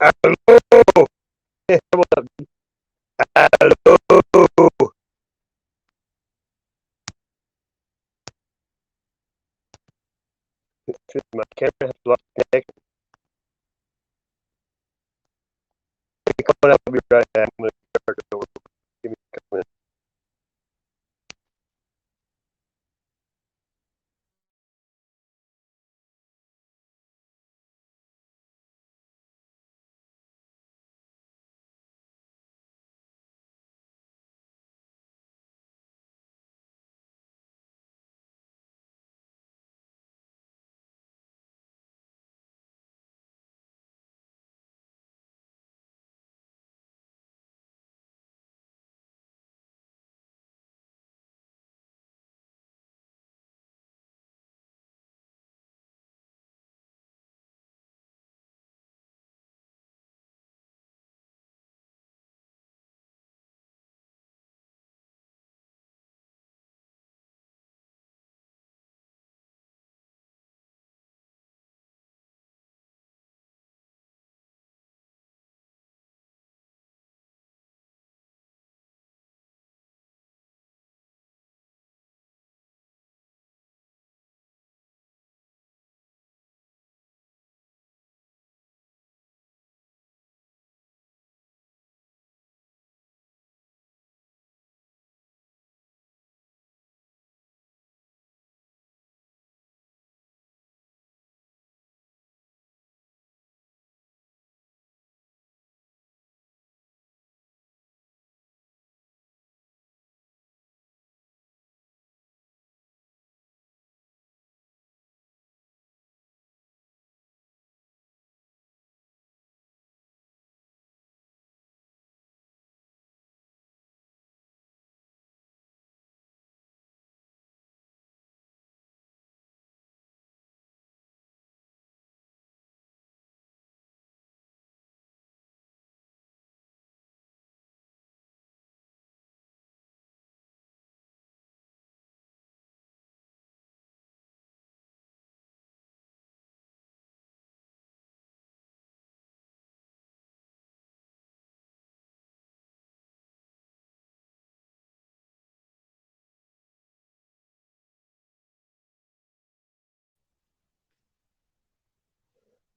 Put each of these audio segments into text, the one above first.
Hello. Hey, what's up? Hello. My camera has lost connection. Come on, I'll be right back. I'm going to start it over. Give me a couple minutes.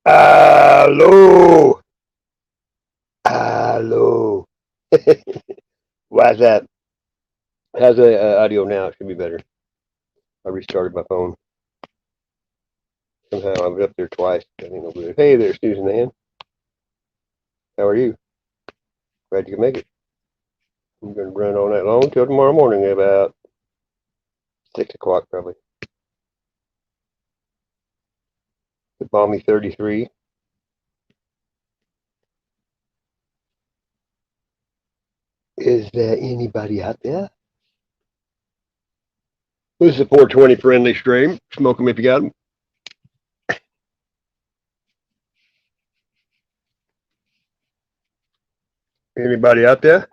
Hello. Hello. Why's that? How's the audio now? It should be better. I restarted my phone. Somehow I was up there twice. I think nobody. Hey there, Susan Ann. How are you? Glad you can make it. I'm going to run all night long till tomorrow morning about 6 o'clock probably. The balmy 33. Is there anybody out there? This is a 420 friendly stream. Smoke them if you got them. Anybody out there?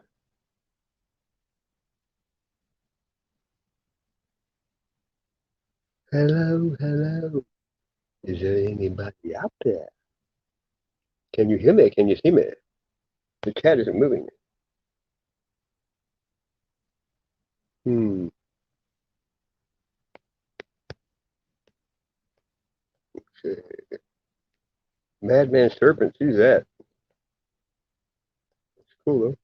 Hello, hello. Is there anybody out there? Can you hear me? Can you see me? The cat isn't moving. Hmm. Madman Serpents. Who's that? It's cool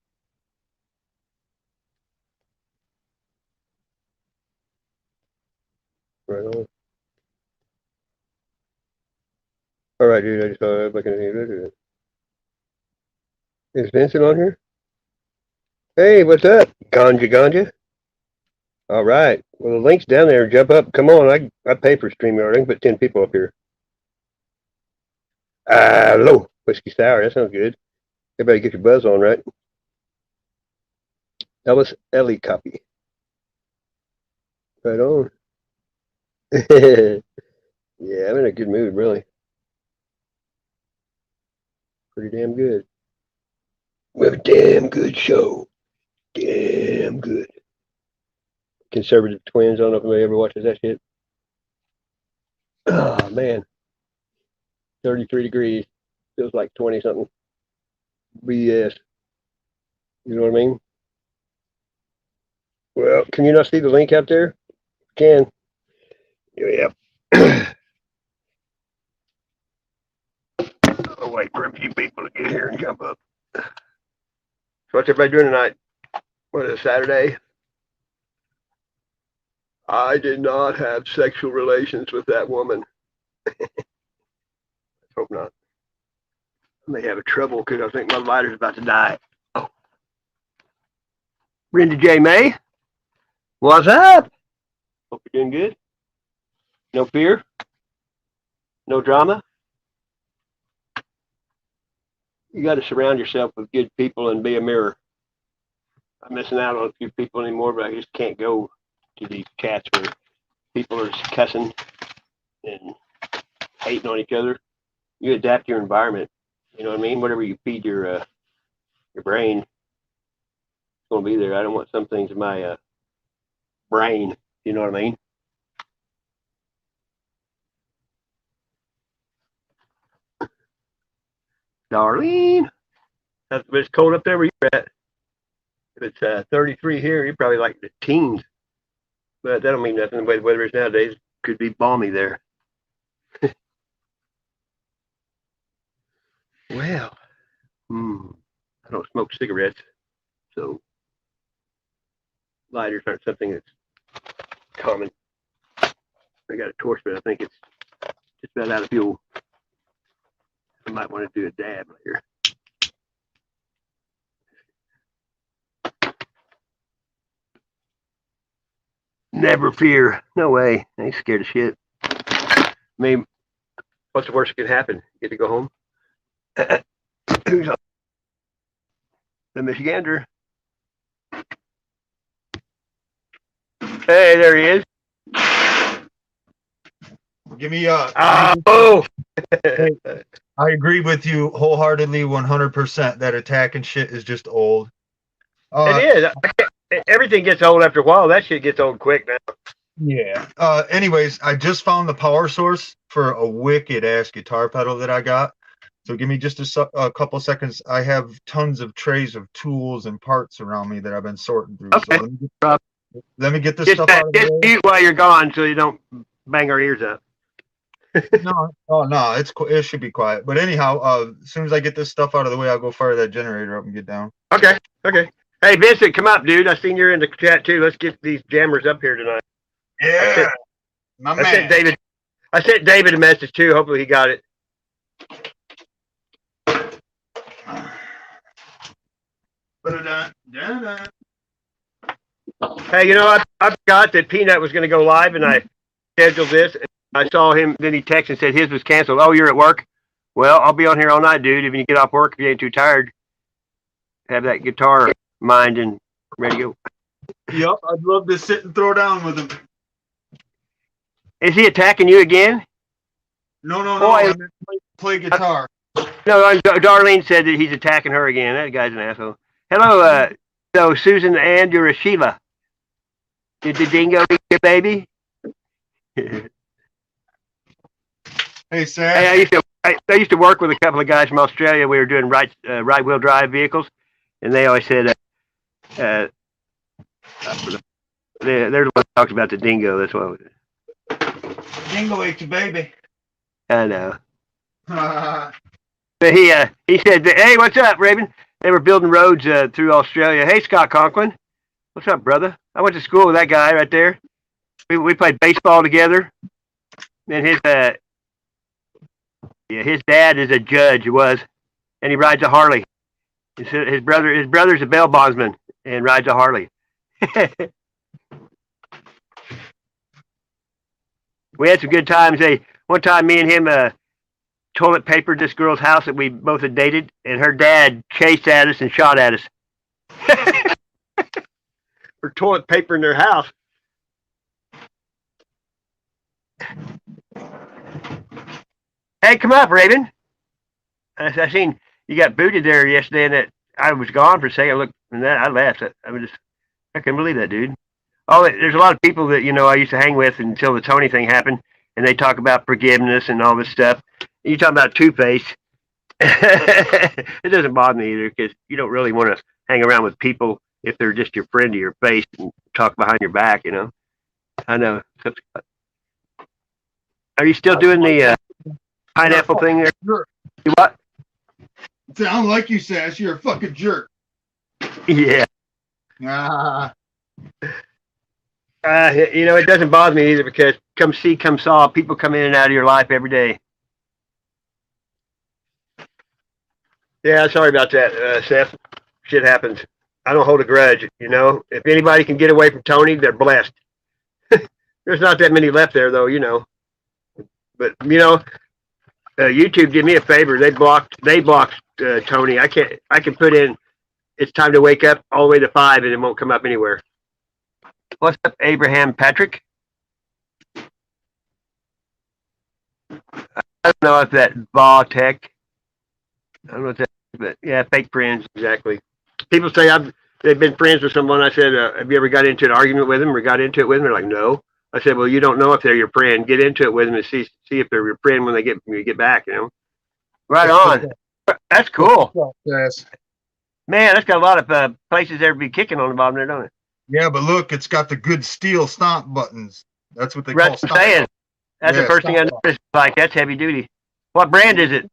though. Right on. All right, dude. I just saw it. Looking at it. Is Vincent on here? Hey, what's up? Ganja, ganja. All right. Well, the link's down there. Jump up. Come on. I pay for StreamYard. I can put 10 people up here. Hello. Whiskey Sour. That sounds good. Everybody get your buzz on, right? Ellis Ellie copy. Right on. Yeah, I'm in a good mood, really. Pretty damn good. We have a damn good show. Damn good. Conservative Twins. I don't know if anybody ever watches that shit. Oh, man. 33 degrees. Feels like 20 something. BS. You know what I mean? Well, can you not see the link out there? Can. Yep. I'll wait for a few people to get here and jump up. So what's everybody doing tonight? What is it, Saturday? I did not have sexual relations with that woman. Hope not. I may have trouble because I think my lighter's about to die. Oh. Brenda J. May, what's up? Hope you're doing good. No fear? No drama? You got to surround yourself with good people and be a mirror. I'm missing out on a few people anymore, but I just can't go to these chats where people are cussing and hating on each other. You adapt your environment. You know what I mean? Whatever you feed your brain, it's going to be there. I don't want some things in my brain. You know what I mean? Darlene, it's cold up there where you're at. If it's 33 here, you're probably like the teens. But that don't mean nothing. The way the weather is nowadays, it could be balmy there. Well, I don't smoke cigarettes, so lighters aren't something that's common. I got a torch, but I think it's just about out of fuel. I might want to do a dab later. Never fear. No way. I ain't scared of shit. I mean, what's the worst that could happen? Get to go home? Who's up? The Michigander. Hey, there he is. Give me oh! I agree with you wholeheartedly, 100%. That attacking shit is just old. It is. Everything gets old after a while. That shit gets old quick now. Yeah. Anyways, I just found the power source for a wicked ass guitar pedal that I got. So give me just a couple seconds. I have tons of trays of tools and parts around me that I've been sorting through. Okay. So let me get this stuff out of the way. Just mute while you're gone so you don't bang our ears up. No, it should be quiet. But anyhow, as soon as I get this stuff out of the way, I'll go fire that generator up and get down. Okay. Hey, Vincent, come up, dude. I seen you're in the chat too. Let's get these jammers up here tonight. Yeah, I sent David a message too. Hopefully he got it. Hey, you know, I forgot that Peanut was going to go live, and I scheduled this. I saw him, then he texted and said his was canceled. Oh, you're at work? Well, I'll be on here all night, dude. If you get off work, if you ain't too tired, have that guitar mind and ready to go. Yep, I'd love to sit and throw down with him. Is he attacking you again? No. I play guitar. No, Darlene said that he's attacking her again. That guy's an asshole. Hello, so Susan and you're a Sheila. Did the dingo eat your baby? Hey, Sam. Hey, I used to work with a couple of guys from Australia. We were doing right wheel drive vehicles, and they always said, they're the one that talks about the dingo. That's what. Dingo ate your baby. I know. But he said, hey, what's up, Raven? They were building roads through Australia. Hey, Scott Conklin. What's up, brother? I went to school with that guy right there. We played baseball together. And his dad is a judge, and he rides a Harley. His brother's a bail bondsman and rides a Harley. We had some good times. One time, me and him toilet papered this girl's house that we both had dated, and her dad chased at us and shot at us. For toilet paper in their house. Hey, come up, Raven. I seen you got booted there yesterday, and that I was gone for a second. I looked, and that I laughed. I couldn't believe that, dude. Oh, there's a lot of people that I used to hang with until the Tony thing happened, and they talk about forgiveness and all this stuff. You talking about Two-Face? It doesn't bother me either because you don't really want to hang around with people if they're just your friend to your face and talk behind your back. I know. Are you still doing the pineapple thing there? Jerk. You what? Sound like you, Sass. You're a fucking jerk. Yeah. Ah. It doesn't bother me either because come see, come saw, people come in and out of your life every day. Yeah, sorry about that, Seth. Shit happens. I don't hold a grudge. If anybody can get away from Tony, they're blessed. There's not that many left there, though. But YouTube did me a favor. They blocked Tony. I can put in. It's time to wake up all the way to 5, and it won't come up anywhere. What's up, Abraham Patrick? I don't know if that Tech. I don't know what that is, but yeah, fake friends, exactly. People say they've been friends with someone. I said, have you ever got into an argument with them or got into it with them? They're like, no. I said, well, you don't know if they're your friend. Get into it with them and see if they're your friend when you get back. Right on. That's cool. Yes. Man, that's got a lot of places there to be kicking on the bottom there, don't it? Yeah, but look, it's got the good steel stomp buttons. That's what they call stomp. Saying. That's the first thing I noticed. Like, that's heavy duty. What brand is it?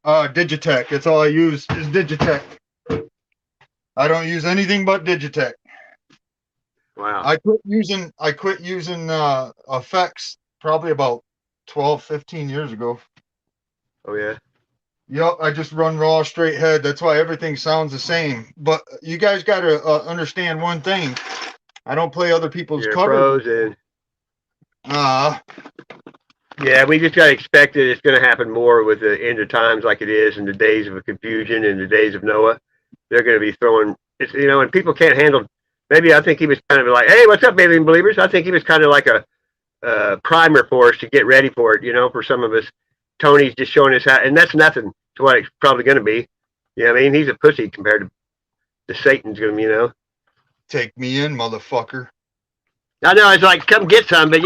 Digitech. That's all I use is Digitech. I don't use anything but Digitech. Wow. I quit using effects probably about 12, 15 years ago. Oh, yeah? Yep, I just run raw straight head. That's why everything sounds the same. But you guys got to understand one thing. I don't play other people's covers. Pros yeah, we just got to expect that it's going to happen more with the end of times like it is in the days of confusion and the days of Noah. They're going to be throwing, and people can't handle. Maybe I think he was kind of like, hey, what's up, baby believers? I think he was kind of like a primer for us to get ready for it, for some of us. Tony's just showing us how, and that's nothing to what it's probably going to be. He's a pussy compared to Satan's going to, Take me in, motherfucker. I know, it's like, come get some, but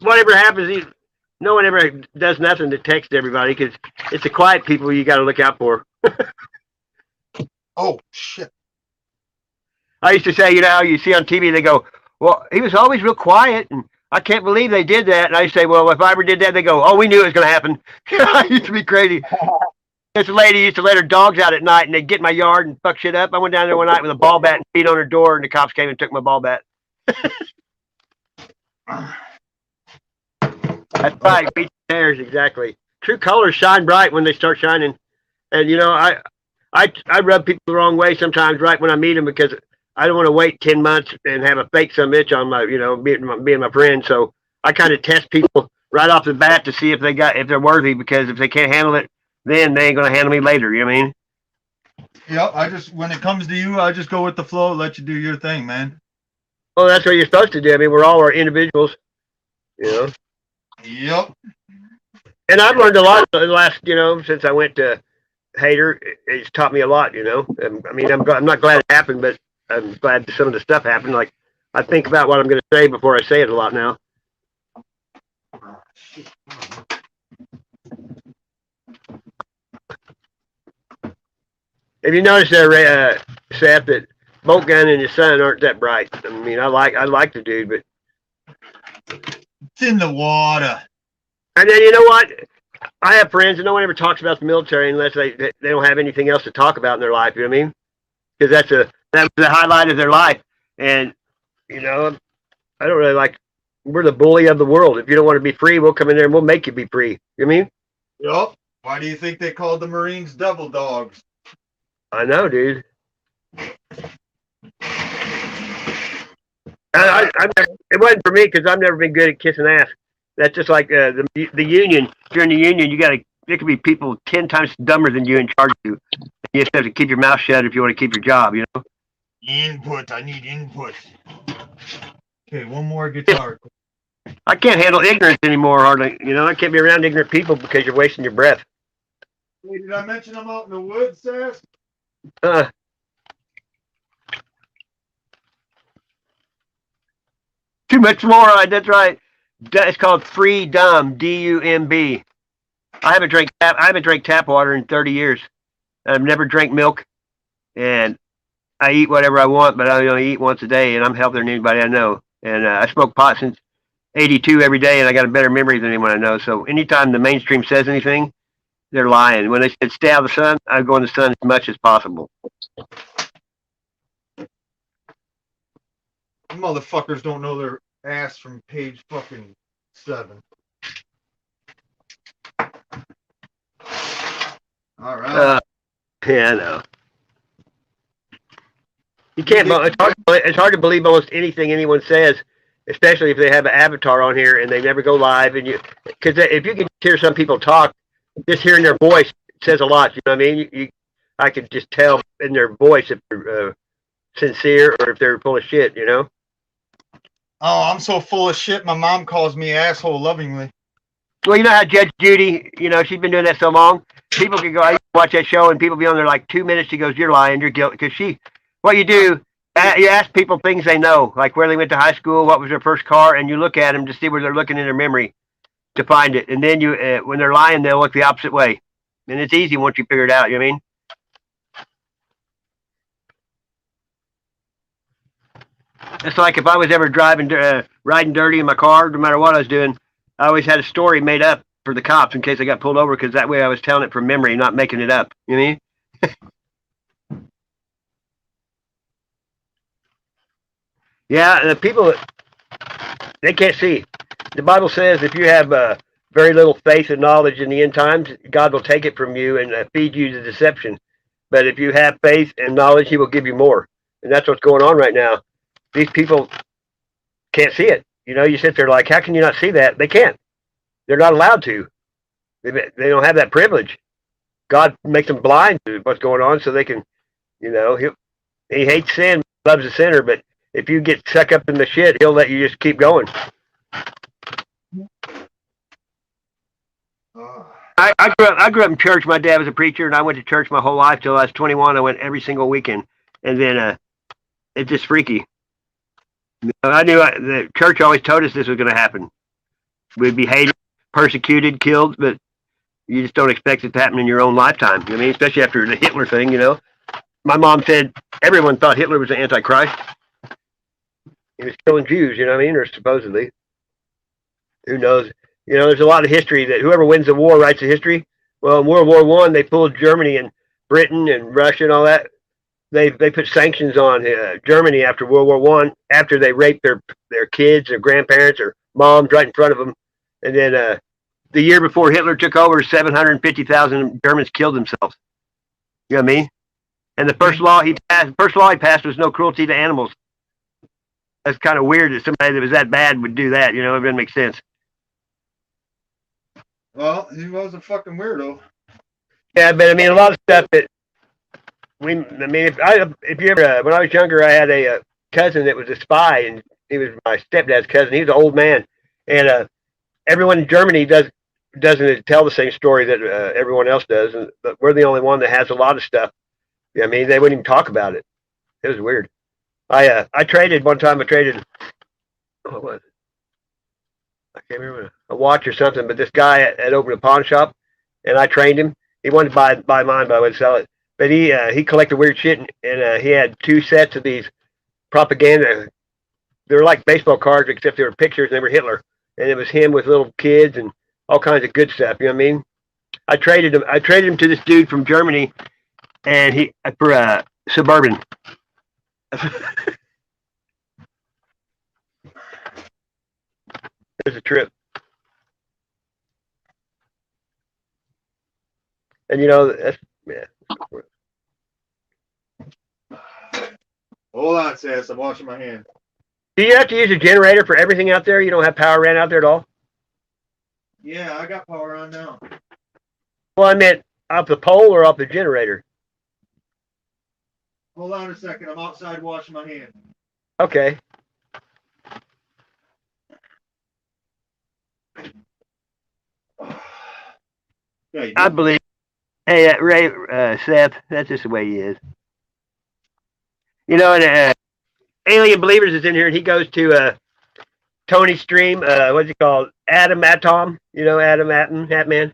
whatever happens, no one ever does nothing to text everybody because it's the quiet people you got to look out for. Oh, shit. I used to say, you see on TV, they go, well, he was always real quiet, and I can't believe they did that. And I say, well, if I ever did that, they go, oh, we knew it was going to happen. I used to be crazy. This lady used to let her dogs out at night, and they'd get in my yard and fuck shit up. I went down there one night with a ball bat and beat on her door, and the cops came and took my ball bat. That's right, beat the hairs, exactly. True colors shine bright when they start shining. And, I rub people the wrong way sometimes right when I meet them because I don't want to wait 10 months and have a fake some bitch on my, being my friend. So I kind of test people right off the bat to see if they're worthy, because if they can't handle it, then they ain't going to handle me later. You know what I mean? Yep. When it comes to you, I just go with the flow, let you do your thing, man. Oh, that's what you're supposed to do. I mean, we're all our individuals, Yep. And I've learned a lot in the last, since I went to Hater. It's taught me a lot, I mean, I'm not glad it happened, but I'm glad some of the stuff happened. Like, I think about what I'm going to say before I say it a lot now. Have you noticed there, Seth, that Bolt Gun and his son aren't that bright? I mean, I like the dude, but it's in the water. And then you know what? I have friends, and no one ever talks about the military unless they don't have anything else to talk about in their life. You know what I mean? Because that's the highlight of their life. And I don't really like. We're the bully of the world. If you don't want to be free, we'll come in there and we'll make you be free. You know what I mean? Yep. Why do you think they called the Marines devil dogs? I know, dude. It wasn't for me because I've never been good at kissing ass. That's just like the union. During the union, there could be people 10 times dumber than you in charge of you. You just have to keep your mouth shut if you want to keep your job, Input. I need input. Okay, one more guitar. I can't handle ignorance anymore, hardly. I can't be around ignorant people because you're wasting your breath. Hey, did I mention I'm out in the woods, Sass? Too much fluoride, that's right. It's called Free Dumb, D-U-M-B. I haven't drank tap water in 30 years. I've never drank milk, and I eat whatever I want, but I only eat once a day, and I'm healthier than anybody I know. And I smoke pot since '82 every day, and I got a better memory than anyone I know. So anytime the mainstream says anything, they're lying. When they said stay out of the sun, I go in the sun as much as possible. Motherfuckers don't know their ass from page fucking 7. All right. Yeah, I know. You can't. It's hard to believe almost anything anyone says, especially if they have an avatar on here and they never go live. And because if you can hear some people talk, just hearing their voice says a lot. You know what I mean? I could just tell in their voice if they're sincere or if they're full of shit. You know? Oh, I'm so full of shit. My mom calls me asshole lovingly. Well, you know how Judge Judy, she's been doing that so long. People can go, I watch that show, and people be on there like 2 minutes. She goes, "You're lying. You're guilty." Because what you do, you ask people things they know, like where they went to high school, what was their first car, and you look at them to see where they're looking in their memory to find it. And then when they're lying, they'll look the opposite way. And it's easy once you figure it out. You know what I mean? It's like if I was ever riding dirty in my car, no matter what I was doing, I always had a story made up for the cops in case I got pulled over, because that way I was telling it from memory, not making it up. You know what I mean? Yeah, the people, they can't see. The Bible says if you have very little faith and knowledge in the end times, God will take it from you and feed you the deception. But if you have faith and knowledge, He will give you more. And that's what's going on right now. These people can't see it. You sit there like, how can you not see that? They can't. They're not allowed to. They don't have that privilege. God makes them blind to what's going on so they can, He hates sin, loves the sinner, but if you get stuck up in the shit, He'll let you just keep going. I grew up in church. My dad was a preacher, and I went to church my whole life till I was 21. I went every single weekend, and then it's just freaky. I knew the church always told us this was going to happen. We'd be hated, persecuted, killed, but you just don't expect it to happen in your own lifetime. I mean, especially after the Hitler thing. My mom said everyone thought Hitler was the Antichrist. He was killing Jews. You know what I mean? Or supposedly. Who knows? There's a lot of history that whoever wins the war writes the history. Well, in World War I, they pulled Germany and Britain and Russia and all that. They put sanctions on Germany after World War I, after they raped their kids, their grandparents, or moms right in front of them. And then the year before Hitler took over, 750,000 Germans killed themselves. You know what I mean? And the first law he passed was no cruelty to animals. That's kind of weird that somebody that was that bad would do that. It doesn't make sense. Well, he was a fucking weirdo. Yeah, but I mean, a lot of stuff that if you ever, when I was younger, I had a cousin that was a spy, and he was my stepdad's cousin. He was an old man, and everyone in Germany doesn't tell the same story that everyone else does, but we're the only one that has a lot of stuff. I mean, they wouldn't even talk about it. It was weird. I traded one time. What was it? I can't remember, a watch or something. But this guy had opened a pawn shop, and I trained him. He wanted to buy mine, but I wouldn't sell it. But he collected weird shit, and he had 2 sets of these propaganda. They were like baseball cards, except they were pictures, and they were Hitler, and it was him with little kids and all kinds of good stuff. You know what I mean? I traded him to this dude from Germany, and for Suburban. It was a trip. And that's, yeah. Hold on, Sass. I'm washing my hands. Do you have to use a generator for everything out there? You don't have power ran out there at all? Yeah, I got power on now. Well, I meant off the pole or off the generator? Hold on a second. I'm outside washing my hands. Okay. I believe. Hey, Ray, Seth, that's just the way he is. And Alien Believers is in here, and he goes to Tony's stream. What's he called? Atom. Atom, Atman.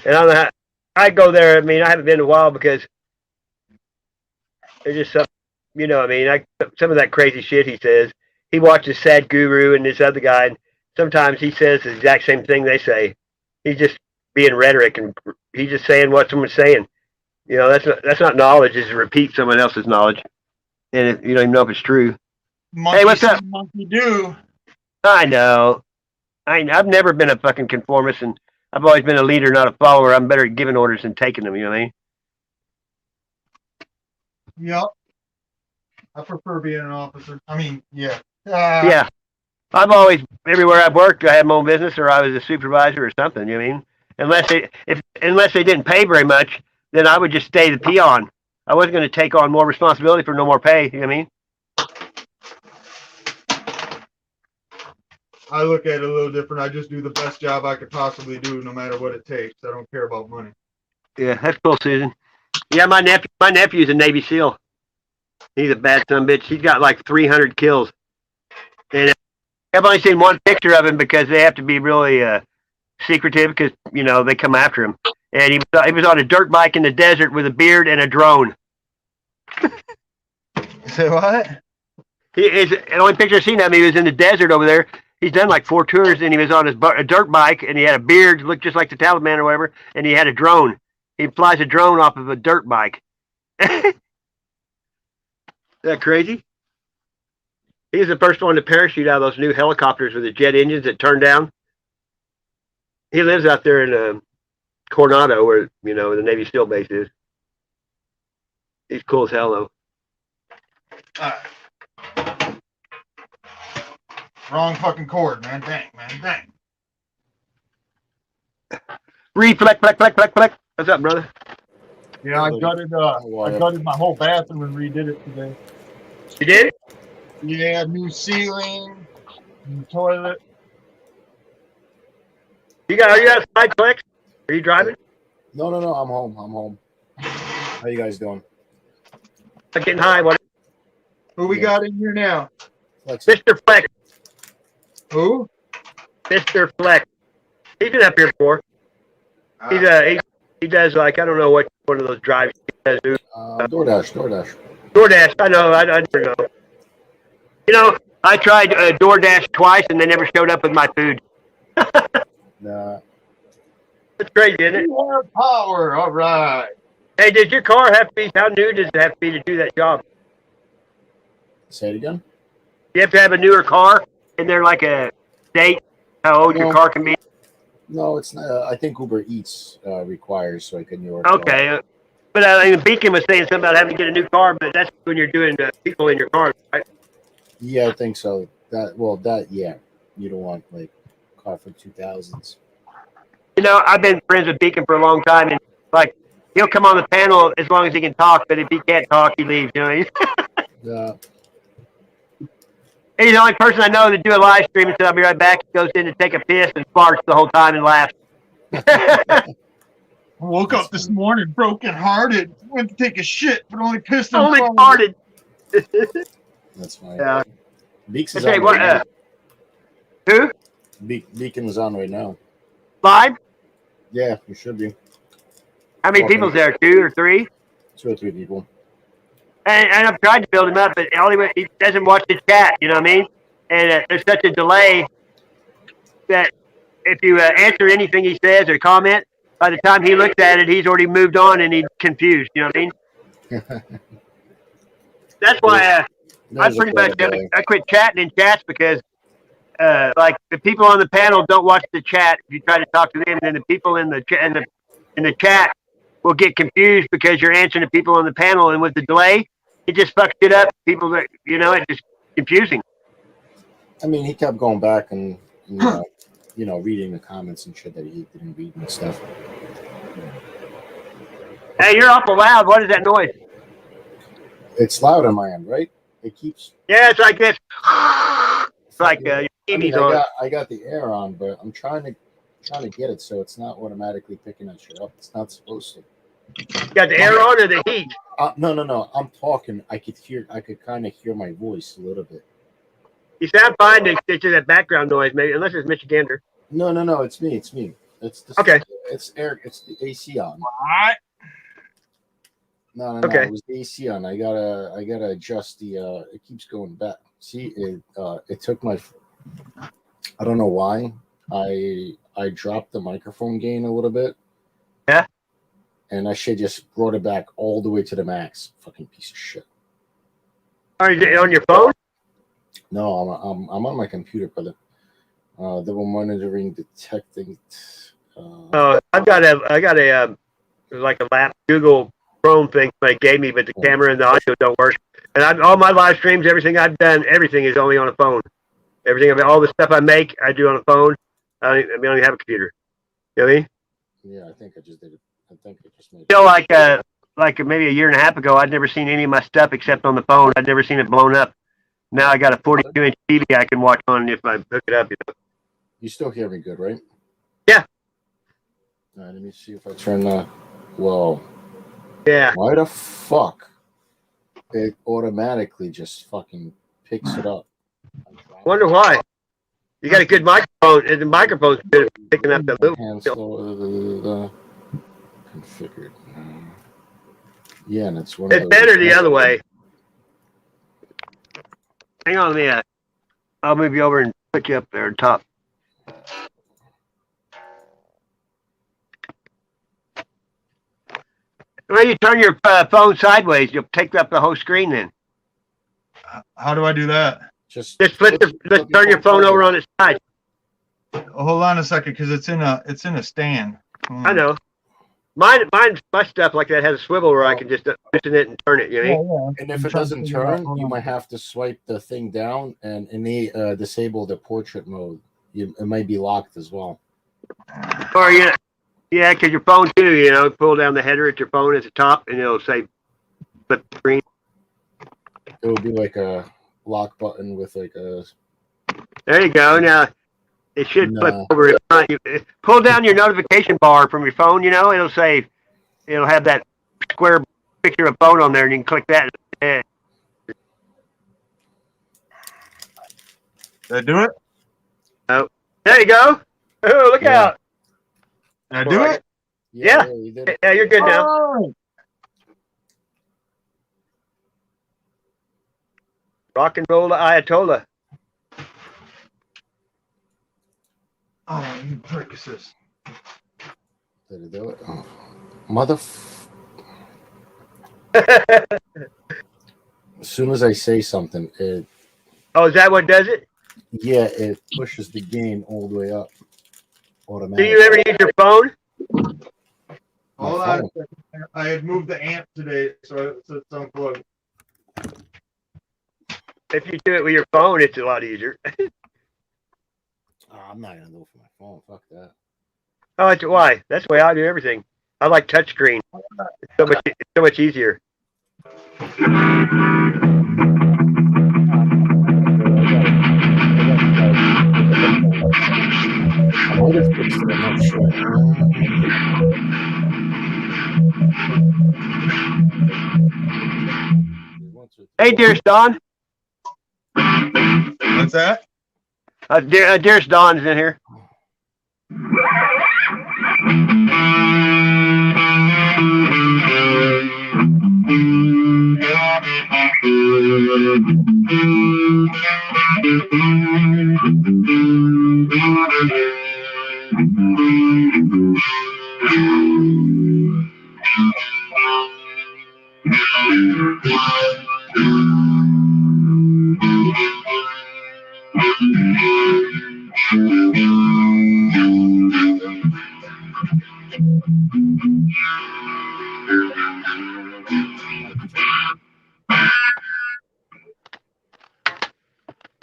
And I don't know how, I go there. I mean, I haven't been in a while because there's just some, I mean, some of that crazy shit he says. He watches Sad Guru and this other guy, and sometimes he says the exact same thing they say. He's just being rhetoric, and he's just saying what someone's saying. That's not knowledge. It's to repeat someone else's knowledge, and you don't even know if it's true. Monkey Hey, what's up? monkey do. I know. I've never been a fucking conformist, and I've always been a leader, not a follower. I'm better at giving orders than taking them. You know what I mean? Yep. I prefer being an officer. I mean, yeah. Yeah. I've always, everywhere I've worked, I had my own business or I was a supervisor or something. You know what I mean? Unless they didn't pay very much, then I would just stay the peon. I wasn't going to take on more responsibility for no more pay. You know what I mean? I look at it a little different. I just do the best job I could possibly do, no matter what it takes. I don't care about money. Yeah, that's cool, Susan. Yeah, my nephew's a Navy SEAL. He's a bad son of a bitch. He's got like 300 kills, and I've only seen one picture of him because they have to be really secretive because they come after him. And he was on a dirt bike in the desert with a beard and a drone. Say what? The only picture I've seen of him, he was in the desert over there. He's done like 4 tours, and he was on a dirt bike, and he had a beard, looked just like the Taliban or whatever, and he had a drone. He flies a drone off of a dirt bike. Is that crazy? He was the first one to parachute out of those new helicopters with the jet engines that turn down. He lives out there in Coronado, where the Navy SEAL base is. He's cool as hell, though. Wrong fucking cord, man. Dang, man. Dang. Reflect. What's up, brother? Yeah, I gutted my whole bathroom and redid it today. You did? Yeah, new ceiling, new toilet. Are you outside, Flex? Are you driving? No, I'm home. How you guys doing? I'm getting high. What? Who we got in here now? Mr. Flex. Who? Mr. Flex. He's been up here before. He does like I don't know what one of those drives he does. DoorDash. DoorDash. I know. I never know. I tried DoorDash twice and they never showed up with my food. Nah. That's crazy, isn't it? You have power. All right. Hey, does your car have to be? How new does it have to be to do that job? Say it again. You have to have a newer car, and they're like a date how old your car can be. No, it's not. I think Uber Eats requires so I can New York. Okay, but Beacon was saying something about having to get a new car, but that's when you're doing people in your car, right? Yeah, I think so. Yeah. You don't want like car from 2000s. I've been friends with Beacon for a long time, and like he'll come on the panel as long as he can talk, but if he can't talk, he leaves. Yeah. He's the only person I know that do a live stream and said, I'll be right back. He goes in to take a piss and farts the whole time and laughs. I woke up this morning broken hearted. Went to take a shit, but only pissed on only farted. That's fine. Yeah. Beaks is on right now. Who? Beacon is on right now. Live? Yeah, you should be. How many people's there? 2 or 3? 2 or 3 people. And I've tried to build him up, but he doesn't watch the chat, you know what I mean? And there's such a delay that if you answer anything he says or comment, by the time he looks at it, he's already moved on and he's confused, you know what I mean? That's why I pretty much I quit chatting in chats because like the people on the panel don't watch the chat. If you try to talk to them, then the people in the chat will get confused because you're answering the people on the panel, and with the delay, it just fucks it up. People that it's just confusing. I mean, he kept going back and reading the comments and shit that he didn't read and stuff. Hey, you're awful loud. What is that noise? It's loud on my end, right? It keeps. Yeah, it's like this. It's like your TV's on. I got the air on, but I'm trying to get it so it's not automatically picking that shit up. It's not supposed to. You got the air on or the heat? No. I'm talking. I could kind of hear my voice a little bit. You sound fine. It's just that background noise, maybe, unless it's Michigander. No. It's me. It's okay. It's Eric. It's the AC on. What? No. Okay. It was the AC on. I gotta adjust the. It keeps going back. See, it took my. I don't know why. I dropped the microphone gain a little bit. Yeah. And I should just brought it back all the way to the max. Fucking piece of shit. Are you on your phone? No, I'm on my computer, brother. They were monitoring, detecting. I got a like a lap Google Chrome thing they gave me, but the camera and the audio don't work. And all my live streams, everything I've done, everything is only on a phone. All the stuff I make, I do on a phone. I don't even have a computer. You know what I mean? Yeah, I think I just did it. I think I just made. Still, like maybe a year and a half ago, I'd never seen any of my stuff except on the phone. I'd never seen it blown up. Now I got a 42-inch TV I can watch on if I hook it up. You know? You still hear me good, right? Yeah. All right, let me see if I turn the. Whoa. Yeah. Why the fuck? It automatically just fucking picks it up. Wonder why. You got a good microphone, and the microphone's good at picking up the loop. Configured. Yeah, and it's one. It's better the other way. Hang on, I'll move you over and put you up there on top. When you turn your phone sideways, you'll take up the whole screen. Then How do I do that? Just turn your phone over on its side. Hold on a second, because it's in a stand. I know. My stuff like that has a swivel where I can just loosen it and turn it. You know. And if it doesn't turn, you might have to swipe the thing down and disable the portrait mode. It might be locked as well. Or yeah, because your phone too. You know, pull down the header at your phone at the top, and it'll say flip screen. It would be like a lock button with like a. There you go. Now it should flip over in front. You pull down your notification bar from your phone. You know, it'll have that square picture of phone on there, and you can click that. Did I do it? Oh, there you go. Oh, look out. Did I do it? Yeah. You did it. Yeah, you're good now. Oh, Rock and roll the Ayatollah. oh, you prickuses. Did it do it? Oh. As soon as I say something, Oh, is that what does it? it pushes the gain all the way up. Do Automatically. you ever use your phone? Hold on a second. I had moved the amp today, so it's unplugged. If you do it with your phone, it's a lot easier. Oh, I'm not gonna go for my phone. Fuck that. Oh, that's why. That's the way I do everything. I like touchscreen. It's so much easier. I might have fixed it. I'm not sure. Hey, Dearest Don. What's that? Dearest Don's in here.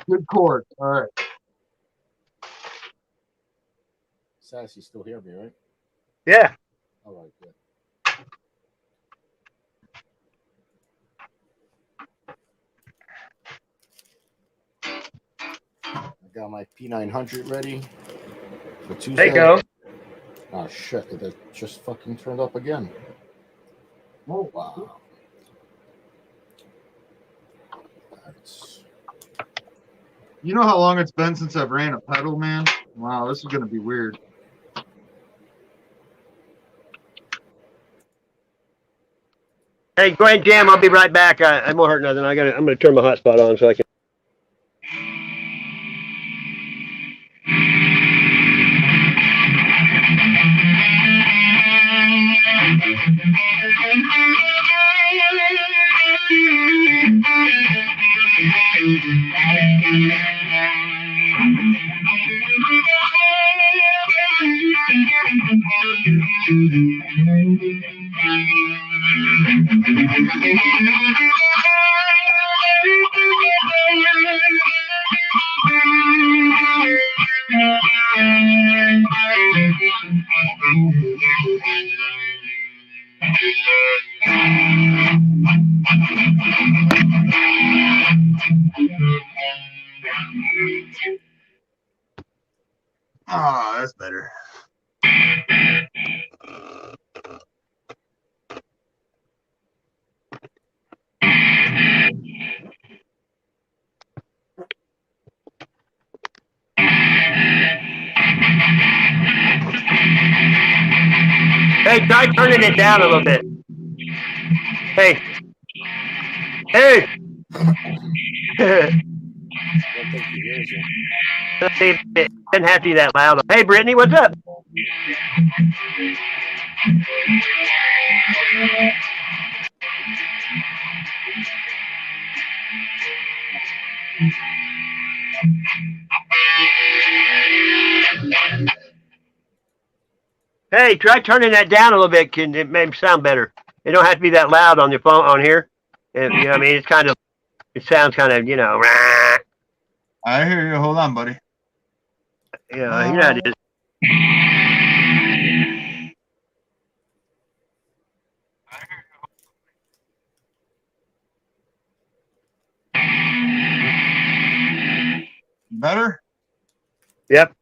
Good chord. All right. Sass, you still hear me, right? Yeah. All right, good. I got my P900 ready for Tuesday. There you go. Oh shit! It just fucking turned up again. Oh wow! You know how long it's been since I've ran a pedal, man? Wow, this is gonna be weird. Hey, go ahead, Jam. I'll be right back. I won't hurt nothing. I'm gonna turn my hotspot on so I can. Ah, that's better. Hey, try turning it down a little bit. Hey. Hey. I don't think he hears you. It doesn't have to be that loud. Hey, Brittany, what's up? Hey, try turning that down a little bit. Can it maybe sound better? It don't have to be that loud on your phone on here. You know, what I mean, it sounds kind of, rah. I hear you. Hold on, buddy. You know how it is. Better? Yep.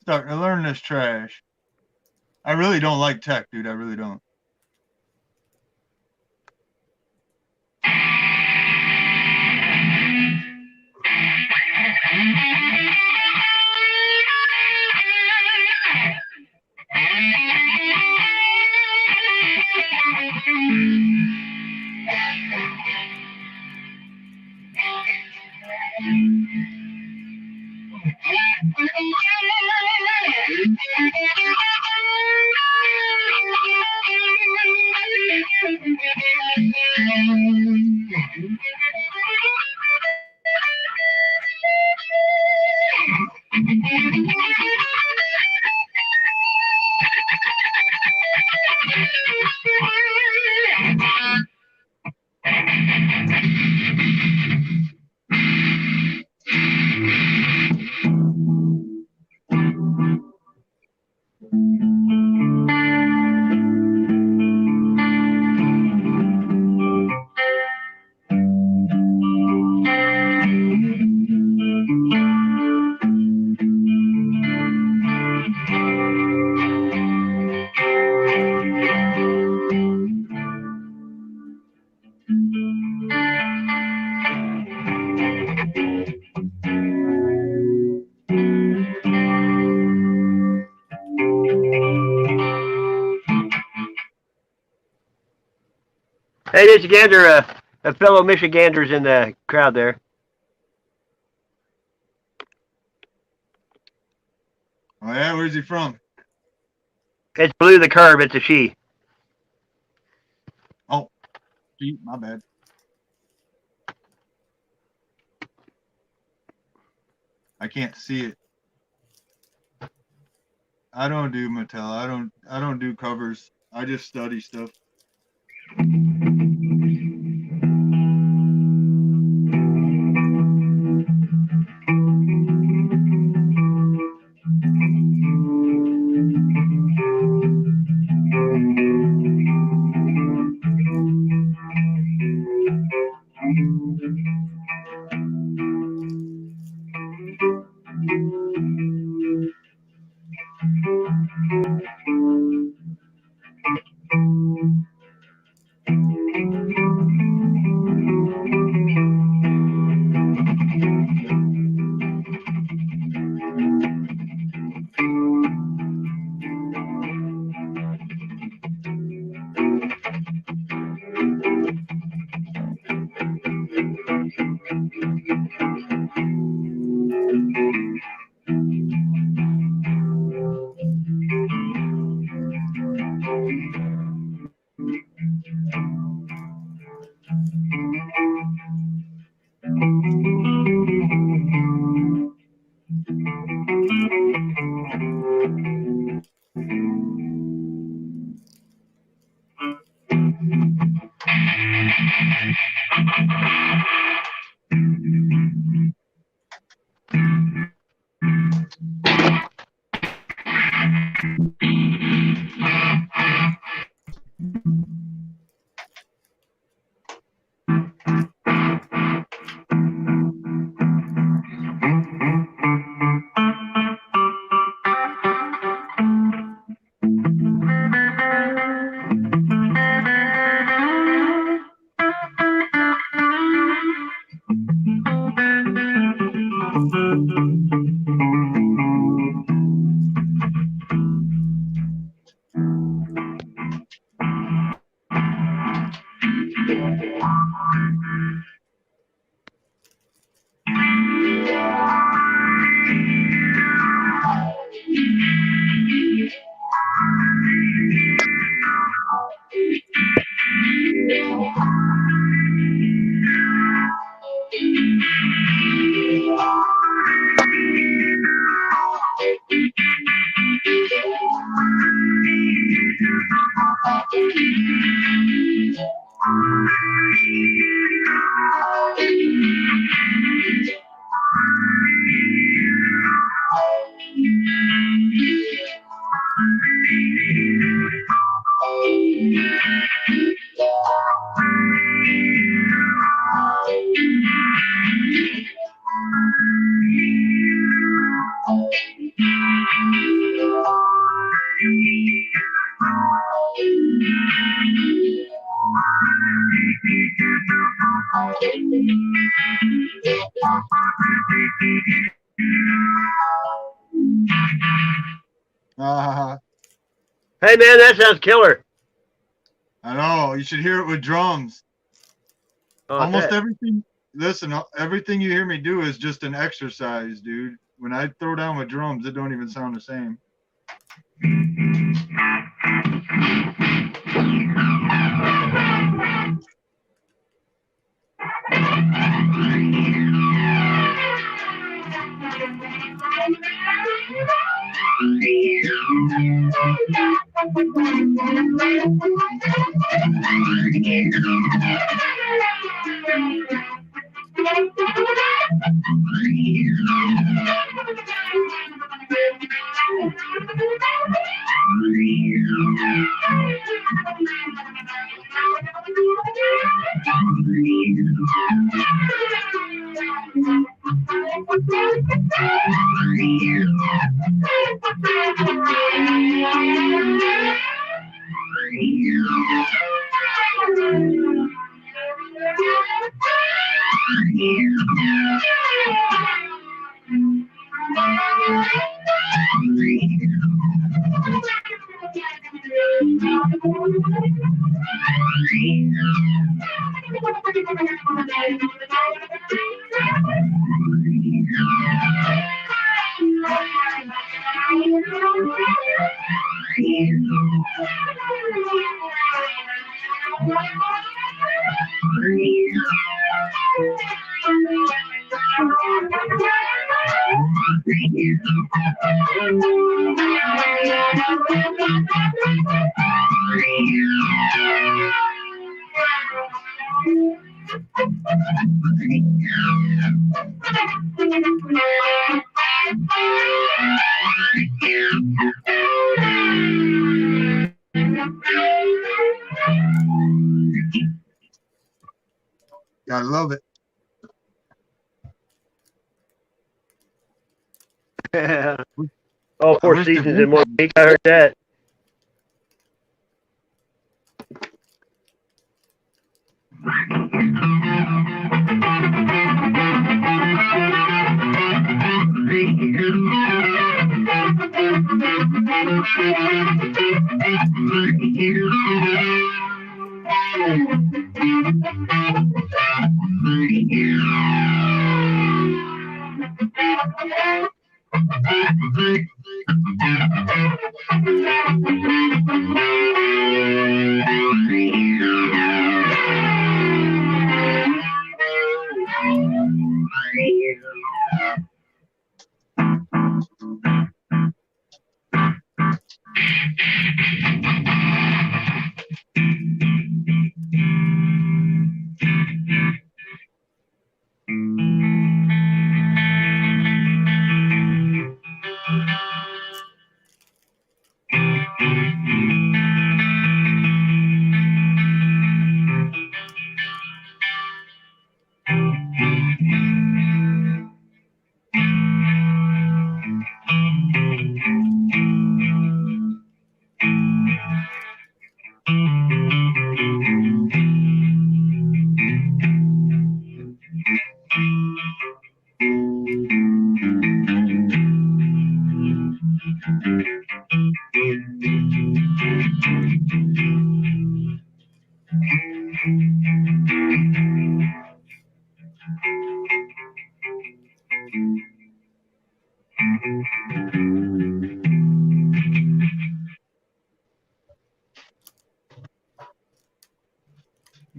Starting to learn this trash. I really don't like tech, dude. I really don't. Hey, Michigander, a fellow Michigander's in the crowd there. Oh, yeah? Where's he from? It's Blue the Curb. It's a she. Oh, gee, my bad. I can't see it. I don't do Mattel. I don't do covers. I just study stuff. Hey man, that sounds killer. I know. You should hear it with drums. Oh, Almost that. everything. Listen, everything you hear me do is just an exercise, dude. When I throw down with drums, it don't even sound the same. I love it. All I 4 wish they seasons in 1 week. I heard that.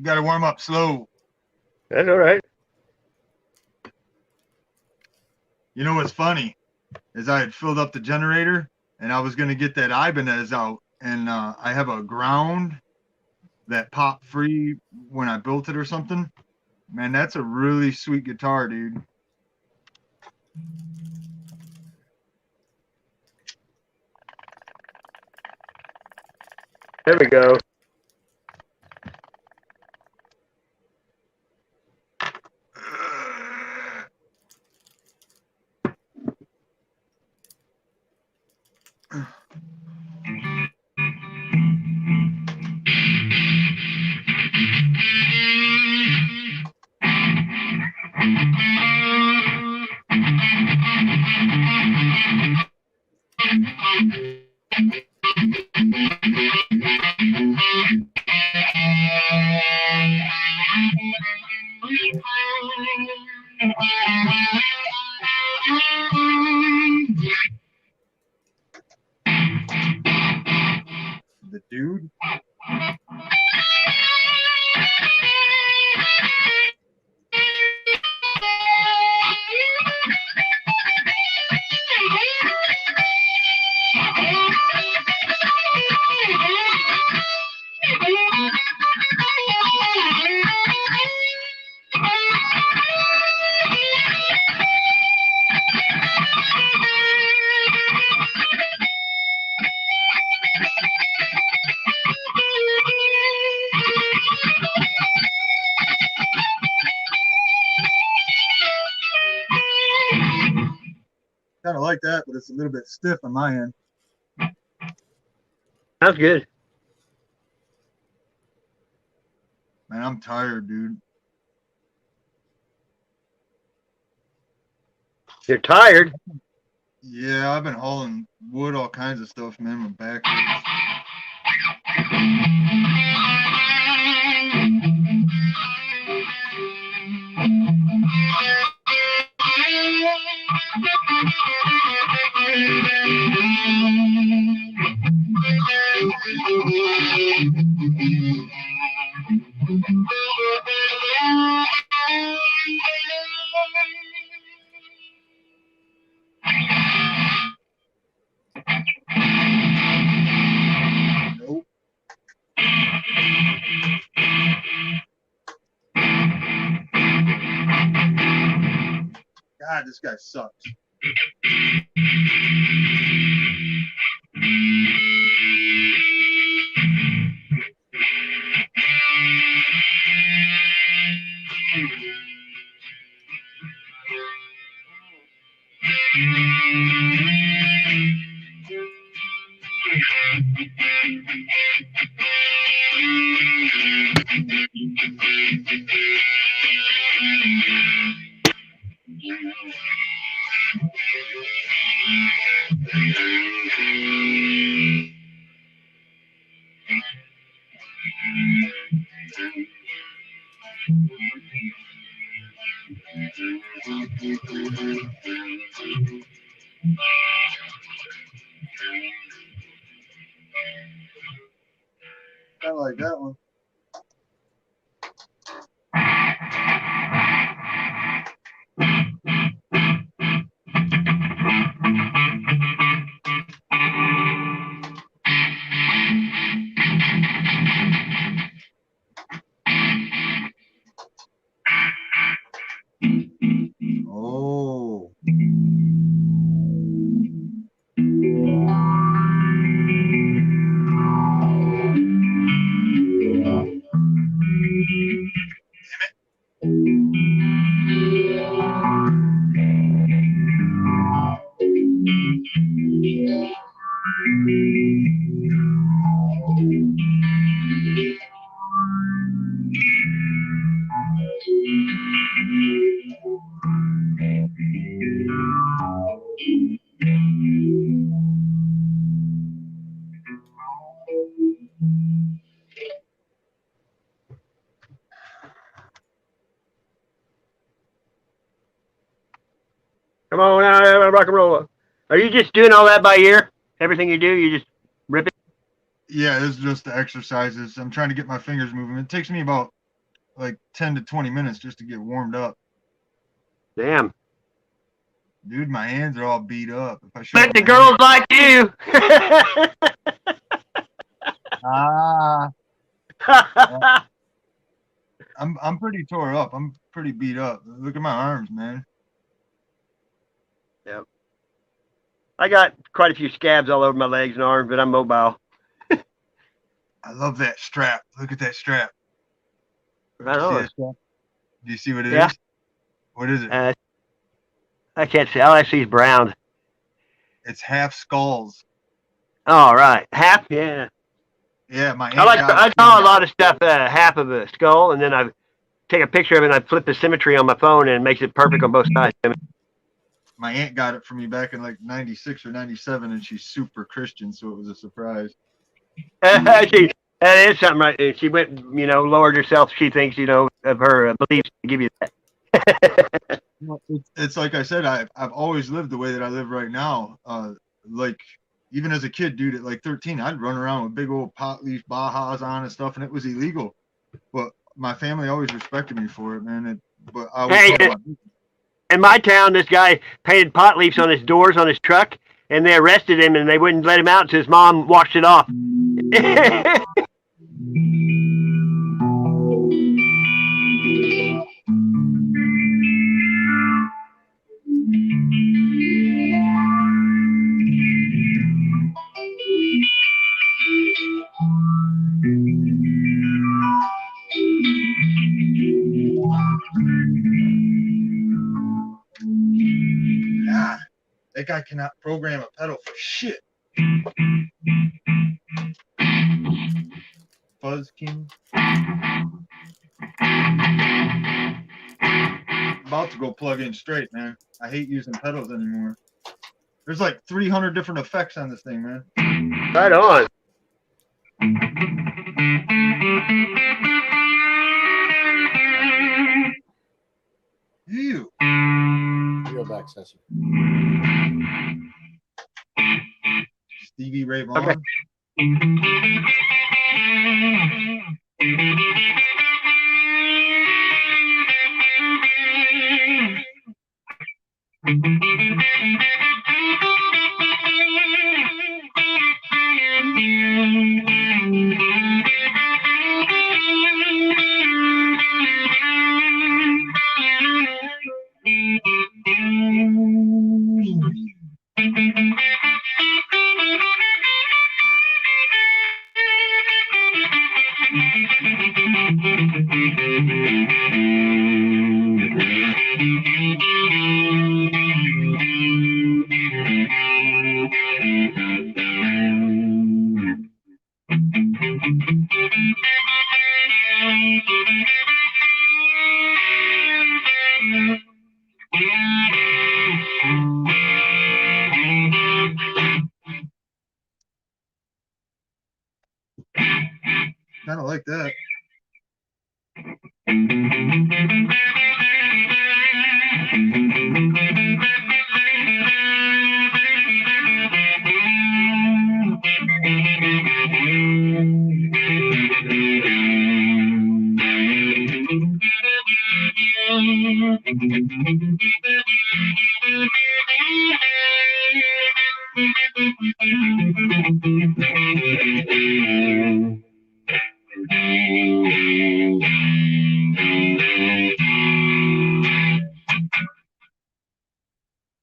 gotta warm up slow. That's all right. You know what's funny is I had filled up the generator and I was gonna get that Ibanez out, and I have a ground that popped free when I built it or something. Man, that's a really sweet guitar, dude. There we go. The dude. Kind of like that, but it's a little bit stiff on my end. Sounds good. Man, I'm tired, dude. You're tired? Yeah, I've been hauling wood, all kinds of stuff, man. My back hurts. Nope. God, this guy sucks. I like that one. Oh. Come on now, rock and roll. Are you just doing all that by ear? Everything you do, you just rip it? Yeah, it's just the exercises. I'm trying to get my fingers moving. It takes me about like 10 to 20 minutes just to get warmed up. Damn. Dude, my hands are all beat up. If I show But the my girls like you. I'm pretty tore up. I'm pretty beat up. Look at my arms, man. Yep. I got quite a few scabs all over my legs and arms, but I'm mobile. I love that strap. Look at that strap. Right You see on. that strap? Do you see what it Yeah. is? What is it? I can't see. All I see is brown. It's half skulls. All right. Half? Yeah. Yeah, my aunt I got it. draw a lot of stuff half of a skull, and then I take a picture of it and I flip the symmetry on my phone and it makes it perfect on both sides. My aunt got it for me back in like 96 or 97, and she's super Christian, so it was a surprise. That is something, right? She went, lowered herself. She thinks, of her beliefs to give you that. It's like I said, I've always lived the way that I live right now. Like even as a kid, dude, at like 13, I'd run around with big old pot leaf Bajas on and stuff, and it was illegal. But my family always respected me for it, man. But I always Hey, in my town, this guy painted pot leaves on his doors on his truck, and they arrested him, and they wouldn't let him out until his mom washed it off. God, that guy cannot program a pedal for shit. Fuzz King. About to go plug in straight, man. I hate using pedals anymore. There's like 300 different effects on this thing, man. Right on. You. Go back, Cecil. Stevie Ray Vaughan. Okay. Kind of like that.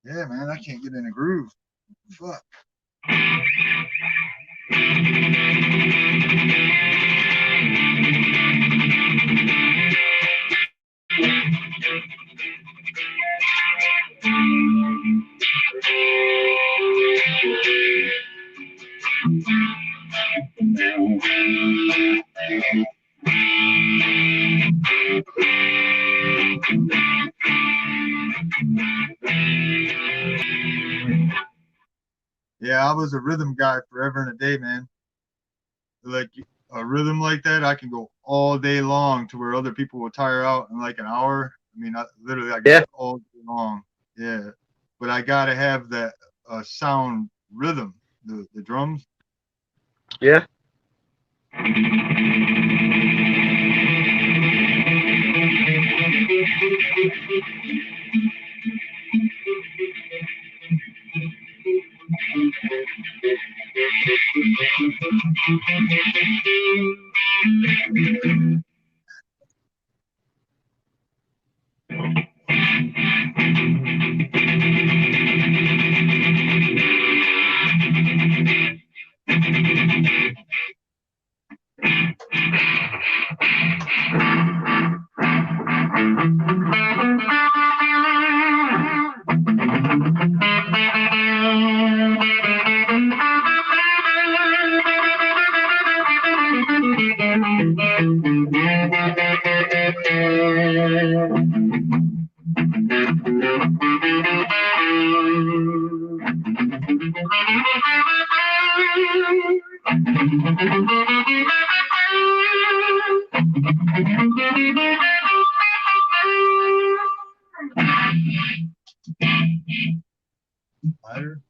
Yeah, man, I can't get in a groove. Fuck. Yeah, I was a rhythm guy forever and a day, man. Like a rhythm like that, I can go all day long to where other people will tire out in like an hour. I mean, I got it all day long. Yeah, but I gotta have that sound rhythm, the drums. Yeah. Ladder.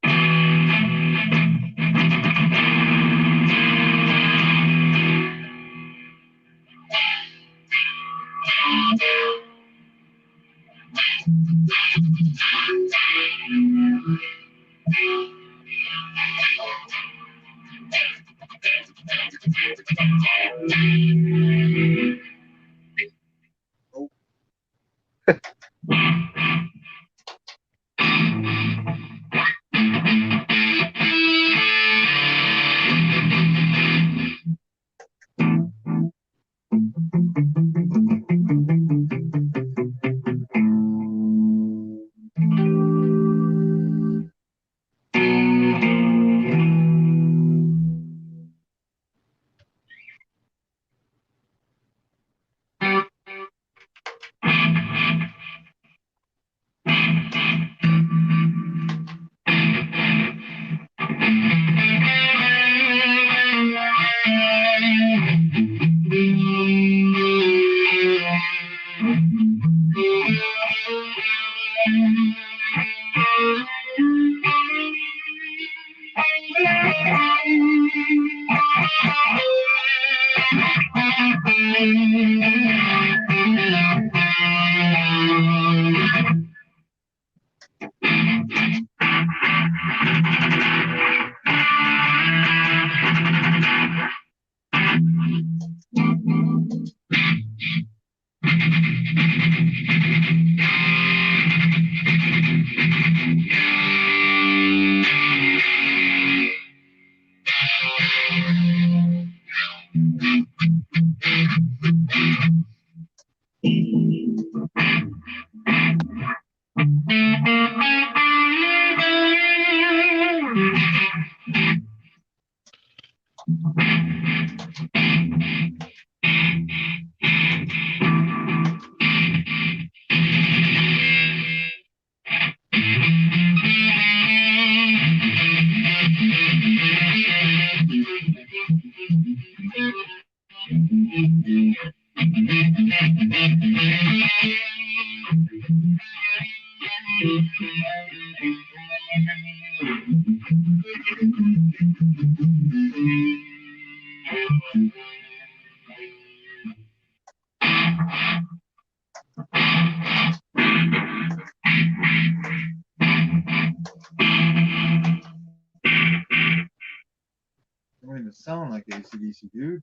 Don't even sound like AC/DC, dude.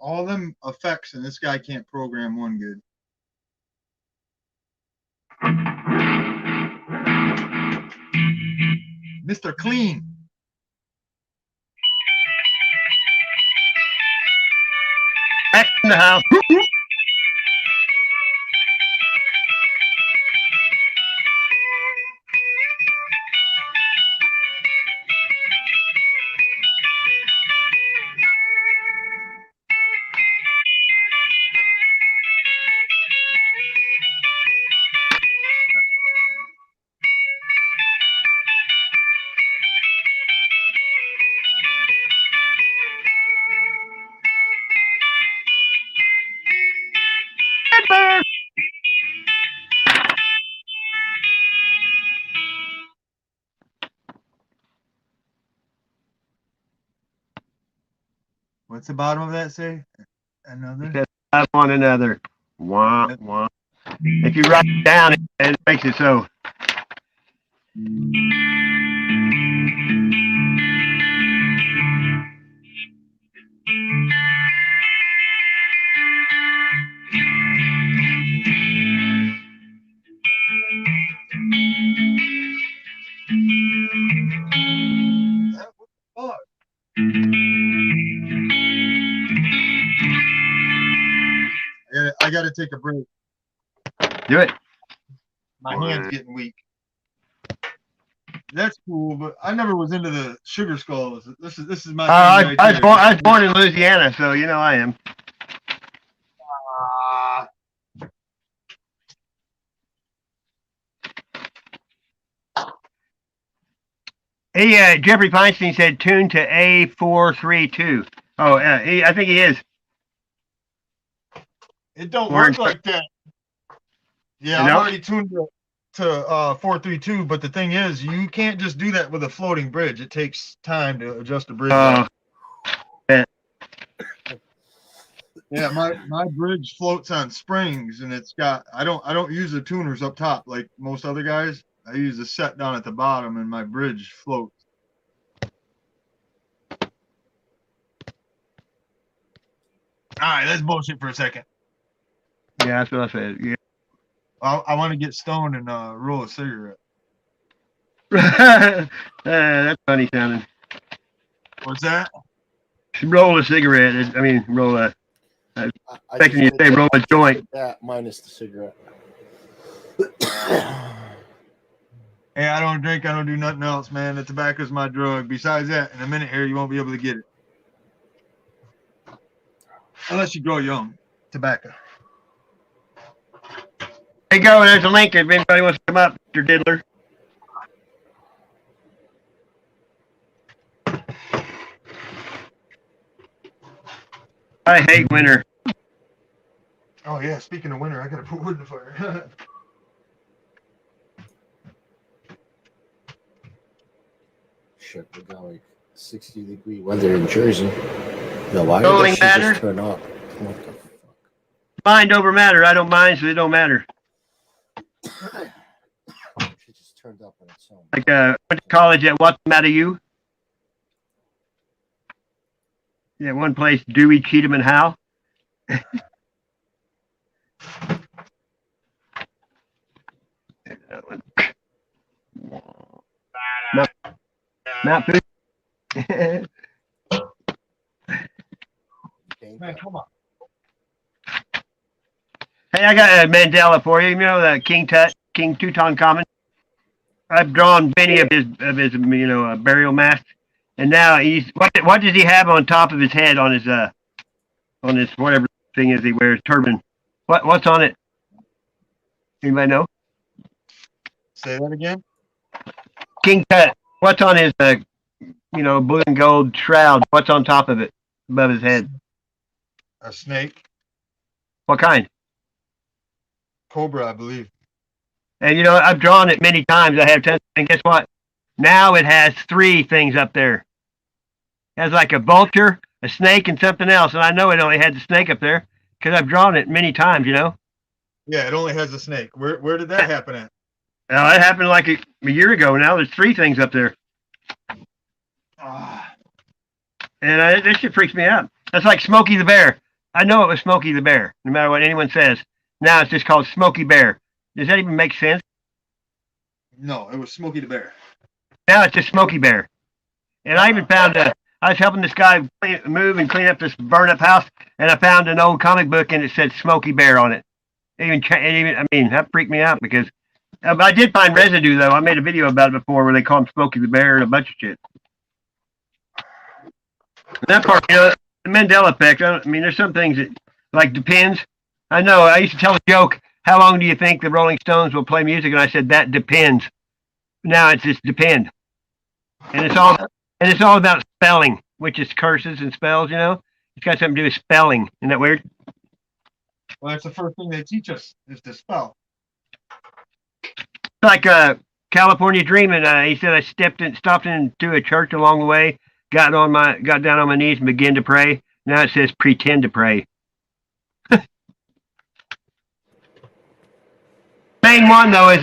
All them effects, and this guy can't program one good. Mr. Clean. Back in the house. What's the bottom of that say? Another? Just live on another. Wah, wah. If you write it down, it makes it so. Fuck. I gotta take a break. Do it. My hand's getting weak. That's cool, but I never was into the sugar skulls. This is my. I was born in Louisiana, so you know I am. Hey, Jeffrey Feinstein said tune to A432. Oh, I think he is. It don't work like that. Yeah, I'm No? already tuned to 432, but the thing is, you can't just do that with a floating bridge. It takes time to adjust the bridge. Yeah, my bridge floats on springs, and it's got I don't use the tuners up top like most other guys. I use the set down at the bottom, and my bridge floats. All right, let's bullshit for a second. Yeah, that's what I said. Yeah. I want to get stoned and roll a cigarette. That's funny sounding. What's that? Roll a cigarette. I mean, roll a. I Expecting you to say roll a joint. That minus the cigarette. Hey, I don't drink. I don't do nothing else, man. The tobacco's my drug. Besides that, in a minute here, you won't be able to get it. Unless you grow young. Tobacco. There you go. There's a link if anybody wants to come up, Mr. Diddler. I hate winter. Oh, yeah. Speaking of winter, I got to put wood in the fire. shit. We got like 60-degree weather in Jersey. Yeah, why did Rolling that shit matter? just turn up? What the fuck? Mind over matter. I don't mind, so it don't matter. Shit just turned up on its own. Like went to college at What's the Matter You? Yeah, one place, Dewey, Cheatham, and Howe. Mount Food. Man, come on. Hey, I got a Mandela for you. You know the King Tutankhamun. I've drawn many of his burial masks, and now he's what does he have on top of his head on his whatever thing is he wears, turban? What's on it? Anybody know? Say that again. King Tut. What's on his blue and gold shroud? What's on top of it above his head? A snake. What kind? Cobra, I believe. And I've drawn it many times. I have 10, and guess what? Now it has 3 things up there. It has like a vulture, a snake, and something else. And I know it only had the snake up there because I've drawn it many times. Yeah, it only has a snake. Where did that happen at? Now it happened like a year ago. Now there's 3 things up there, and this shit freaks me out. That's like Smokey the Bear. I know it was Smokey the Bear, no matter what anyone says. Now it's just called Smokey Bear. Does that even make sense? No, it was Smokey the Bear. Now it's just Smokey Bear. And I even found I was helping this guy move and clean up this burn up house, and I found an old comic book and it said Smokey Bear on it. That freaked me out because I did find residue though. I made a video about it before where they call him Smokey the Bear and a bunch of shit. And that part, the Mandela effect. There's some things that like depends. I know. I used to tell a joke. How long do you think the Rolling Stones will play music? And I said that depends. Now it's just depend, and it's all about spelling, which is curses and spells. It's got something to do with spelling. Isn't that weird? Well, that's the first thing they teach us is to spell. Like California Dreaming. He said I stopped into a church along the way, got down on my knees and began to pray. Now it says pretend to pray. Main one though is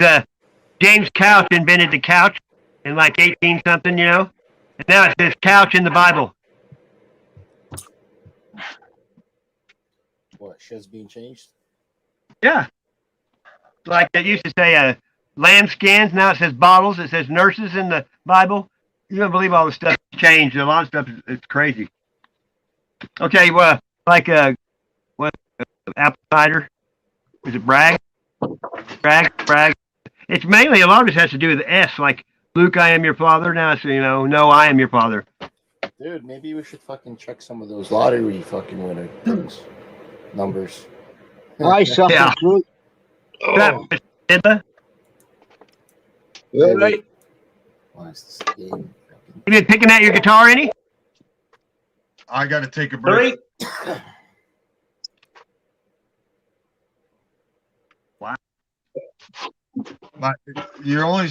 James Couch invented the couch in like 18 something, and now it says couch in the Bible. What, shit's being changed? Yeah. Like it used to say lambskins, now it says bottles, it says nurses in the Bible. You don't believe all the stuff changed. A lot of stuff is crazy. Okay, well, like apple cider. Is it brag? Brag. It's mainly a lot of it has to do with the S, like Luke, I am your father. Now it's no, I am your father. Dude, maybe we should fucking check some of those lottery fucking winner things. Numbers. Try something, Yeah. Truth. Oh. Right. Why is this game? You been picking at your guitar any? I got to take a break. Wow. You're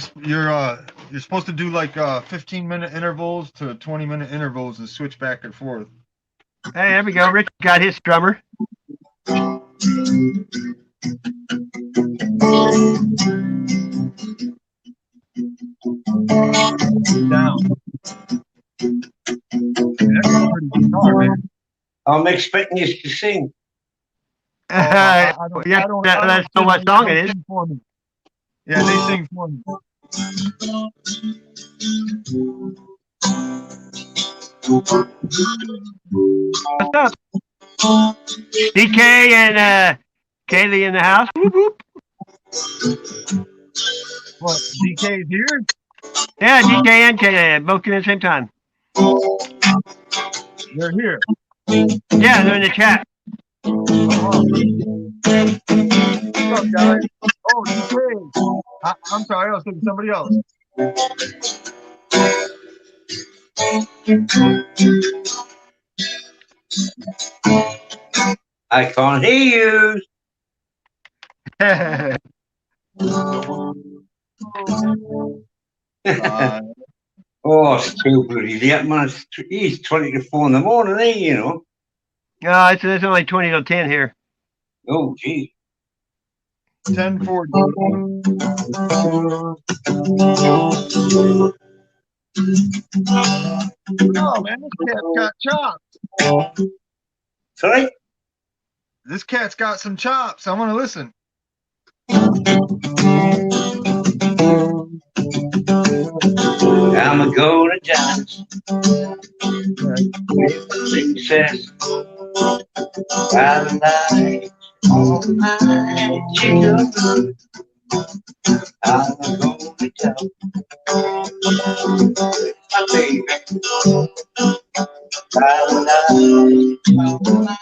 supposed to do like 15-minute intervals to 20-minute intervals and switch back and forth. Hey, there we go. Rich got his drummer. Down. That's a pretty guitar, man. I'm expecting you to sing. That's so what song it is. Yeah, they sing for me. What's up? DK and Kaylee in the house. Whoop, whoop. What, DK is here? Yeah, DK and Kaylee both in at the same time. They're here. Yeah, they're in the chat. What's up, guys? Oh, DK. I'm sorry, I was thinking somebody else. I can't hear you. Oh, it's too bloody late, man. He's 20 to 4 in the morning, ain't you know? It's only 20 till 10 here. Oh, gee. 10:40. Oh man, this cat's got chops. Sorry? This cat's got some chops. I want to listen. I'm a going to dance. With success. I like all my children. I'm going to tell my baby. I like all my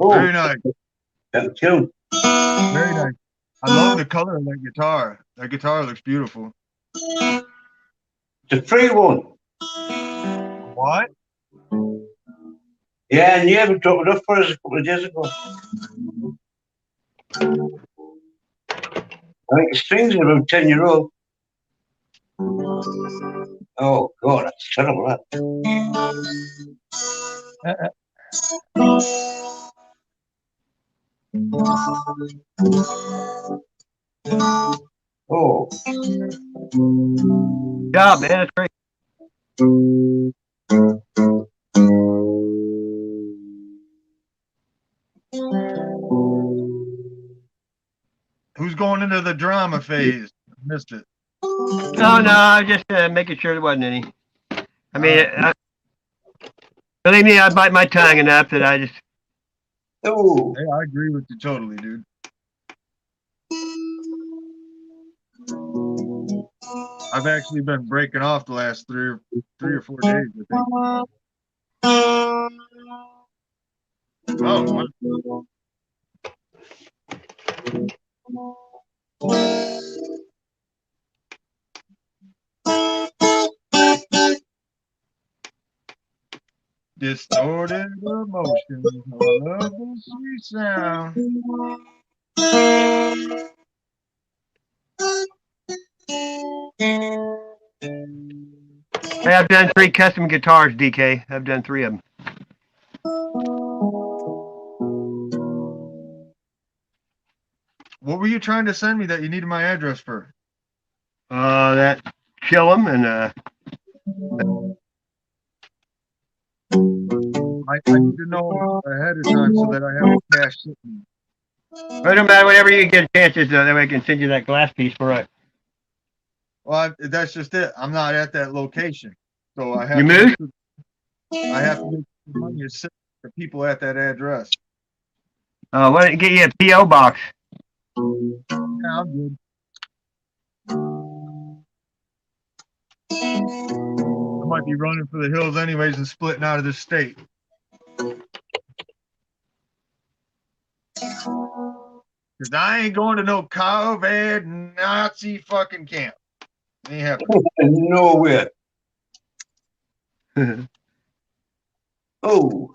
Very nice. that tune. Very nice. I love the color of that guitar. That guitar looks beautiful. It's a free one. What? Yeah, and you ever dropped it off for us a couple of days ago. I think the strings are about 10-year-old. Oh, God, that's terrible, that. Oh, Yeah, man, that's great. Who's going into the drama phase? Missed it. No, I just making sure there wasn't any. I mean, believe me, I bite my tongue enough that I just. oh. Hey, I agree with you totally, dude. I've actually been breaking off the last three or 4 days, I think. Oh, wow. Distorted emotions. I love the sweet sound. Hey, I've done 3 custom guitars, DK. I've done 3 of them. What were you trying to send me that you needed my address for? That chill them and I need to know ahead of time so that I have a cash sitting. But no matter, whenever you get chances, that way I can send you that glass piece for it. Well, that's just it. I'm not at that location, so I have You to moved? I have to make sure the money is sent to people at that address. Why don't you get you a PO box? Yeah, I'm good. I might be running for the hills anyways and splitting out of this state. Cause I ain't going to no COVID Nazi fucking camp. Ain't happening. Nowhere. Oh.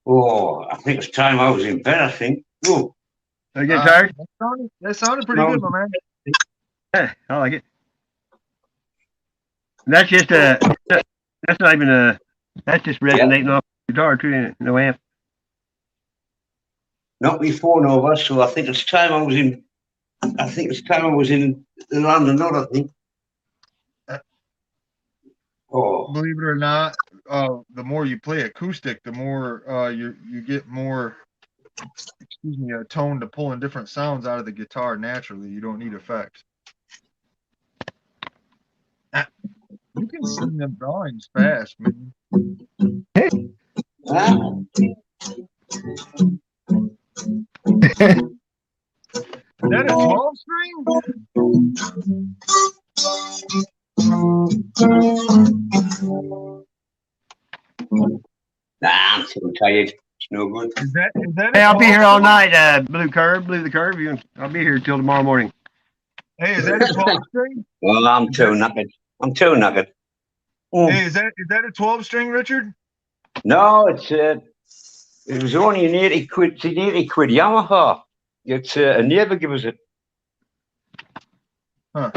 Oh, I think it's time I was in bed, I think. Oh. I get tired? That sounded pretty good, my man. Yeah, I like it. That's just that's not even that's just resonating off the guitar too, ain't it? No amp. knocked my phone over. So I think it's time I was in. I think it's time I was in the land of Nod. I think. Oh, Believe it or not, the more you play acoustic, the more you get more, excuse me, a tone to pulling different sounds out of the guitar naturally. You don't need effects. You can sing them drawings fast, man. ah, Is that a 12 string? I'm too tired. It's no good. Is that Hey, a I'll be 12 here all string? night. Blue the curve. I'll be here till tomorrow morning. Hey, is that a 12 string? Well, I'm too knackered. I'm too knackered. Hey, is that a 12 string, Richard? No, it was only an 80 quid. It's an 80 quid Yamaha. It's a neighbour gave us it. Huh.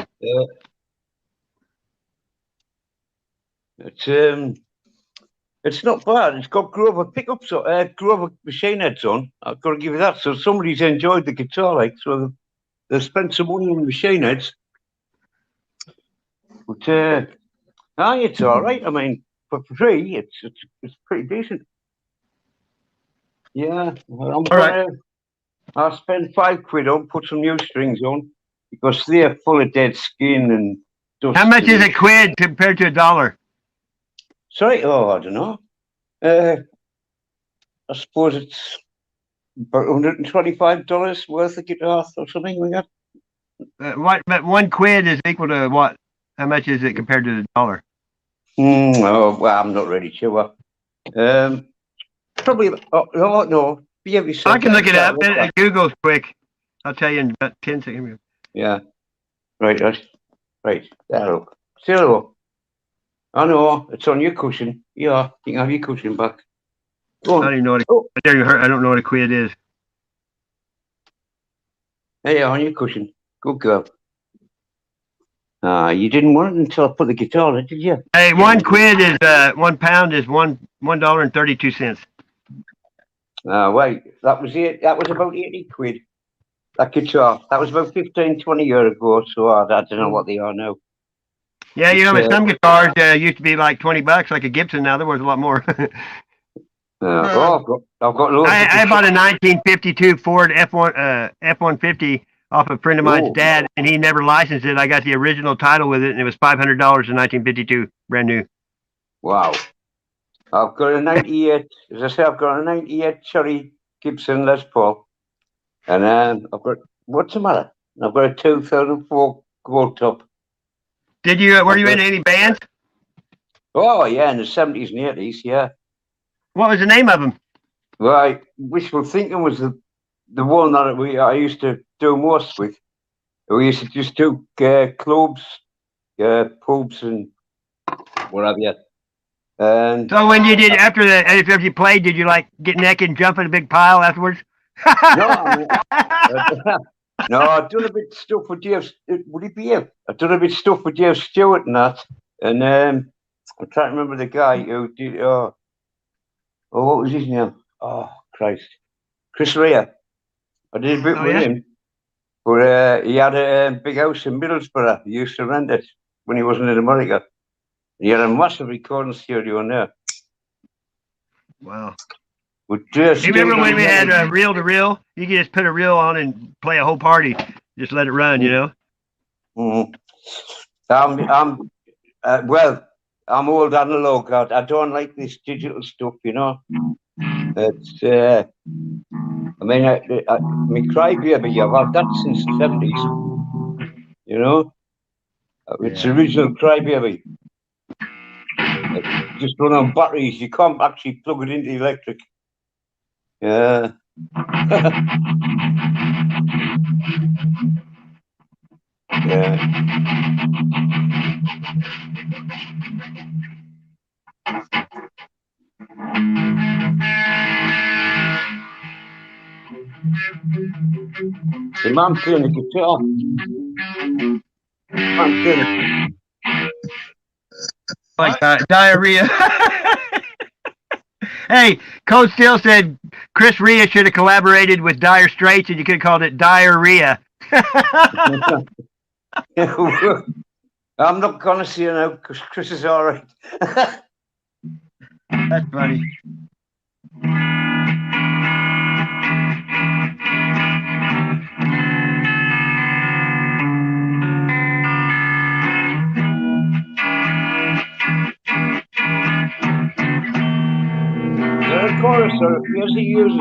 It's not bad. It's got Grover pickups, Grover machine heads on. I've got to give you that. So somebody's enjoyed the guitar, like, so they've spent some money on machine heads. But it's all right. I mean, for free, it's pretty decent. Yeah, I'll spend £5 on, put some new strings on, because they're full of dead skin and dust. How much is a quid compared to $1? Sorry, I don't know. I suppose it's about $125 worth of guitar or something like that. But 1 quid is equal to what? How much is it compared to $1? Well, I'm not really sure. Probably. No. I can look it up. Google's quick. I'll tell you in about 10 seconds. Yeah. Right. There. Look. See hello. I know. It's on your cushion. Yeah. You can have your cushion back. Go on. I don't even know what I don't know what a quid is. Hey, on your cushion. Good girl. You didn't want it until I put the guitar in, did you? Hey, 1 quid is £1 is $1.32. Wait, that was it. That was about 80 quid. That guitar. That was about 15, 20 years ago. So I don't know what they are now. Yeah, some guitars used to be like $20, like a Gibson. Now they're worth a lot more. I've got loads. I bought a 1952 Ford F-150 off a friend of mine's dad, and he never licensed it. I got the original title with it, and it was $500 in 1952, brand new. Wow. I've got a 98, as I say, I've got a 98 Cherry Gibson Les Paul. And I've got, what's the matter? I've got a 2004 Gold Top. Were you in any bands? Oh, yeah, in the 70s and 80s, yeah. What was the name of them? Well, Wishful Thinking was the one that I used to do most with. We used to just do clubs, pubs, and what have you. And so when you did after you played, did you like get naked and jump in a big pile afterwards? No, I've done a bit of stuff with Dave. Would he be here? I've done a bit of stuff with Dave Stewart and that. And I'm trying to remember the guy who did. What was his name? Oh, Christ, Chris Rea. I did a bit with him. But he had a big house in Middlesbrough. He used to rent it when he wasn't in America. He had a massive recording studio in there. Wow. You remember when we had a reel to reel? You could just put a reel on and play a whole party. Just let it run, you know? Mm-hmm. I'm old analog. I don't like this digital stuff, you know? It's, I mean, my Crybaby, I've had that since the 70s, you know? It's original Crybaby. It's just run on batteries. You can't actually plug it into electric. Yeah. Yeah. The man playing the guitar. Like diarrhea. Hey, Cold Steel said Chris Rea should have collaborated with Dire Straits, and you could have called it Diarrhea. I'm not gonna see you now because Chris is all right. That's funny. Is that a chorus or a phrase he using?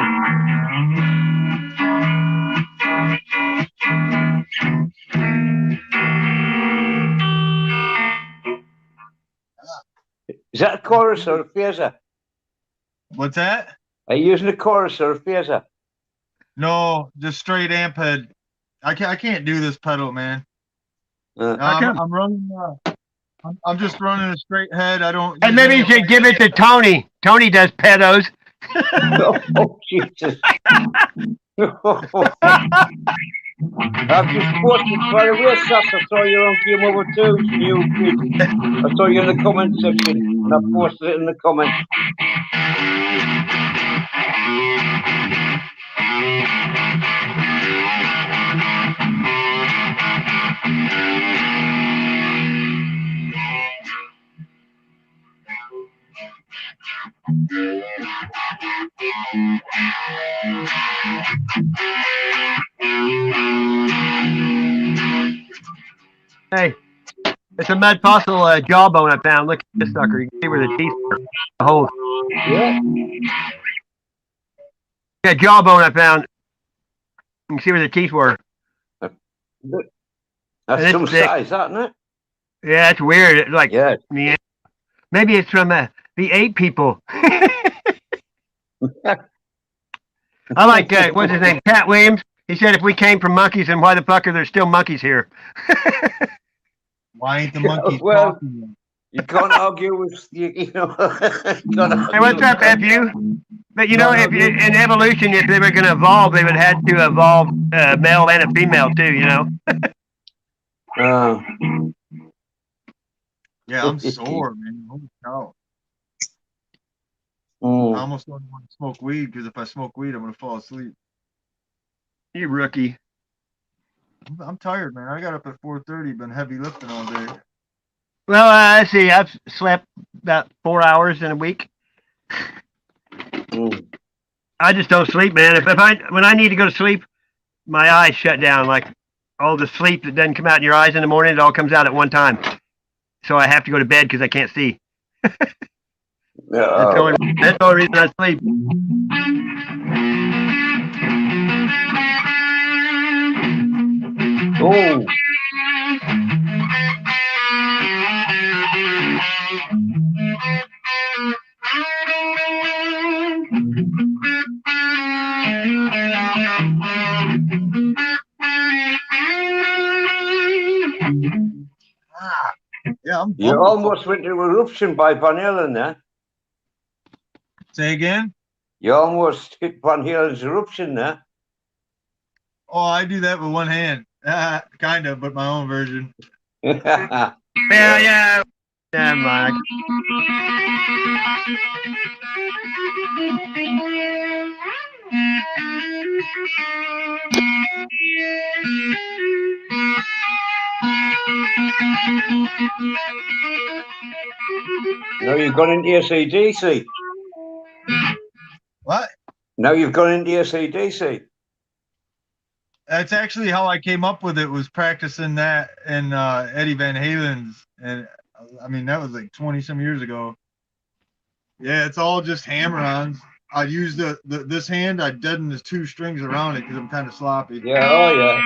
Is that a chorus or a phaser? What's that? Are you using a chorus or a phaser? No, just straight amp head. I can't do this pedal, man. I'm running. I'm just running a straight head. I don't. And maybe you should give it to Tony. Tony does pedos. Oh, Jesus. I've just posted, by the way, Sass, I saw you on Game Over 2, new kid. I saw you in the comment section, and I posted it in the comments. Hey, it's a Mud Fossil jawbone I found. Look at this sucker. You can see where the teeth are. The holes. Yeah. Yeah, jawbone I found. You can see where the teeth were. That's some size, isn't it? Yeah, it's weird. It's like, yeah. Maybe it's from the ape people. I like, what's his name, Pat Williams. He said if we came from monkeys, then why the fuck are there still monkeys here? Why ain't the monkeys talking? You can't argue with, you know. Hey, what's up, FU? But, you know, if in evolution, if they were going to evolve, they would have to evolve male and a female, too, you know? Yeah, I'm sore, man. Holy cow. I almost don't want to smoke weed because if I smoke weed, I'm going to fall asleep. You rookie. I'm tired, man. I got up at 4:30, been heavy lifting all day. Well, let's see. I've slept about 4 hours in a week. I just don't sleep, man. When I need to go to sleep, my eyes shut down. Like all the sleep that doesn't come out in your eyes in the morning, it all comes out at one time. So I have to go to bed because I can't see. That's the only reason I sleep. Oh. Yeah, you almost went to eruption by Van Halen there. Say again? You almost hit Van Halen's eruption there. Oh, I do that with one hand. Kind of, but my own version. Yeah. Damn, Mike. Now you've gone into AC/DC. What? Now you've gone into AC/DC. That's actually how I came up with it, was practicing that in Eddie Van Halen's. And I mean, that was like 20 some years ago. Yeah, it's all just hammer-ons. I use this hand, I deaden the two strings around it because I'm kind of sloppy. Yeah, oh yeah.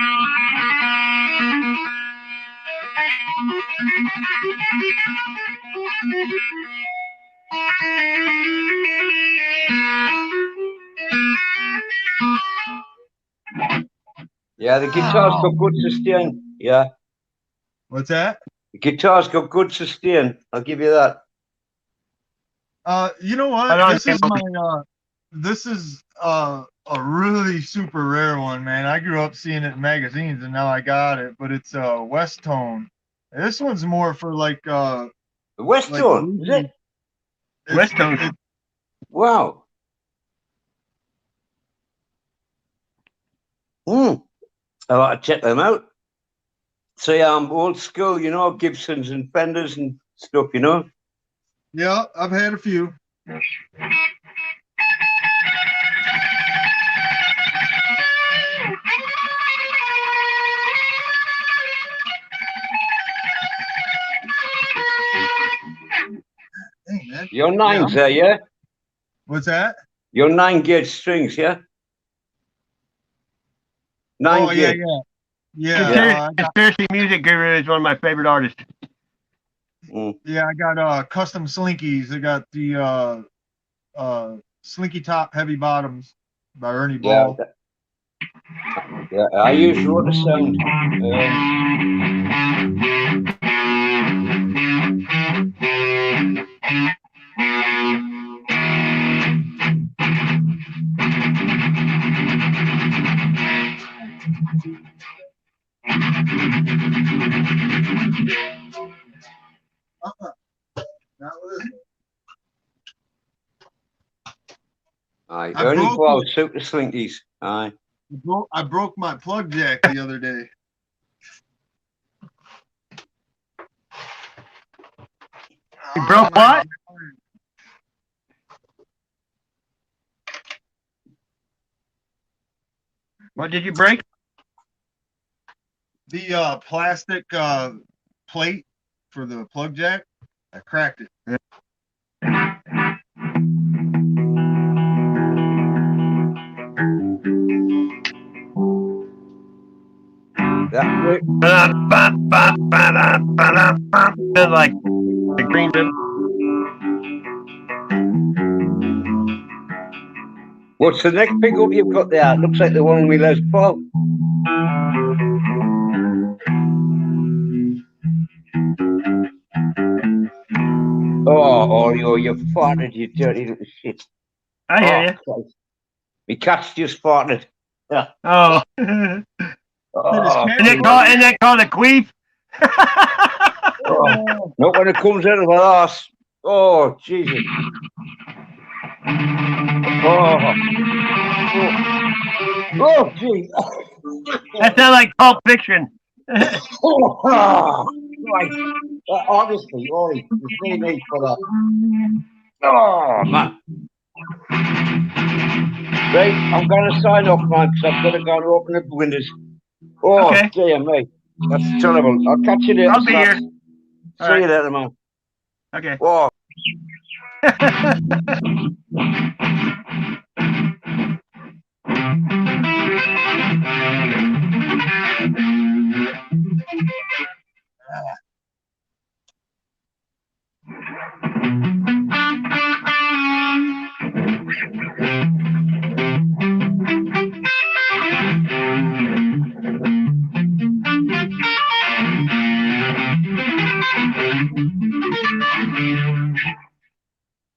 Yeah, the guitar's got good sustain. Yeah. What's that? The guitar's got good sustain. I'll give you that. You know what? This is a really super rare one, man. I grew up seeing it in magazines, and now I got it. But it's West Tone. This one's more for like the West Tone, is it? West Tone. Wow. I like to check them out. See, I'm old school, you know, Gibsons and Fenders and stuff, you know. Yeah, I've had a few. Hey, man. Your nines there, yeah? What's that? Your 9-gauge strings, yeah? 9 Oh, yeah, gauge. yeah. Conspiracy Music Guru is one of my favorite artists. Yeah, I got custom slinkies. I got the slinky top, heavy bottoms by Ernie Yeah, Ball. yeah. I use Rotor Sound. Not with this Aye, I Ernie broke Ball, it. Super Slinkies. Aye. I broke my plug jack the other day. You broke what? What did you break? The plastic plate for the plug jack. I cracked it. That's it. Sounds like the Green River. What's the next pickup you've got there? Looks like the one we Les Paul. Oh, Oreo, you farted, you dirty little shit. I hear you. Christ. My cat's just farted. Yeah. Oh. Oh, Isn't that called a queef? oh, not when it comes out of her ass. Oh, Jesus. Oh, oh, gee. That sounds like Pulp Fiction. Oh, right. Honestly, Ori, there's no need for that. Oh, man. Right, I'm going to sign off, man, because I've got to go and open up the windows. Oh, Okay. dear me. That's terrible. I'll catch you later. I'll be here. See you later, man. Okay. Oh.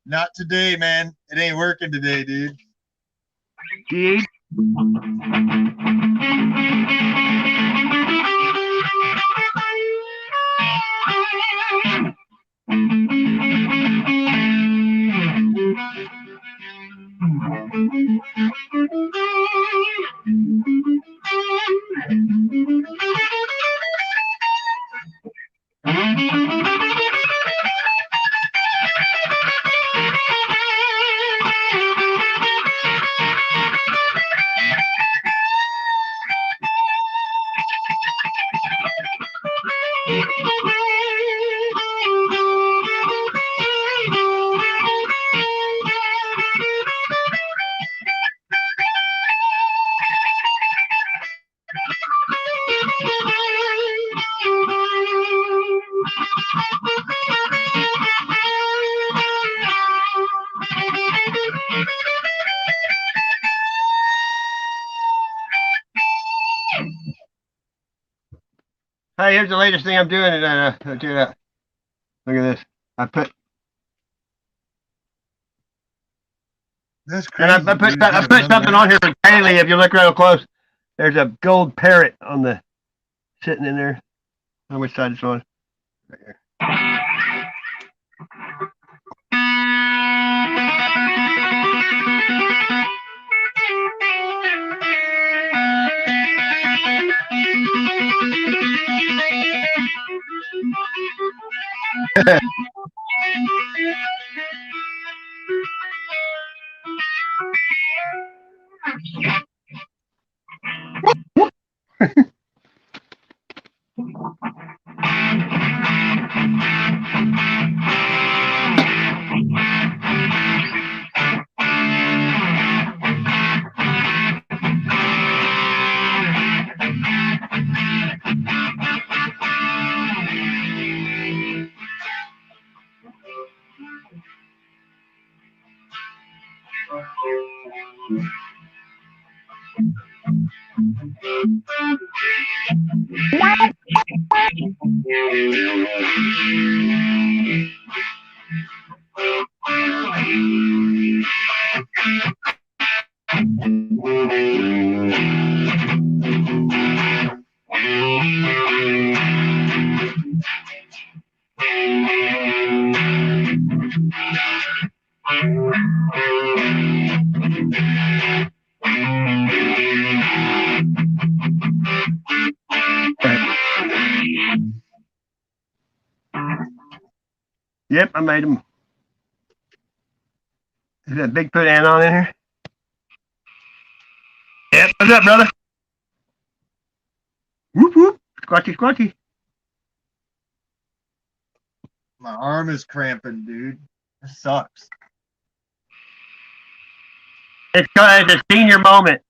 Not today, man. It ain't working today, dude. Gee. Hey, here's the latest thing I'm doing. I'll do that. Look at this. That's crazy. I put something on here for Kaylee. If you look real close, there's a gold parrot on the sitting in there. On which side it's on? Right here. Yep, I made them. Is that Bigfoot anon in here? Yep. What's up, brother? Whoop whoop. Squatchy squatchy. My arm is cramping, dude. It sucks. It's a senior moment.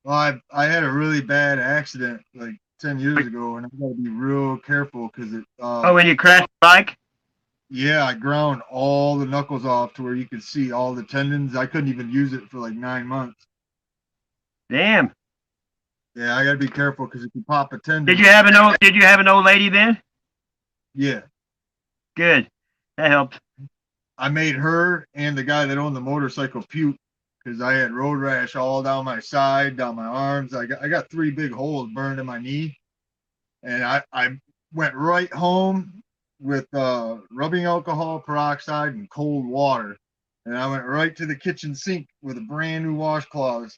Well, I had a really bad accident like 10 years ago, and I gotta be real careful because it. Oh, when you crashed the bike? Yeah, I ground all the knuckles off to where you could see all the tendons. I couldn't even use it for like 9 months. Damn. Yeah, I gotta be careful because if you pop a tendon. Did you have an old lady then? Yeah. Good. That helps. I made her and the guy that owned the motorcycle puke because I had road rash all down my side, down my arms. I got 3 big holes burned in my knee, and I went right home with rubbing alcohol peroxide and cold water, and I went right to the kitchen sink with a brand new washcloth,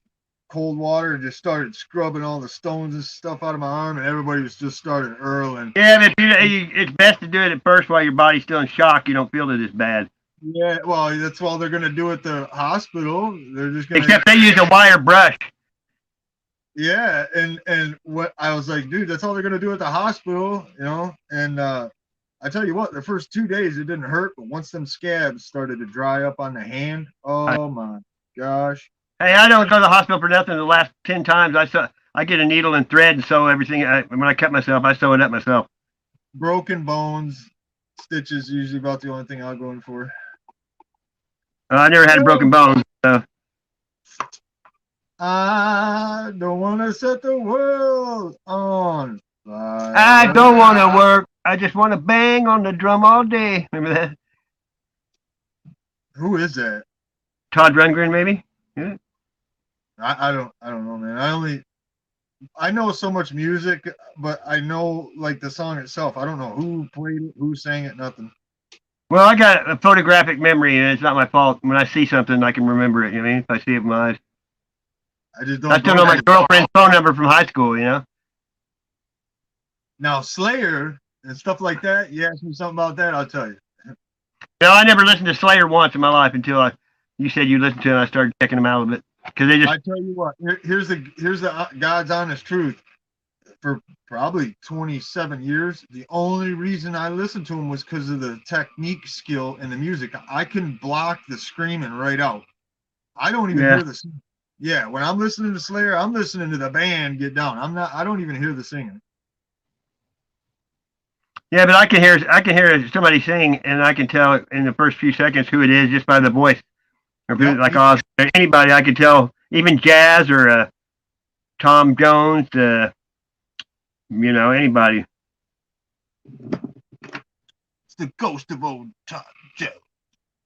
cold water, and just started scrubbing all the stones and stuff out of my arm, and everybody was just started hurling. Yeah, but it's best to do it at first while your body's still in shock. You don't feel it as bad. Yeah, well, that's all they're gonna do at the hospital. They're just gonna. Except they use a wire brush. Yeah, and what I was like, dude, that's all they're gonna do at the hospital, you know. And I tell you what, the first 2 days it didn't hurt, but once them scabs started to dry up on the hand, oh my gosh. Hey, I don't go to the hospital for nothing. The last 10 times I get a needle and thread and sew everything. When I cut myself, I sew it up myself. Broken bones, stitches usually about the only thing I'll go in for. I never had a broken bone. So. I don't want to set the world on fire. I don't want to work. I just want to bang on the drum all day. Remember that? Who is that? Todd Rundgren, maybe? Yeah. I don't know, man. I know so much music, but I know like the song itself. I don't know who played it, who sang it, nothing. Well, I got a photographic memory, and it's not my fault. When I see something, I can remember it. You know what I mean? If I see it with my eyes. I just don't. I still know my girlfriend's phone number from high school. You know. Now Slayer and stuff like that. You ask me something about that, I'll tell you. No, I never listened to Slayer once in my life until you said you listened to it, and I started checking them out a bit. Because they just. I tell you what. Here's the God's honest truth. For probably 27 years, the only reason I listened to him was because of the technique, skill, and the music. I can block the screaming right out. I don't even hear the singing. Yeah, when I'm listening to Slayer, I'm listening to the band get down. I don't even hear the singing. Yeah, but I can hear somebody sing, and I can tell in the first few seconds who it is just by the voice. Or like anybody, I can tell, even jazz or Tom Jones, anybody. It's the ghost of old Tom Jones.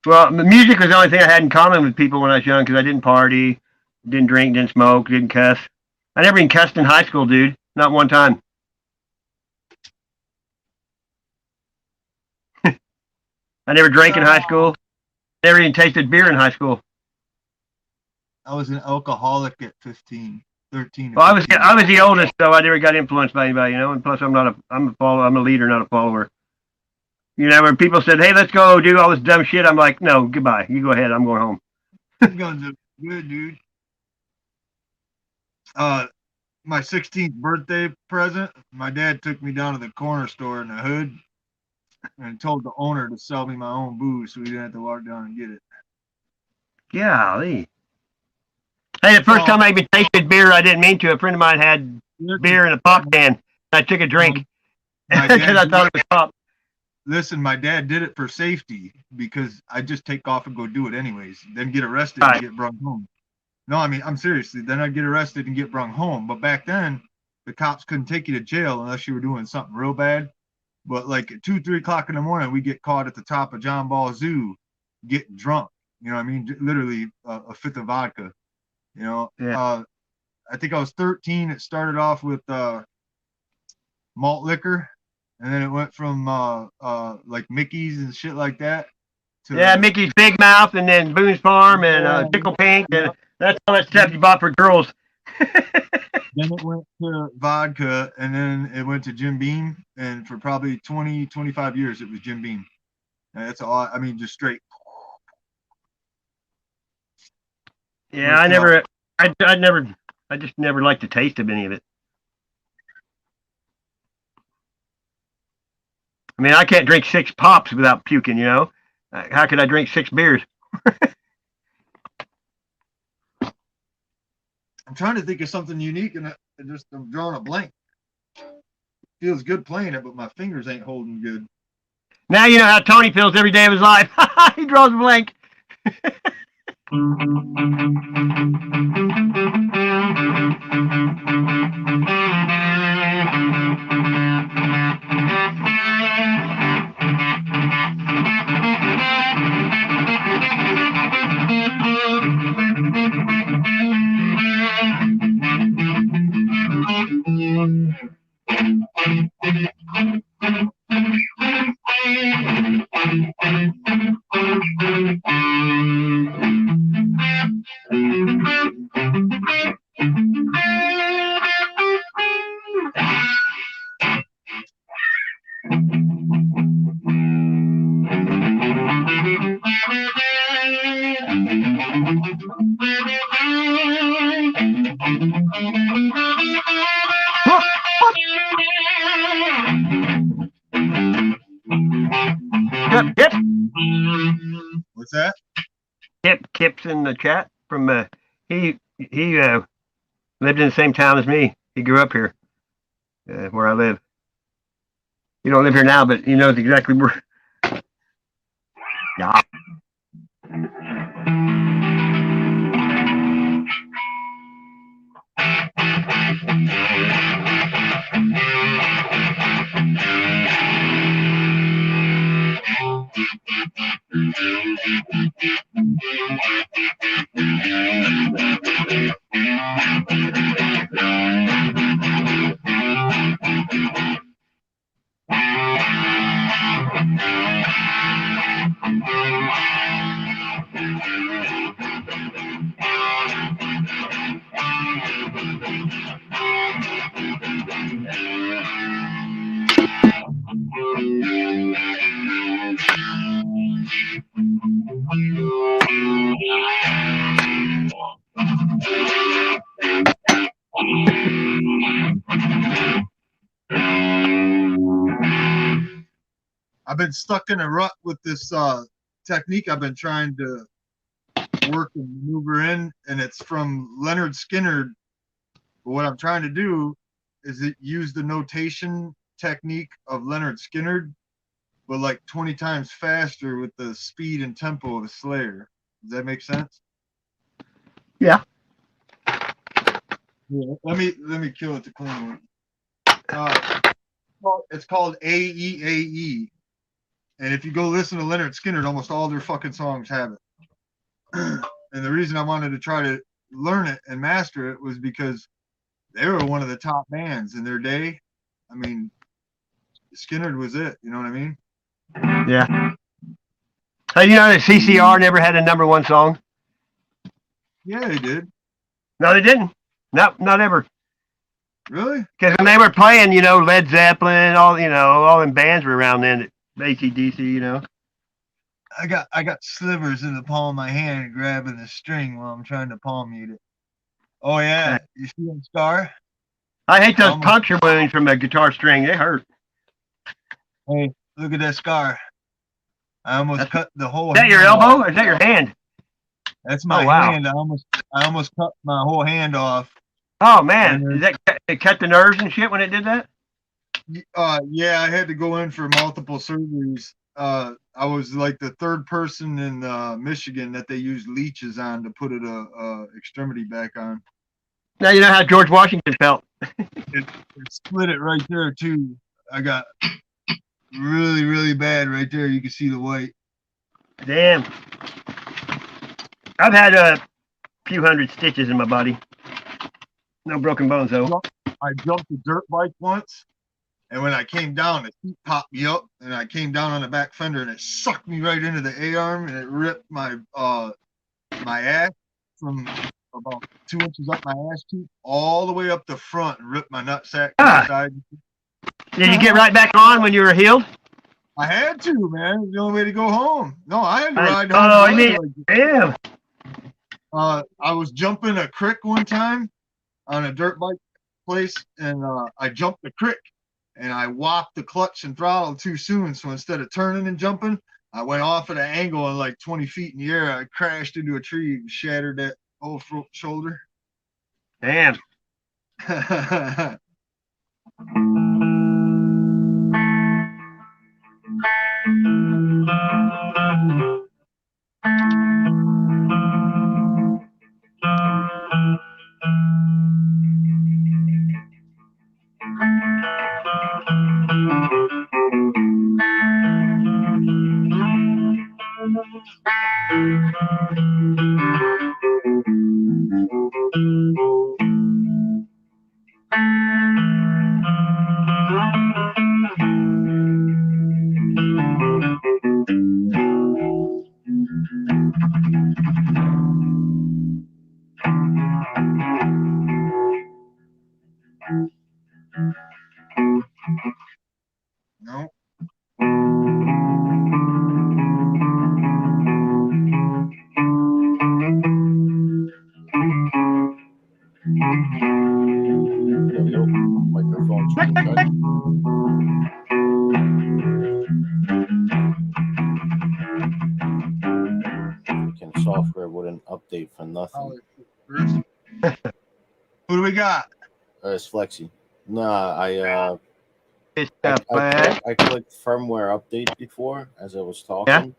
Well, the music was the only thing I had in common with people when I was young because I didn't party, didn't drink, didn't smoke, didn't cuss. I never even cussed in high school, dude. Not one time. I never drank in high school. Never even tasted beer in high school. I was an alcoholic at 15, 13. Well, I was the oldest, so I never got influenced by anybody, And plus, I'm a leader, not a follower. You know, when people said, "Hey, let's go do all this dumb shit," I'm like, "No, goodbye. You go ahead. I'm going home." Guns are good, dude. My 16th birthday present, my dad took me down to the corner store in the hood and told the owner to sell me my own booze so we didn't have to walk down and get it. Golly. Hey, the first time I even tasted beer, I didn't mean to. A friend of mine had beer in a pop can. I took a drink because I thought it was pop. Listen, my dad did it for safety because I just take off and go do it anyways, then get arrested and get brought home. No, I mean, I'm seriously. Then I'd get arrested and get brought home. But back then, the cops couldn't take you to jail unless you were doing something real bad. But like at 2, 3 o'clock in the morning, we get caught at the top of John Ball Zoo getting drunk. You know what I mean? Literally a fifth of vodka. You know, I think I was 13. It started off with malt liquor, and then it went from like Mickey's and shit like that. To, Mickey's Big Mouth, and then Boone's Farm, and Tickle Pink, and that's all that stuff you bought for girls. Then it went to vodka, and then it went to Jim Beam, and for probably 20, 25 years, it was Jim Beam. And that's all. I mean, just straight. Yeah, I just never liked the taste of any of it. I mean, I can't drink 6 pops without puking, you know? How could I drink 6 beers? I'm trying to think of something unique, and I'm drawing a blank. Feels good playing it, but my fingers ain't holding good. Now you know how Tony feels every day of his life. He draws a blank. What's that? Kip's in the chat from he lived in the same town as me. He grew up here, where I live. He don't live here now, but he knows exactly where. Yeah. I've been stuck in a rut with this technique I've been trying to work and maneuver in, and it's from Leonard Skinner. But what I'm trying to do is use the notation technique of Leonard Skinner, but like 20 times faster with the speed and tempo of a Slayer. Does that make sense? Yeah. Let me kill it to clean it. It's called AEAE. And if you go listen to Leonard Skinner, almost all their fucking songs have it. And the reason I wanted to try to learn it and master it was because they were one of the top bands in their day. I mean, Skinner was it. You know what I mean? Yeah. Hey, you know that CCR never had a #1 song? Yeah, they did. No, they didn't. No, not ever. Really? Because when they were playing, you know, Led Zeppelin, all them bands were around then. AC/DC, you know. I got slivers in the palm of my hand grabbing the string while I'm trying to palm mute it. Oh yeah, you see that scar? I hate those Almost- puncture wounds from a guitar string. They hurt. Hey, look at that scar. I almost cut the whole Is that your hand elbow off. or is that your hand? That's my Oh, wow. hand. I almost cut my whole hand off. Oh man, And is that it cut the nerves and shit when it did that? Yeah, I had to go in for multiple surgeries. I was like the third person in Michigan that they used leeches on to put a extremity back on. Now you know how George Washington felt. It split it right there too. I got really, really bad right there. You can see the white. Damn. I've had a few hundred stitches in my body. No broken bones though. I jumped a dirt bike once, and when I came down, the seat popped me up, and I came down on the back fender, and it sucked me right into the A-arm, and it ripped my my ass from about 2 inches up my ass cheek all the way up the front, and ripped my nutsack to the side. Did you get right back on when you were healed? I had to, man. It was the only way to go home. No, I had to ride home. Oh, I mean, damn. I was jumping a creek one time on a dirt bike place, and I jumped the creek, and I whopped the clutch and throttle too soon. So instead of turning and jumping, I went off at an angle and like 20 feet in the air. I crashed into a tree and shattered that whole shoulder. Damn. No. There we go. Microphone's being cut. Freaking software wouldn't update for nothing. Who do we got? It's Flexi. Nah, I It's I clicked firmware update before as I was talking,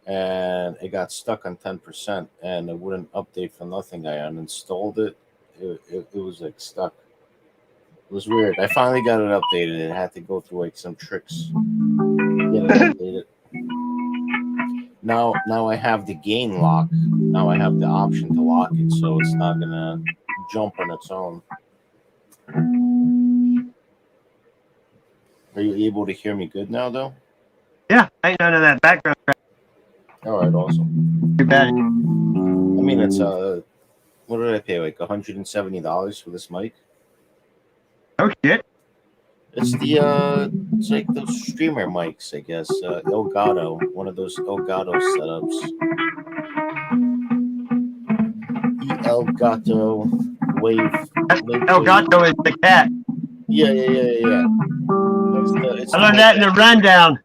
and it got stuck on 10%, and it wouldn't update for nothing. I uninstalled it. It was like stuck. It was weird. I finally got it updated. It had to go through like some tricks. Get it updated. Now I have the gain lock. Now I have the option to lock it, so it's not gonna jump on its own. Are you able to hear me good now, though? Yeah, ain't none of that background crap. All right, awesome. Too bad. I mean, it's what did I pay? Like $170 for this mic. Oh shit. It's it's like those streamer mics, I guess. Elgato, one of those Elgato setups. Elgato Wave. Elgato is the cat. Yeah. It's I learned that in the rundown.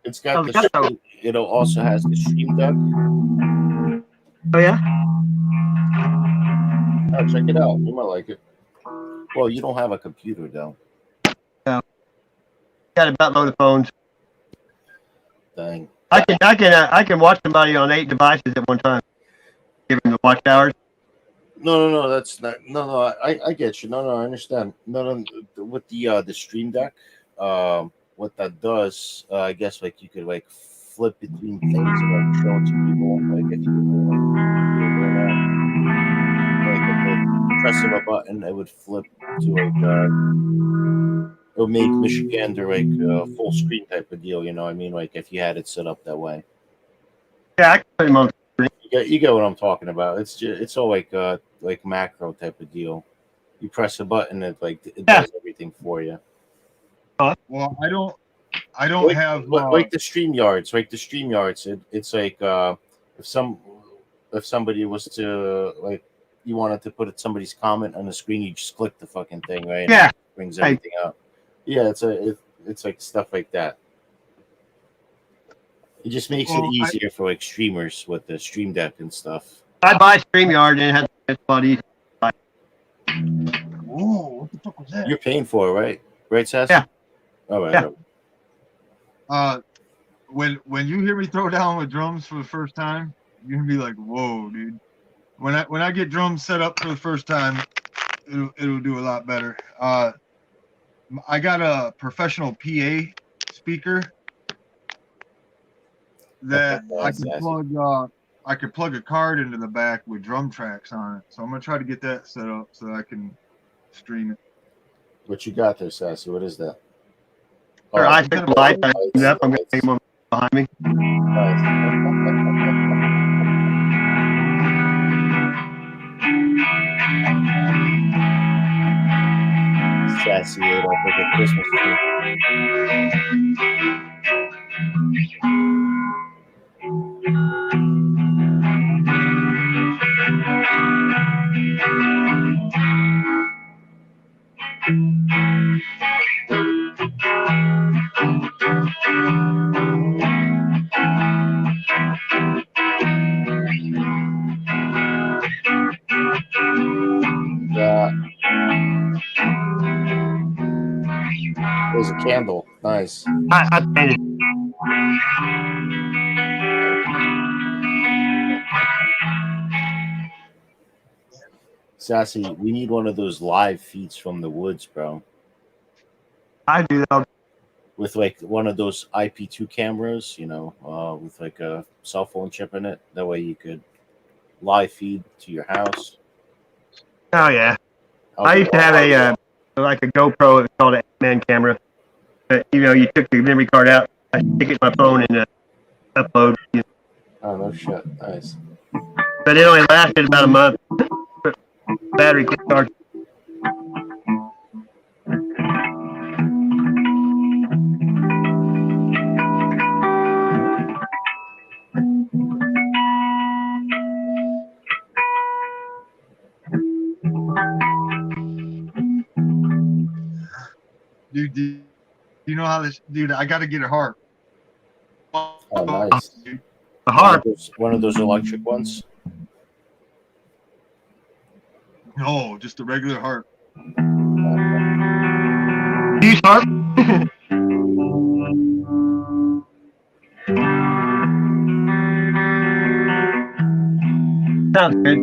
It's got the. It also has the Stream Deck. Oh yeah. Oh, check it out. You might like it. Well, you don't have a computer though. No. Got a buttload of phones. Dang. I can watch somebody on 8 devices at one time. Give them the watch hours. No, that's not. No, I get you. No, I understand. No, with the Stream Deck, what that does, I guess, like you could like flip between things and like show it to people. Like if you press of a button, it would flip to like it would make Michigander like full screen type of deal. You know what I mean? Like if you had it set up that way. Yeah, I can put them on. You get what I'm talking about. It's all like macro type of deal. You press a button, it does everything for you. Well, I don't have. Like the StreamYards. Like the StreamYards. It's like if somebody was to like you wanted to put somebody's comment on the screen, you just click the fucking thing, right? Yeah. And it brings everything up. Yeah, it's like stuff like that. It just makes it easier for like streamers with the Stream Deck and stuff. I buy StreamYard and it has it's a lot easier. Whoa, what the fuck was that? You're paying for it, right? Right, Sassy? Yeah. All right. Yeah. When you hear me throw down with drums for the first time, you're gonna be like, "Whoa, dude!" When I get drums set up for the first time, it'll do a lot better. I got a professional PA speaker that I can plug. I could plug a card into the back with drum tracks on it. So I'm gonna try to get that set up so I can stream it. What you got there, Sassy? What is that? Or I took the light. I'm gonna take one behind me. Sassy ate off like a Christmas tree. There's a candle. Nice. I painted. Sassy, we need one of those live feeds from the woods, bro. I do that. With like one of those IP2 cameras, you know, with like a cell phone chip in it. That way you could live feed to your house. Oh yeah. I used to have a like a GoPro. It's called an man camera. You know, you took the memory card out. I stick it in my phone and upload. Oh no shit! Nice. But it only lasted about a month. Battery charge. Dude, do you know how this? Dude, I got to get a harp. Oh, nice. A harp. One of those electric ones. No, just a regular harp. Use harp. Sounds good.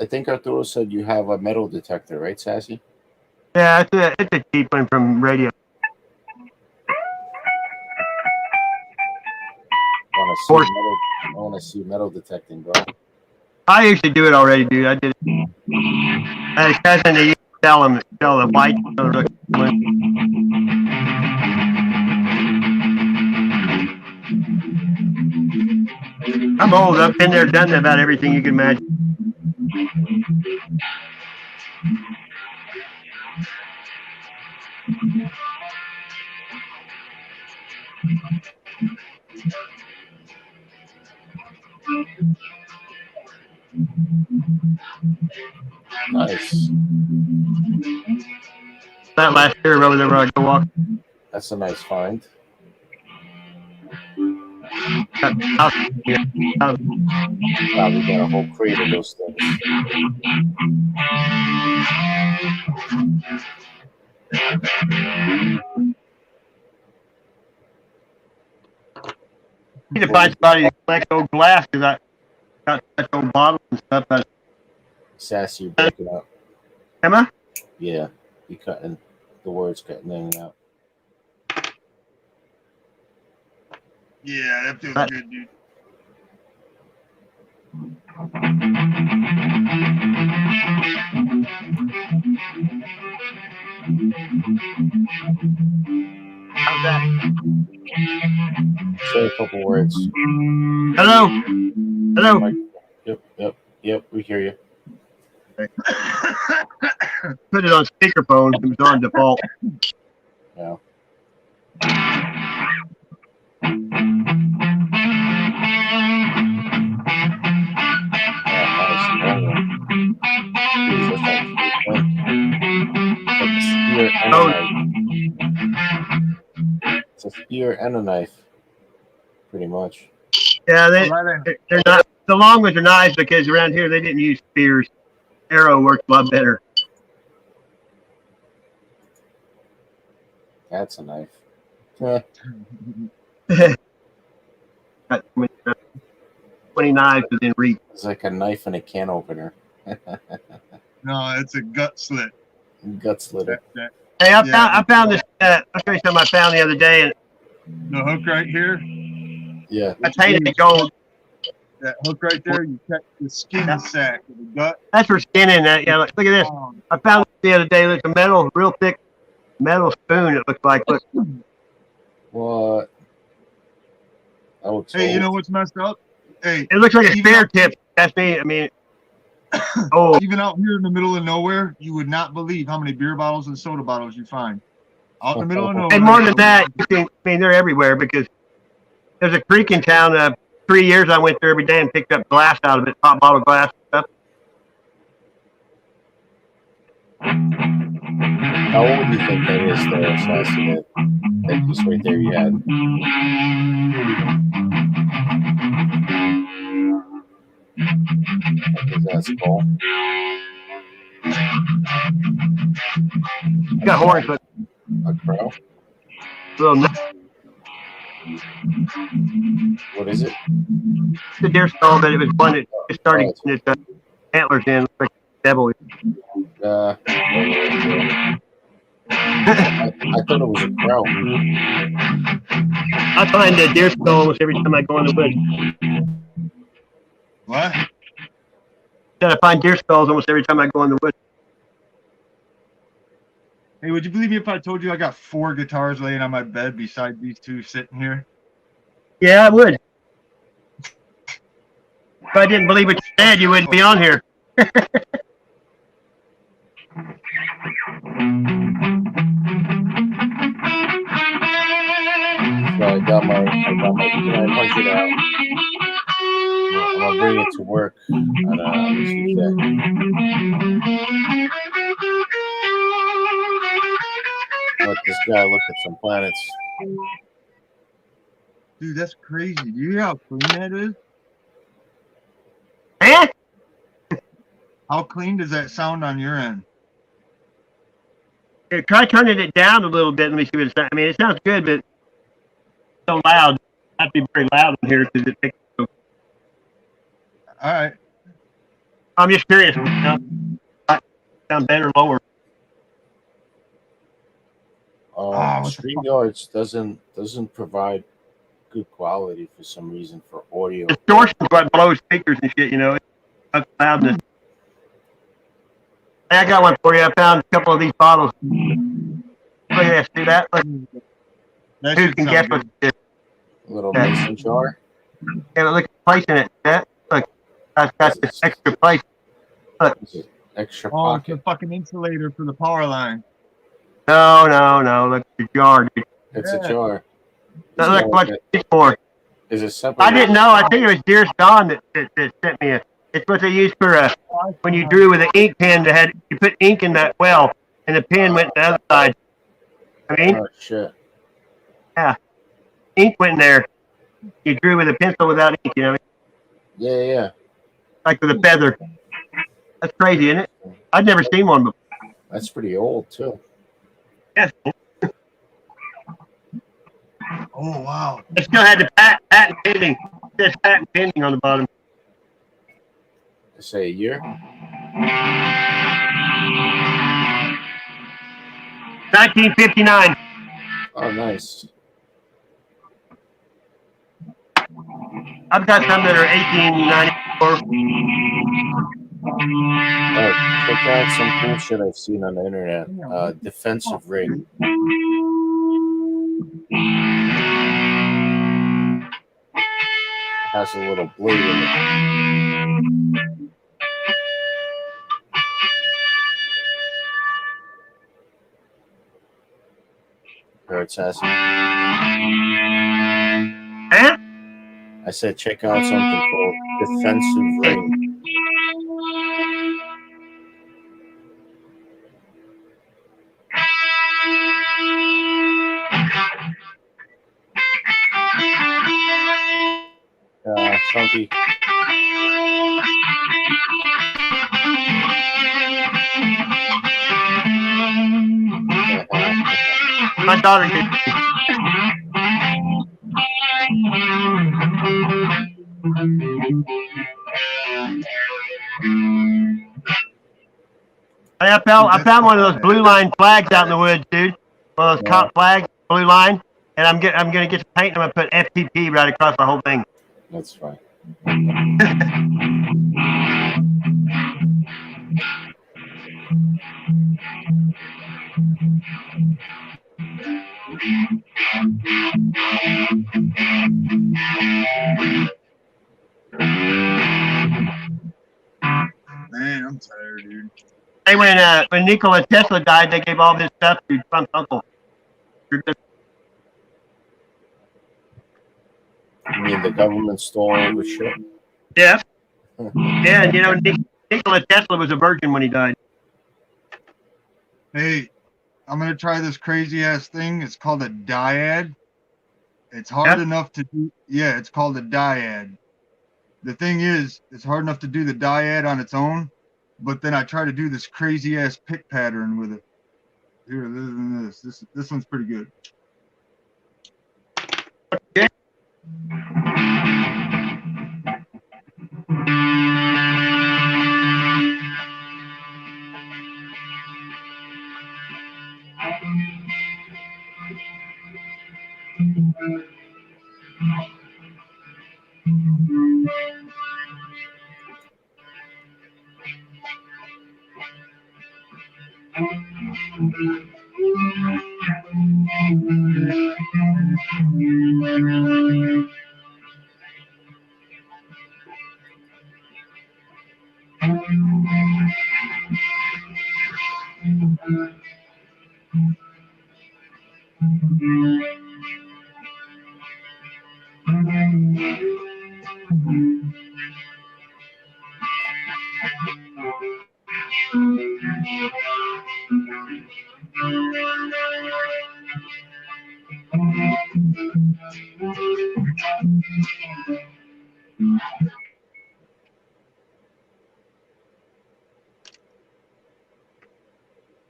I think Arturo said you have a metal detector, right, Sassy? Yeah, it's a cheap one from radio. I want to see metal detecting, bro. I used to do it already, dude. I did it. I had a cousin that used to sell the white. I'm old. I've been there, done about everything you can imagine. Nice. That last year over there where I go walk. That's a nice find. Probably got a whole crate of those things. need to find somebody to collect old glass because I got such old bottles and stuff. Sassy, you're breaking up. Am I? Yeah, you cutting the words cutting in and out. Yeah, that feels But- good, dude. How's that? Say a couple words. Hello. Hello. Yep, we hear you. Put it on speakerphone. It was on default. Yeah. It's a spear and a knife, pretty much. Yeah, Right in. they're not the long ones are nice because around here they didn't use spears. Arrow works a lot better. That's a knife. Eh, Got 20 knives within reach. it's like a knife and a can opener. No, it's a gut slit. Gut slitter. Hey, I found this. I'll show you something I found the other day, and The hook right here, Yeah. I painted it gold. that hook right there, you cut the skin sac of the gut. That's for skinning that. Yeah, look at this. I found it the other day. It's a metal, real thick metal spoon. It looks like. Look, What? Oh, it's Hey, you old. know what's messed up? Hey, it looks like a Even spear up- tip. That's me. I mean, oh, even out here in the middle of nowhere, you would not believe how many beer bottles and soda bottles you find. Out in the middle of nowhere. and more than that, you can, I mean, they're everywhere because there's a creek in town. 3 years I went there every day and picked up glass out of it, pop bottle glass and stuff. How old do you think that is there, Sassy? That piece right there you had. Is that skull? It's got horns, but A crow? little What is it? it's a deer skull, but it was one that just started getting its antlers in, like devil. I thought it was a crow. I find a deer skull almost every time I go in the woods. What? Said I find deer skulls almost every time I go in the woods. Hey, would you believe me if I told you I got 4 guitars laying on my bed beside these 2 sitting here? Yeah, I would. If I didn't believe what you said, you wouldn't be on here. So I got my P900 out. I'm gonna bring it to work on this weekend. Let this guy look at some planets. Dude, that's crazy. Do you hear how clean that is? Eh? How clean does that sound on your end? Here, try turning it down a little bit. Let me see what it sounds. I mean, it sounds good, but so loud. I'd be very loud in here because it makes. All right. I'm just curious. You know, sound better lower. what the StreamYards doesn't provide good quality for some reason for audio. Distortion's what blows speakers and shit. You know, it's loudness. Hey, I got one for you. I found a couple of these bottles. Look at this. See that? Look, That who should can sound guess good. what it is? A little mason jar. Yeah, look at the place in it. That look, I've got this extra place. This is extra Oh, it's pocket. a fucking insulator for the power line. No. Look, the jar, dude. It's Yeah. a jar. Now, look what it's for. Is it separated? I didn't know. I think it was Dear Don that sent me a. It's what they use for when you drew with an ink pen that had you put ink in that well, and the pen went the other side. I mean, Oh shit. ink went in there. You drew with a pencil without ink. You know, Yeah. like with a feather. That's crazy, isn't it? I'd never seen one before. That's pretty old too. Yes. Oh, wow. It still had the patent pending. It says patent pending on the bottom. Say a year. 1959. Oh, nice. I've got some that are 1894. Check out some cool shit I've seen on the internet. Defensive ring. It has a little blade in it. Heard it, Sassy? Huh? I said check out something called defensive ring. Chunky. My daughter did. I found one of those blue line flags out in the woods, dude. One of those cop flags, blue line. And I'm gonna get some paint and I'm gonna put FTP right across the whole thing. That's fine. Man, I'm tired, dude. Hey, when Nikola Tesla died, they gave all this stuff to Trump's uncle. You mean the government stole all the shit? Yeah. Yeah, and you know, Nikola Tesla was a virgin when he died. Hey, I'm gonna try this crazy ass thing. It's called a dyad. It's hard enough to do. Yeah, it's called a dyad. The thing is, it's hard enough to do the dyad on its own, but then I try to do this crazy ass pick pattern with it. Here, this one's pretty good. Yeah.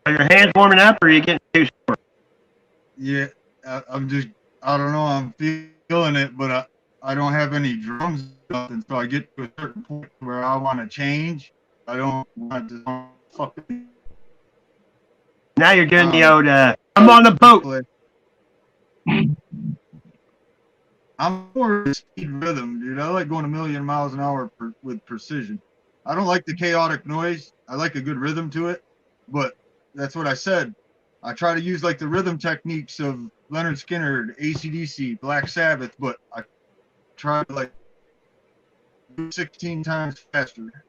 Are your hands warming up, or are you getting too sore? Yeah, I'm just, I don't know, I'm feeling it, but I don't have any drums or nothing, so I get to a certain point where I want to change. I don't want to fucking. Now you're doing the old, I'm on the boat. I'm more speed rhythm, dude. I like going a million miles an hour with precision. I don't like the chaotic noise. I like a good rhythm to it, but that's what I said. I try to use like the rhythm techniques of Leonard Skinner, AC/DC, Black Sabbath, but I try to like 16 times faster.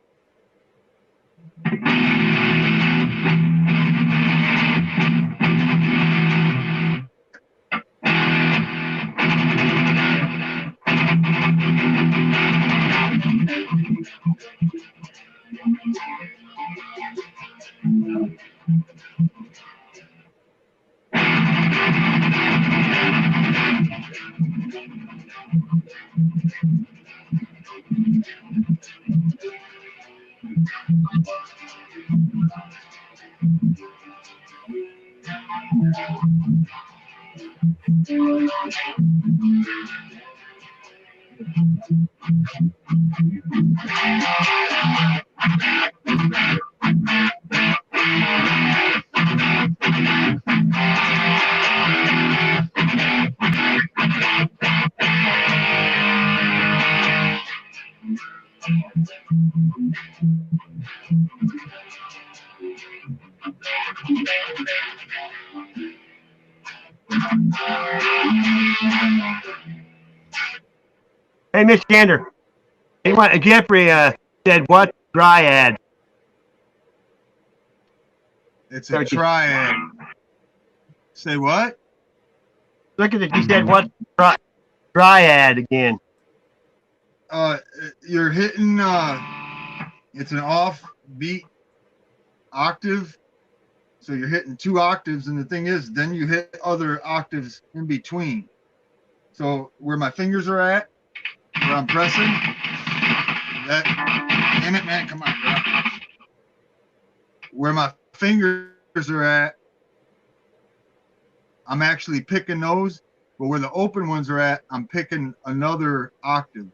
Hey, Miss Gander. Hey, Jeffrey said, "What dryad?" It's a triad. Say what? Look at it. He said, "What dryad again?" You're hitting. It's an off-beat octave, so you're hitting 2 octaves. And the thing is, then you hit other octaves in between. So where my fingers are at, where I'm pressing, that. Damn it, man! Come on, bro. Where my fingers are at, I'm actually picking those, but where the open ones are at, I'm picking another octave.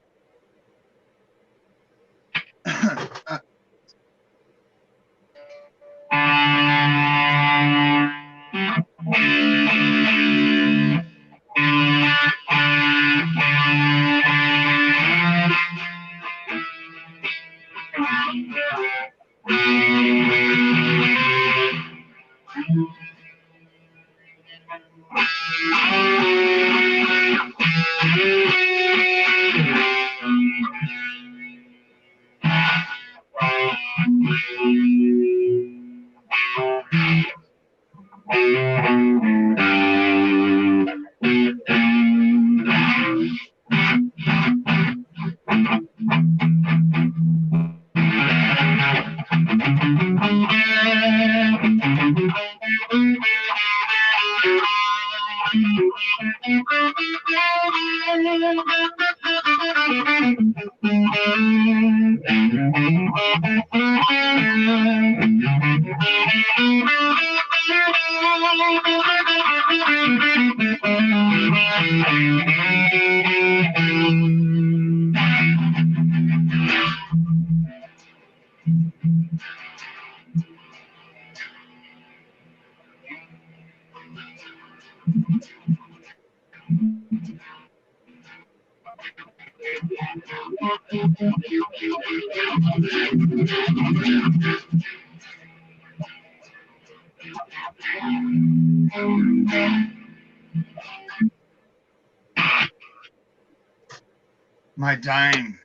My dime.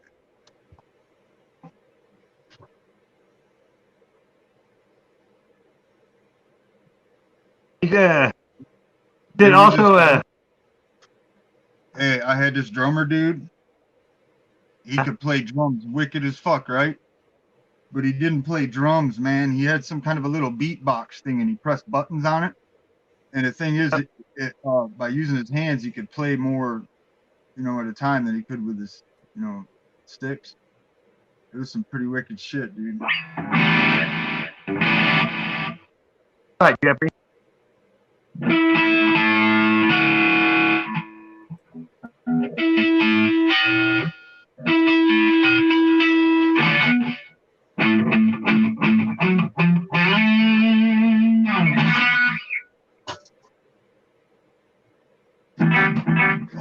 Then There was also, Hey, I had this drummer dude. He could play drums wicked as fuck, right? But he didn't play drums, man. He had some kind of a little beatbox thing, and he pressed buttons on it. And the thing is, by using his hands, he could play more, at a time than he could with his, sticks. It was some pretty wicked shit, dude. all right, Jeffrey.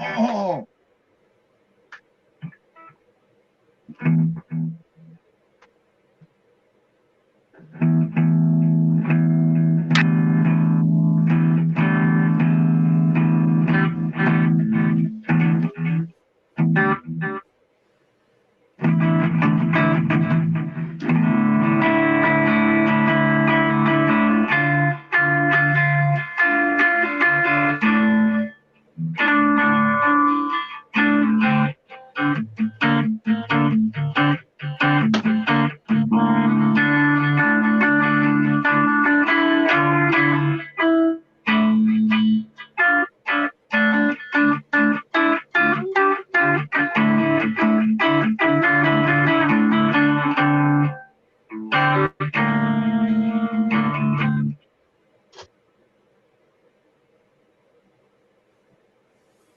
Oh,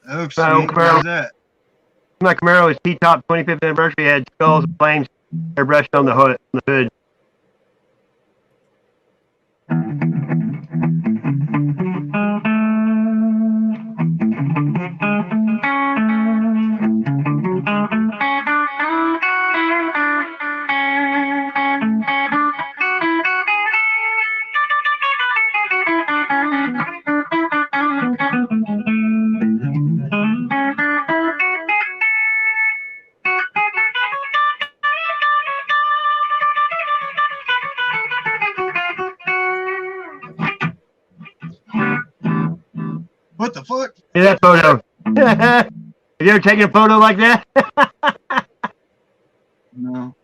that looks sweet. What is that? My Camaro is T-Top 25th anniversary. Had skulls and flames airbrushed on the hood. What the fuck? See that photo? Have you ever taken a photo like that? No.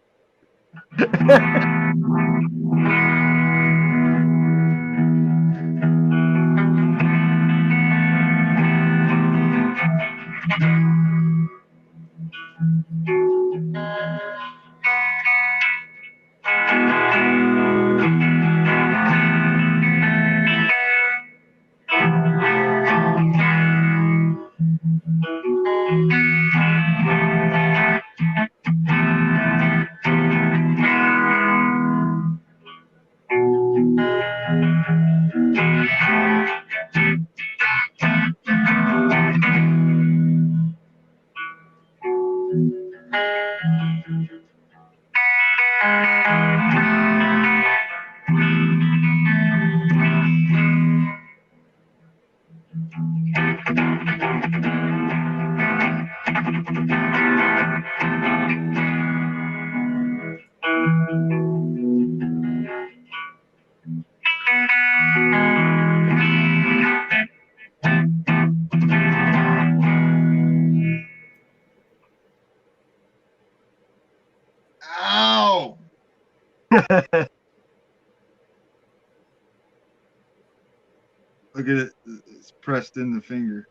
Ow! Look at it. It's pressed in the finger.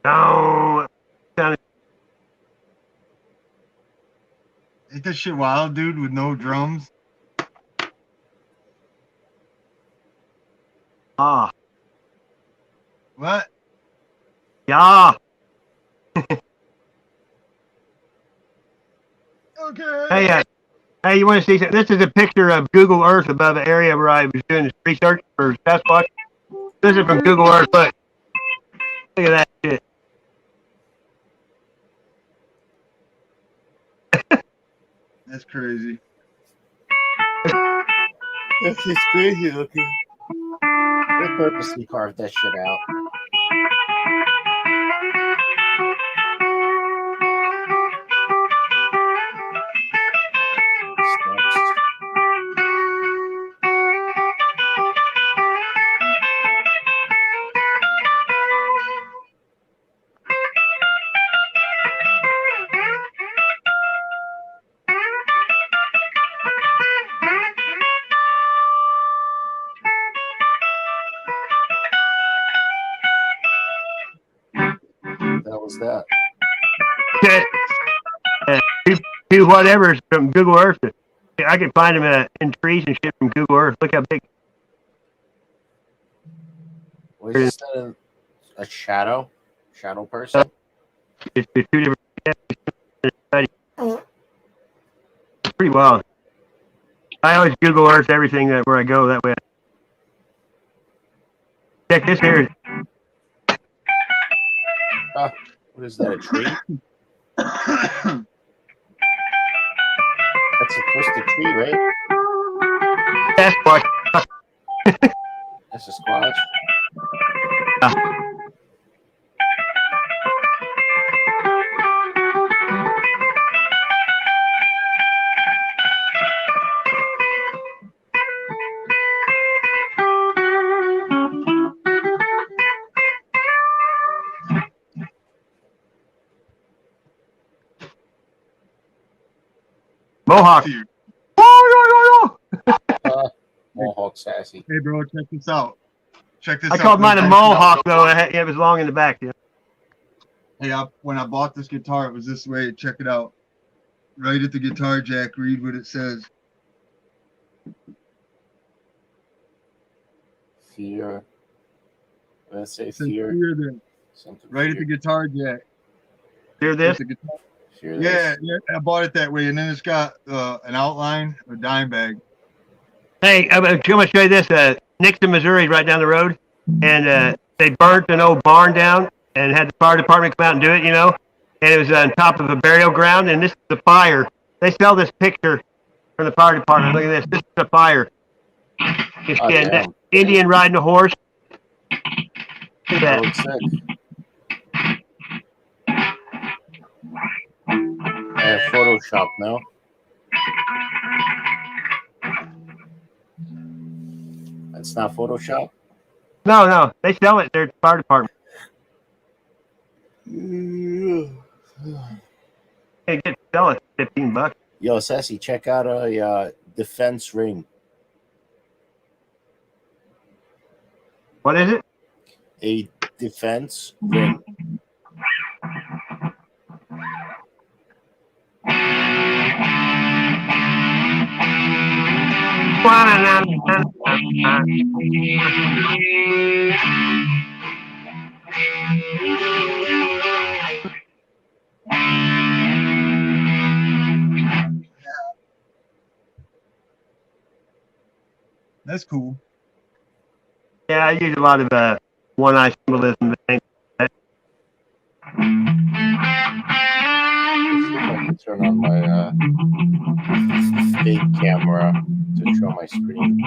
No. Ain't that shit wild, dude, with no drums? Ah. What? Yeah. Okay. Hey, you want to see something? This is a picture of Google Earth above the area where I was doing research for Sasquatch. This is from Google Earth. Look at that shit. That's crazy. This is crazy looking. They purposely carved that shit out. Next. That was that. Two whatever's from Google Earth. I can find them in trees and shit from Google Earth. Look how big. Was this a shadow person? It's two different. It's pretty wild. I always Google Earth everything where I go. That way. Check this here. What is that? A tree? That's a twisted tree, right? Sasquatch. That's a squatch. Mohawk. to you. Oh, Mohawk sassy. Hey, bro, check this out. Check this I out. called mine a Hey, Mohawk, though. It was long in the back. Yeah. Hey, when I bought this guitar, it was this way. Check it out. Right at the guitar jack, read what it says. Fear. Let's say It says fear. fear there. Something. Right fear. at the guitar jack. Hear this? The guitar. Fear Yeah, this. yeah, I bought it that way, and then it's got an outline, a dime bag. Hey, I'm going to show you this. Nixon, Missouri is right down the road. And they burnt an old barn down and had the fire department come out and do it, you know. And it was on top of a burial ground. And this is the fire. They sell this picture from the fire department. Look at this. This is the fire. Just Oh, getting damn. Indian riding a horse. Look at That that. looks sick. Photoshop now. That's not Photoshop. No, they sell it there at the fire department. They get sell it $15. Yo, Sassy, check out a defense ring. What is it? A defense ring. That's cool. Yeah, I use a lot of one-eye symbolism. Let's see if I can turn on my fake camera to show my screen.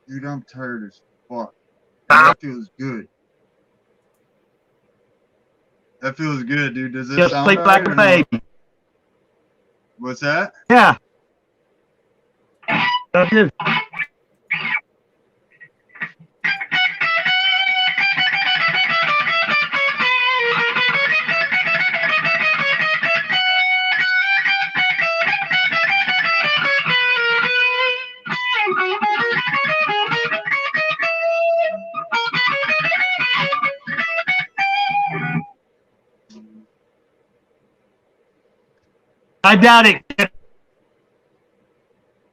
Dude, I'm tired as fuck. That feels good. That feels good, dude. Does this Just sound sleep all like right a or no? baby. What's that? Yeah. That's it. I doubt it.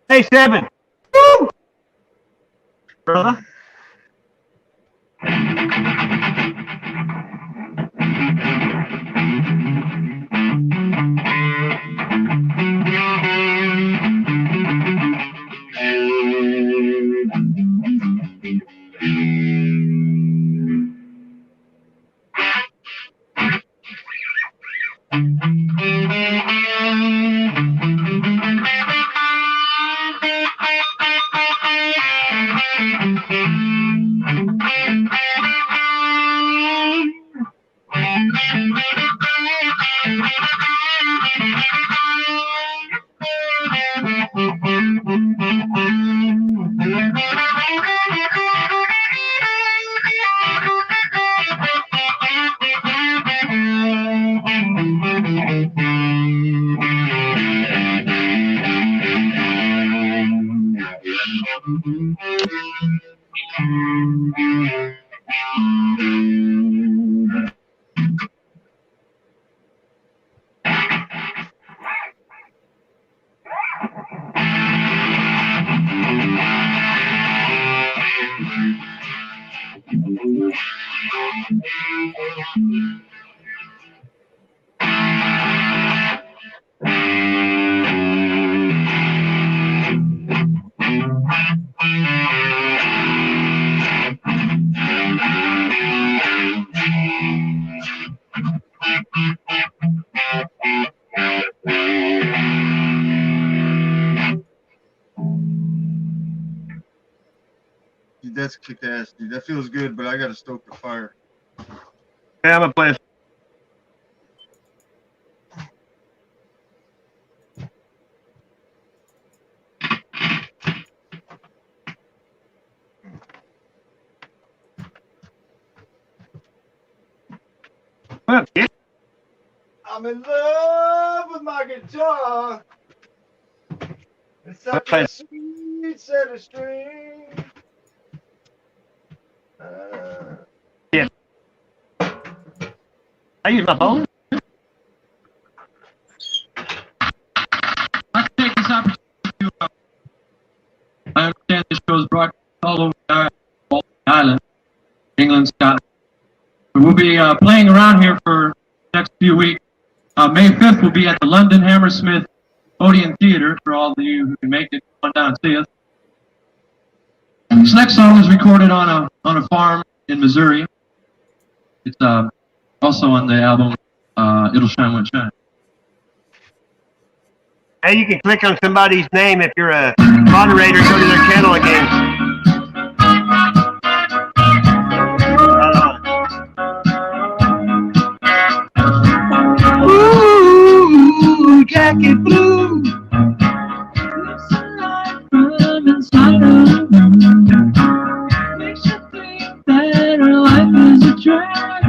Hey, Seven. Woo! Brother. Dude, that's kick ass, dude. That feels good, but I gotta stoke the fire. Yeah, I'm gonna play. What up, kid? I'm in love with my guitar. It's such Okay. a sweet set of strings. Yeah. I use my phone. Let's take this opportunity to, I understand this show is broadcast all over the island, England, Scotland. But we'll be playing around here for the next few weeks. May 5th, we'll be at the London Hammersmith Odeon Theater for all of you who can make it. Come down and see us. This next song is recorded on a farm in Missouri. It's also on the album It'll Shine When It Shines. Hey, you can click on somebody's name if you're a moderator. Go to their channel again. Ooh, Jackie Blue. From inside of you. Makes you think that her life is a drag.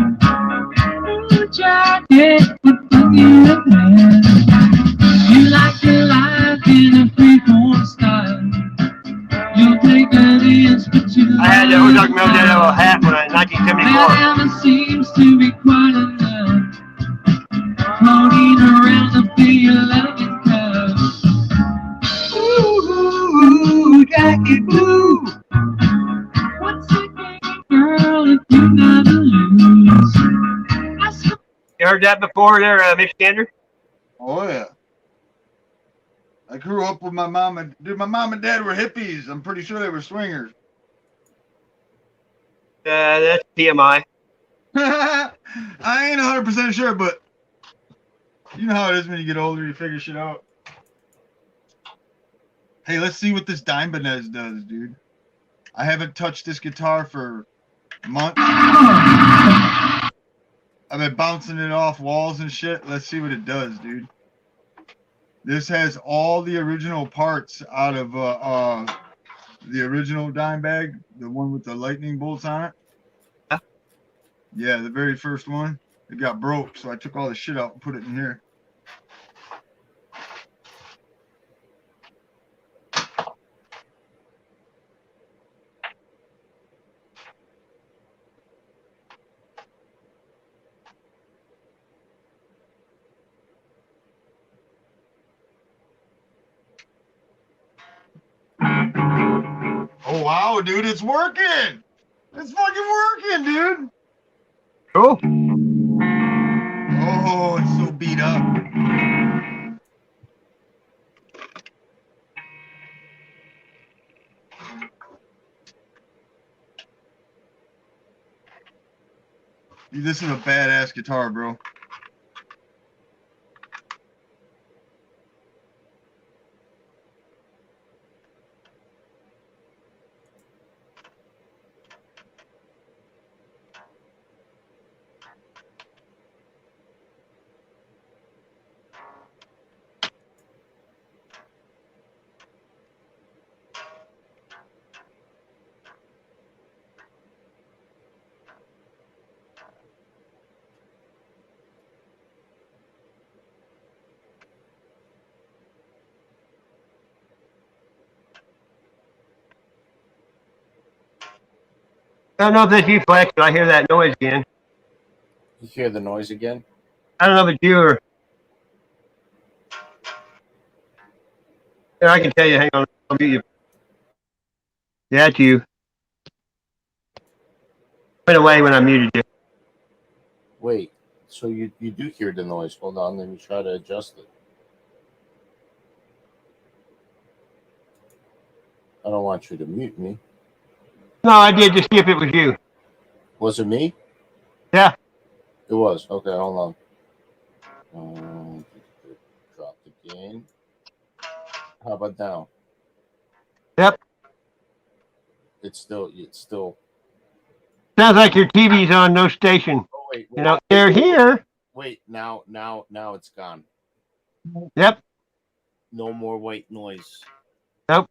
Ooh, Jackie, what the you have. You like your life in a freeform style. You'll take ideas, but you I had the Ozark Melodetto hat when I in 1974. never seems to be quite enough. Floating around the feeling cup. Ooh, Jackie Blue. What's a game, girl, if you never lose? You heard that before there, Miss Gander? Oh yeah. I grew up with my mom and my mom and dad were hippies. I'm pretty sure they were swingers. That's TMI. I ain't 100% sure, but you know how it is when you get older, you figure shit out. Hey, let's see what this Diamondez does, dude. I haven't touched this guitar for months. I've been bouncing it off walls and shit. Let's see what it does, dude. This has all the original parts out of the original dime bag, the one with the lightning bolts on it. Yeah. Yeah, the very first one. It got broke, so I took all the shit out and put it in here. Oh wow, dude, it's working! It's fucking working, dude! Cool. Oh, it's so beat up. Dude, this is a badass guitar, bro. I don't know if that's you, Flex, but I hear that noise again. You hear the noise again? I don't know if it's you or. Here, I can tell you. Hang on. I'll mute you. Yeah, it's you. Went away when I muted you. Wait, so you do hear the noise? Hold on, let me try to adjust it. I don't want you to mute me. No, I did just see if it was you. Was it me? Yeah. It was. Okay, hold on. Drop the gain. How about now? Yep. It's still. Sounds like your TV's on no station. Oh wait, You know, they're here. Wait, now it's gone. Yep. No more white noise. Nope.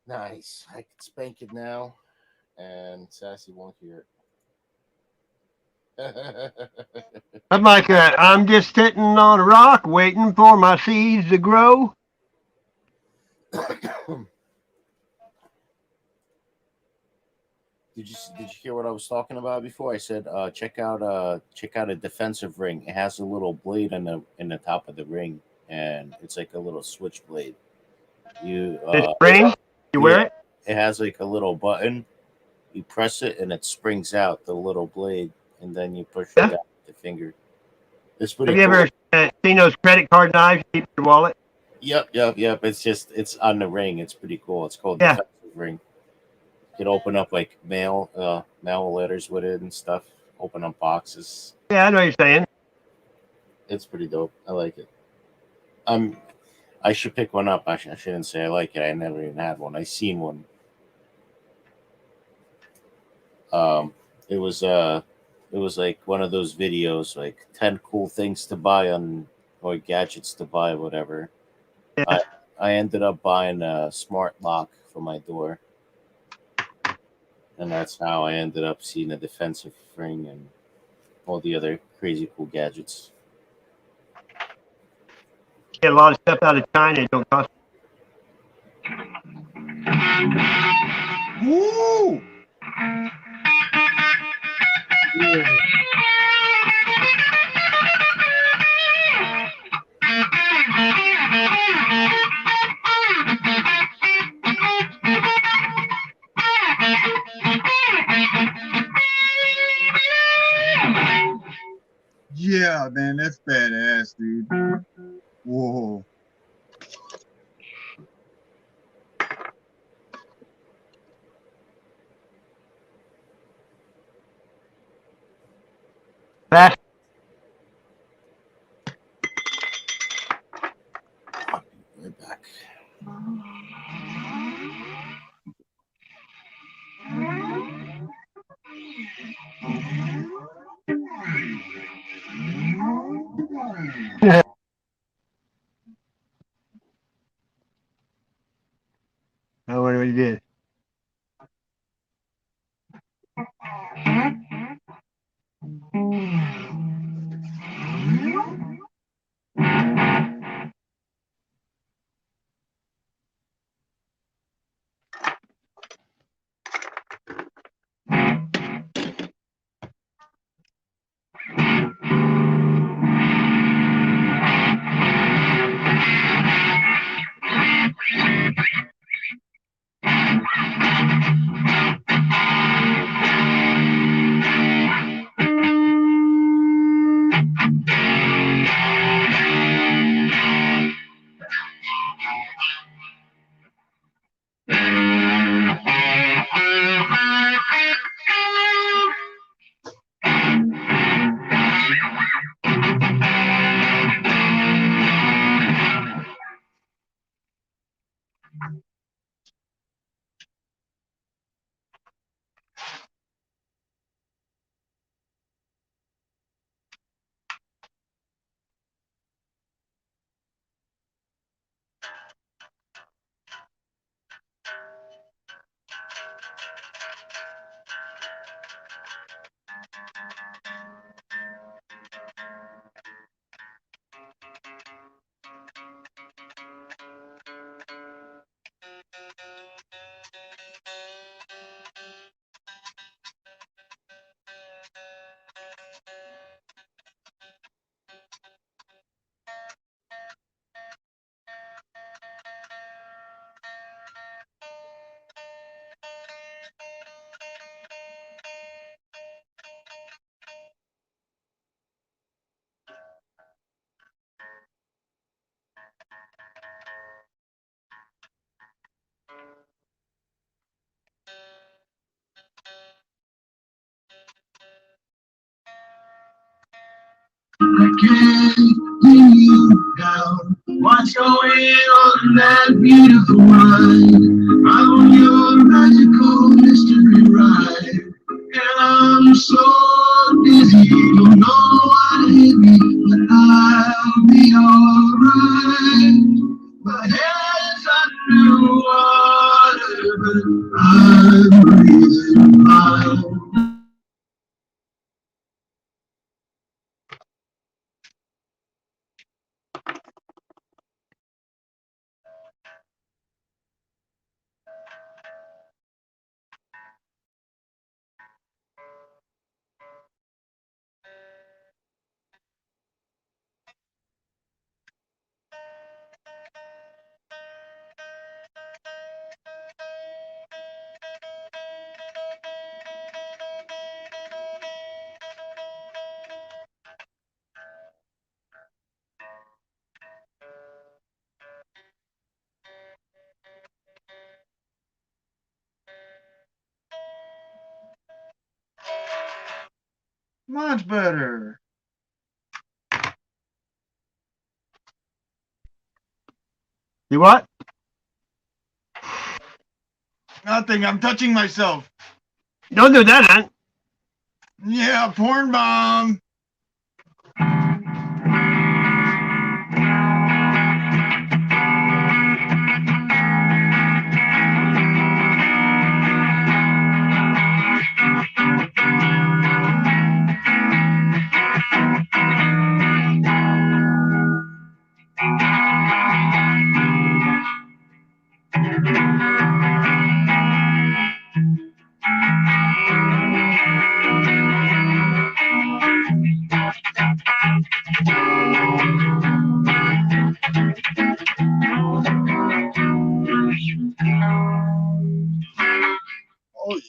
Nice. I can spank it now, and Sassy won't hear it. I'm like, I'm just sitting on a rock waiting for my seeds to grow. Did you hear what I was talking about before? I said check out a defensive ring. It has a little blade in the top of the ring, and it's like a little switchblade. You This spring, you wear it. it has like a little button. You press it and it springs out the little blade, and then you push it down with the finger. It's pretty Have you cool. ever seen those credit card knives you keep in your wallet? Yep. It's on the ring. It's pretty cool. It's called Yeah. defensive ring. You can open up like mail letters with it and stuff. Open up boxes. Yeah, I know what you're saying. It's pretty dope. I like it. I should pick one up. I shouldn't say I like it. I never even had one. I seen one. Um, it was like one of those videos, like 10 cool things to buy on or gadgets to buy, whatever. Yeah. I ended up buying a smart lock for my door, and that's how I ended up seeing a defensive ring and all the other crazy cool gadgets. Get a lot of stuff out of China. It don't cost. Woo! Yeah, man, that's badass, dude. Whoa. Fast. Right back. I wonder what he did. I can't leave now. What's going on in that beautiful mind? I'm on your magical mystery ride. And I'm so dizzy, don't know what hit me, but I'll be alright. My head's underwater, but I'm breathing fine. Much better. You what? Nothing. I'm touching myself. Don't do that, man. Yeah, porn bomb. Oh yeah.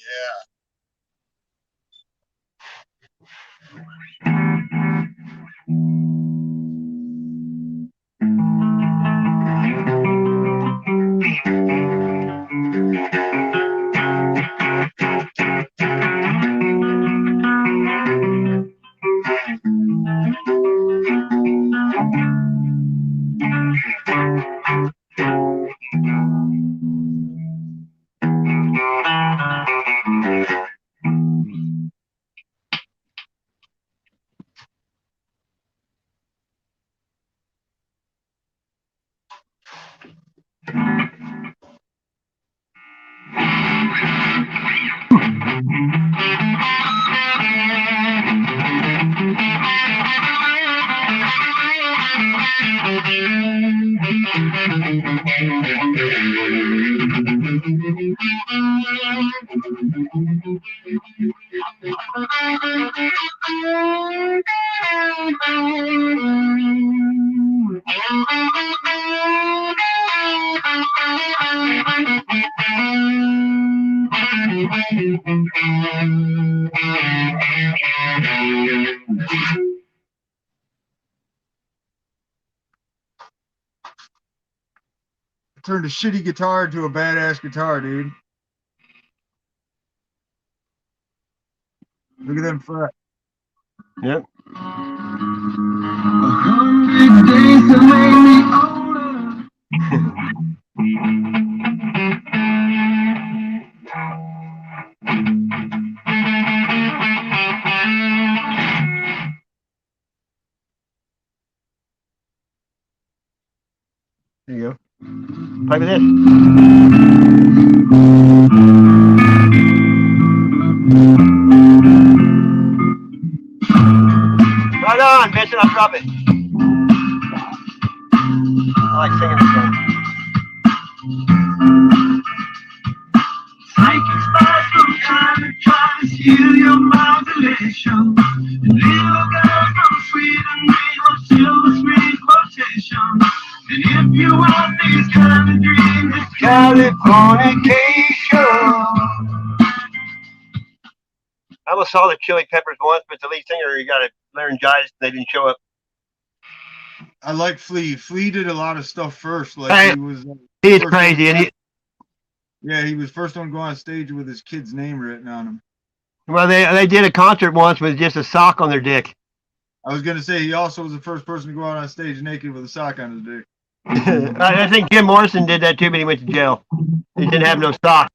Turned a shitty guitar into a badass guitar, dude. Look at them frets. Yep. 100 days to make me older. There you go. Play with this. Right on, Vincent. I'll drop it. I like singing this song. Taking spice from time to try to steal your modulation. And little girl from Sweden made one silver screen quotation. And if you want these kind of dreams, it's Californication. I almost saw the Chili Peppers once, but the lead singer, he got a laryngitis. They didn't show up. I like Flea. Flea did a lot of stuff first. Like Hey, he was. He's first crazy, one, and he. Yeah, he was first one to go on stage with his kid's name written on him. Well, they did a concert once with just a sock on their dick. I was gonna say he also was the first person to go out on stage naked with a sock on his dick. I think Jim Morrison did that too, but he went to jail. He didn't have no stock.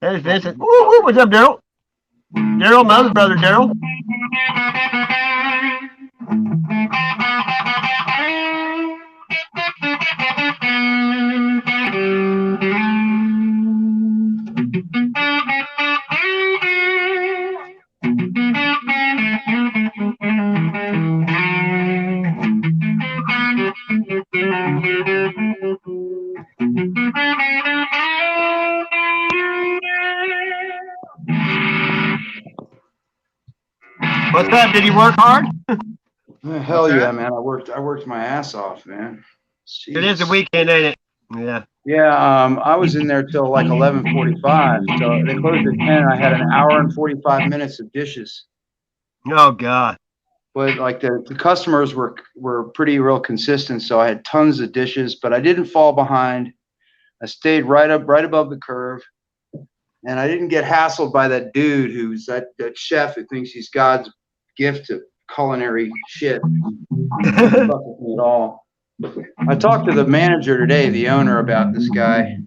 There's Vincent. Ooh, what's up, Daryl? Daryl, my other brother, Daryl. What's up? Did you work hard? Hell yeah, man! I worked my ass off, man. It is the Jeez. weekend, ain't it? Yeah. Yeah, I was in there till like 11:45. So they closed at 10. I had an hour and 45 minutes of dishes. Oh God. But like the customers were pretty real consistent, so I had tons of dishes, but I didn't fall behind. I stayed right above the curve, and I didn't get hassled by that dude who's that chef who thinks he's God's gift to culinary shit. Doesn't fuck with me at all. I talked to the manager today, the owner, about this guy.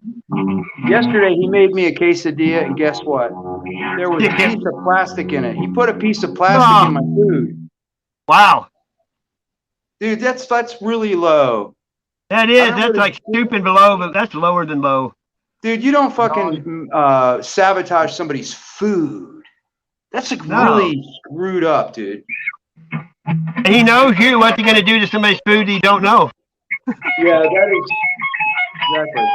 Yesterday, he made me a quesadilla, and guess what? There was a piece of plastic in it. He put a piece of plastic in my food. Wow. Dude, that's really low. That is. That's like stooping below, but that's lower than low. Dude, you don't fucking sabotage somebody's food. That's like really screwed up, dude. And he knows you. What's he going to do to somebody's food he don't know? Yeah, that is exactly.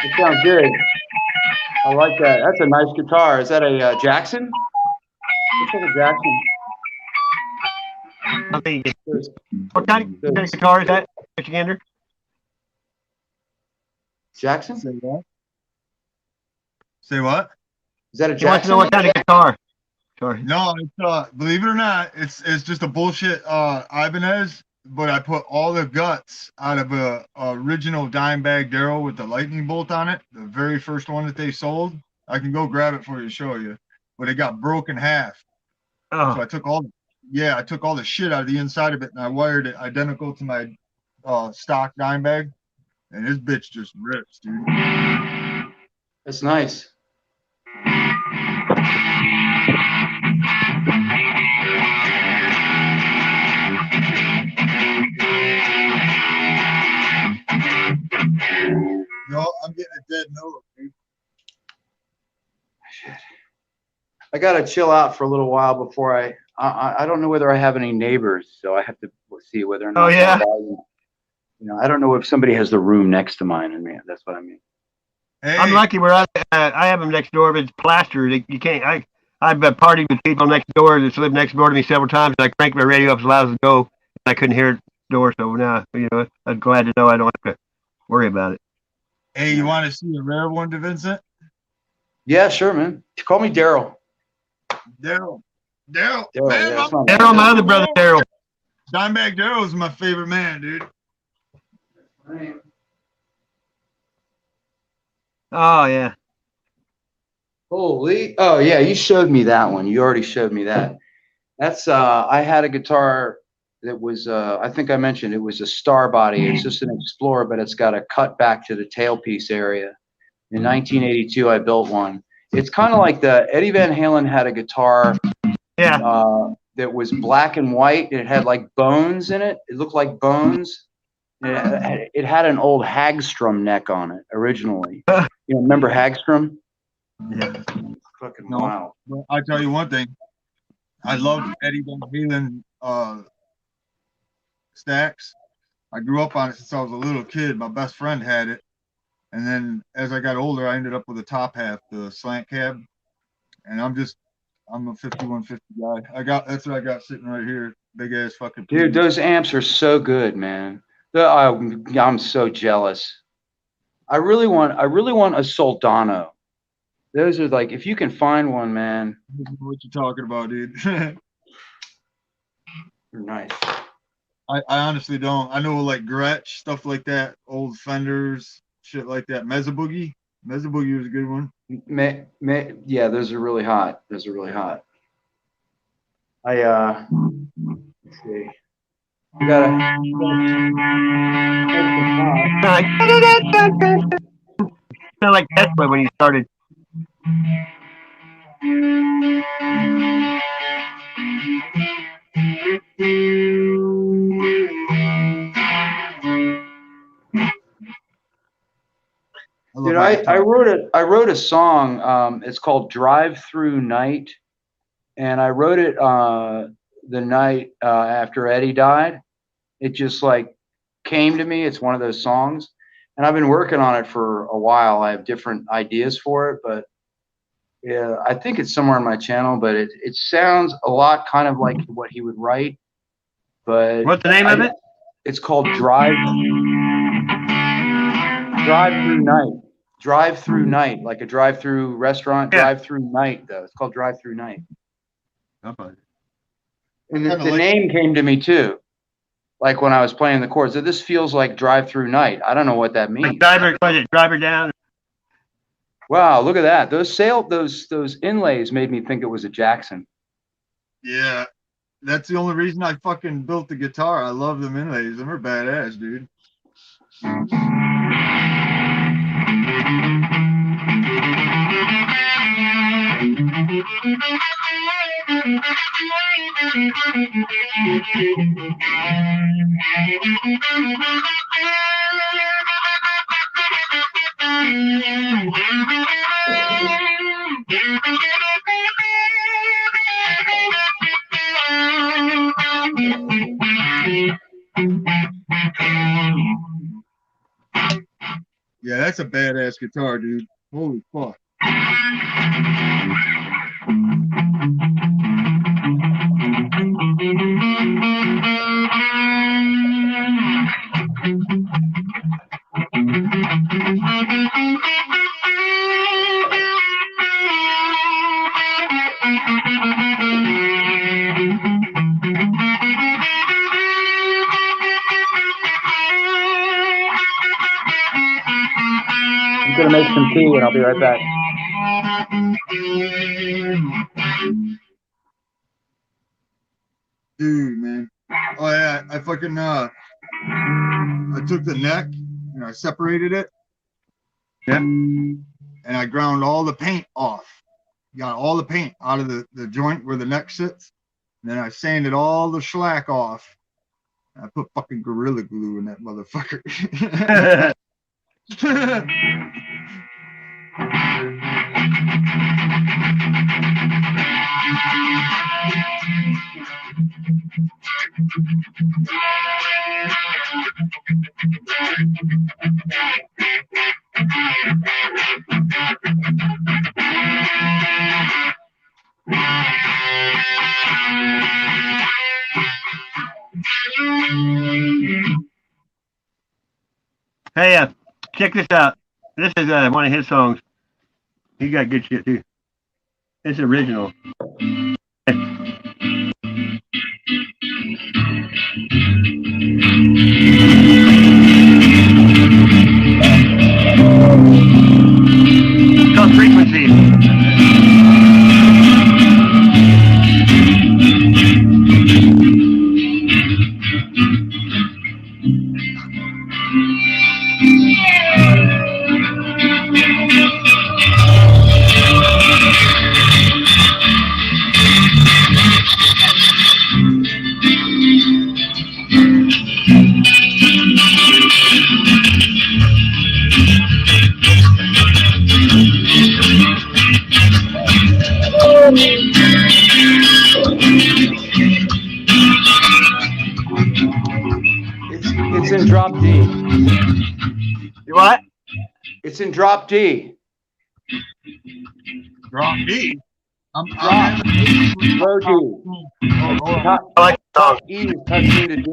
It sounds good. I like that. That's a nice guitar. Is that a Jackson? Looks like a Jackson. I think what kind of guitar is that, Mr. Gander? Jackson? Say what? Say what? Is that a He wants to Jackson? know what kind of guitar. Sorry. No, it's believe it or not, it's just a bullshit Ibanez, but I put all the guts out of a original Dimebag Darrell with the lightning bolt on it, the very first one that they sold. I can go grab it for you to show you, but it got broken half. Oh. So I took all the shit out of the inside of it and I wired it identical to my stock Dimebag, and this bitch just rips, dude. That's nice. No, I'm getting a dead note, dude. Shit. I gotta chill out for a little while before I don't know whether I have any neighbors, so I have to see whether or not. Oh yeah. You know, I don't know if somebody has the room next to mine, and that's what I mean. Hey, I'm lucky where I have them next door, but it's plastered. You can't. I've partied with people next door that's lived next door to me several times. And I cranked my radio up as loud as it go, and I couldn't hear it door. So now, I'm glad to know I don't have to worry about it. hey, you want to see a rare one, to Vincent? Yeah, sure, man. Call me Daryl. Daryl, Yeah, Daryl, my other brother, Daryl. Dimebag Darrell is my favorite man, dude. Oh yeah. Holy! Oh yeah, you showed me that one. You already showed me that. That's I had a guitar that was I think I mentioned it was a Star Body. It's just an Explorer, but it's got a cut back to the tailpiece area. In 1982, I built one. It's kind of like the Eddie Van Halen had a guitar. Yeah. That was black and white. It had like bones in it. It looked like bones. It had an old Hagstrom neck on it originally. You know, remember Hagstrom? Yeah. Fucking No. wow. Well, I tell you one thing. I loved Eddie Van Halen stacks. I grew up on it since I was a little kid. My best friend had it. And then as I got older, I ended up with the top half, the slant cab. And I'm a 5150 guy. That's what I got sitting right here. Big ass fucking piece. Dude, those amps are so good, man. I'm so jealous. I really want a Soldano. Those are like, if you can find one, man. What you talking about, dude? They're nice. I honestly don't. I know like Gretsch, stuff like that, old Fenders, shit like that. Mezza Boogie. Mesa Boogie was a good one. Yeah, those are really hot. Those are really hot. Let's see. We gotta Sound like Tesla when he started. Dude, I wrote a song. It's called "Drive Through Night," and I wrote it the night after Eddie died. It just like came to me. It's one of those songs, and I've been working on it for a while. I have different ideas for it, but yeah, I think it's somewhere on my channel. But it sounds a lot kind of like what he would write. But What's the name of it? It's called Drive Through Night. Drive Through Night, like a drive-through restaurant. Yeah. Drive Through Night, though. It's called Drive Through Night. Okay. And the name came to me too, like when I was playing the chords. So this feels like Drive Through Night. I don't know what that means. Driver down. Wow, look at that. Those inlays made me think it was a Jackson. Yeah, that's the only reason I fucking built the guitar. I love them inlays. Them are badass, dude. Yeah, that's a badass guitar, dude. Holy fuck. I'm gonna make some tea and I'll be right back. Dude, man. Oh yeah, I fucking I took the neck and I separated it. Yeah. And I ground all the paint off. Got all the paint out of the joint where the neck sits. And then I sanded all the shellac off. I put fucking Gorilla Glue in that motherfucker. Hey, check this out. This is one of his songs. He got good shit too. It's original. It's called Frequency. It's in drop D. You what? It's in drop D. Drop D. Low D. I like the song. E is touch D to D.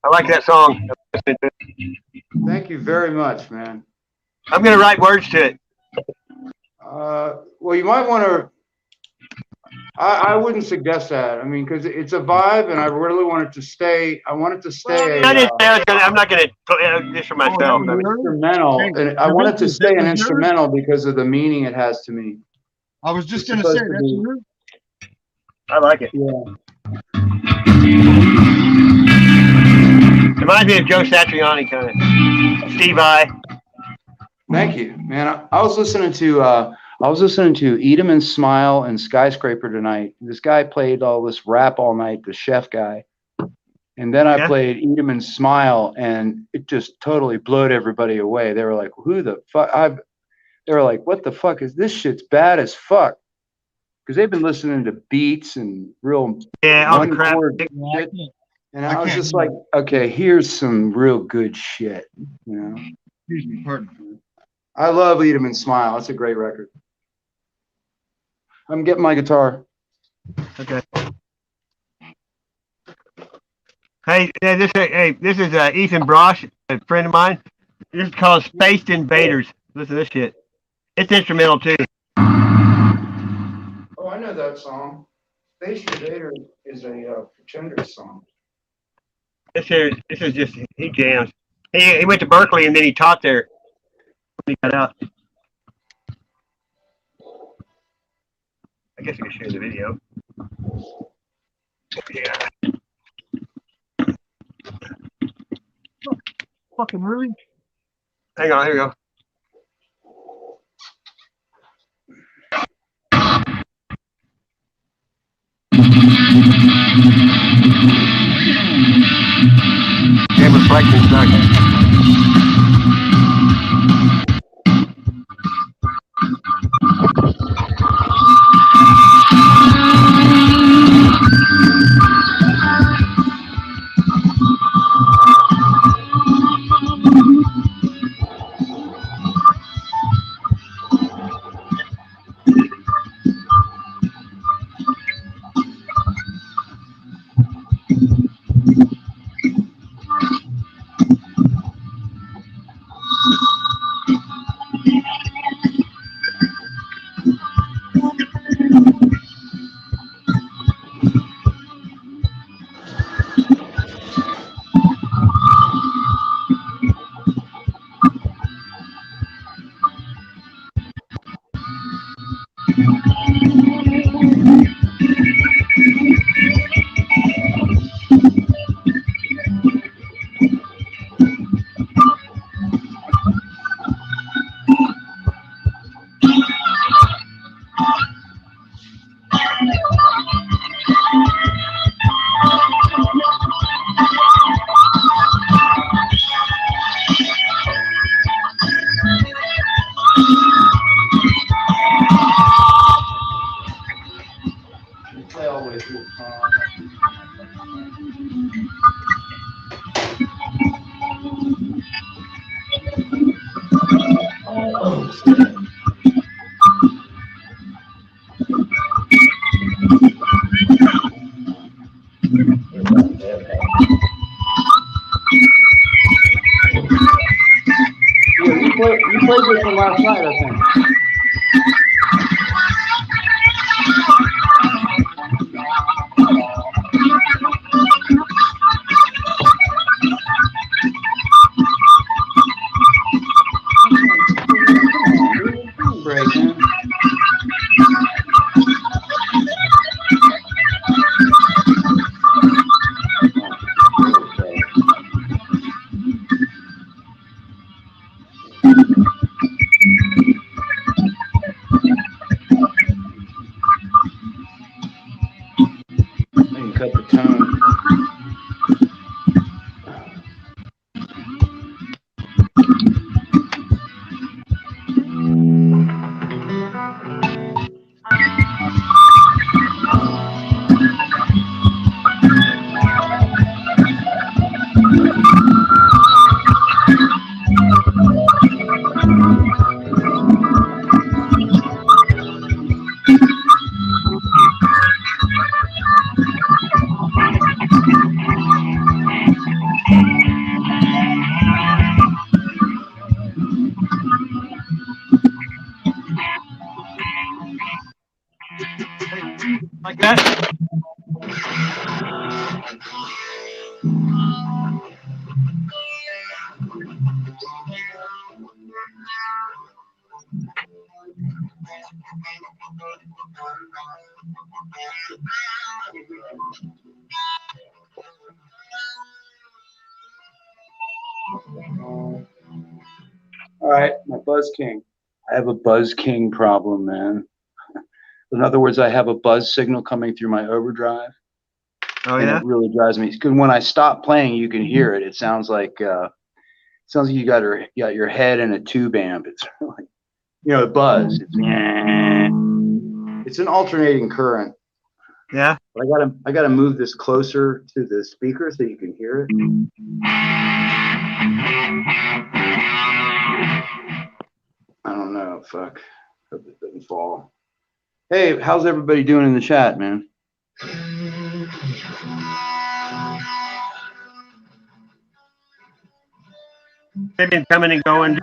I like that song. Thank you very much, man. I'm gonna write words to it. Well, you might want to. I wouldn't suggest that. I mean, because it's a vibe, and I really want it to stay. I want it to stay. I'm not gonna play this for myself. An instrumental, and I want it to stay an instrumental because of the meaning it has to me. I was just It's going to say, supposed to that's be- yours? I like it. Yeah. Reminds me of Joe Satriani, kind of. Steve I. Thank you, man. I was listening to Eat 'Em and Smile and Skyscraper tonight. This guy played all this rap all night, the chef guy. And then I played Eat 'Em and Smile, and it just totally blew everybody away. They were like, who the fuck? They were like, what the fuck is this? Shit's bad as fuck. Because they've been listening to beats and real all the crap. chord shit. And I was just like, okay, here's some real good shit. You know? Excuse me, pardon. I love Eat 'Em and Smile. It's a great record. I'm getting my guitar. Okay. Hey, this is Ethan Brosh, a friend of mine. This is called Spaced Invaders. Listen to this shit. It's instrumental too. Oh, I know that song. Space Invader is a Pretender song. This is just, he jams. He went to Berkeley and then he taught there when he got out. I guess I can share the video. Yeah. Fucking really? Hang on, here we go. Game reflection sucks. Play all the way through. You played this one last night, I think. Break, man. All right, my Buzz King. I have a Buzz King problem, man. In other words, I have a buzz signal coming through my overdrive. Oh, and yeah? it really drives me. Because when I stop playing, you can hear it. It sounds like you got your head in a tube amp. It's like, the buzz. It's an alternating current. Yeah? But I gotta move this closer to the speaker so you can hear it. I don't know. Fuck. Hope it doesn't fall. Hey, how's everybody doing in the chat, man? They've been coming and going.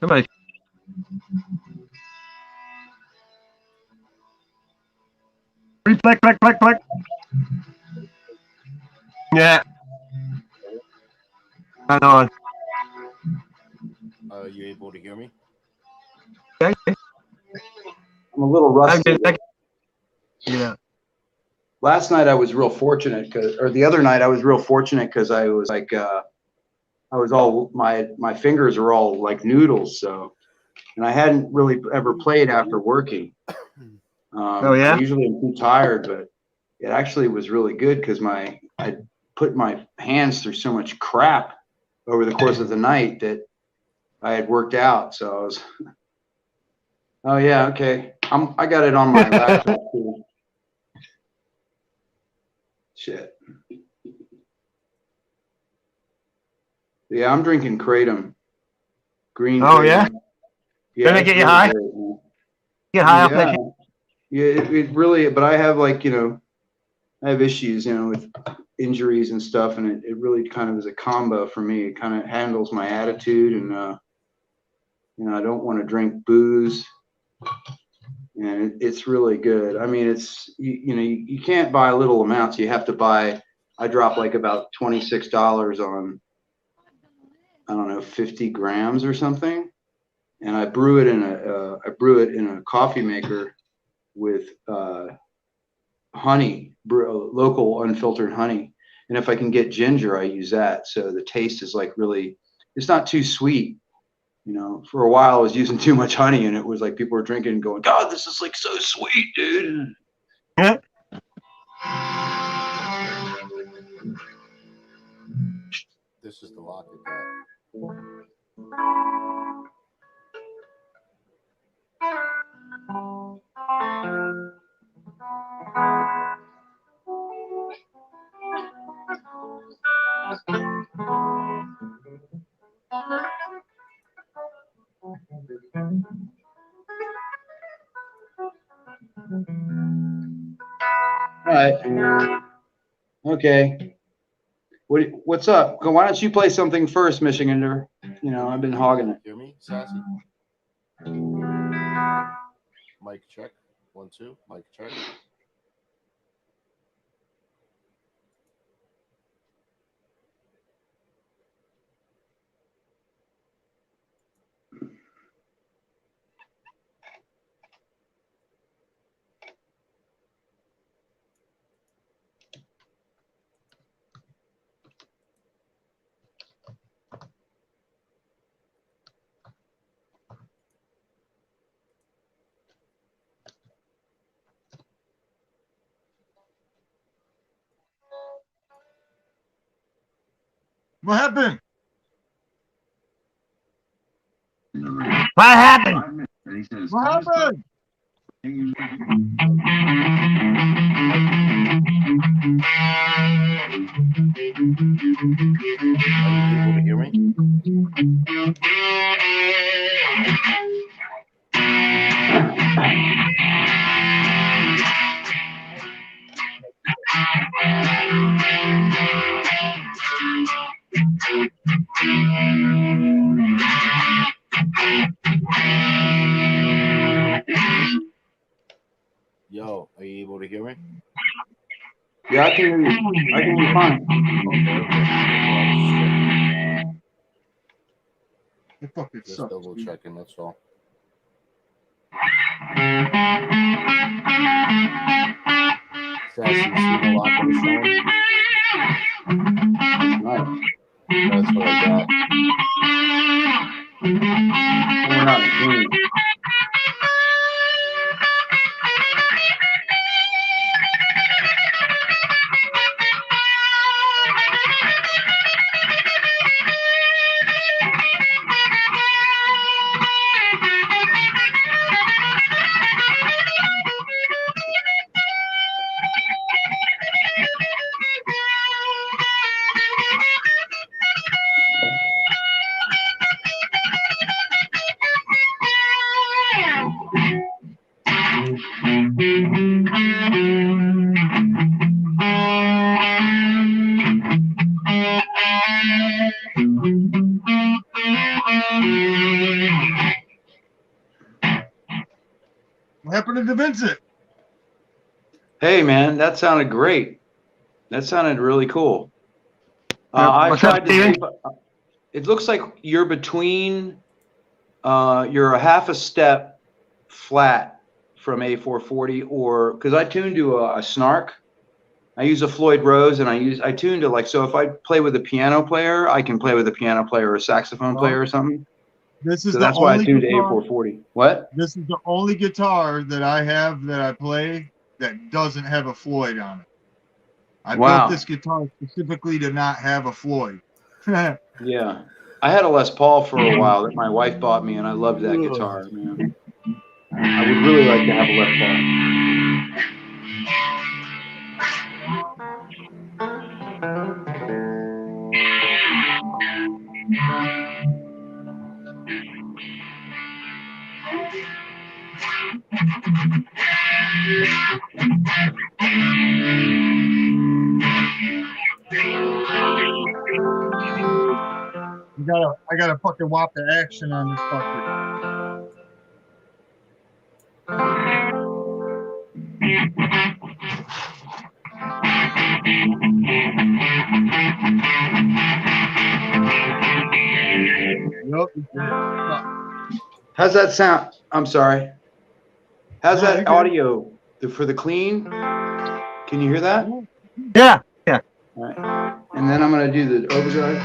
Somebody. Click, click, click, click. Yeah. Hang on. Are you able to hear me? Okay. I'm a little rusty. Yeah. Last night I was real fortunate the other night I was real fortunate because I was like, my fingers are all like noodles. So, and I hadn't really ever played after working. Oh, yeah? Usually I'm too tired, but it actually was really good because I put my hands through so much crap over the course of the night that I had worked out. So I was, oh yeah, okay. I got it on my laptop too. Shit. Yeah, I'm drinking Kratom. Green. Oh, Kratom. Yeah? Yeah. Did it get you high? Get high off that shit? Yeah, it really, but I have I have issues, with injuries and stuff, and it really kind of is a combo for me. It kind of handles my attitude, and I don't want to drink booze, and it's really good. I mean, it's you can't buy little amounts. You have to buy. I drop like about $26 on, I don't know, 50 grams or something, and I brew it in a coffee maker with honey, local unfiltered honey. And if I can get ginger, I use that. So the taste is like really, it's not too sweet. For a while I was using too much honey, and it was like people were drinking and going, God, this is like so sweet, dude. Yeah. This is the lock of that. All right. Okay. What's up? Why don't you play something first, Michigander? I've been hogging it. Hear me, Sassy? Mic check. 1, 2. Mic check. What happened? What happened? What happened? Are you able to hear me? Yo, are you able to hear me? Yeah, I can hear you. I can hear you fine. The fuck it Just sucks, double dude. checking. That's all. Sassy, see the lock on the phone? Nice. That's what I got. We're not in tune. What happened to Vincent? Hey, man, that sounded great. That sounded really cool. I What's up, tried to Steven? see. It looks like you're between. You're a half a step flat from A440, or because I tuned to a snark. I use a Floyd Rose, and I tune to, like, so if I play with a piano player, I can play with a piano player or a saxophone player or something. This is So the that's why I only tuned to guitar. A440. What? This is the only guitar that I have that I play that doesn't have a Floyd on it. I Wow. built this guitar specifically to not have a Floyd. Yeah. I had a Les Paul for a while that my wife bought me, and I loved that guitar, man. I would really like to have a Les Paul. I gotta fucking whop the action on this fucker. Nope. How's that sound? I'm sorry. How's No, that you good. audio for the clean? Can you hear that? Yeah, yeah. All right. And then I'm going to do the overdrive.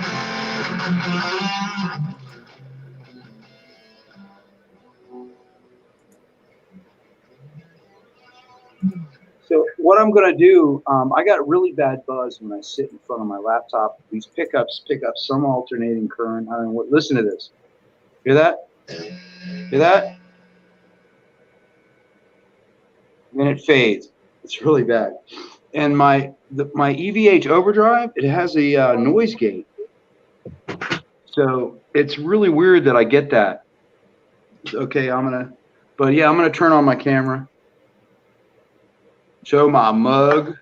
So what I'm going to do, I got really bad buzz when I sit in front of my laptop. These pickups pick up some alternating current. I mean, listen to this. Hear that? Hear that? And it fades. It's really bad. And my EVH overdrive, it has a noise gate. So it's really weird that I get that. Okay, I'm gonna turn on my camera. Show my mug.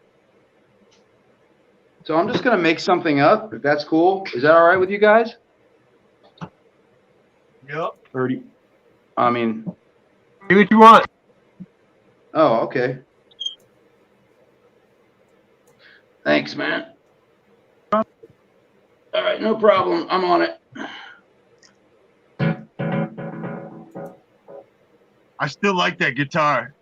So I'm just gonna make something up, if that's cool. Is that all right with you guys? Yep. Or do you, I mean, Do what you want. oh, okay. Thanks, man. All right, no problem. I'm on it. I still like that guitar.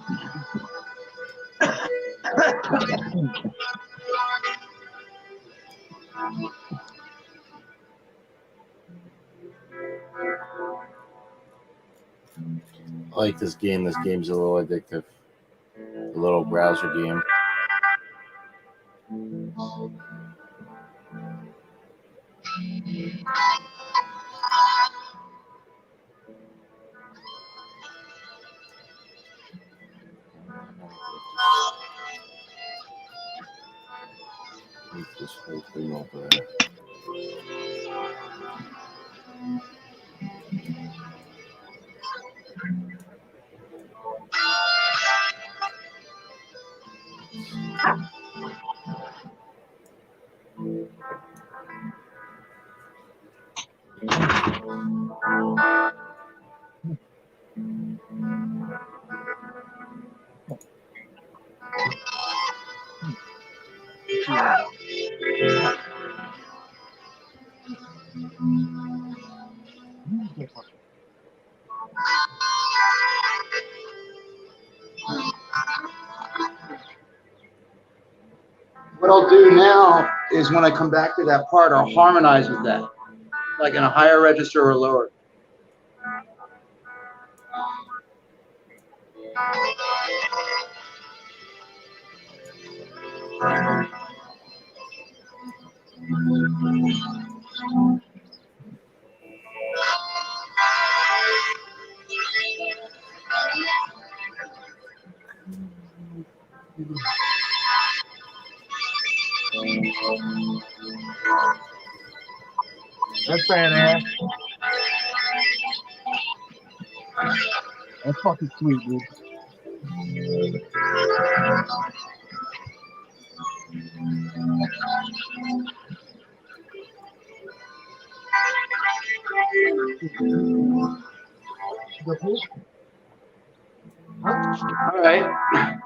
I like this game. This game's a little addictive. A little browser game. Move this whole thing over there. What I'll do now is when I come back to that part, I'll harmonize with that, like in a higher register or lower. That's badass. That's fucking sweet, dude. All right.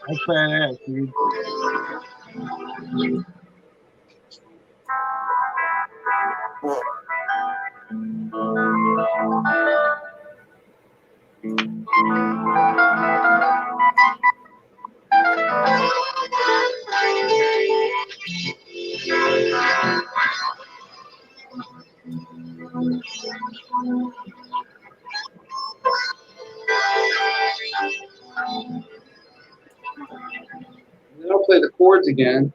That's badass, dude. Then I'll play the chords again.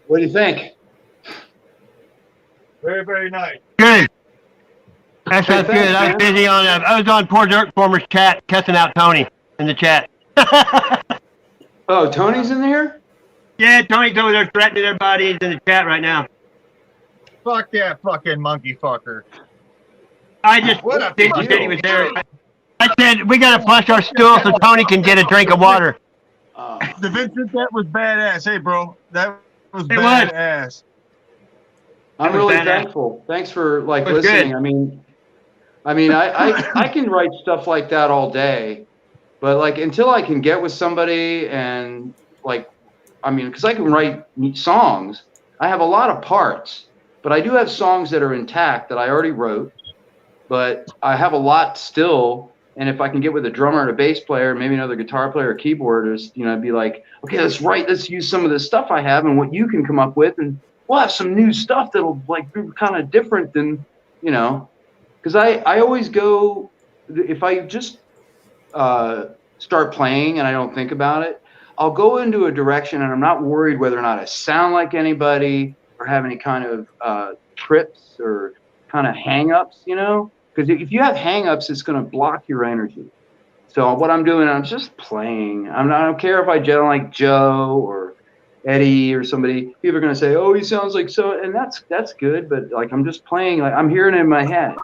What do you think? Very, very nice. Good. That sounds Hey, good. thanks, I was man. busy on. I was on Poor Dirt Formers chat, cussing out Tony in the chat. Oh, Tony's in here? Yeah, Tony's over there threatening everybody. He's in the chat right now. Fuck that fucking monkey fucker. I just What a didn't deal. say he was there. I said we gotta flush our stool so Tony can get a drink of water. The Vincent, that was badass. Hey, bro, that was It was. badass. I'm was really badass. thankful. Thanks for like It was listening. good. I can write stuff like that all day, but like until I can get with somebody and like, because I can write songs. I have a lot of parts, but I do have songs that are intact that I already wrote, but I have a lot still. And if I can get with a drummer and a bass player, maybe another guitar player or keyboardist, I'd be like, okay, let's use some of the stuff I have and what you can come up with, and we'll have some new stuff that'll like be kind of different than, because I always go, if I just start playing and I don't think about it, I'll go into a direction and I'm not worried whether or not I sound like anybody or have any kind of trips or kind of hang-ups, because if you have hang-ups, it's going to block your energy. So what I'm doing, I'm just playing. I don't care if I sound like Joe or Eddie or somebody. People are going to say, oh, he sounds like so, and that's good, but like I'm just playing, like I'm hearing it in my head.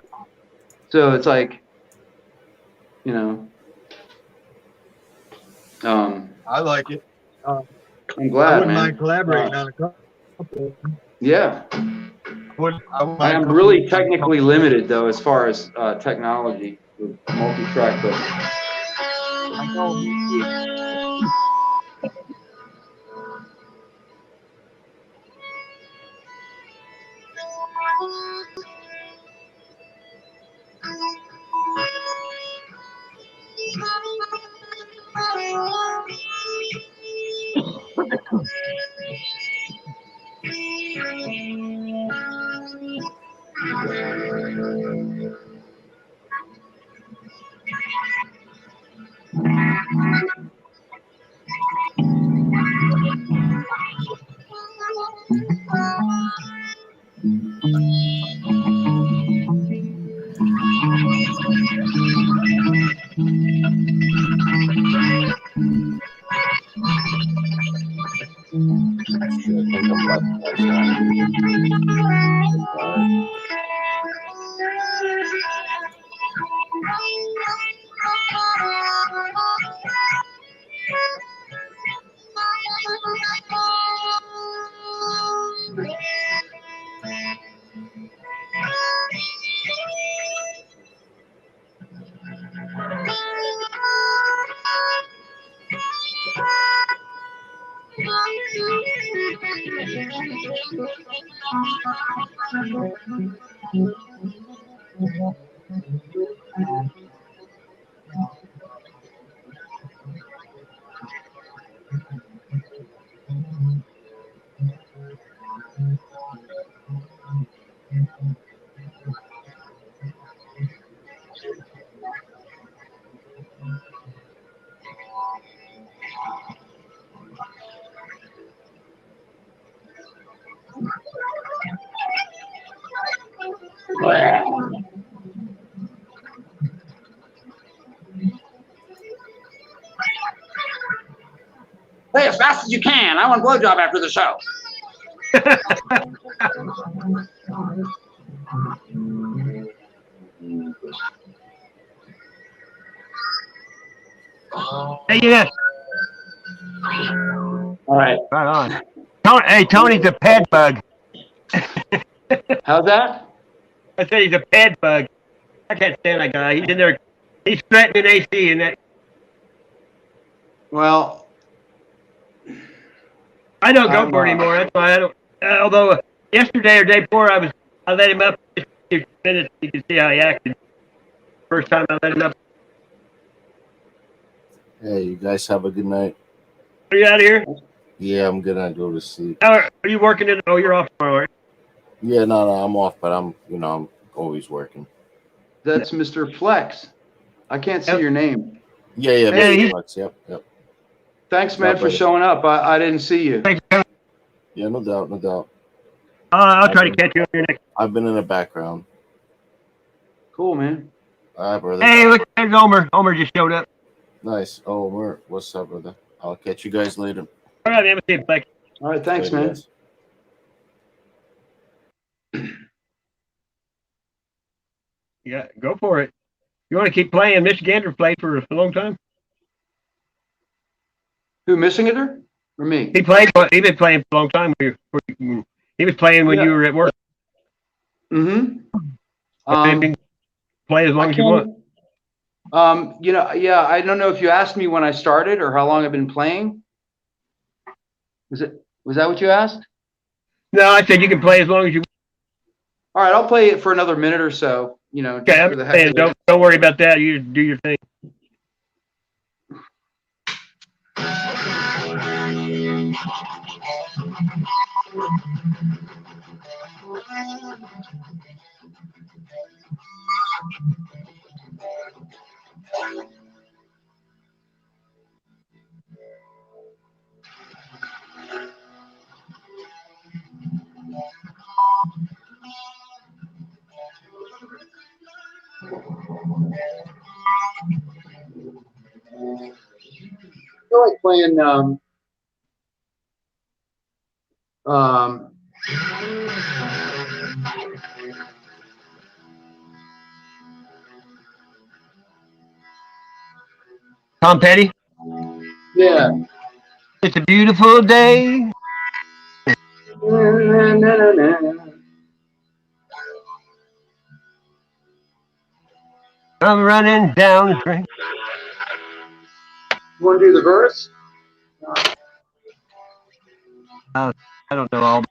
So it's like, I like it. I'm I glad, wouldn't man. mind collaborating on a couple. Yeah. I wouldn't mind I am really technically limited though, as far as technology with multi-track, but I know he- Actually, I think I'm about to pass out. All right. play as fast as you can. I want a blowjob after the show. Hey, yeah. All right. Right on. Hey, Tony's a ped bug. How's that? I said he's a ped bug. I can't stand that guy. He's in there. He's threatening AC and that. Well, I don't go for it anymore. That's why I don't. Although yesterday or day before, I let him up just a few minutes. You can see how he acted. First time I let him up. Hey, you guys have a good night. Are you out of here? Yeah, I'm gonna go to sleep. Are you working in? Oh, you're off tomorrow. Right? Yeah, no, I'm off, but I'm always working. that's Mr. Flex. I can't see Yep. your name. Yeah, Hey, Mr. Flex, yep. Thanks, man, Yeah, for buddy. showing up. I didn't see you. Thanks for coming. Yeah, no doubt, no doubt. I'll try to catch you up here next. I've been in the background. Cool, man. All right, brother. Hey, look, there's Homer. Homer just showed up. Nice. Oh, what's up, brother? I'll catch you guys later. All right, man. See you. Thanks. All right, thanks, Later, man. guys. Yeah, go for it. You want to keep playing? Michigander played for a long time. Who, missing it or me? He played. He been playing for a long time. He was playing when Yeah. you were at work. Mm-hmm. Play as long as you want. You know, yeah, I don't know if you asked me when I started or how long I've been playing. Was that what you asked? No, I said you can play as long as you. All right, I'll play it for another minute or so. You know, just Okay, for the heck of it. don't worry about that. You do your thing. I feel like playing Tom Petty. yeah. It's a beautiful day. I'm running down the street. You want to do the verse? I don't know all.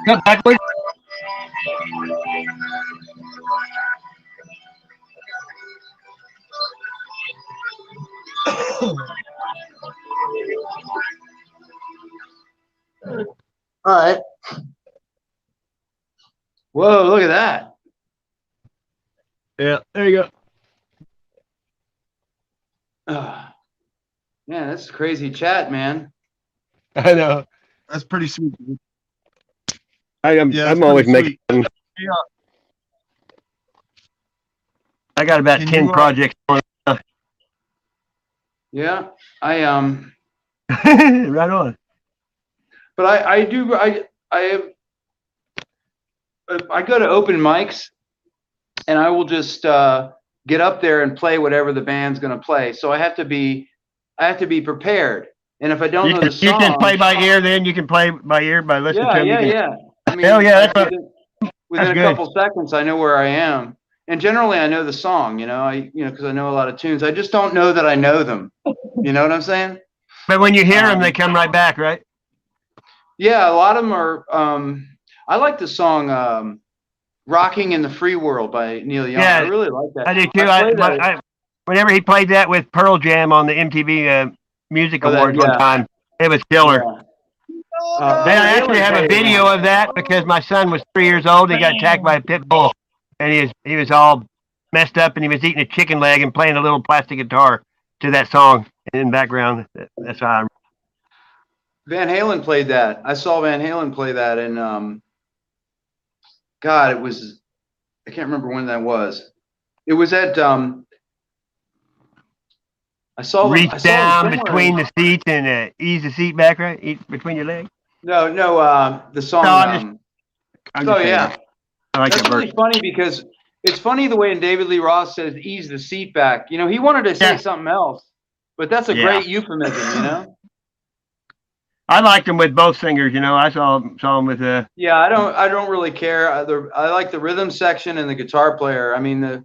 Cut backwards. All right. Whoa, look at that. Yeah, there you go. Man, that's crazy chat, man. I know. That's pretty sweet. Dude. I'm Yeah, that's always pretty making. sweet. I got about Can 10 you, projects on. Yeah, I Right on. but I do I go to open mics, and I will just get up there and play whatever the band's going to play. So I have to be prepared. And if I don't know the You can song, play by ear. Then you can play by ear by listening to them. You can, yeah. I mean, hell yeah, that's within a good. couple seconds, I know where I am. And generally, I know the song. Because I know a lot of tunes. I just don't know that I know them. You know what I'm saying? But when you hear them, they come right back, right? Yeah, a lot of them are. I like the song "Rocking in the Free World" by Neil Young. Yeah, I really like that. I do too. Whenever he played that with Pearl Jam on the MTV Music Awards one time, it was killer. Yeah. They actually have a video of that because my son was 3 years old. He got attacked by a pit bull, and he was all messed up, and he was eating a chicken leg and playing a little plastic guitar to that song in the background. That's how Van Halen played that. I saw Van Halen play that, and God, it was, I can't remember when that was. It was at I saw reach them down between the seats and ease the seat back, right? Eat between your legs. No, the song. I'm just yeah. I like That's that really verse. funny because it's funny the way David Lee Roth says "ease the seat back." You know, he wanted to say something else, but that's a great euphemism. You know. I liked him with both singers. You know, I saw him with Yeah, I don't really care. I like the rhythm section and the guitar player. I mean,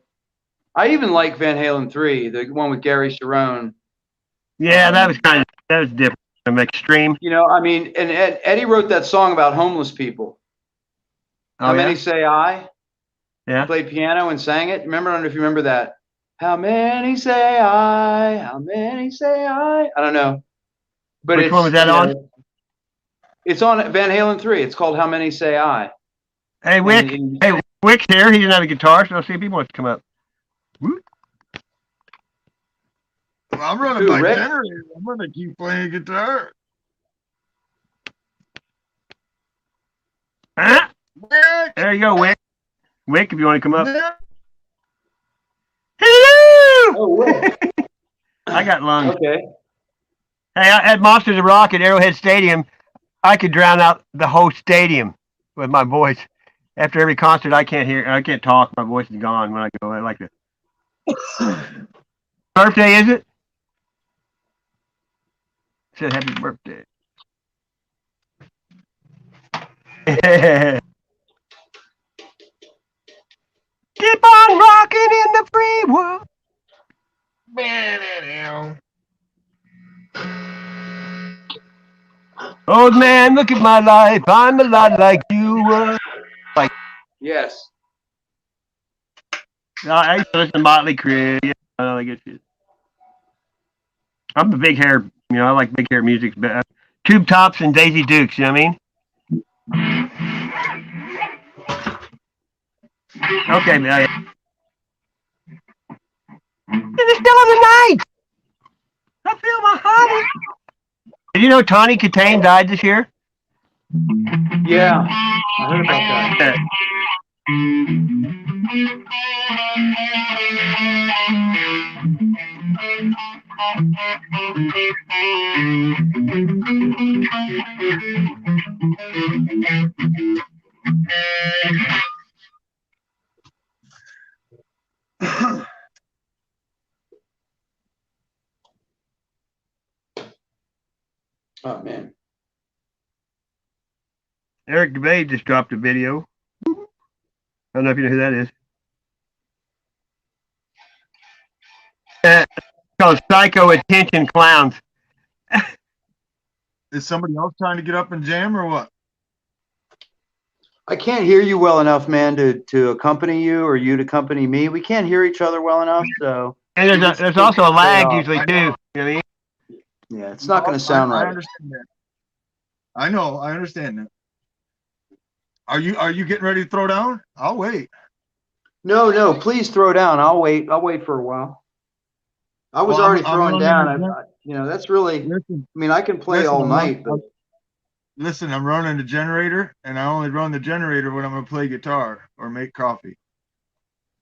I even like Van Halen 3, the one with Gary Cherone. Yeah, that was different. Some extreme. You know, I mean, and Eddie wrote that song about homeless people. How many say I? Yeah. He played piano and sang it. Remember, I don't know if you remember that. How many say I? How many say I? I don't know. But which one was that on? It's on Van Halen 3. It's called How Many Say I. Hey, Wick. Hey, Wick's here. He doesn't have a guitar, so I'll see if he wants to come up. Well, I'm running my generator. I'm going to keep playing guitar. Huh? There you go, Wick. Wick, if you want to come up. Hello! Oh, Wick. I got lungs. Okay. Hey, at Monsters of Rock at Arrowhead Stadium, I could drown out the whole stadium with my voice. After every concert, I can't talk. My voice is gone when I go. I like it. Birthday, is it? Said happy birthday. Keep on rocking in the free world. Old man, look at my life. I'm a lot like you were. Yes. I used to listen to Motley Crue. Yeah, I don't like it. I'm a big hair. You know, I like big hair music. Tube Tops and Daisy Dukes. You know what I mean? Okay, man. It's still on the night. I feel my heart. Did you know Tawny Katane died this year? Yeah, I heard about that. Oh man. Eric DeBay just dropped a video. I don't know if you know who that is. It's called Psycho Attention Clowns. Is somebody else trying to get up and jam or what? I can't hear you well enough, man, to accompany you or you to accompany me. We can't hear each other well enough, so. And there's also a lag usually too. You know what I mean? Yeah, it's not going to sound right. I understand that. I understand that. Are you getting ready to throw down? I'll wait. No, please throw down. I'll wait for a while. I was already throwing down. That's really. Listen, I mean, I can play all night, but. Listen, I'm running the generator, and I only run the generator when I'm going to play guitar or make coffee.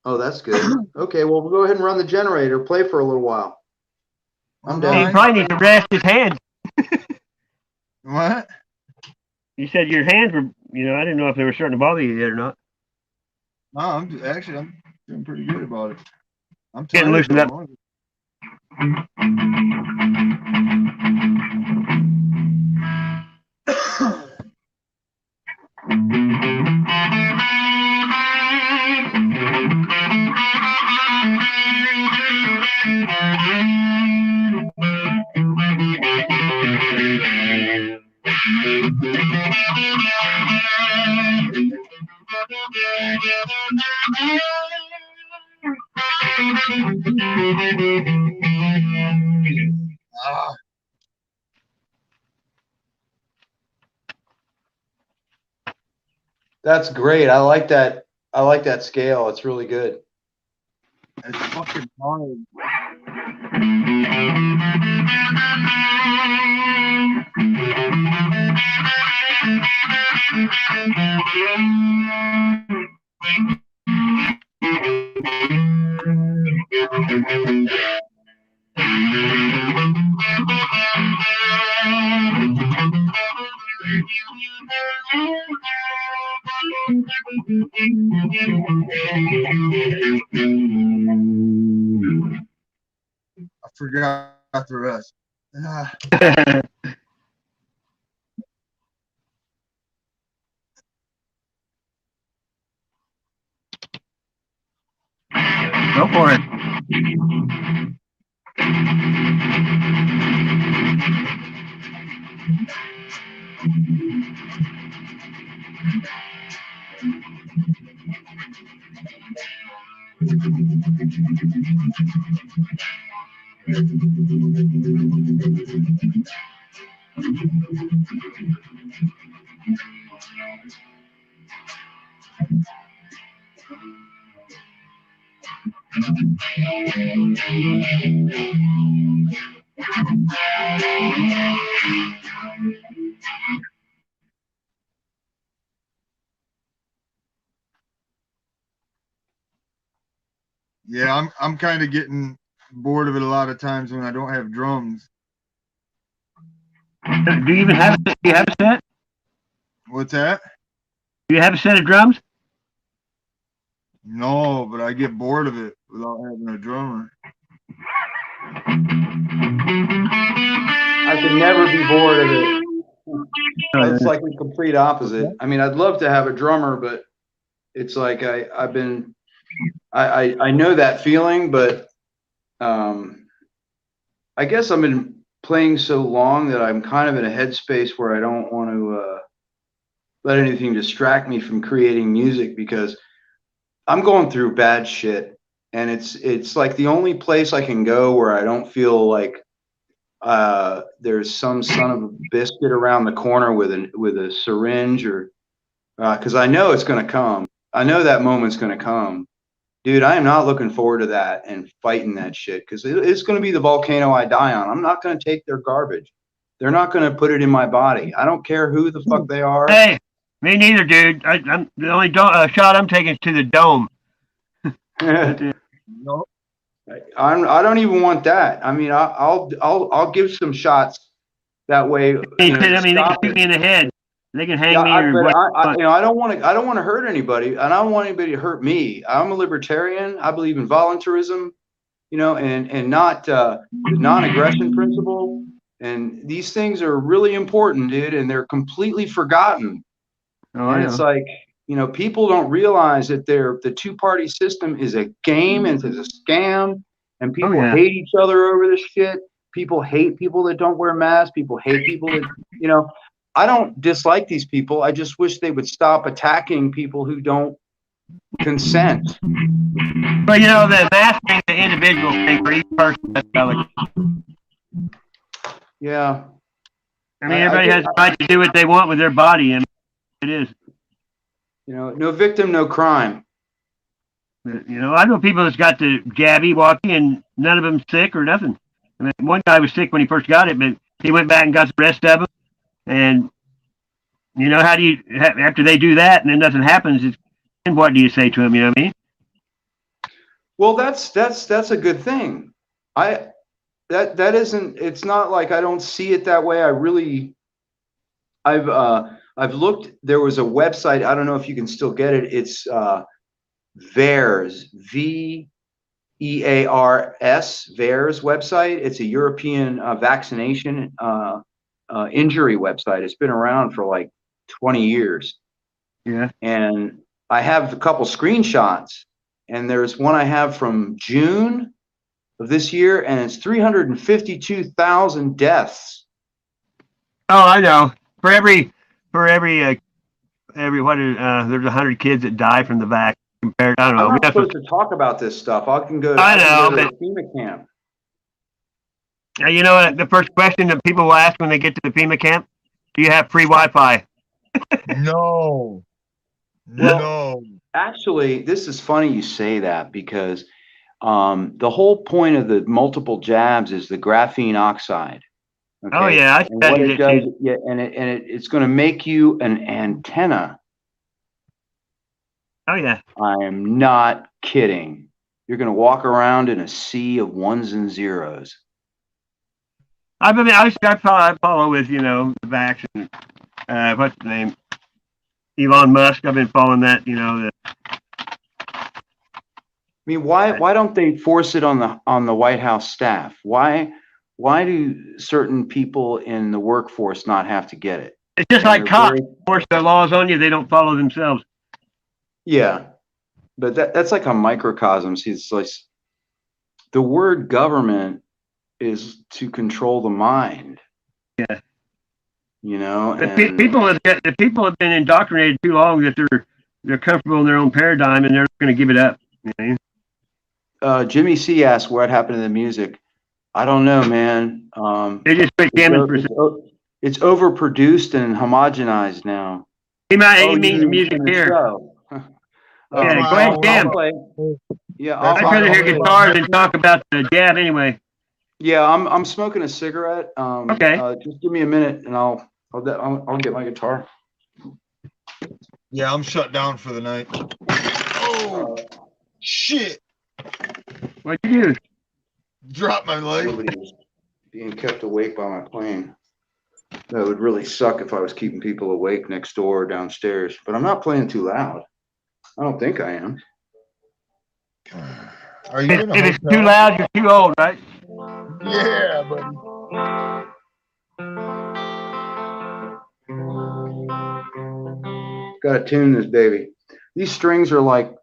Oh, that's good. Okay, well, we'll go ahead and run the generator. Play for a little while. I'm All down. He right. probably needs to rest his hands. What? You said your hands were, I didn't know if they were starting to bother you yet or not. No, I'm doing pretty good about it. I'm Getting tired, loosened up. though. Ah, That's great. I like that. I like that scale. It's really good. it's fucking hard. I forgot the rest. Ah, Go for it. yeah, I'm kind of getting bored of it a lot of times when I don't have drums. Do you even have do you have a set? What's that? Do you have a set of drums? No, but I get bored of it without having a drummer. I could never be bored of it. It's like the complete opposite. I mean, I'd love to have a drummer, but it's like I know that feeling, but I guess I've been playing so long that I'm kind of in a headspace where I don't want to let anything distract me from creating music, because I'm going through bad shit, and it's like the only place I can go where I don't feel like there's some son of a biscuit around the corner with a syringe, or because I know it's going to come. I know that moment's going to come. Dude, I am not looking forward to that and fighting that shit, because it's going to be the volcano I die on. I'm not going to take their garbage. They're not going to put it in my body. I don't care who the fuck they are. Hey, me neither, dude. I'm the only shot I'm taking is to the dome. No, I don't even want that. I mean, I'll give some shots that way. I mean, they can stop shoot it. me in the head. They can hang Yeah, me or what. I don't want to hurt anybody, and I don't want anybody to hurt me. I'm a libertarian. I believe in voluntarism, and not the non-aggression principle. And these things are really important, dude, and they're completely forgotten. Oh, And I it's know. like, people don't realize that the two-party system is a game and it's a scam, and people yeah. hate each other over this shit. People hate people that don't wear masks. People hate people that, I don't dislike these people. I just wish they would stop attacking people who don't consent. But the mask thing's the individual thing for each person. That's valid. Yeah. I mean, everybody has the right to do what they want with their body, and it is. No victim, no crime. I know people that's got the jabby walking, and none of them sick or nothing. I mean, one guy was sick when he first got it, but he went back and got the rest of them. And how do you after they do that and then nothing happens? Then what do you say to him? You know what I mean? Well, that's a good thing. That isn't. It's not like I don't see it that way. I've looked. There was a website. I don't know if you can still get it. It's VAERS, VEARS, VAERS website. It's a European vaccination injury website. It's been around for like 20 years. Yeah. And I have a couple screenshots, and there's one I have from June of this year, and it's 352,000 deaths. Oh, I know. For every what is there's 100 kids that die from the vaccine compared. I don't know. I'm not That's supposed to talk about this stuff. I can go to but the FEMA camp. you know what? The first question that people will ask when they get to the FEMA camp: do you have free Wi-Fi? No. Well, No. actually, this is funny you say that, because the whole point of the multiple jabs is the graphene oxide. Okay? Oh yeah, I And what studied it it does, too. yeah, it's going to make you an antenna. Oh yeah. I am not kidding. You're going to walk around in a sea of ones and zeros. I follow with the vaccine. What's the name? Elon Musk. I've been following that. I mean, why don't they force it on the White House staff? Why do certain people in the workforce not have to get it? It's just And like they're cops very- force their laws on you; they don't follow themselves. Yeah, but that's like a microcosm. See, it's like the word government is to control the mind. Yeah. And The people have been indoctrinated too long that they're comfortable in their own paradigm and they're not going to give it up. Jimmy C asked what happened to the music. I don't know, man. They just quit jamming for. It's overproduced and homogenized now. He You means mean music in the here. show. Yeah, go ahead, jam. I'll play. Yeah, I'd rather hear guitar than talk about the jab anyway. Yeah, I'm smoking a cigarette. Okay. Just give me a minute, and I'll get my guitar. Yeah, I'm shut down for the night. Oh, shit. What'd you do? Drop my light. Nobody was being kept awake by my plane. That would really suck if I was keeping people awake next door or downstairs. But I'm not playing too loud. I don't think I am. Are you in a If it's hotel? too loud, you're too old, right? Yeah, buddy. Got to tune this baby. These strings are like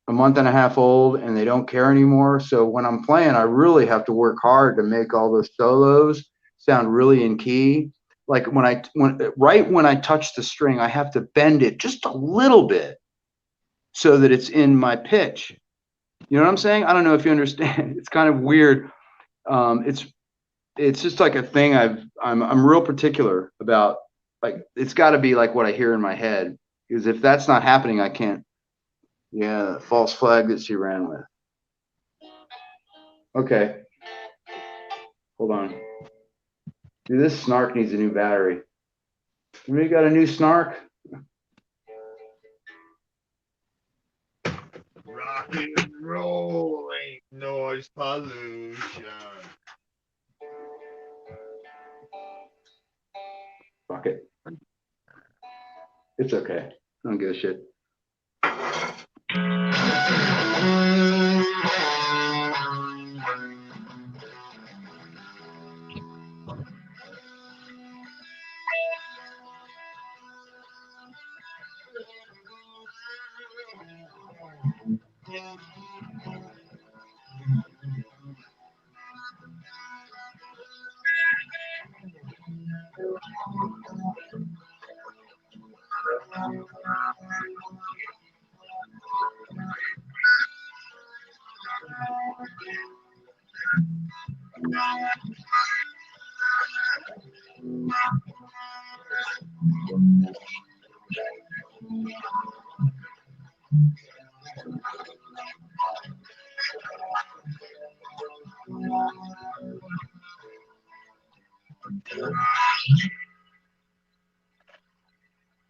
a month and a half old, and they don't care anymore. So when I'm playing, I really have to work hard to make all those solos sound really in key. Like when I touch the string, I have to bend it just a little bit so that it's in my pitch. You know what I'm saying? I don't know if you understand. It's kind of weird. It's just like a thing I'm real particular about. Like, it's got to be like what I hear in my head, because if that's not happening, I can't. Yeah, false flag that she ran with. Okay. Hold on. Dude, this snark needs a new battery. Anybody got a new snark? Rock and roll ain't noise pollution. Fuck it. It's okay. I don't give a shit.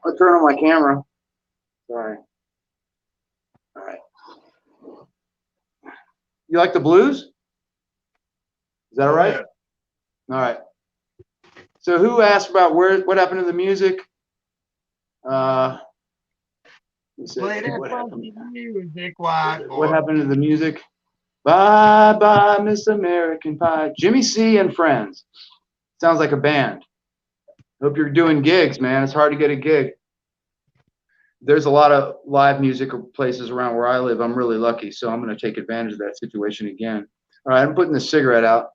I'll turn on my camera. Sorry. All right. You like the blues? Is that all right? All right. So who asked about what happened to the music? Play that What funky happened? music, white boy. What happened to the music? Bye bye, Miss American Pie. Jimmy C and Friends. Sounds like a band. Hope you're doing gigs, man. It's hard to get a gig. There's a lot of live music places around where I live. I'm really lucky, so I'm going to take advantage of that situation again. All right, I'm putting the cigarette out.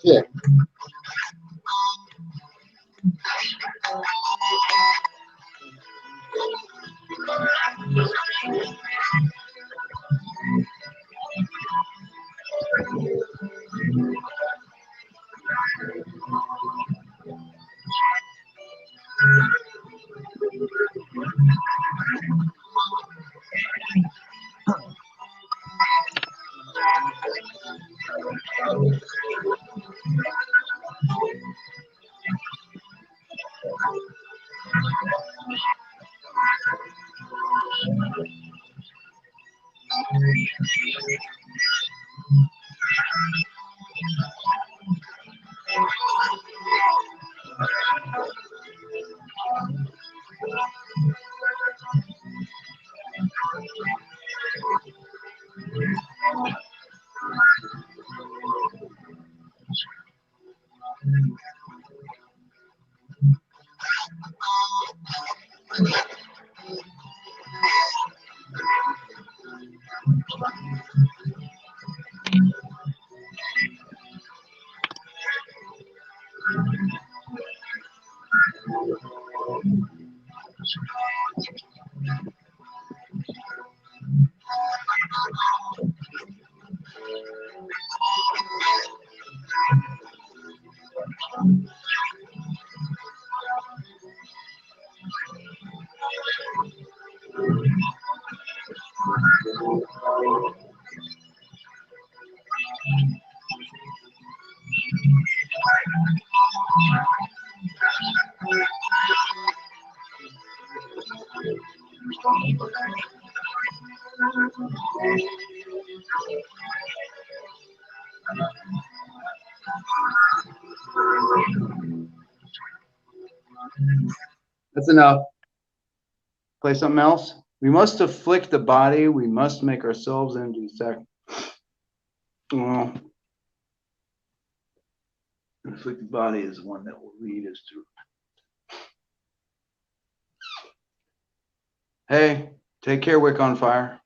Yeah. That's enough. Play something else. We must afflict the body. We must make ourselves into sac. Well, afflict the body is one that will lead us to. Hey, take care, Wick on Fire.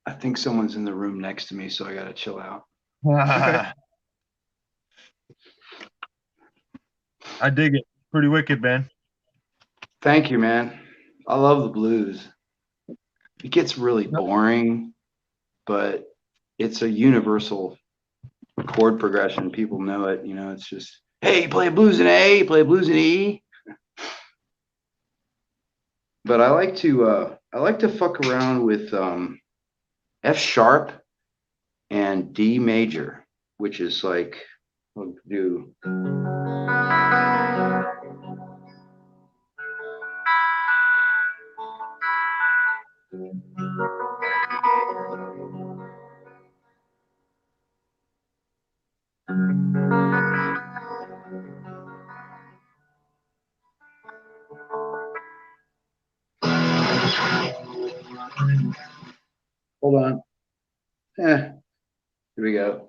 I think someone's in the room next to me, so I gotta chill out. I dig it. pretty wicked, man. Thank you, man. I love the blues. It gets really boring, but it's a universal chord progression. People know it. You know, it's just, hey, you play blues in A, you play blues in E. But I like to fuck around with F sharp and D major, which is like, we'll do. Hold on. Here we go.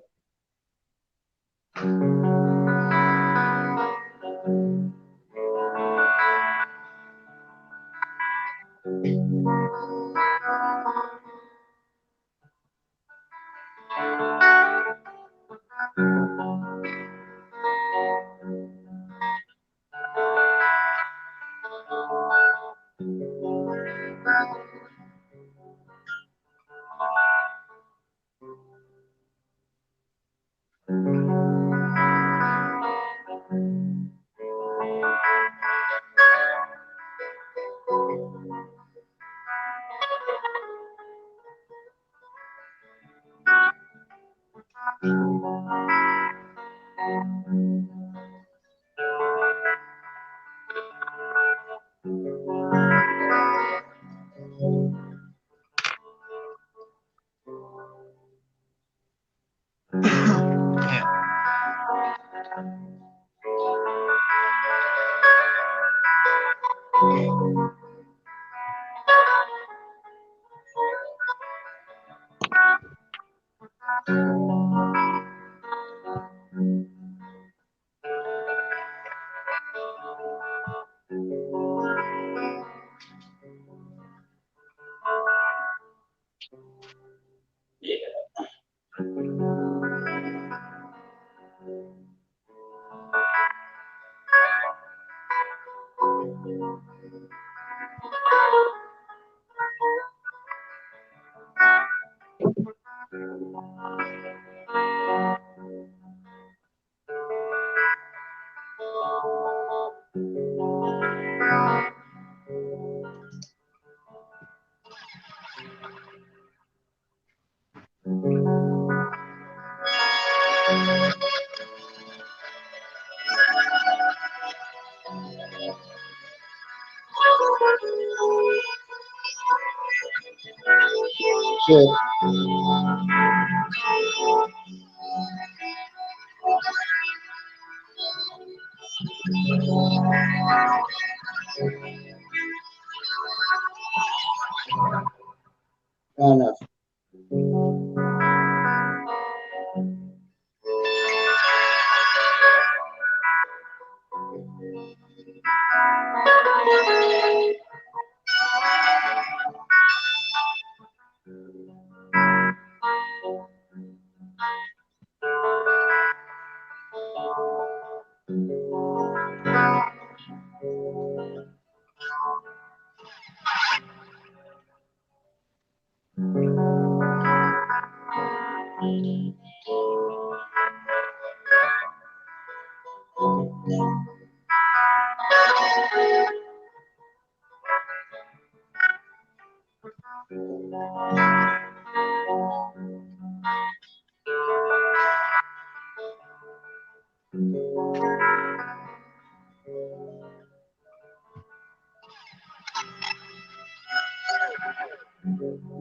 Shit. Enough.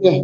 Yeah.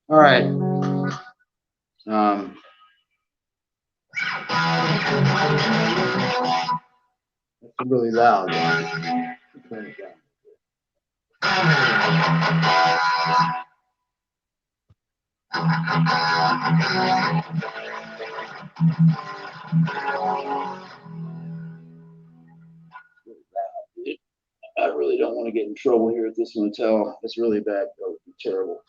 All right. It's really loud. Turn it down. I really don't want to get in trouble here at this motel. It's really bad. That would be terrible.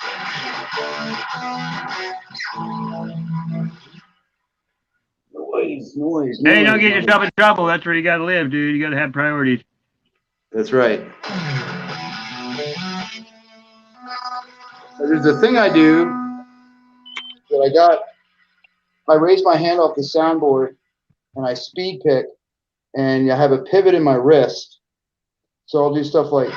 Noise. Hey, don't get yourself in trouble. That's where you got to live, dude. You got to have priorities. That's right. There's a thing I do that I raise my hand off the soundboard and I speed pick and I have a pivot in my wrist. So I'll do stuff like.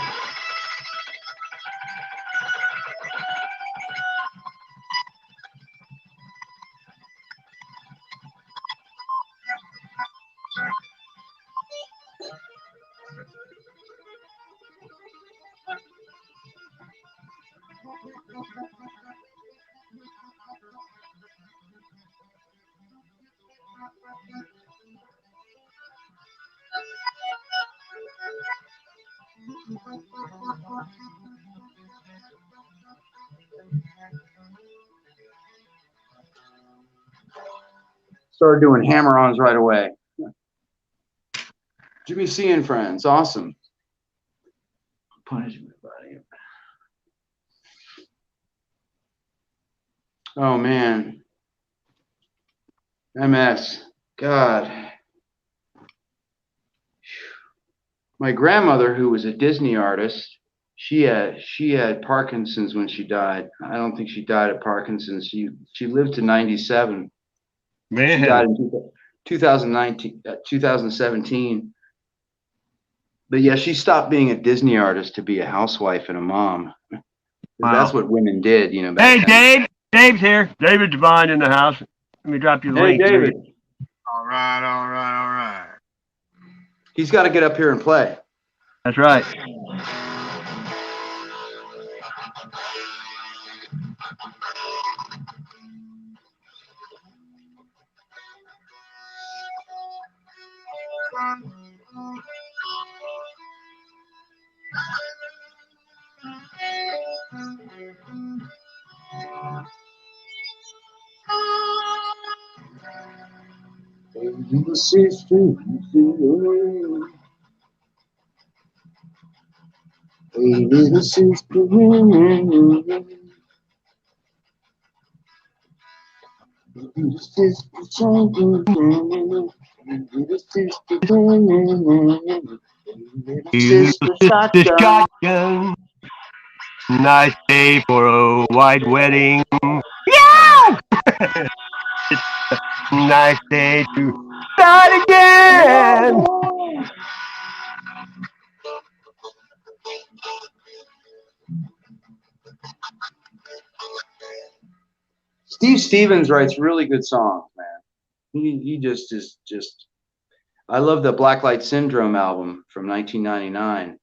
Started doing hammer-ons right away. Jimmy C and friends, awesome. Punishment, buddy. Oh man, MS. God. My grandmother, who was a Disney artist, she had Parkinson's when she died. I don't think she died of Parkinson's. She lived to 97. Man. She died in 2017. But yeah, she stopped being a Disney artist to be a housewife and a mom. Wow. That's what women did, you know. Hey, Back then. Dave. Dave's here. David Devine in the house. Let me drop you the Hey, link. David. All right. He's got to get up here and play. That's right. Little sister, hey, little sister, little sister, Shotgun. Nice day for a white wedding. Yeah! Nice day to start again. Steve Stevens writes really good songs, man. He just is just. I love the Blacklight Syndrome album from 1999.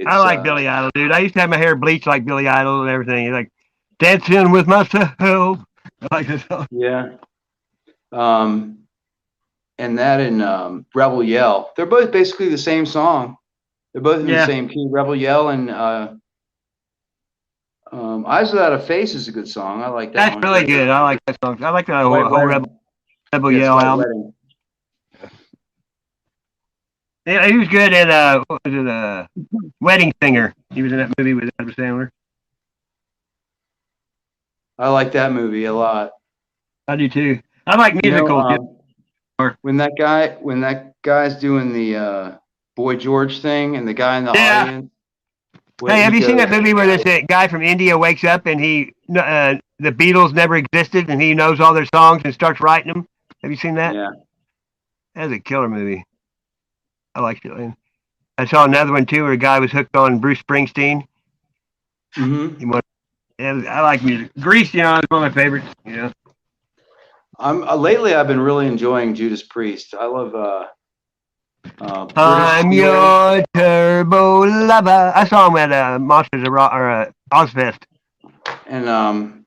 I like Billy Idol, dude. I used to have my hair bleached like Billy Idol and everything. He's like dancing with myself. I like that song. Yeah. And that and Rebel Yell. They're both basically the same song. They're both in the same key. Rebel Yell and Eyes Without a Face is a good song. I like that. That's really good. I like that song. I like the whole Rebel Yell album. Wedding. Yeah, he was good in what was it? Wedding Singer. He was in that movie with Adam Sandler. I like that movie a lot. I do too. I like musicals. When that guy's doing the Boy George thing and the guy in the audience. Hey, have you seen that movie where this guy from India wakes up and the Beatles never existed and he knows all their songs and starts writing them? Have you seen that? Yeah. That's a killer movie. I liked it. I saw another one too where a guy was hooked on Bruce Springsteen. Mm-hmm. And I like music. Grease, you know, is one of my favorites. You know. Lately I've been really enjoying Judas Priest. I love I'm British your turbo lover. I saw him at Monsters of Rock or Ozfest. and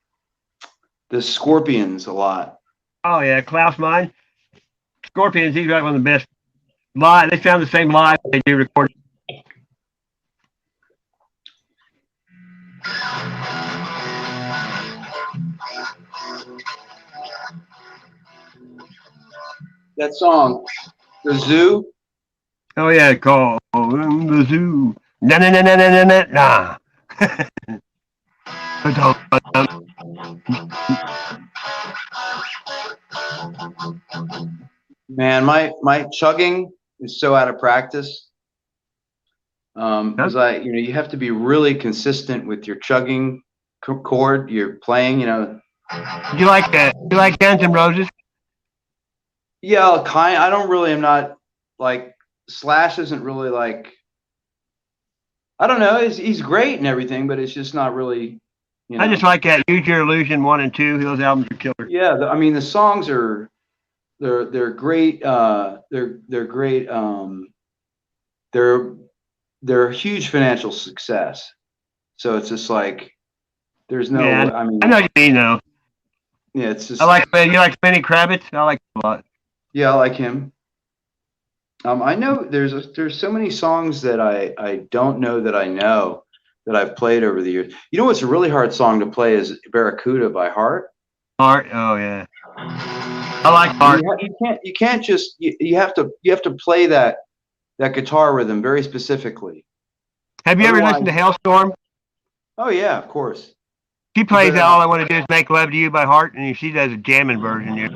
the Scorpions a lot. Oh yeah, Klaus Meine. Scorpions. He's got one of the best live. They sound the same live they do recorded. That song, The Zoo. Oh yeah, call in the zoo. Na na na na na na na. Man, my chugging is so out of practice. Because you have to be really consistent with your chugging chord you're playing. You know. Do you like that? You like Guns N' Roses? Yeah, I don't really. I'm not like Slash. Isn't really like. I don't know. He's great and everything, but it's just not really. You know. I just like that Use Your Illusion 1 and 2. Those albums are killer. Yeah, I mean the songs are, they're great. They're great. They're a huge financial success. So it's just like there's no. Yeah, I mean, I know what you mean though. Yeah, it's just. I like. You like Lenny Kravitz? I like him a lot. Yeah, I like him. I know there's so many songs that I don't know that I know that I've played over the years. You know what's a really hard song to play is Barracuda by Heart. Heart, oh yeah. I like Heart. You can't just you have to play that guitar rhythm very specifically. Have you ever listened to Hailstorm? Oh yeah, of course. She plays that All I Want to Do Is Make Love to You by Heart, and she does a jamming version here.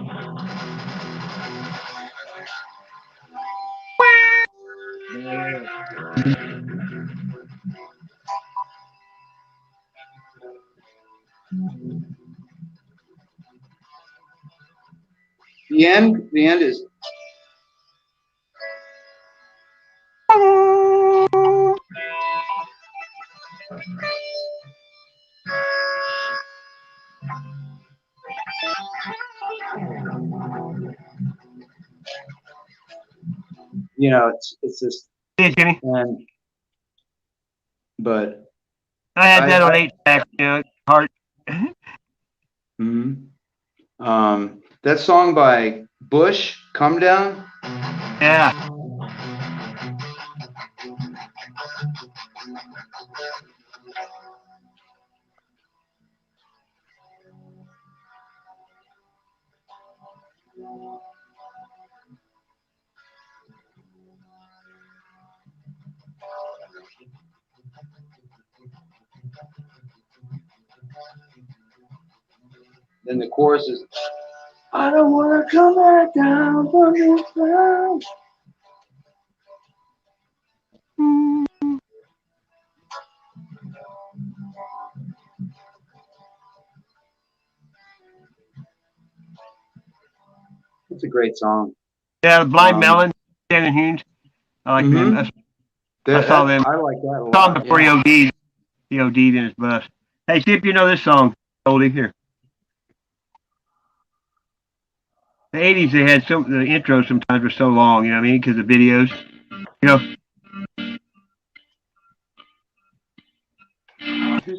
The end is. You know, it's just. Hey, Jimmy. But I had that on 8-track, you know, Heart. That song by Bush, Come Down. Yeah. Then the chorus is, I don't want to come back down from this ground. It's a great song. Yeah, Blind Melon, Shannon Humes. I like them. I saw them. I like that a lot. I saw them before he OD'd. He OD'd in his bus. Hey, see if you know this song, Oldie, here. The 80s, they had the intros sometimes were so long, you know what I mean, because of videos. You know.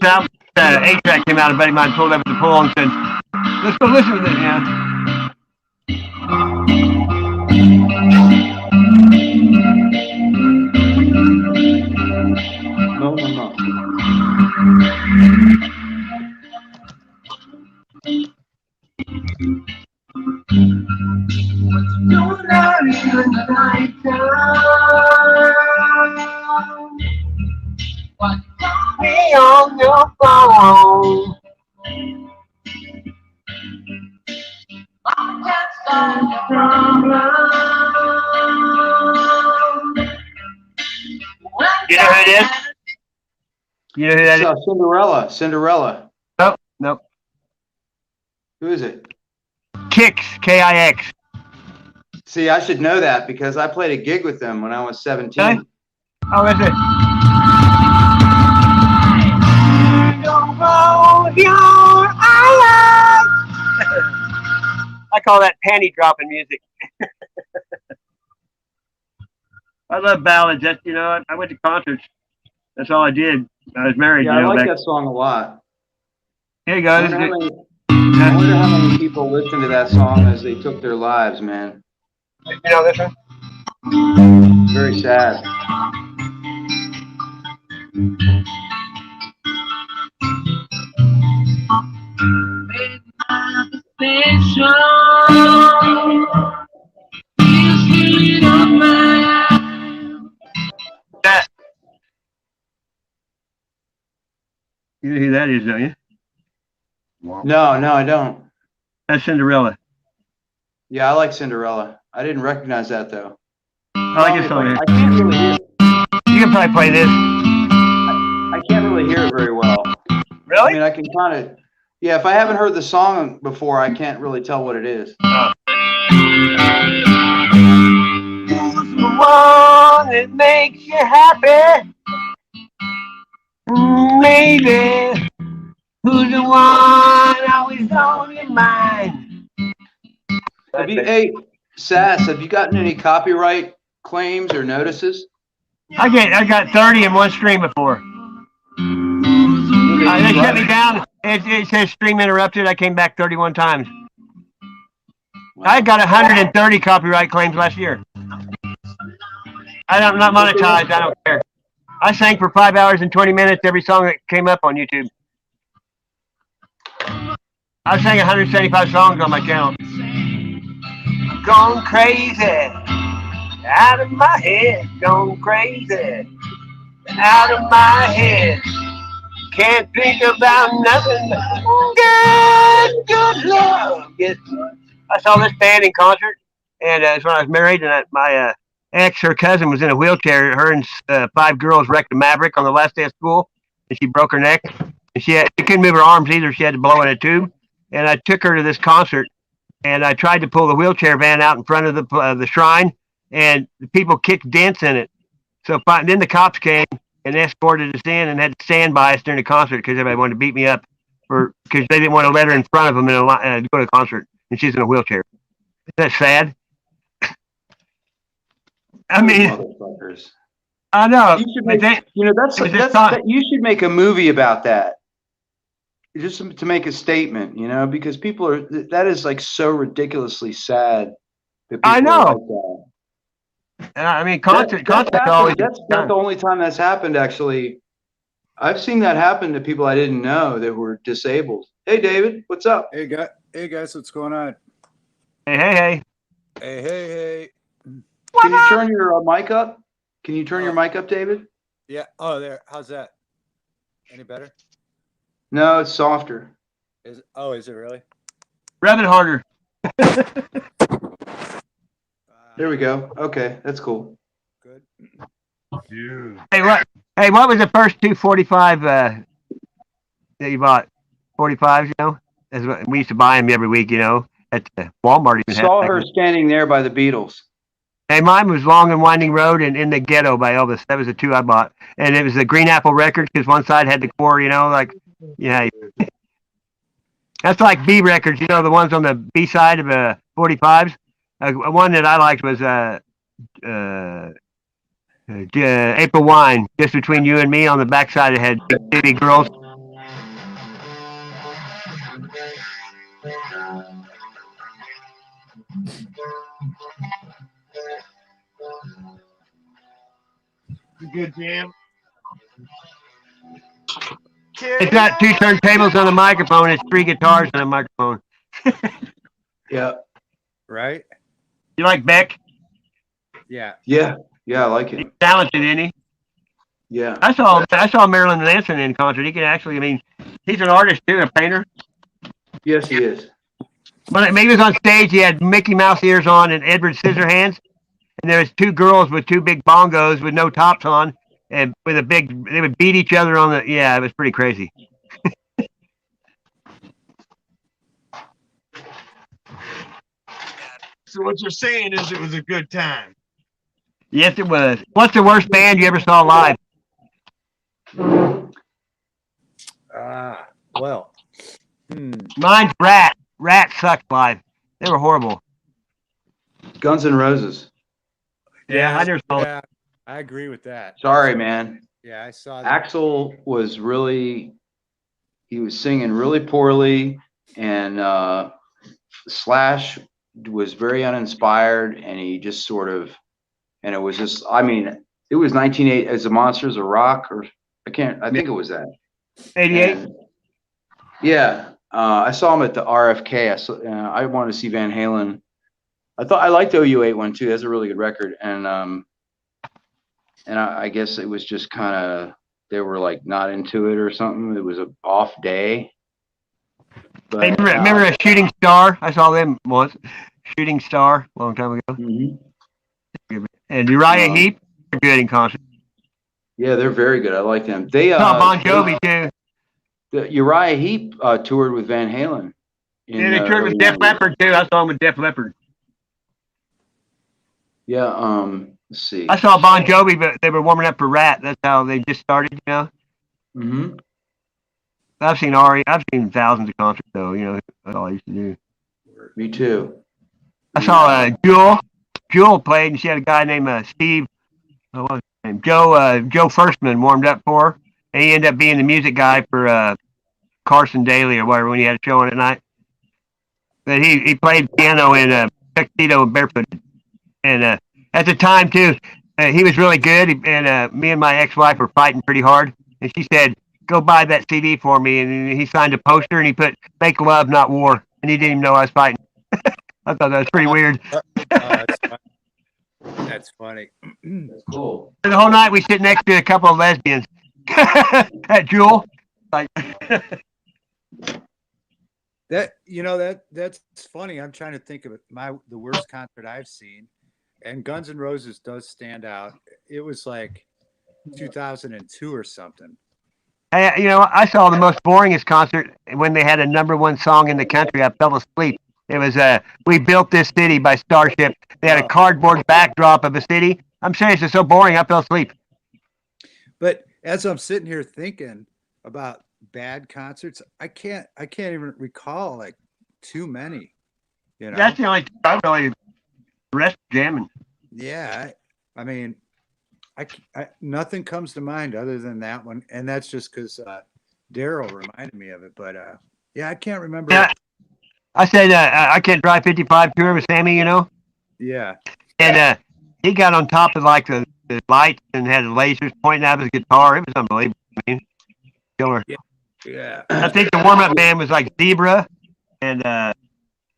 South 8-track came out, a buddy of mine pulled up at the pool and said, let's go listen to this, you know. No. Be on your phone. You know who it is? You know who that is? Cinderella. Nope. Who is it? Kix, K-I-X. See, I should know that because I played a gig with them when I was 17. Okay. Oh, is it? call that panty dropping music. I love ballads. That's, I went to concerts. That's all I did. I was married, Yeah, I like back. that song a lot. Here you I go. wonder how many people listened to that song as they took their lives, man. You know this one? Very sad. That. You know who that is, don't you? No, I don't. That's Cinderella. Yeah, I like Cinderella. I didn't recognize that though. I like this song. I can't really hear. You can probably play this. I can't really hear it very well. Really? I mean, I can kind of. Yeah, if I haven't heard the song before, I can't really tell what it is. Who's the one that makes you happy? Maybe. Who's the one always on your mind? Hey, Sass, have you gotten any copyright claims or notices? I got 30 in one stream before. They shut me down. It says stream interrupted. I came back 31 times. I got 130 copyright claims last year. I'm not monetized. I don't care. I sang for 5 hours and 20 minutes every song that came up on YouTube. I sang 175 songs on my channel. Gone crazy, out of my head. Gone crazy, out of my head. Can't think about nothing. Good love. Yes. I saw this band in concert, and it's when I was married, and my ex, her cousin, was in a wheelchair. Her and 5 girls wrecked a Maverick on the last day of school, and she broke her neck. And she couldn't move her arms either. She had to blow in a tube. And I took her to this concert, and I tried to pull the wheelchair van out in front of the shrine, and the people kicked dents in it. So then the cops came and escorted us in and had to stand by us during the concert because everybody wanted to beat me up because they didn't want to let her in front of them and go to the concert, and she's in a wheelchair. Isn't that sad? I mean, I know. You should make, you should make a movie about that. Just to make a statement, because that is like so ridiculously sad. That I know. Like that. I mean, concerts always. That's not the only time that's happened, actually. I've seen that happen to people I didn't know that were disabled. Hey, David, what's up? Hey guys, what's going on? Hey. Hey. Can you turn your mic up? Can you turn your mic up, David? Yeah. Oh, there. How's that? Any better? No, it's softer. Is it really? Rev it harder. There we go. Okay, that's cool. Good. Hey, what was the first 245 that you bought? 45s, That's what we used to buy them every week, at Walmart. Even saw her standing there by the Beatles. Hey, mine was Long and Winding Road and In the Ghetto by Elvis. That was the 2 I bought, and it was the Green Apple Records because one side had the core, yeah. That's like B records, the ones on the B side of 45s. One that I liked was April Wine, Just Between You and Me. On the backside it had Big Baby Girls. Good jam. It's not 2 turntables on a microphone. It's 3 guitars on a microphone. Yeah. Right? You like Beck? Yeah. Yeah, I like it. He's talented, isn't he? Yeah. I saw Marilyn Manson in concert. He can actually, he's an artist too, a painter. Yes, he is. But when he was on stage, he had Mickey Mouse ears on and Edward Scissorhands. And there was 2 girls with 2 big bongos with no tops on. And they would beat each other on it was pretty crazy. So what you're saying is it was a good time. Yes, it was. What's the worst band you ever saw live? Well. Mine's Rat. Rat sucked live. They were horrible. Guns N' Roses. Yeah, I never saw it. Yeah, I agree with that. Sorry, man. Yeah, I saw that. Axel was really, he was singing really poorly, and Slash was very uninspired, and he just sort of, and it was just, I mean, it was 1980 as the Monsters of Rock, or I think it was that. 88. And, yeah, I saw him at the RFK. I wanted to see Van Halen. I liked the OU 81 too. That's a really good record, and I guess it was just kind of, they were like not into it or something. It was an off day. But, Hey, remember a Shooting Star? I saw them once. Shooting Star, a long time ago. Mm-hmm. And Uriah Heep, they're good in concert. Yeah, they're very good. I like them. They saw Bon Jovi too. Uriah Heep toured with Van Halen. Yeah, they toured with Def Leppard too. I saw them with Def Leppard. Yeah, let's see. I saw Bon Jovi, but they were warming up for Rat. That's how they just started, you know. Mm-hmm. I've seen Ari. I've seen thousands of concerts, though. You know, that's all I used to do. Me too. I saw Jewel. Jewel played, and she had a guy named Steve. What was his name? Joe Firstman warmed up for her, and he ended up being the music guy for Carson Daly or whatever when he had a show on at night. But he played piano in tuxedo and barefooted, and at the time too, he was really good. And me and my ex-wife were fighting pretty hard, and she said, "Go buy that CD for me." And he signed a poster, and he put "Make Love, Not War," and he didn't even know I was fighting. I thought that was pretty weird. That's funny. That's cool. And the whole night we sit next to a couple of lesbians at Jewel. Like that's funny. I'm trying to think of it. The worst concert I've seen, and Guns N' Roses does stand out. It was like 2002 or something. Hey, I saw the most boringest concert when they had a #1 song in the country. I fell asleep. It was "We Built This City" by Starship. They had a cardboard backdrop of a city. I'm serious, it's so boring I fell asleep. But as I'm sitting here thinking about bad concerts, I can't even recall like too many. You know, that's the only time I really rest jamming. Yeah, I mean, I nothing comes to mind other than that one, and that's just because Daryl reminded me of it. But yeah, I can't remember. Yeah, I said I can't drive 55 tour with Sammy, you know. Yeah. And he got on top of like the lights and had lasers pointing out his guitar. It was unbelievable. I mean, killer. Yeah. I think the warm up band was like Zebra and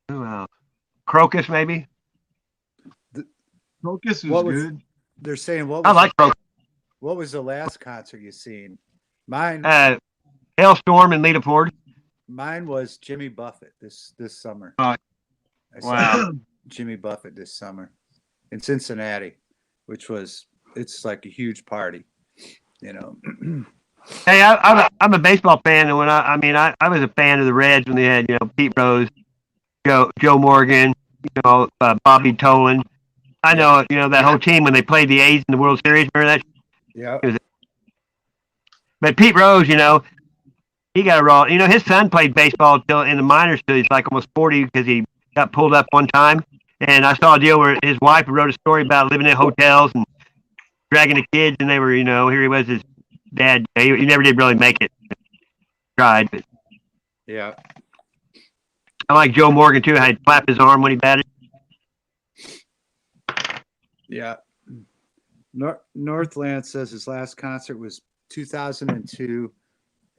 who else? Crocus maybe. Crocus was good. They're saying I like Crocus. What was the last concert you seen? Mine. Hailstorm and Lita Ford. Mine was Jimmy Buffett this summer. Wow. Jimmy Buffett this summer in Cincinnati, which it's like a huge party, you know. Hey, I'm a baseball fan, and when I was a fan of the Reds when they had Pete Rose, Joe Morgan, Bobby Tolan. I know that whole team when they played the A's in the World Series. Remember that? Yeah. But Pete Rose, he got a raw. His son played baseball till in the minors till he's like almost 40 because he got pulled up one time. And I saw a deal where his wife wrote a story about living in hotels and dragging the kids, and they were, here he was, his dad. He never did really make it. Tried, but yeah. I like Joe Morgan too. I'd flap his arm when he batted. Yeah. Northland says his last concert was 2002,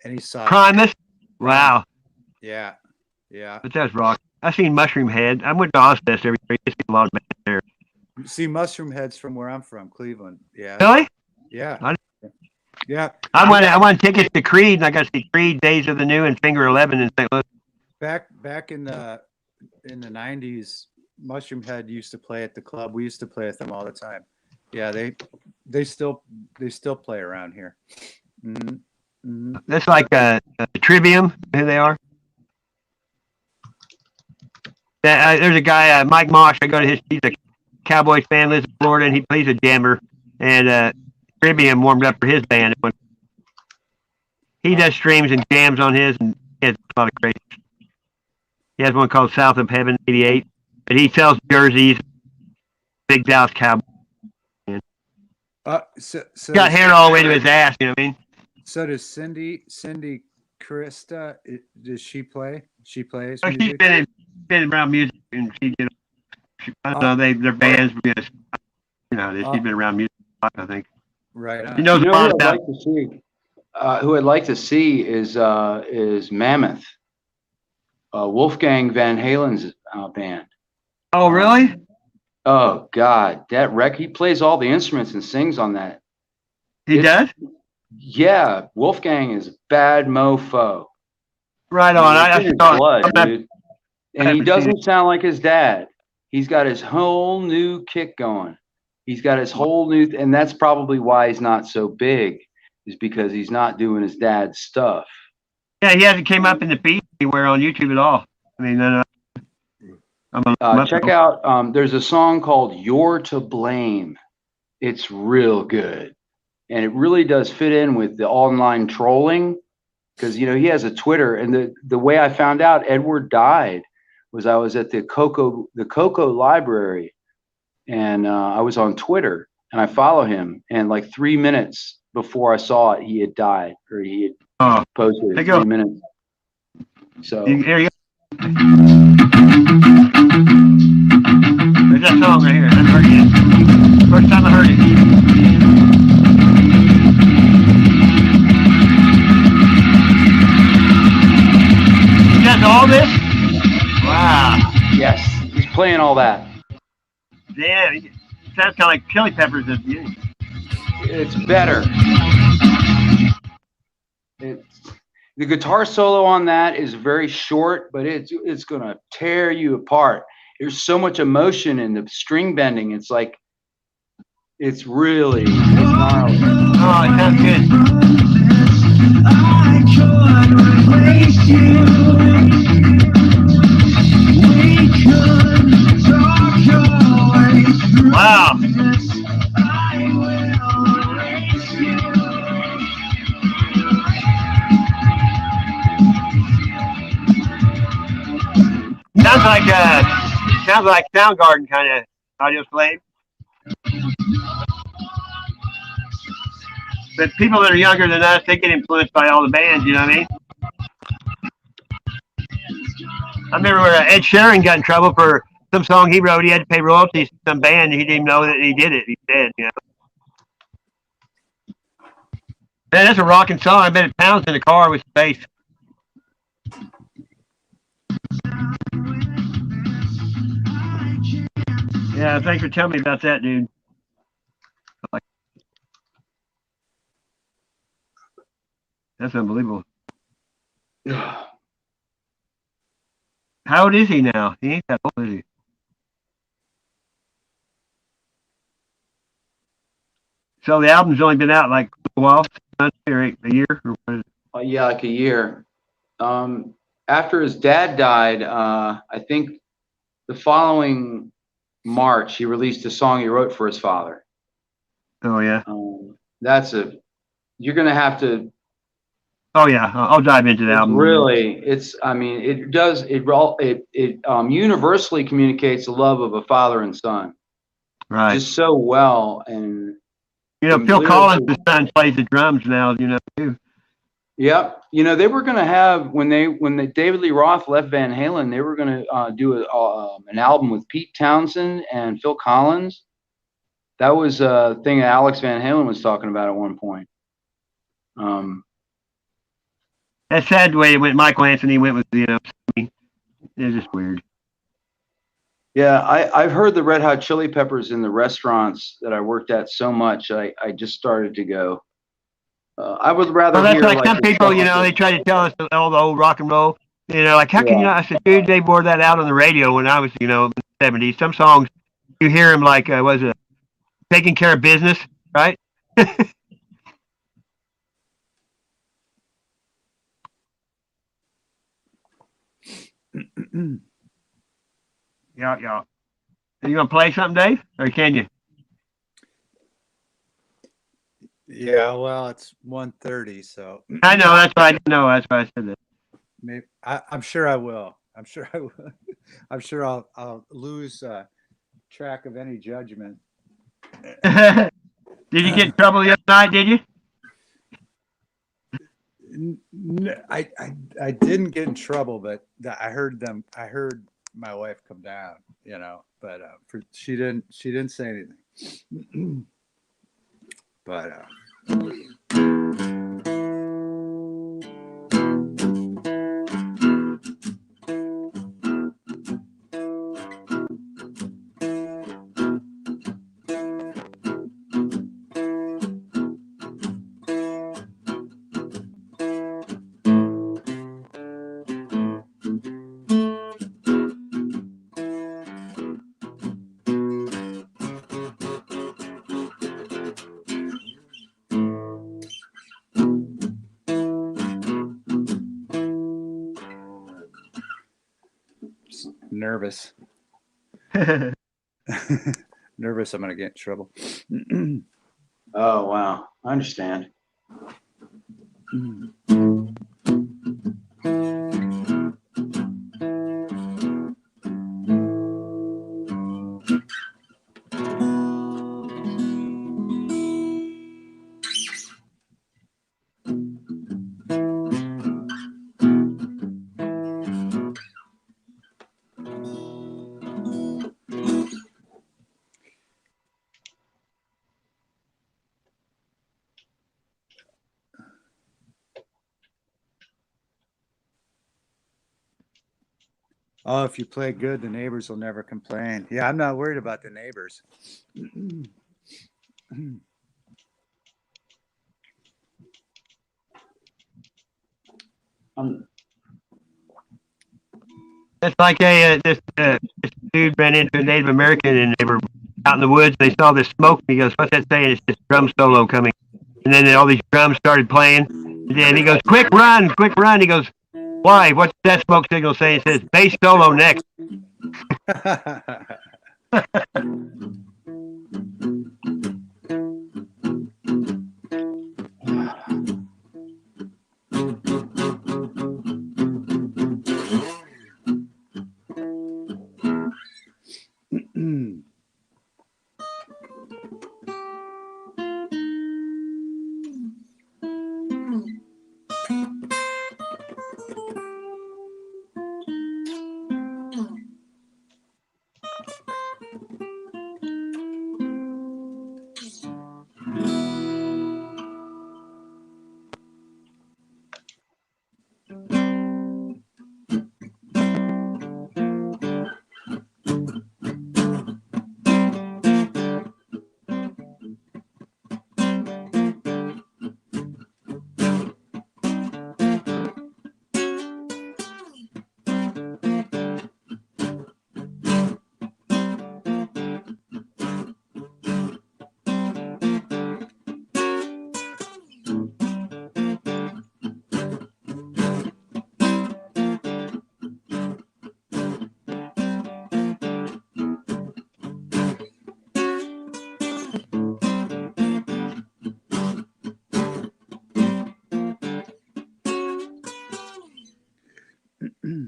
and he saw Primus. Wow. Yeah. Yeah. But that's rock. I've seen Mushroom Head. I went to Ozfest every year. I see a lot of bands there. See Mushroom Heads from where I'm from, Cleveland. Yeah. Really? Yeah. Yeah. I won tickets to Creed, and I got to see Creed, Days of the New, and Finger 11 in St. Louis. Back in the 90s, Mushroom Head used to play at the club. We used to play with them all the time. Yeah, they still play around here. Mm-hmm. Mm-hmm. That's like Trivium, who they are. There's a guy, Mike Mosh. I go to he's a Cowboys fan, lives in Florida, and he plays a jammer. And Trivium warmed up for his band. He does streams and jams on his, and he has a lot of crazy. He has one called South of Heaven '88, but he sells jerseys. Big Dallas Cowboy. Got hair all the way to his ass. You know what I mean? So does Cindy Krista? Does she play? She plays So she's music. been around music, and I don't know. Their bands. You know, she's been around music a lot, I think. Right on. She knows a who lot I'd about. like to see? Who I'd like to see is Mammoth, Wolfgang Van Halen's band. Oh, really? Oh God, that record! He plays all the instruments and sings on that. He does? Yeah, Wolfgang is a bad mofo. Right on. It's in his blood, dude. And he haven't seen doesn't sound like his dad. He's got his whole new kick going. He's got his whole new, and that's probably why he's not so big, is because he's not doing his dad's stuff. Yeah, he hasn't came up in the feed anywhere on YouTube at all. I mean, Check out, there's a song called You're to Blame. It's real good. And it really does fit in with the online trolling, because, you know, he has a Twitter. And the way I found out Edward died was I was at the Coco Library, and I was on Twitter, and I follow him. And like 3 minutes before I saw it, he had died, or he had posted it 3 minutes. So here you go. There's that song right here. I haven't heard it yet. First time I heard it. He does all this? Wow. Yes, he's playing all that. Damn, it sounds kind of like Chili Peppers at the beginning. It's better. The guitar solo on that is very short, but it's gonna tear you apart. There's so much emotion in the string bending. It's like, it's really gnarly. Oh, it sounds good. Wow. Sounds like Soundgarden kind of audio slave. But people that are younger than us, they get influenced by all the bands, you know what I mean? I remember where Ed Sheeran got in trouble for some song he wrote. He had to pay royalties to some band, and he didn't even know that he did it. He said, you know. Man, that's a rocking song. I bet it pounds in the car with bass. Yeah, thanks for telling me about that, dude. That's unbelievable. How old is he now? He ain't that old, is he? So the album's only been out like a while, or a year, or what is it? Yeah, like a year. After his dad died, I think the following March, he released a song he wrote for his father. Oh yeah. You're gonna have to. Oh yeah, I'll dive into the album. Really, I mean, it universally communicates the love of a father and son. Right. Just so well, and you know, Phil Collins' son plays the drums now. You know too. Yep. You know, they were going to have when David Lee Roth left Van Halen, they were going to do an album with Pete Townsend and Phil Collins. That was a thing Alex Van Halen was talking about at one point. That's sad the way it went. Michael Anthony went with, you know, it was just weird. Yeah, I've heard the Red Hot Chili Peppers in the restaurants that I worked at so much, I just started to go. I would rather that's hear like some people, you know, they try to tell us all the old rock and roll. You know, like, how can you not? I said, dude, they wore that out on the radio when I was, you know, in the 70s. Some songs, you hear them like, was it Taking Care of Business, right? Yeah. Are you going to play something, Dave? Or can you? Yeah, well, it's 1:30, so I know, that's why I didn't know. That's why I said that. maybe I'm sure I will. I'm sure I will. I'm sure I'll lose track of any judgment. Did you get in trouble the other night? Did you? I didn't get in trouble, but I heard my wife come down, but she didn't say anything. But nervous. Nervous I'm gonna get in trouble. Oh, wow. I understand. Oh, if you play good, the neighbors will never complain. Yeah, I'm not worried about the neighbors. It's like this dude ran into a Native American and they were out in the woods. They saw this smoke. And he goes, "What's that saying?" It's this drum solo coming. And then all these drums started playing. And then he goes, "Quick run, quick run!" He goes, "Why? What's that smoke signal saying?" It says, "Bass solo next."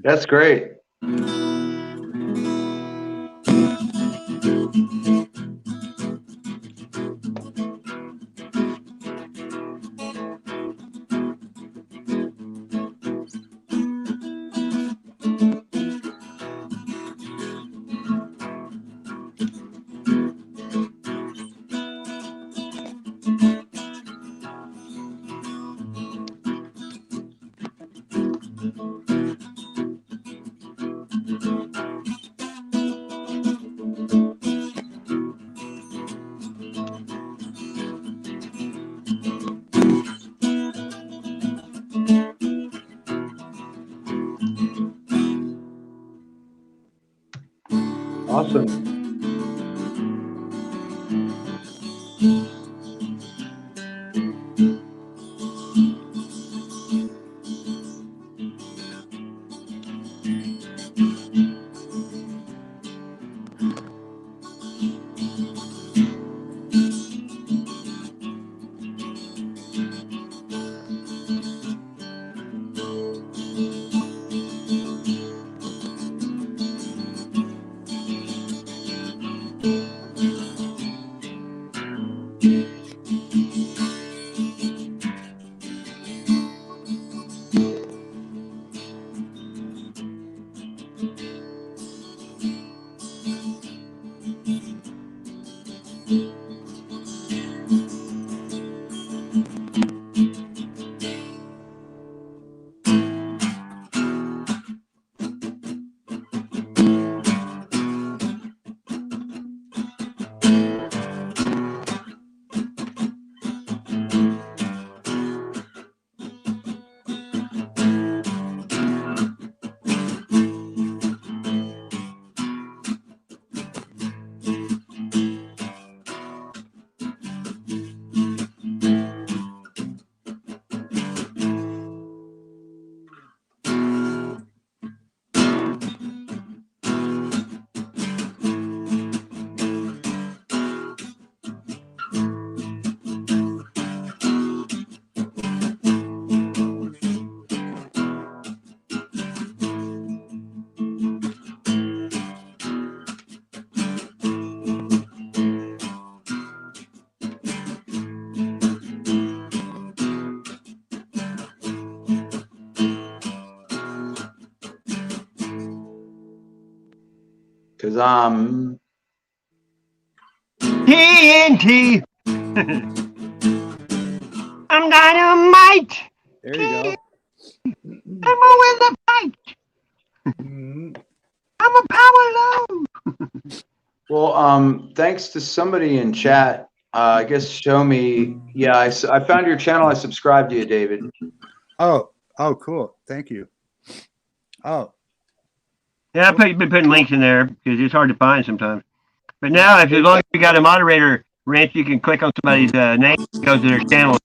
That's great. Awesome. Because I'm TNT. I'm dynamite. There you go. I'm with the fight. Mhm. I'm a power low. well. Thanks to somebody in chat. I guess show me. Yeah, I found your channel. I subscribed to you, David. Oh, cool. Thank you. Oh, Yeah, I've been putting links in there because it's hard to find sometimes. But now, as long as you got a moderator, Rance, you can click on somebody's name, go to their channel.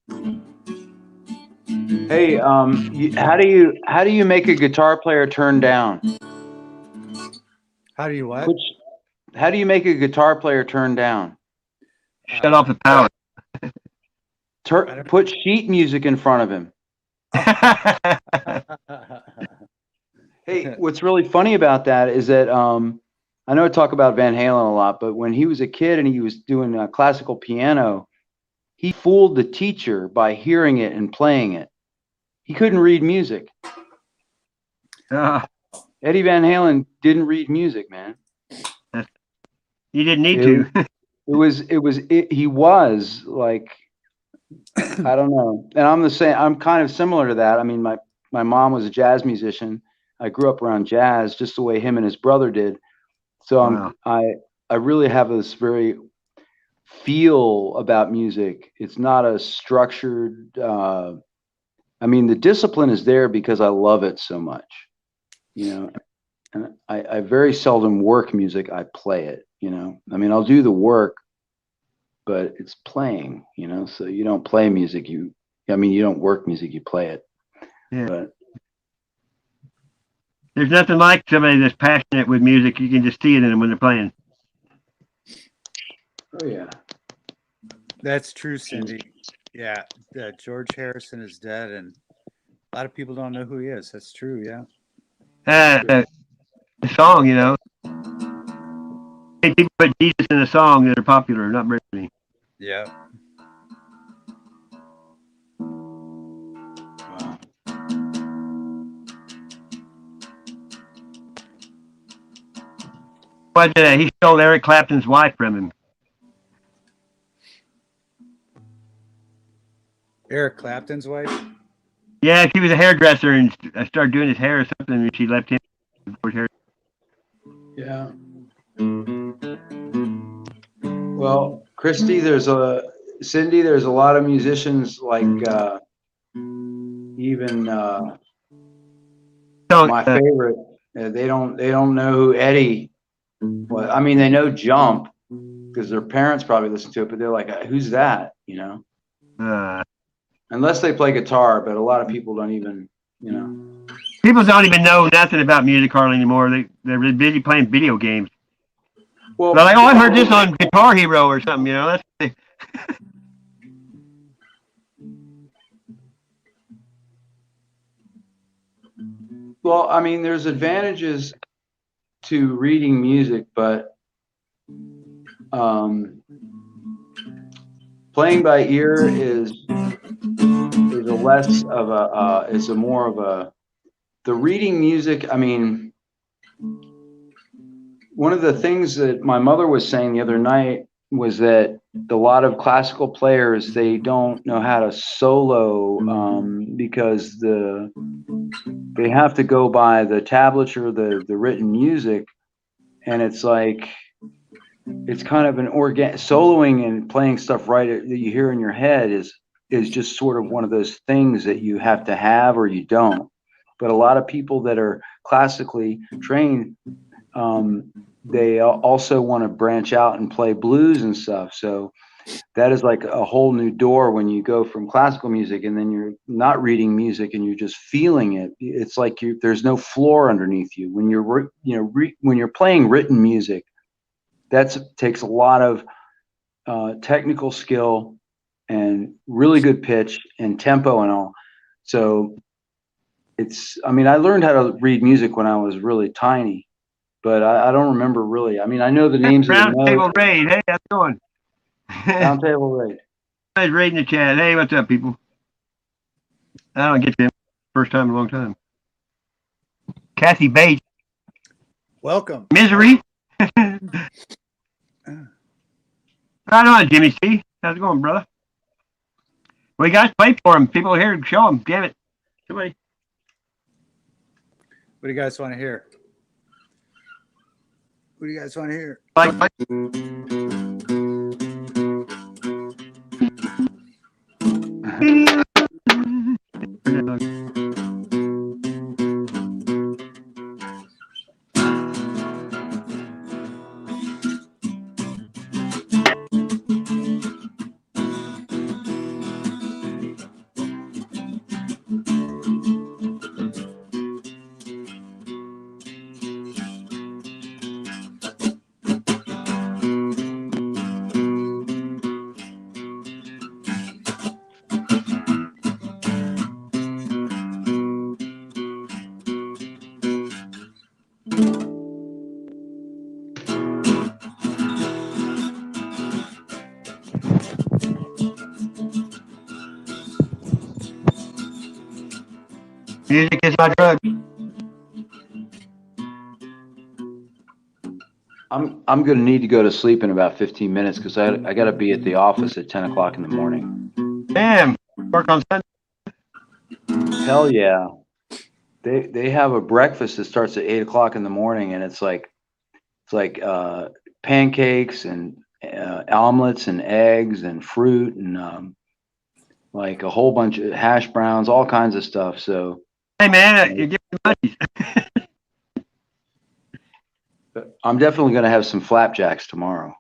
Hey, how do you make a guitar player turn down? how do you what? How do you make a guitar player turn down? Shut off the power. Put sheet music in front of him. Hey, what's really funny about that is that I know I talk about Van Halen a lot, but when he was a kid and he was doing classical piano, he fooled the teacher by hearing it and playing it. He couldn't read music. Eddie Van Halen didn't read music, man. You didn't need to. He was like, I don't know. And I'm the same. I'm kind of similar to that. I mean, my mom was a jazz musician. I grew up around jazz just the way him and his brother did. So Wow. I really have this very feel about music. It's not a structured, I mean, the discipline is there because I love it so much, you know, and I very seldom work music. I play it, you know, I mean, I'll do the work, but it's playing, you know, so you don't play music. You don't work music, you play it. Yeah. But There's nothing like somebody that's passionate with music. You can just see it in them when they're playing. oh yeah. That's true, Cindy. Yeah, George Harrison is dead, and a lot of people don't know who he is. That's true. Yeah. The song, you know. Hey, people put Jesus in a song that are popular, not Britney. Yeah. But he stole Eric Clapton's wife from him. Eric Clapton's wife. Yeah, she was a hairdresser and started doing his hair or something, and she left him. Yeah. Well, Christy, Cindy, there's a lot of musicians like even my favorite. They don't know who Eddie. Well, I mean, they know Jump because their parents probably listen to it, but they're like, "Who's that?" You know. Unless they play guitar, but a lot of people don't even, you know. People don't even know nothing about music hardly anymore. They're really busy playing video games. Well, they're like, oh, I heard this on Guitar Hero or something, you know. That's well, I mean, there's advantages to reading music, but playing by ear is a less of a is a more of a the reading music. I mean, one of the things that my mother was saying the other night was that a lot of classical players, they don't know how to solo because they have to go by the tablature, the written music, and it's like it's kind of an soloing and playing stuff right that you hear in your head is just sort of one of those things that you have to have or you don't. But a lot of people that are classically trained, they also want to branch out and play blues and stuff. So that is like a whole new door when you go from classical music and then you're not reading music and you're just feeling it. It's like there's no floor underneath you. When you're, when you're playing written music, that takes a lot of technical skill and really good pitch and tempo and all. So I mean, I learned how to read music when I was really tiny, but I don't remember really. I mean, I know the names of the notes. Round Table Raid. Hey, how's it going? Round Table Raid. Guys raiding the chat. Hey, what's up, people? I don't get them. First time in a long time. Kathy Bates. Welcome. Misery. Right on, Jimmy C. How's it going, brother? We got to play for him. People are here to show him. Damn it. Somebody. What do you guys want to hear? What do you guys want to hear? Like, music is my drug. I'm gonna need to go to sleep in about 15 minutes because I gotta be at the office at 10 o'clock in the morning. Damn. Work on Sunday. Hell yeah. They have a breakfast that starts at 8 o'clock in the morning, and it's like pancakes and omelets and eggs and fruit and like a whole bunch of hash browns, all kinds of stuff. So Hey, man, you give me money. I'm definitely gonna have some flapjacks tomorrow.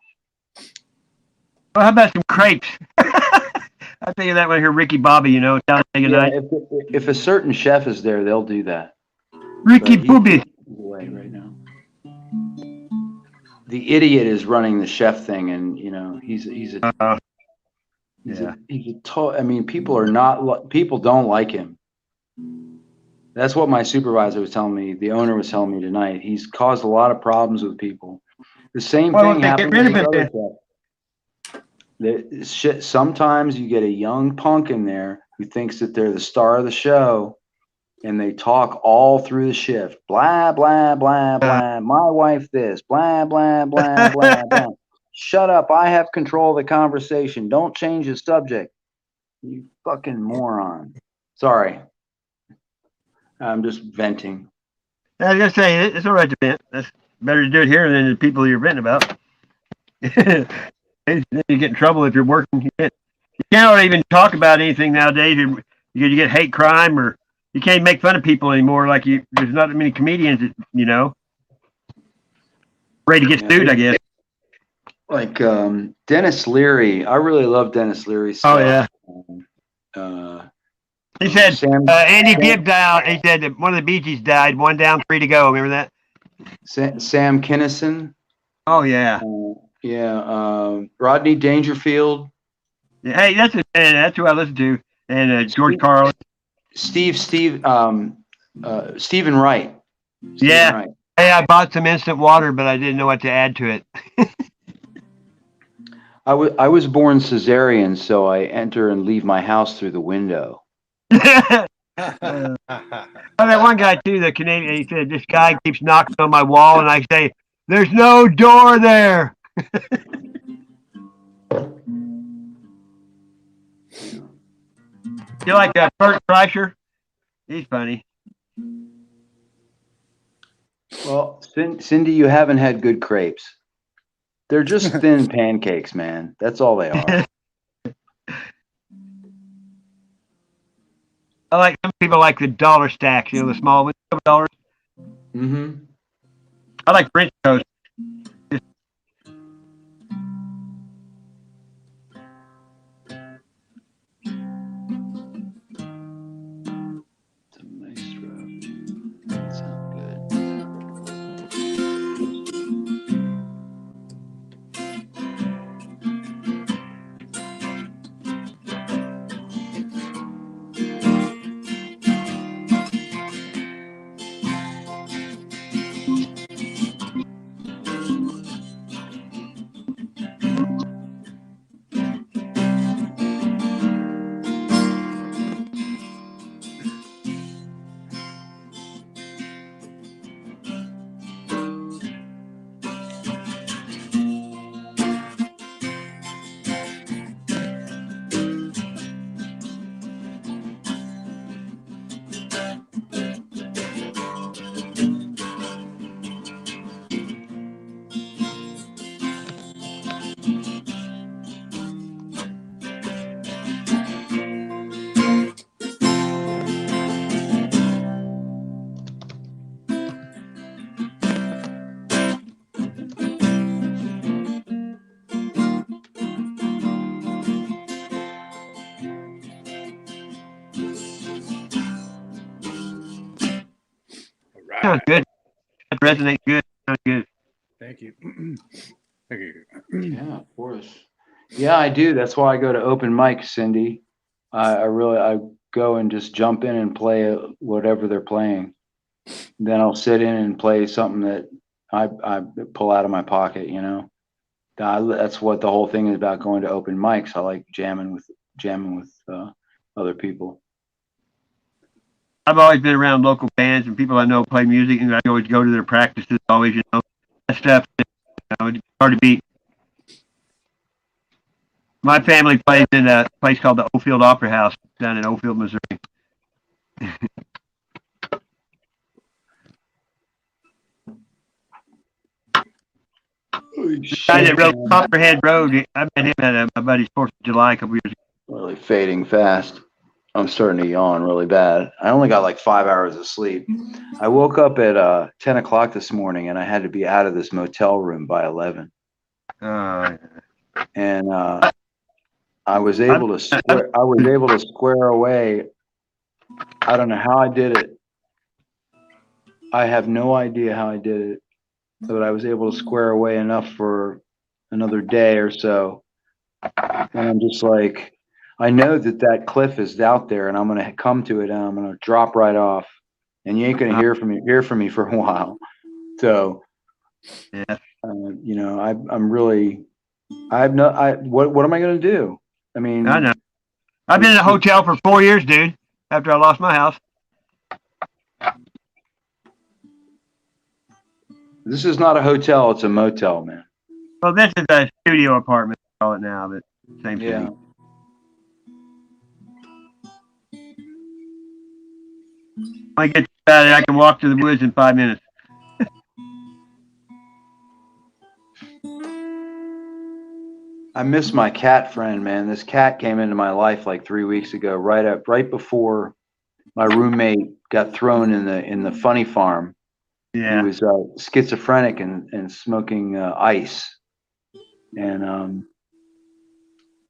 Well, how about some crepes? I think of that when I hear Ricky Bobby, you know, Talladega Yeah, Night. if a certain chef is there, they'll do that. Ricky But Bobby. he's away right now. The idiot is running the chef thing, and you know he's a I mean, people don't like him. That's what my supervisor was telling me. The owner was telling me tonight. He's caused a lot of problems with people. The same thing happened with the other chef. Sometimes you get a young punk in there who thinks that they're the star of the show, and they talk all through the shift. Blah, blah, blah, blah. My wife this. Blah, blah, blah, blah, blah. Shut up. I have control of the conversation. Don't change the subject. You fucking moron. Sorry. I'm just venting. I was going to say, it's all right to vent. That's better to do it here than the people you're venting about. Then you get in trouble if you're working. You can't even talk about anything nowadays. You get hate crime, or you can't make fun of people anymore. There's not that many comedians that, you know, ready to get sued, I guess. Like Dennis Leary. I really love Dennis Leary's stuff. Oh, yeah. He said Andy Gibb died. He said that one of the Bee Gees died. 1 down, 3 to go. Remember that? Sam Kinison. Oh, yeah. Rodney Dangerfield. Yeah, hey, that's who I listen to. And George Carlin. Stephen Wright. Yeah. Wright. Hey, I bought some instant water, but I didn't know what to add to it. I was born cesarean, so I enter and leave my house through the window. That one guy too, the Canadian, he said, this guy keeps knocking on my wall, and I say, there's no door there. You like Bert Kreischer? He's funny. Well, Cindy, you haven't had good crepes. They're just thin pancakes, man. That's all they are. Some people like the dollar stacks, you know, the small ones, $2. Mm-hmm. I like French toast. It's a nice rub. That sounds good. sounds good. That resonates good. Sounds good. Thank you. Thank you. Yeah, of course. Yeah, I do. That's why I go to open mic, Cindy. I go and just jump in and play whatever they're playing. Then I'll sit in and play something that I pull out of my pocket. You know, that's what the whole thing is about. Going to open mics. I like jamming with other people. I've always been around local bands and people I know play music, and I always go to their practices. Always, that stuff. It's hard to beat. My family plays in a place called the Oldfield Opera House down in Oldfield, Missouri. The guy that wrote Copperhead Road, I met him at my buddy's 4th of July a couple years ago. Really fading fast. I'm starting to yawn really bad. I only got like 5 hours of sleep. I woke up at 10 o'clock this morning and I had to be out of this motel room by 11. And I was able to square away. I don't know how I did it. I have no idea how I did it, but I was able to square away enough for another day or so. And I'm just like, I know that cliff is out there, and I'm gonna come to it, and I'm gonna drop right off, and you ain't gonna hear from me for a while. So, yeah, I'm really, what am I gonna do? I mean, I know. I've been in a hotel for 4 years, dude. After I lost my house. This is not a hotel; it's a motel, man. Well, this is a studio apartment, I call it now, but same thing. Yeah. When I get started, I can walk to the woods in 5 minutes. I miss my cat friend, man. This cat came into my life like 3 weeks ago, right before my roommate got thrown in the funny farm. Yeah. He was schizophrenic and smoking ice, and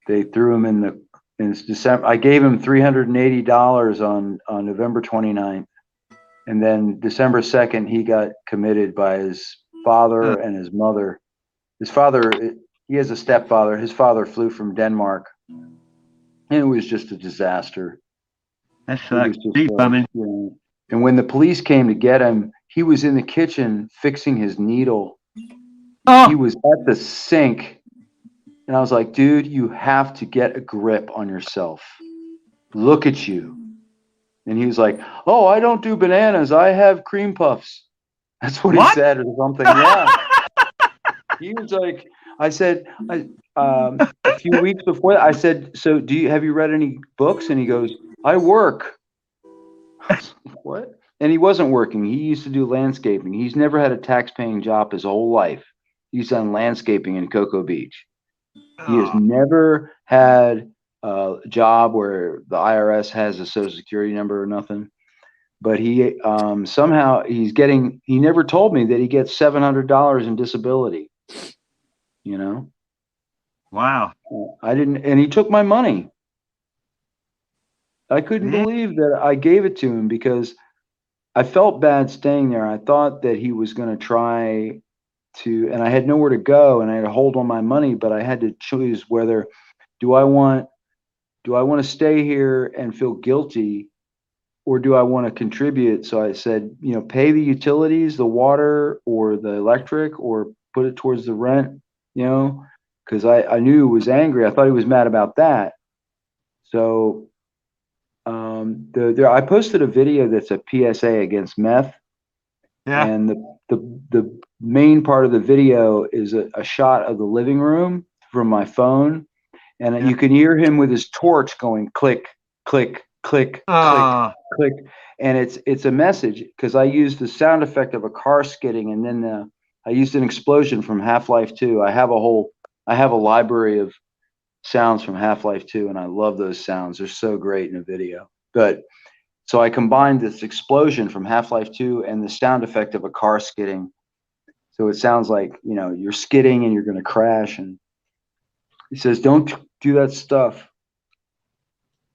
they threw him in December. I gave him $380 on November 29th, and then December 2nd he got committed by his father and his mother. His father, he has a stepfather. His father flew from Denmark, and it was just a disaster. That sucks. Coming. And when the police came to get him, he was in the kitchen fixing his needle. Oh. He was at the sink. And I was like, dude, you have to get a grip on yourself. Look at you. And he was like, oh, I don't do bananas. I have cream puffs. That's what he said or something. Yeah. He was like, I said, a few weeks before that, I said, so have you read any books? And he goes, I work. What? And he wasn't working. He used to do landscaping. He's never had a tax-paying job his whole life. He's done landscaping in Cocoa Beach. He has never had a job where the IRS has a social security number or nothing. But he somehow he never told me that he gets $700 in disability. You know? Wow. I didn't, and he took my money. I couldn't believe that I gave it to him because I felt bad staying there. I thought that he was going to try to, and I had nowhere to go and I had to hold on my money, but I had to choose whether do I want to stay here and feel guilty or do I want to contribute? So I said, pay the utilities, the water or the electric or put it towards the rent, because I knew he was angry. I thought he was mad about that. So I posted a video that's a PSA against meth. Yeah. And the main part of the video is a shot of the living room from my phone. And you can hear him with his torch going click, click, click, click, click. And it's a message because I used the sound effect of a car skidding and then I used an explosion from Half-Life 2. I have a library of sounds from Half-Life 2 and I love those sounds. They're so great in a video. But so I combined this explosion from Half-Life 2 and the sound effect of a car skidding. So it sounds like, you're skidding and you're going to crash. And he says, don't do that stuff.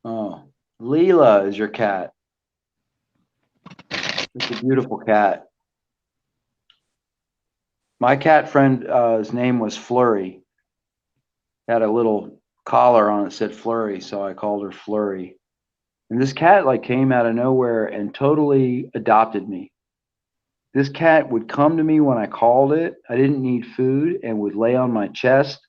Oh, Leela is your cat. It's a beautiful cat. My cat friend, his name was Flurry. Had a little collar on it said Flurry, so I called her Flurry. And this cat like came out of nowhere and totally adopted me. This cat would come to me when I called it. I didn't need food and would lay on my chest.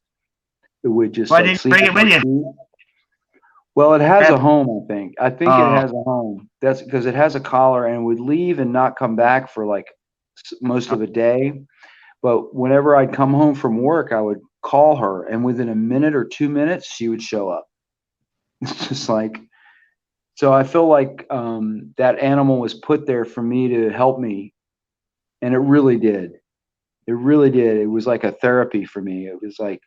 It would just Why like didn't you sleep bring it at my with you? feet. Well, it has a home, I think. I think it Oh. has a home. That's because it has a collar and would leave and not come back for like most of the day. But whenever I'd come home from work, I would call her, and within a minute or 2 minutes, she would show up. It's just like, so I feel like that animal was put there for me to help me, and it really did. It really did. It was like a therapy for me. It was like,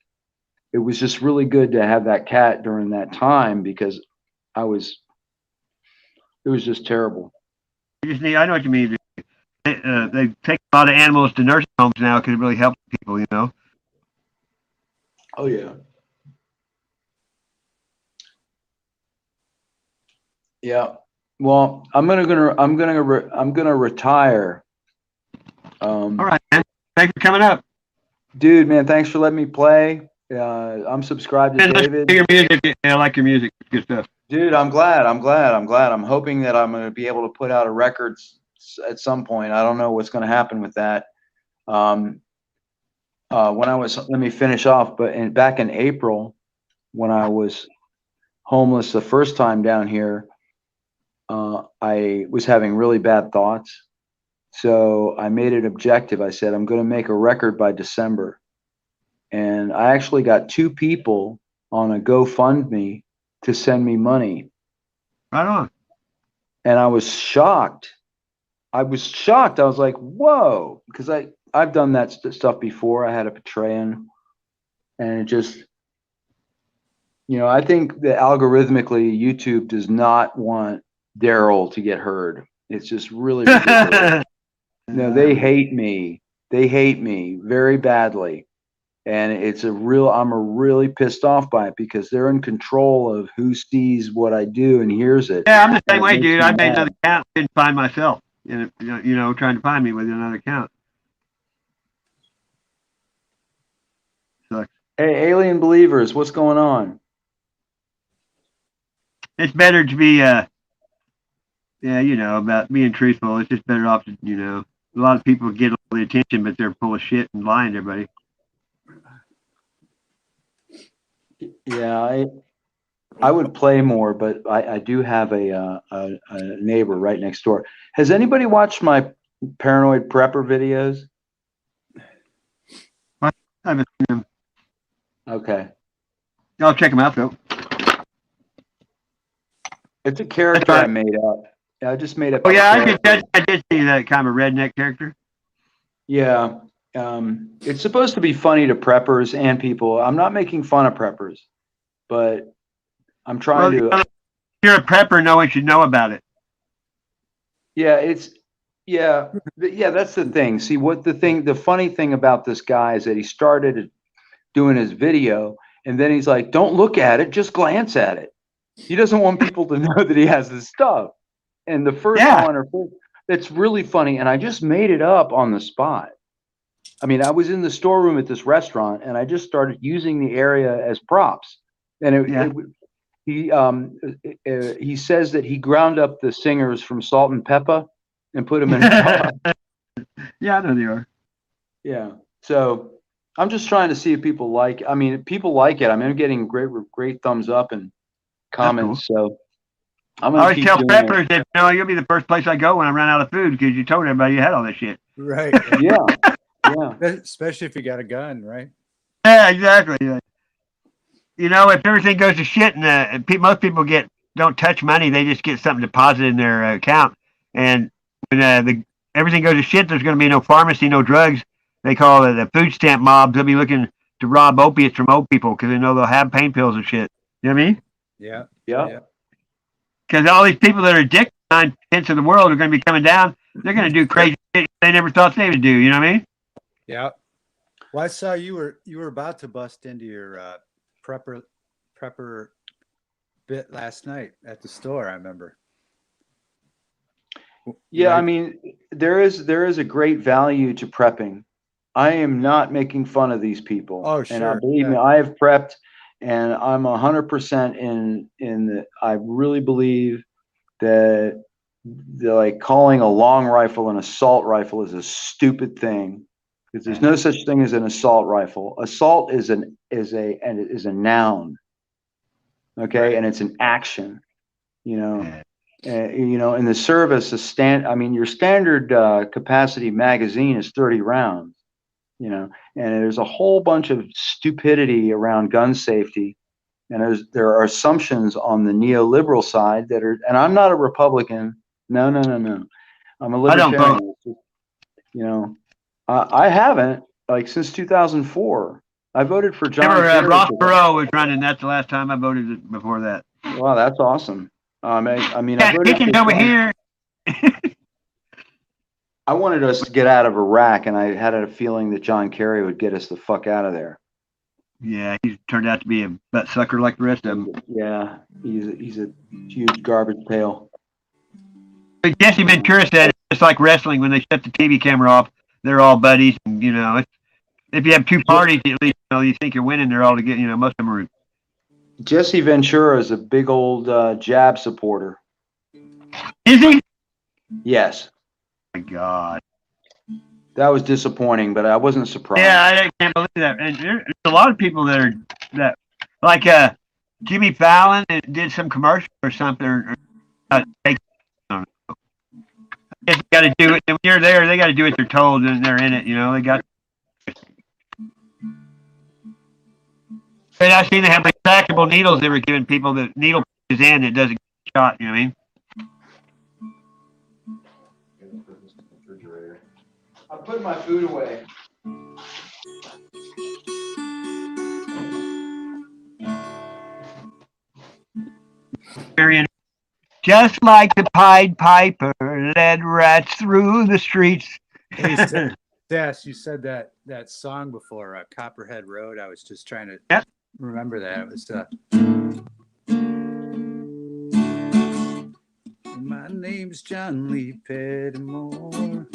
it was just really good to have that cat during that time because it was just terrible. You just need, I know what you mean. They take a lot of animals to nursing homes now because it really helps people, you know. Oh yeah. Yeah. Well, I'm gonna retire. All right, man. Thanks for coming up. Dude, man, thanks for letting me play. I'm subscribed to And David. your music. I like your music. Good stuff. Dude, I'm glad. I'm hoping that I'm going to be able to put out a record at some point. I don't know what's going to happen with that. When let me finish off, but back in April, when I was homeless the first time down here, I was having really bad thoughts. So I made it objective. I said, I'm going to make a record by December. And I actually got 2 people on a GoFundMe to send me money. Right on. And I was shocked. I was like, whoa, because I've done that stuff before. I had a Patreon, and it just, I think that algorithmically YouTube does not want Daryl to get heard. It's just really ridiculous. No, they hate me. They hate me very badly. And I'm really pissed off by it because they're in control of who sees what I do and hears it. Yeah, I'm the same And it way, makes dude. me I made mad. another account, didn't find myself. You know, trying to find me with another account. Sucks. Hey, alien believers, what's going on? It's better to be, yeah, about being truthful. It's just better off to, a lot of people get all the attention, but they're full of shit and lying to everybody. Yeah, I would play more, but I do have a neighbor right next door. Has anybody watched my Paranoid Prepper videos? I haven't seen them. Okay. I'll check them out, though. It's a character I made up. I just made up. Oh, yeah, I character. did see that kind of a redneck character. Yeah. It's supposed to be funny to preppers and people. I'm not making fun of preppers, but I'm trying to. If you're a prepper, no one should know about it. Yeah, that's the thing. See, the funny thing about this guy is that he started doing his video and then he's like, don't look at it, just glance at it. He doesn't want people to know that he has this stuff. And the first one, it's really funny. And I just made it up on the spot. I mean, I was in the storeroom at this restaurant and I just started using the area as props. And he says that he ground up the singers from Salt and Pepper and put them in a jar. Yeah, I know they are. Yeah. So I'm just trying to see if people like. I mean, if people like it. I mean, I'm getting great thumbs up and comments. Cool. So I'm gonna always keep tell doing preppers that you'll be the first place I go when I run out of food because you told everybody you had all this shit. Right. Yeah. Yeah. Especially if you got a gun, right? Yeah, exactly. If everything goes to shit and most people don't touch money, they just get something deposited in their account. And when everything goes to shit, there's going to be no pharmacy, no drugs. They call it the food stamp mob. They'll be looking to rob opiates from old people because they know they'll have pain pills and shit. You know what I mean? Yeah. Yeah. Because all these people that are addicted, 9/10 of the world are going to be coming down. They're going to do crazy shit they never thought they would do. You know what I mean? Yeah. Well, I saw you were about to bust into your prepper bit last night at the store. I remember. Yeah, right? I mean, there is a great value to prepping, I am not making fun of these people. Oh, And sure, believe me, yeah. I have prepped, and I'm 100% in the. I really believe that like calling a long rifle an assault rifle is a stupid thing, because there's no such thing as an assault rifle. Assault is a noun, okay, Right. and it's an action. You know, in the service, your standard capacity magazine is 30 rounds. You know, and there's a whole bunch of stupidity around gun safety, and there are assumptions on the neoliberal side that are. And I'm not a Republican. No. I'm a I don't vote. libertarian. You know, I haven't since 2004. I voted for John Remember, Kerry. Ross Perot was running. That's the last time I voted before that. Wow, that's awesome. I mean, I Yeah, voted kitchen's for over John. here. I wanted us to get out of Iraq, and I had a feeling that John Kerry would get us the fuck out of there. Yeah, he turned out to be a butt sucker like the rest of them. Yeah, he's a huge garbage pail. But Jesse Ventura said it's just like wrestling. When they shut the TV camera off, they're all buddies. And, if you have two parties, at least you think you're winning. They're all together. Most of them are. Jesse Ventura is a big old jab supporter. Is he? Yes. Oh my God. That was disappointing, but I wasn't surprised. Yeah, I can't believe that. And there's a lot of people that like Jimmy Fallon did some commercial or something. I don't know. I guess they got to do it. When you're there, they got to do what they're told, and they're in it. They got. And I've seen they have retractable needles they were giving people. The needle is in, it doesn't get shot. You know what I mean? I put my food away. Just like the Pied Piper led rats through the streets. Hey, Stas, you said that song before, Copperhead Road. I was just trying to remember that. It was my name's John Lee Pettimore.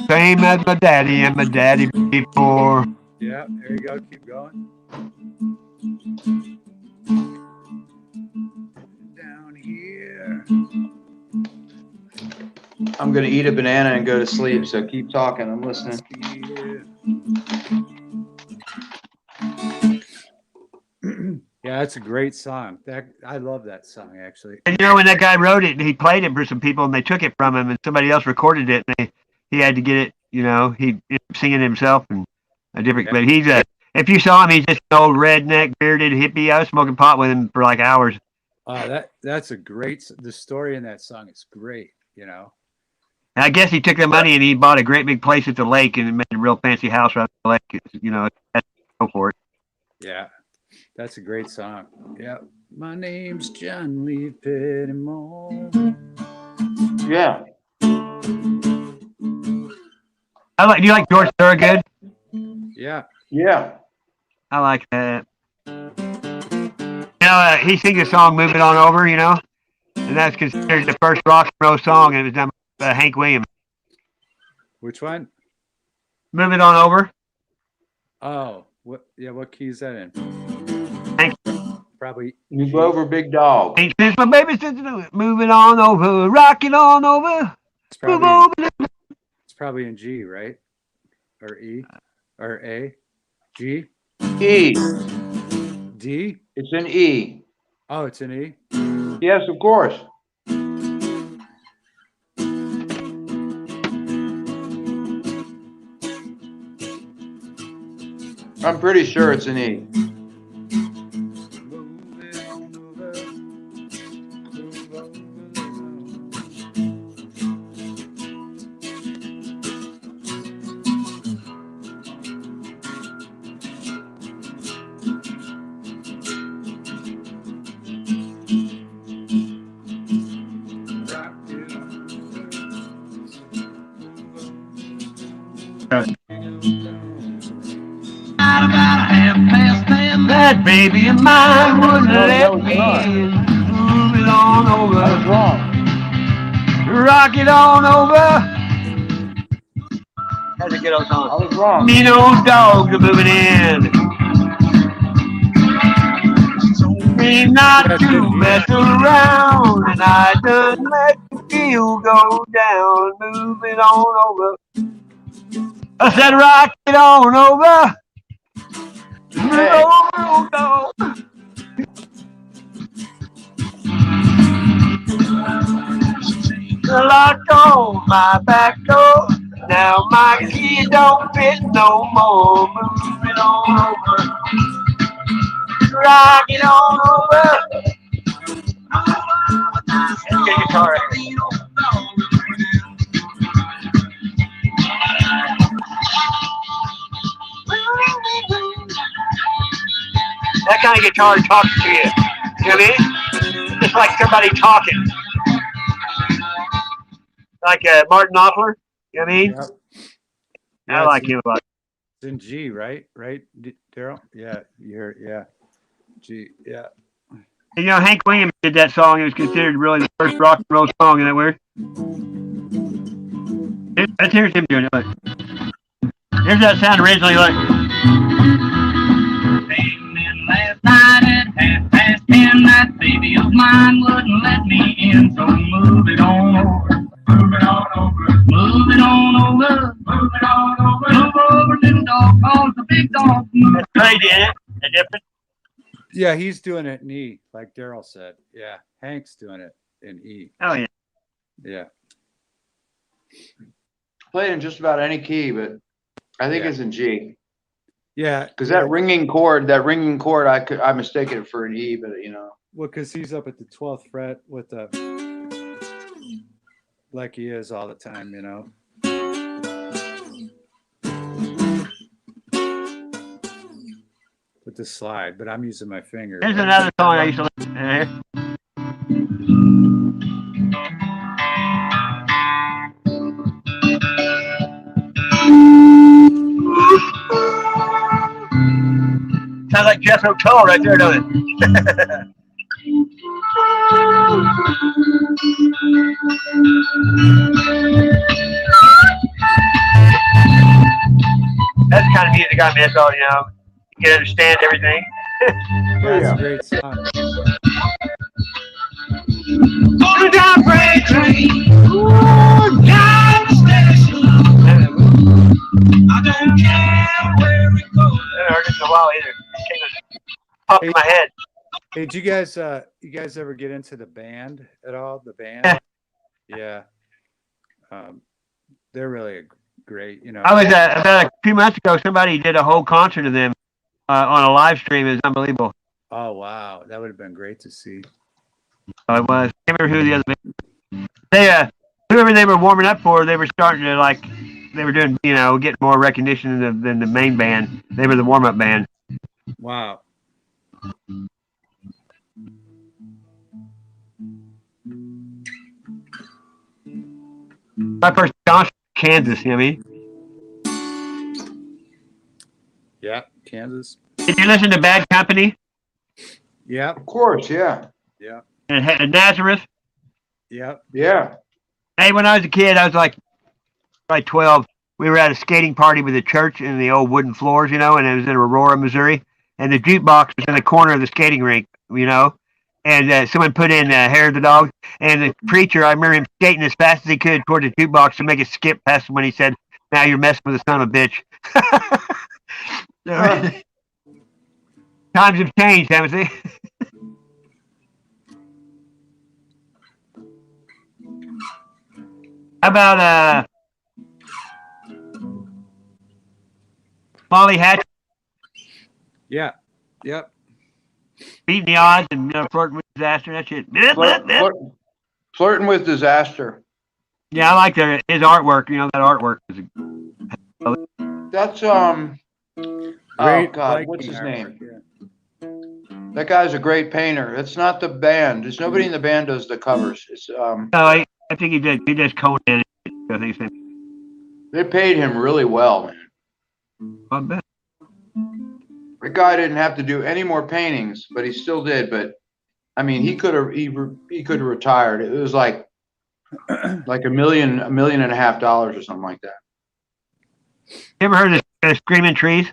Same as my daddy and my daddy before. Yeah, there you go. Keep going. Down here. I'm going to eat a banana and go to sleep, so keep talking. I'm listening. Yeah, that's a great song. I love that song, actually. And when that guy wrote it, he played it for some people, and they took it from him, and somebody else recorded it, and he had to get it. He ended up singing it himself, and a different. But he's if you saw him, he's just an old redneck, bearded hippie. I was smoking pot with him for like hours. That's a great. The story in that song is great. And I guess he took the money and he bought a great big place at the lake and made a real fancy house right at the lake. Go for it. Yeah, that's a great song. Yeah, my name's John Lee Pettimore. Yeah. Do you like George Thorogood? Yeah. Yeah. I like that. He sings a song, "Move It On Over," and that's considered the first rock and roll song, and it was done by Hank Williams. Which one? "Move It On Over." Oh, what? Yeah, what key is that in? Hank. Probably. Move over, big dog. Ain't since my baby said to do it. Move it on over, rock it on over. Move over. It's probably in G, right? Or E? Or A? G? E. D? It's an E. Oh, it's an E? Yes, of course. I'm pretty sure it's an E. That baby of mine wouldn't let me move it on over. I was wrong. Rock it on over. That's a good old song. I was wrong. Mean old dogs are moving in. Me not to mess around, and I done let the deal go down. Moving on over. I said, rock it on over. Hey. Old dog. Locked on my back door. Now my key don't fit no more. Moving on over. Rock it on over. Let's get a guitar. That kind of guitar talks to you. You know what I mean? It's like somebody talking. Like Martin Knopfler. You know what I mean? Yep. I Yeah, like him a lot. It's in G, right? Right, Daryl? Yeah, yeah. G, yeah. And, you know, Hank Williams did that song. It was considered really the first rock and roll song. Isn't that weird? Let's hear him doing it. Look. Here's that sound originally. Like. Last night at 10:30, that baby of mine wouldn't let me in, so move it on over, move it on over, move it on over, move it on over, move over, little dog, cause the big dog move. That's great, isn't it? A different. Yeah, he's doing it in E, like Daryl said. Yeah, Hank's doing it in E. Oh yeah. Yeah. Played in just about any key, but I think it's in G. Yeah, Because that ringing chord, I mistaken it for an E, but you know. well, because he's up at the 12th fret with the, like he is all the time, you know. With the slide, but I'm using my finger. Here's another song I used to listen to. Sounds like Jethro Tull right there, doesn't it? That's the kind of music I miss all, you know. You can understand everything. That's a great song. Going down Freight Train, down the station. I don't care where it goes. I haven't heard it in a while either. It came pop in my head. Hey, did you guys ever get into the band at all? The band? Yeah. They're really great, you know. I was about a few months ago. Somebody did a whole concert of them on a live stream. It was unbelievable. Oh wow, that would have been great to see. It was. I can't remember who the other. They whoever they were warming up for, they were starting to like. They were doing, you know, getting more recognition than the main band. They were the warm up band. Wow. My first concert, Kansas. You know what I mean? Yeah, Kansas. Did you listen to Bad Company? Yeah. Of course, yeah. Yeah. And Nazareth? Yeah. Yeah. Hey, when I was a kid, I was like 12. We were at a skating party with the church in the old wooden floors, you know, and it was in Aurora, Missouri. And the jukebox was in the corner of the skating rink, you know. And someone put in Hair of the Dog. And the preacher, I remember him skating as fast as he could toward the jukebox to make it skip past when he said, "Now you're messing with the son of a bitch." Times have changed, haven't they? How about Molly Hatch Yeah. Yep. beating the odds and flirting with disaster? That shit. Flirting with disaster. Yeah, I like his artwork. You know, that artwork is. That's Great oh God, Viking what's his artwork, name? yeah. That guy's a great painter. It's not the band. There's nobody in the band does the covers. It's No, I think he did. He does Conan. I think so. they paid him really well, man. I bet. The guy didn't have to do any more paintings, but he still did. But I mean, he could have retired. It was like $1.5 million or something like that. ever heard of Screaming Trees?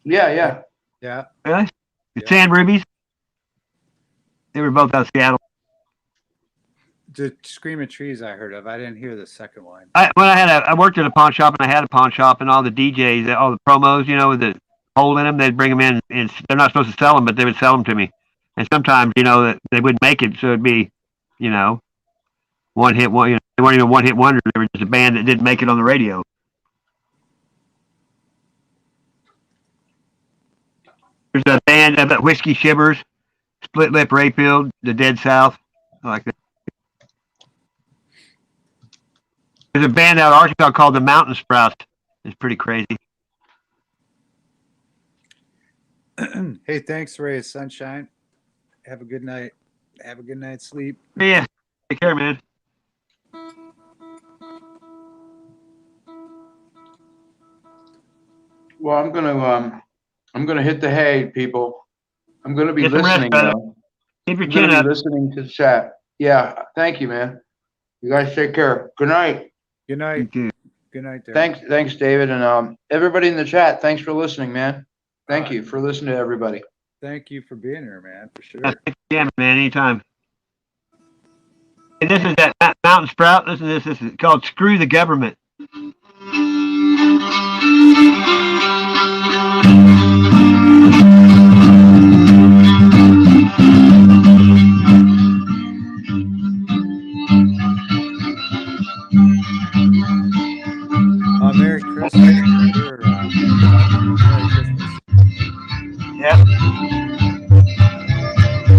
Yeah, yeah. Yeah. Really? The Yeah. Sand Rubies? They were both out of Seattle. The Screaming Trees I heard of. I didn't hear the second one. I worked at a pawn shop and I had a pawn shop and all the DJs, all the promos, with the hole in them, they'd bring them in and they're not supposed to sell them, but they would sell them to me. And sometimes, that they wouldn't make it, so it'd be, one hit one. They weren't even one hit wonder. They were just a band that didn't make it on the radio. There's a band about Whiskey Shivers, Split Lip Rayfield, The Dead South. I like that. There's a band out of Arkansas called the Mountain Sprouts. It's pretty crazy. Hey, thanks, Ray of Sunshine. Have a good night. Have a good night's sleep. Yeah. Take care, man. Well, I'm gonna hit the hay, people. I'm gonna be Get some rest, listening brother. though. Keep your I'm chin gonna up. be listening to the chat. Yeah, thank you, man. You guys take care. Good night. Good night. You too. Good night, there. Thanks, David, and everybody in the chat. Thanks for listening, man. Thank All you for listening to everybody. Thank you for being here, man, for sure. Yeah, man, anytime. And this is that Mountain Sprout. Listen to this. This is called Screw the Government. Merry Christmas. Merry Christmas. Yeah.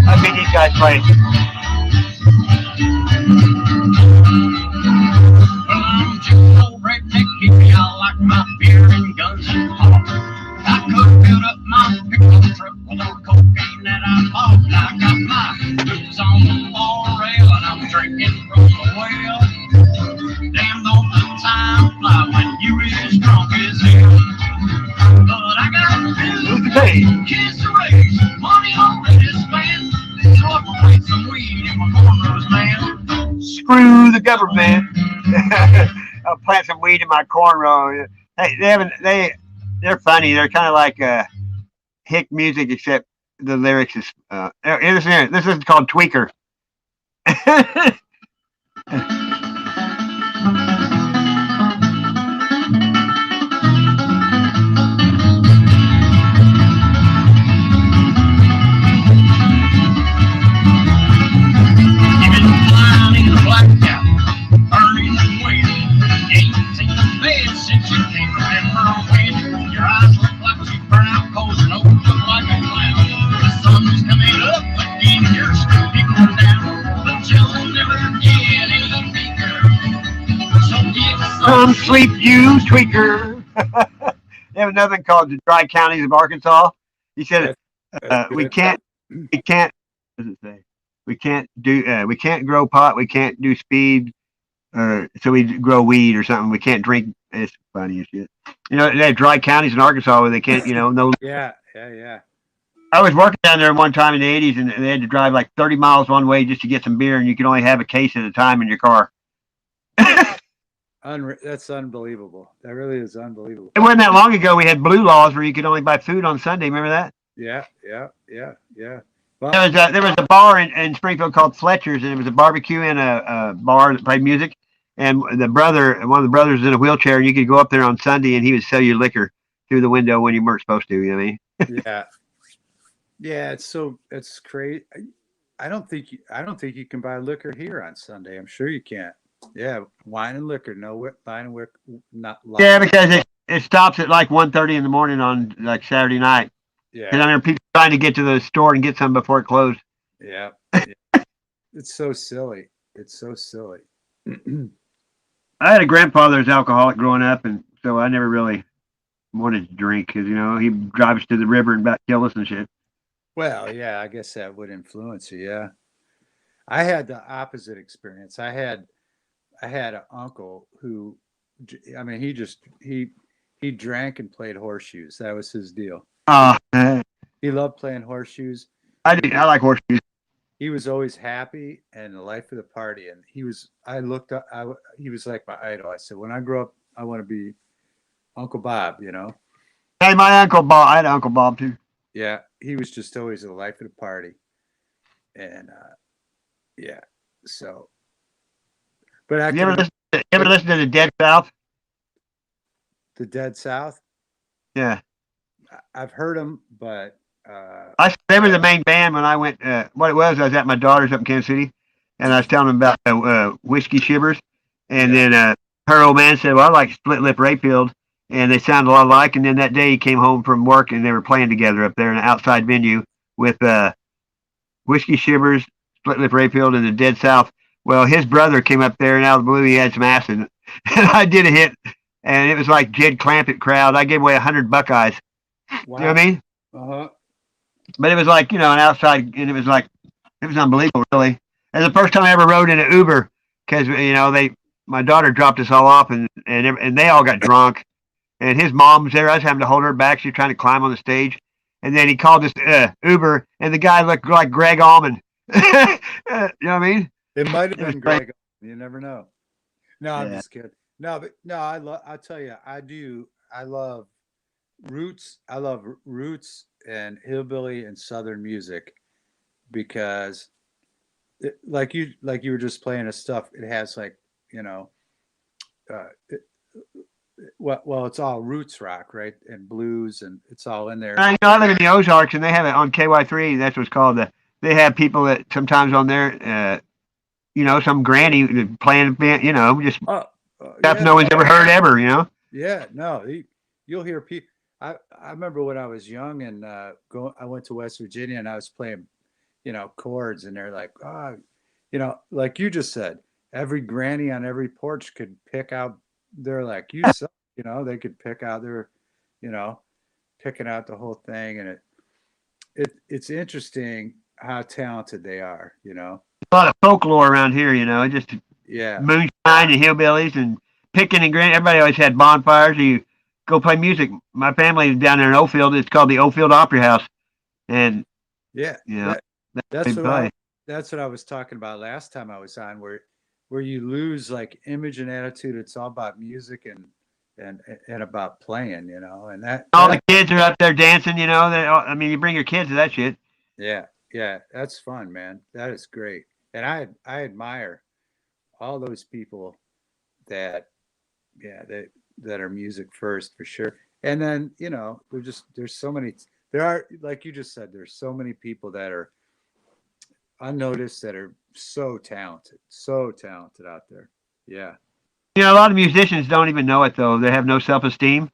I think these guys play. Keep me out like my beer and guns and talk. I could build up my pickup truck with all cocaine that I bought. I got my boots on the ball rail and I'm drinking from the well. Damn, don't the time fly when you is drunk as hell. But I got bills to pay, kids to raise, money already spent. So I can plant some weed in my cornrows, man. Screw the government. I'll plant some weed in my cornrow. They're funny. They're kind of like hick music, except the lyrics is. This is called Tweaker. Come sleep, you tweaker. They have another called the Dry Counties of Arkansas. He said, we can't, what does it say? We can't grow pot. We can't do speed. So we grow weed or something. We can't drink. It's funny as shit. They have dry counties in Arkansas where they can't, no. Yeah. I was working down there one time in the 80s and they had to drive like 30 miles one way just to get some beer and you could only have a case at a time in your car. That's unbelievable. That really is unbelievable. It wasn't that long ago we had blue laws where you could only buy food on Sunday. Remember that? Yeah. Well, There was a bar in Springfield called Fletcher's, and it was a barbecue and a bar that played music. And one of the brothers was in a wheelchair, and you could go up there on Sunday, and he would sell you liquor through the window when you weren't supposed to. You know what I mean? Yeah. It's crazy. I don't think you can buy liquor here on Sunday. I'm sure you can't. Yeah, wine and liquor. No wine and liquor. Not. Yeah, because it stops at like 1:30 in the morning on like Saturday night. Yeah. And I remember people trying to get to the store and get some before it closed. Yeah. It's so silly. It's so silly. I had a grandfather who was alcoholic growing up, and so I never really wanted to drink because he'd drive us to the river and about kill us and shit. Well, yeah, I guess that would influence you. Yeah, I had the opposite experience. I had an uncle who, I mean, he drank and played horseshoes. That was his deal. He loved playing horseshoes. I like horseshoes. He was always happy and the life of the party. And he was like my idol. I said, when I grow up, I want to be Uncle Bob, you know. Hey, my Uncle Bob. I had Uncle Bob too. Yeah, he was just always the life of the party, and yeah. So, but I You ever can listen? You ever listen to the Dead South? the Dead South. Yeah. I've heard them, but They were the main band when I went. What it was, I was at my daughter's up in Kansas City, and I was telling them about Whiskey Shivers, and Yeah. then her old man said, "Well, I like Split Lip Rayfield," and they sounded a lot alike. And then that day he came home from work, and they were playing together up there in an outside venue with Whiskey Shivers, Split Lip Rayfield, and the Dead South. Well, his brother came up there, and out of the blue he had some acid, and I did a hit, and it was like Jed Clampett crowd. I gave away 100 Buckeyes. wow. You know what I mean? Uh-huh. But it was like, an outside, and it was like, it was unbelievable, really. And the first time I ever rode in an Uber, because, my daughter dropped us all off, and they all got drunk. And his mom was there. I was having to hold her back. She was trying to climb on the stage. And then he called this Uber, and the guy looked like Greg Allman. You know what I mean? It might have It was been like- Greg. You never know. No, I'm Yeah. just kidding. No, but no, I'll tell you, I do. I love roots. I love roots and hillbilly and southern music because, like you were just playing the stuff. It has like it, well, it's all roots rock, right, and blues, and it's all in there. I live in the Ozarks, and they have it on KY3. That's what's called they have people that sometimes on there, some granny playing, just Oh, stuff yeah. no one's ever heard ever. Yeah, no, you'll hear people. I remember when I was young and I went to West Virginia and I was playing, chords, and they're like, like you just said, every granny on every porch could pick out. They're like, you suck, they could pick out their, picking out the whole thing, and it's interesting how talented they are, A lot of folklore around here, just Yeah, moonshine and hillbillies and picking and granny. Everybody always had bonfires. You go play music. My family is down there in Oakfield. It's called the Oakfield Opry House, and yeah. that's That's what I was talking about last time I was on, where you lose like image and attitude. It's all about music and about playing, and all the kids are up there dancing. You bring your kids to that shit. yeah, that's fun, man. That is great. And I admire all those people that are music first for sure. And then, there's so many, there are, like you just said, there's so many people that are unnoticed that are so talented out there. Yeah. A lot of musicians don't even know it though. They have no self-esteem.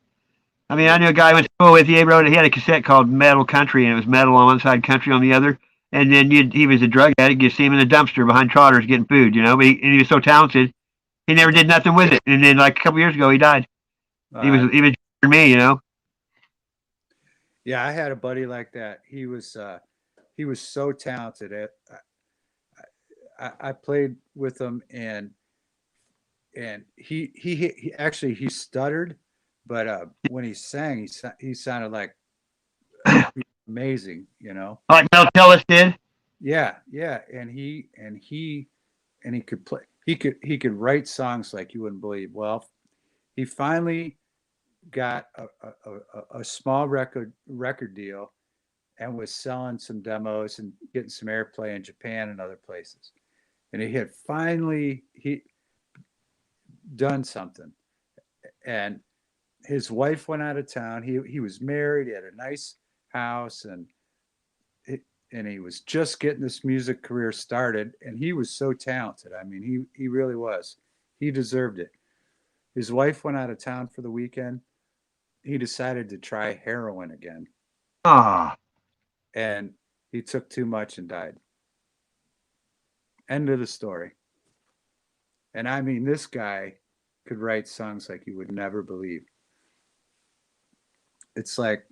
I knew a guy I went to school with. He had a cassette called Metal Country, and it was metal on one side, country on the other. And then he was a drug addict. You see him in a dumpster behind Trotters getting food, But he was so talented, he never did nothing with it. And then, like a couple years ago, he died. He was for me, Yeah, I had a buddy like that. He was so talented. I played with him, and he actually he stuttered, but when he sang, he sounded like amazing, Like Mel Tillis did. Yeah, and he could play. He could write songs like you wouldn't believe. Well, he finally got a small record deal and was selling some demos and getting some airplay in Japan and other places. And he had finally done something. And his wife went out of town. He was married. He had a nice house, and he was just getting this music career started. And he was so talented. He really was. He deserved it. His wife went out of town for the weekend. He decided to try heroin again. Ah. And he took too much and died. End of the story. And this guy could write songs like you would never believe. It's like,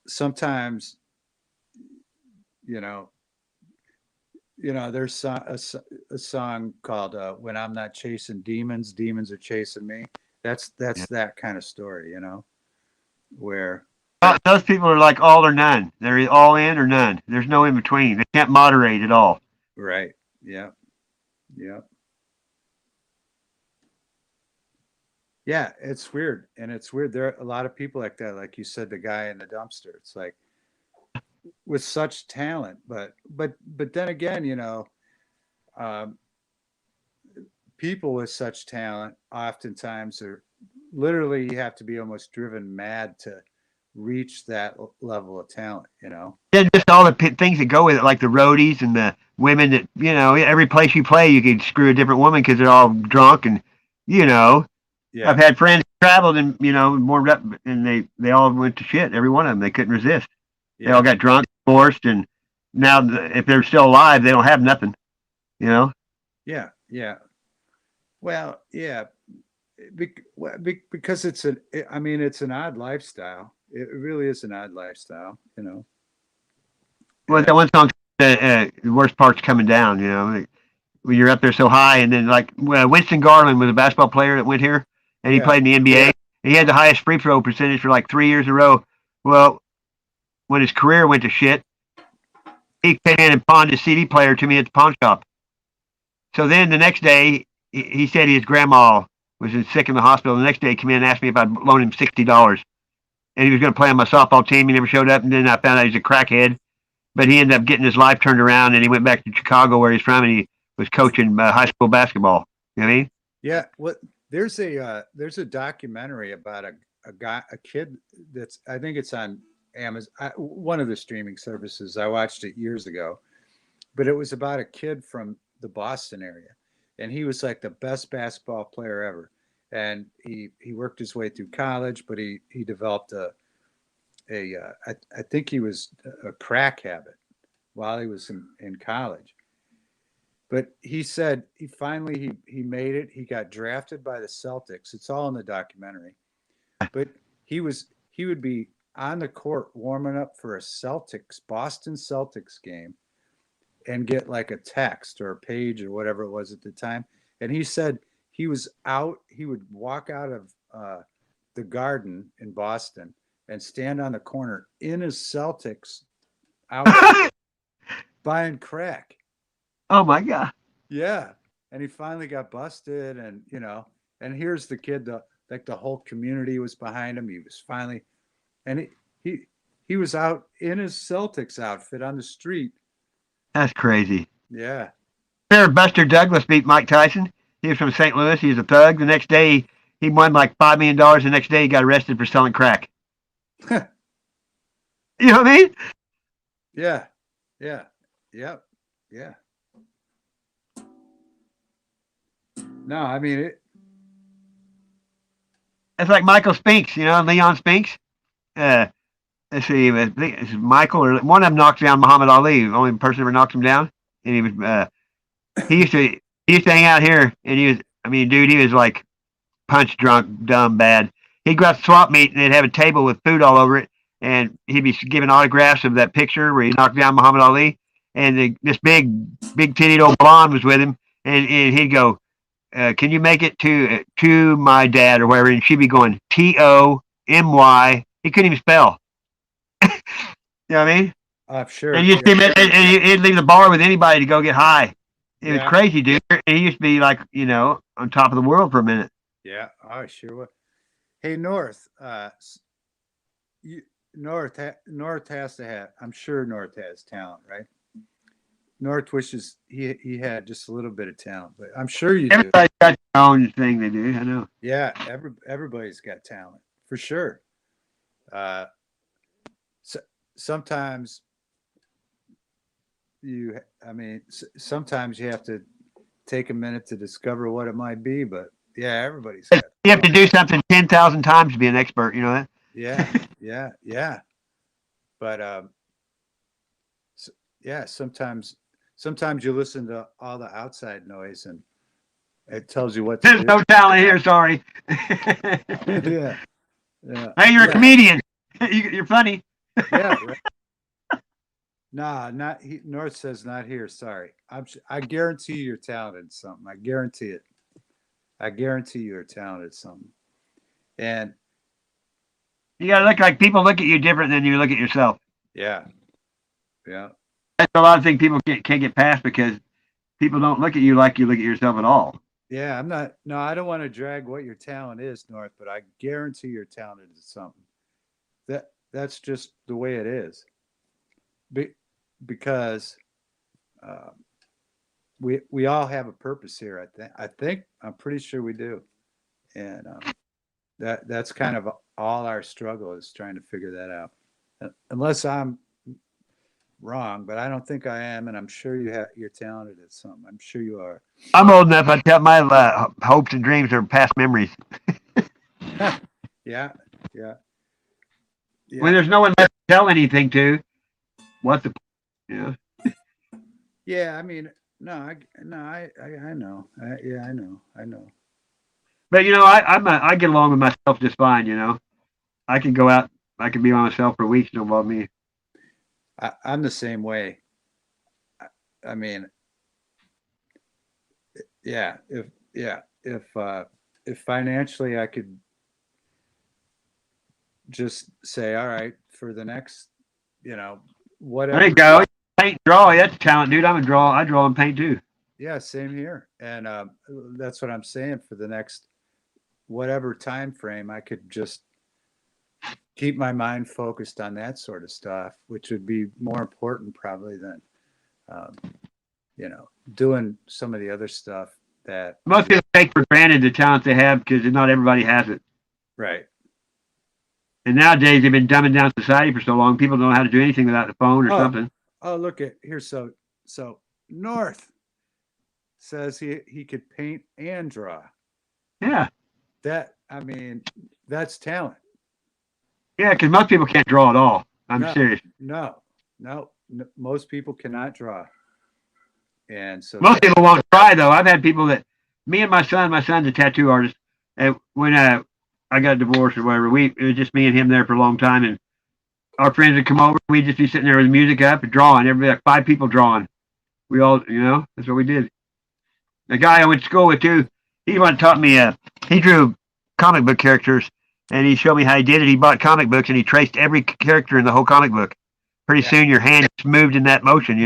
sometimes, there's a song called "When I'm Not Chasing Demons, Demons Are Chasing Me." That's that kind of story, where those people are like all or none. They're all in or none. There's no in between. They can't moderate at all. right. Yeah. Yeah, it's weird, and it's weird. There are a lot of people like that, like you said, the guy in the dumpster. It's like with such talent, but then again, um, people with such talent oftentimes are literally you have to be almost driven mad to reach that level of talent. Then just all the things that go with it, like the roadies and the women that every place you play, you can screw a different woman because they're all drunk and you know. Yeah, I've had friends traveled and more rep, and they all went to shit. Every one of them, they couldn't resist. They all yeah, got drunk, divorced, and now if they're still alive, they don't have nothing. You know. yeah, yeah. Well, yeah, because I mean, it's an odd lifestyle. It really is an odd lifestyle. Well, that And one song, the worst part's coming down. Like, when you're up there so high, and then like Winston Garland was a basketball player that went here, and he yeah, played in the NBA. Yeah. He had the highest free throw percentage for like 3 years in a row. Well, when his career went to shit, he came in and pawned his CD player to me at the pawn shop. So then the next day, he said his grandma was sick in the hospital. The next day, he came in and asked me if I'd loan him $60. And he was going to play on my softball team. He never showed up. And then I found out he's a crackhead. But he ended up getting his life turned around, and he went back to Chicago, where he's from, and he was coaching high school basketball. You know what I mean? yeah. There's a documentary about a kid that's, I think it's on Amazon, one of the streaming services. I watched it years ago, but it was about a kid from the Boston area, and he was like the best basketball player ever. And he worked his way through college, but he developed I think he was a crack habit while he was in college. But he said he made it. He got drafted by the Celtics. It's all in the documentary. But he would be on the court warming up for a Boston Celtics game, and get like a text or a page or whatever it was at the time. And he said he would walk out of the Garden in Boston and stand on the corner in his Celtics outfit buying crack. Oh my God. Yeah. And he finally got busted, and and here's the kid, the whole community was behind him. He was finally, and he was out in his Celtics outfit on the street. That's crazy. Yeah. Remember Buster Douglas beat Mike Tyson? He was from St. Louis. He was a thug. The next day, he won like $5 million. The next day, he got arrested for selling crack. You know what I mean? Yeah. Yeah. Yeah. Yeah. No, I mean It's like Michael Spinks, Leon Spinks. Let's see, I think it's Michael, or one of them knocked down Muhammad Ali. The only person ever knocked him down. And he was, he used to hang out here, and he was like punch drunk, dumb, bad. He'd go out to swap meet, and they'd have a table with food all over it, and he'd be giving autographs of that picture where he knocked down Muhammad Ali, and this big titted old blonde was with him, and he'd go, can you make it to my dad or whatever? And she'd be going Tomy. He couldn't even spell. You know what I mean? sure. And he'd leave the bar with anybody to go get high. It was crazy, dude. He used to be like, on top of the world for a minute. Yeah, I sure would. Hey, North, North has to have. I'm sure North has talent, right? North wishes he had just a little bit of talent, but I'm sure you do. Everybody's got their own thing they do. I know. Yeah, everybody's got talent for sure. Sometimes sometimes you have to take a minute to discover what it might be, but yeah, everybody's got. You have to do something 10,000 times to be an expert. You know that? Yeah. But yeah, sometimes you listen to all the outside noise and it tells you what to There's do. no talent here. Sorry. Yeah. Hey, you're a comedian. You're funny. Yeah. Right. Nah, North says not here. Sorry. I guarantee you're talented at something. I guarantee it. I guarantee you're talented at something. And you gotta look like people look at you different than you look at yourself. Yeah. That's a lot of things people can't get past because people don't look at you like you look at yourself at all. Yeah, I'm not. No, I don't want to drag what your talent is, North, but I guarantee you're talented at something. That's just the way it is. Be, because uh, we all have a purpose here. I think I'm pretty sure we do, and that's kind of all our struggle is trying to figure that out. Unless I'm wrong, but I don't think I am, and I'm sure you're talented at something. I'm sure you are. I'm old enough. I tell my hopes and dreams are past memories. Yeah, yeah, yeah. When there's no one left to tell anything to, what's the, you know? Yeah, I mean, no, I know. Yeah, I know. But I get along with myself just fine. I can go out. I can be by myself for weeks. Don't bother me. I'm the same way. I mean, yeah, if financially I could just say, all right, for the next, whatever. There you go. Paint, draw. That's a talent, dude. I draw and paint too. Yeah, same here. And that's what I'm saying. For the next whatever time frame, I could just keep my mind focused on that sort of stuff, which would be more important probably than, doing some of the other stuff that most people take for granted the talent they have because not everybody has it. Right. And nowadays they've been dumbing down society for so long. People don't know how to do anything without the phone or something. Oh, look at here. So North says he could paint and draw. Yeah. That's talent. Yeah, because most people can't draw at all. I'm serious. No, most people cannot draw. And so most people won't try though. I've had people that me and my son's a tattoo artist, and when I got divorced or whatever, it was just me and him there for a long time, and our friends would come over. We'd just be sitting there with music up and drawing. Everybody, like 5 people drawing. We all, that's what we did. The guy I went to school with too, he the one taught me. He drew comic book characters, and he showed me how he did it. He bought comic books and he traced every character in the whole comic book. Pretty soon, your hand just moved in that motion,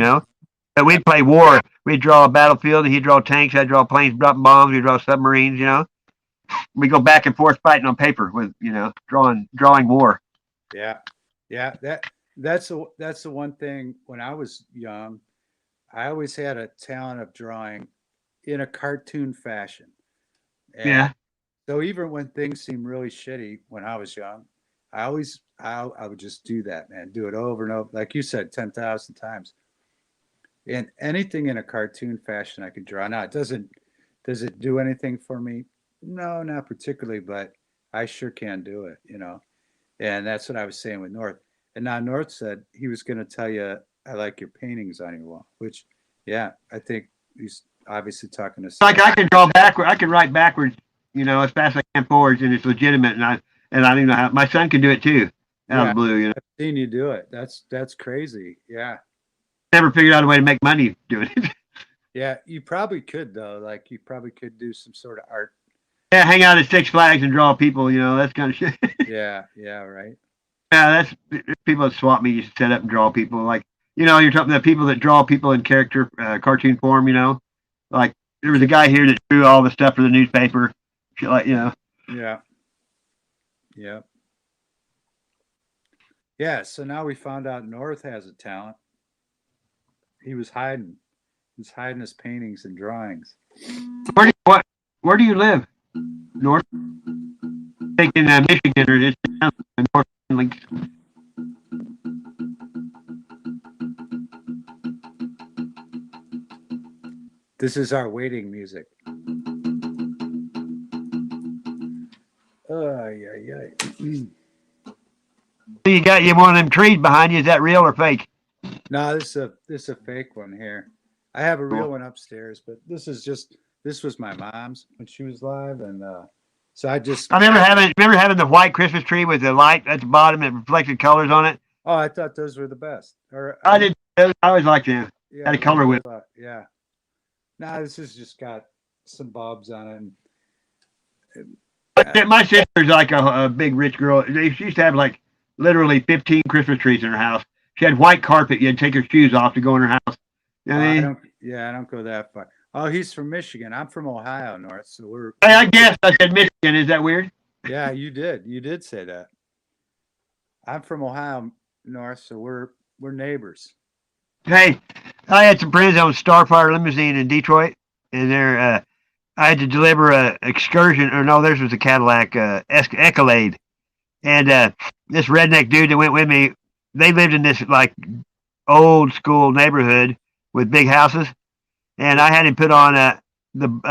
But we'd play war. We'd draw a battlefield, and he'd draw tanks. I'd draw planes dropping bombs. We'd draw submarines. We go back and forth fighting on paper with, drawing war. Yeah. That's the one thing. When I was young, I always had a talent of drawing in a cartoon fashion. And yeah. So even when things seemed really shitty when I was young, I would just do that, man. Do it over and over, like you said, 10,000 times. And anything in a cartoon fashion I could draw. Now, does it do anything for me? No, not particularly, but I sure can do it, And that's what I was saying with North. And now North said he was going to tell you, I like your paintings on your wall, which, yeah, I think he's obviously talking to. Like I can draw backward. I can write backwards, as fast as I can forwards, and it's legitimate. And I don't even know how. My son can do it too, out of the blue. I've seen you do it. That's crazy. Yeah. Never figured out a way to make money doing it. Yeah, you probably could though. Like you probably could do some sort of art. Yeah, hang out at Six Flags and draw people. That's kind of shit. Yeah, right. Yeah, that's people at swap meet used to set up and draw people. Like you're talking about people that draw people in character, cartoon form. Like there was a guy here that drew all the stuff for the newspaper. Shit like Yeah. Yeah. So now we found out North has a talent. He was hiding his paintings and drawings. Where do you live? North? Taking Michigan or just North Links. This is our waiting music. You got one of them trees behind you. Is that real or fake? No, this is a fake one here. I have a real one upstairs, but this was my mom's when she was alive, and so I remember having the white Christmas tree with the light at the bottom that reflected colors on it. Oh, I thought those were the best. I did. I always liked them. Yeah, had a color with. Yeah. Now this has just got some bulbs on it. My sister's like a big rich girl. She used to have like literally 15 Christmas trees in her house. She had white carpet. You had to take her shoes off to go in her house. I don't go that far. Oh, he's from Michigan. I'm from Ohio, North. So we're. Hey, I guess I said Michigan. Is that weird? Yeah, you did. You did say that. I'm from Ohio, North. So we're neighbors. Hey, I had some friends on Starfire Limousine in Detroit, and I had to deliver a excursion, or no, theirs was a Cadillac Escalade, and this redneck dude that went with me, they lived in this like old school neighborhood with big houses, and I had him put on I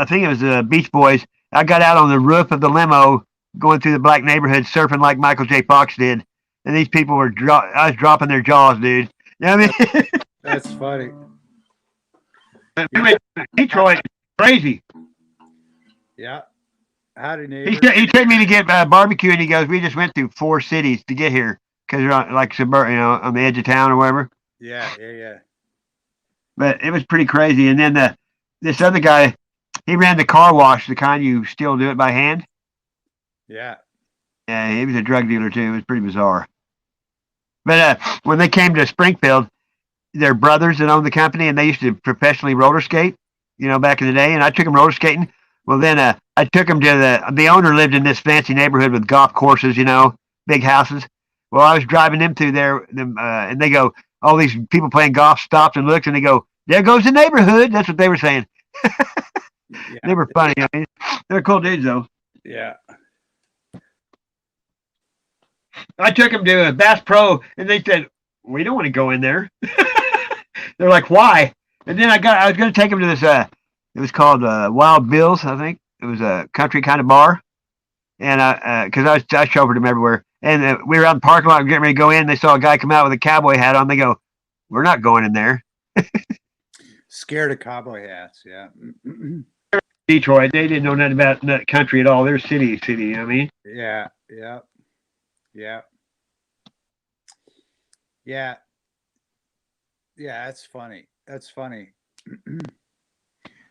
think it was the Beach Boys. I got out on the roof of the limo going through the black neighborhood surfing like Michael J. Fox did, and these people were I was dropping their jaws, dude. You know what I mean? That's funny. Detroit, crazy. Yeah. Howdy, He, neighbor. he took me to get barbecue, and he goes, "We just went through 4 cities to get here because you're on, like suburban, on the edge of town or whatever." Yeah. But it was pretty crazy. And then this other guy, he ran the car wash, the kind you still do it by hand. Yeah. Yeah, he was a drug dealer too. It was pretty bizarre. But when they came to Springfield, their brothers that owned the company, and they used to professionally roller skate, back in the day. And I took them roller skating. Well, then I took them to the owner lived in this fancy neighborhood with golf courses, big houses. Well, I was driving them through there, and they go, all these people playing golf stopped and looked, and they go, "There goes the neighborhood." That's what they were saying. Yeah. They were funny. I mean, they're cool dudes, though. Yeah. I took them to a Bass Pro, and they said, "We don't want to go in there." They're like, "Why?" And then I was going to take them to this. It was called Wild Bill's, I think. It was a country kind of bar, and because I chauffeured them everywhere, and we were out in the parking lot getting ready to go in. They saw a guy come out with a cowboy hat on. They go, "We're not going in there." Scared of cowboy hats. Yeah. Detroit, they didn't know nothing about that country at all. They're city. You know what I mean? Yeah. That's funny.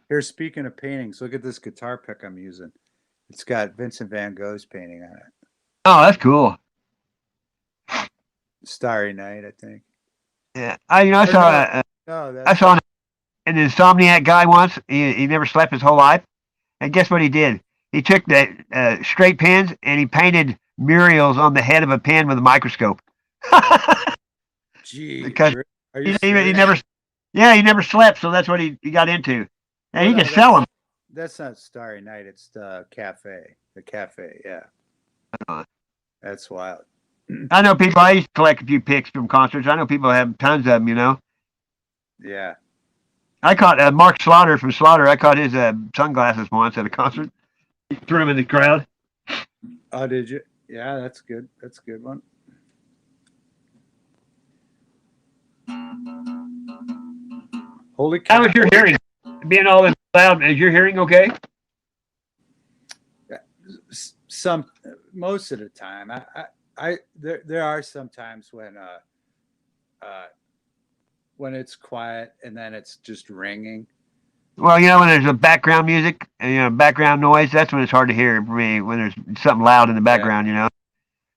Here, speaking of paintings, look at this guitar pick I'm using. It's got Vincent Van Gogh's painting on it. Oh, that's cool. Starry Night, I think. Yeah, I saw I saw an insomniac guy once. He never slept his whole life, and guess what he did? He took the straight pens and he painted murals on the head of a pen with a microscope. Gee, Because are you he serious? never slept, so that's what he got into, and he no, could sell them. That's not Starry Night. It's the cafe. The cafe. Yeah. That's wild. I know people. I used to collect a few pics from concerts. I know people have tons of them. Yeah. I caught Mark Slaughter from Slaughter. I caught his sunglasses once at a concert. He threw them in the crowd. Oh, did you? Yeah, that's good. That's a good one. Holy cow. How was your hearing? Being all this loud, is your hearing okay? Most of the time, there are some times when it's quiet and then it's just ringing. Well, when there's a background music and background noise, that's when it's hard to hear for me. When there's something loud in the background,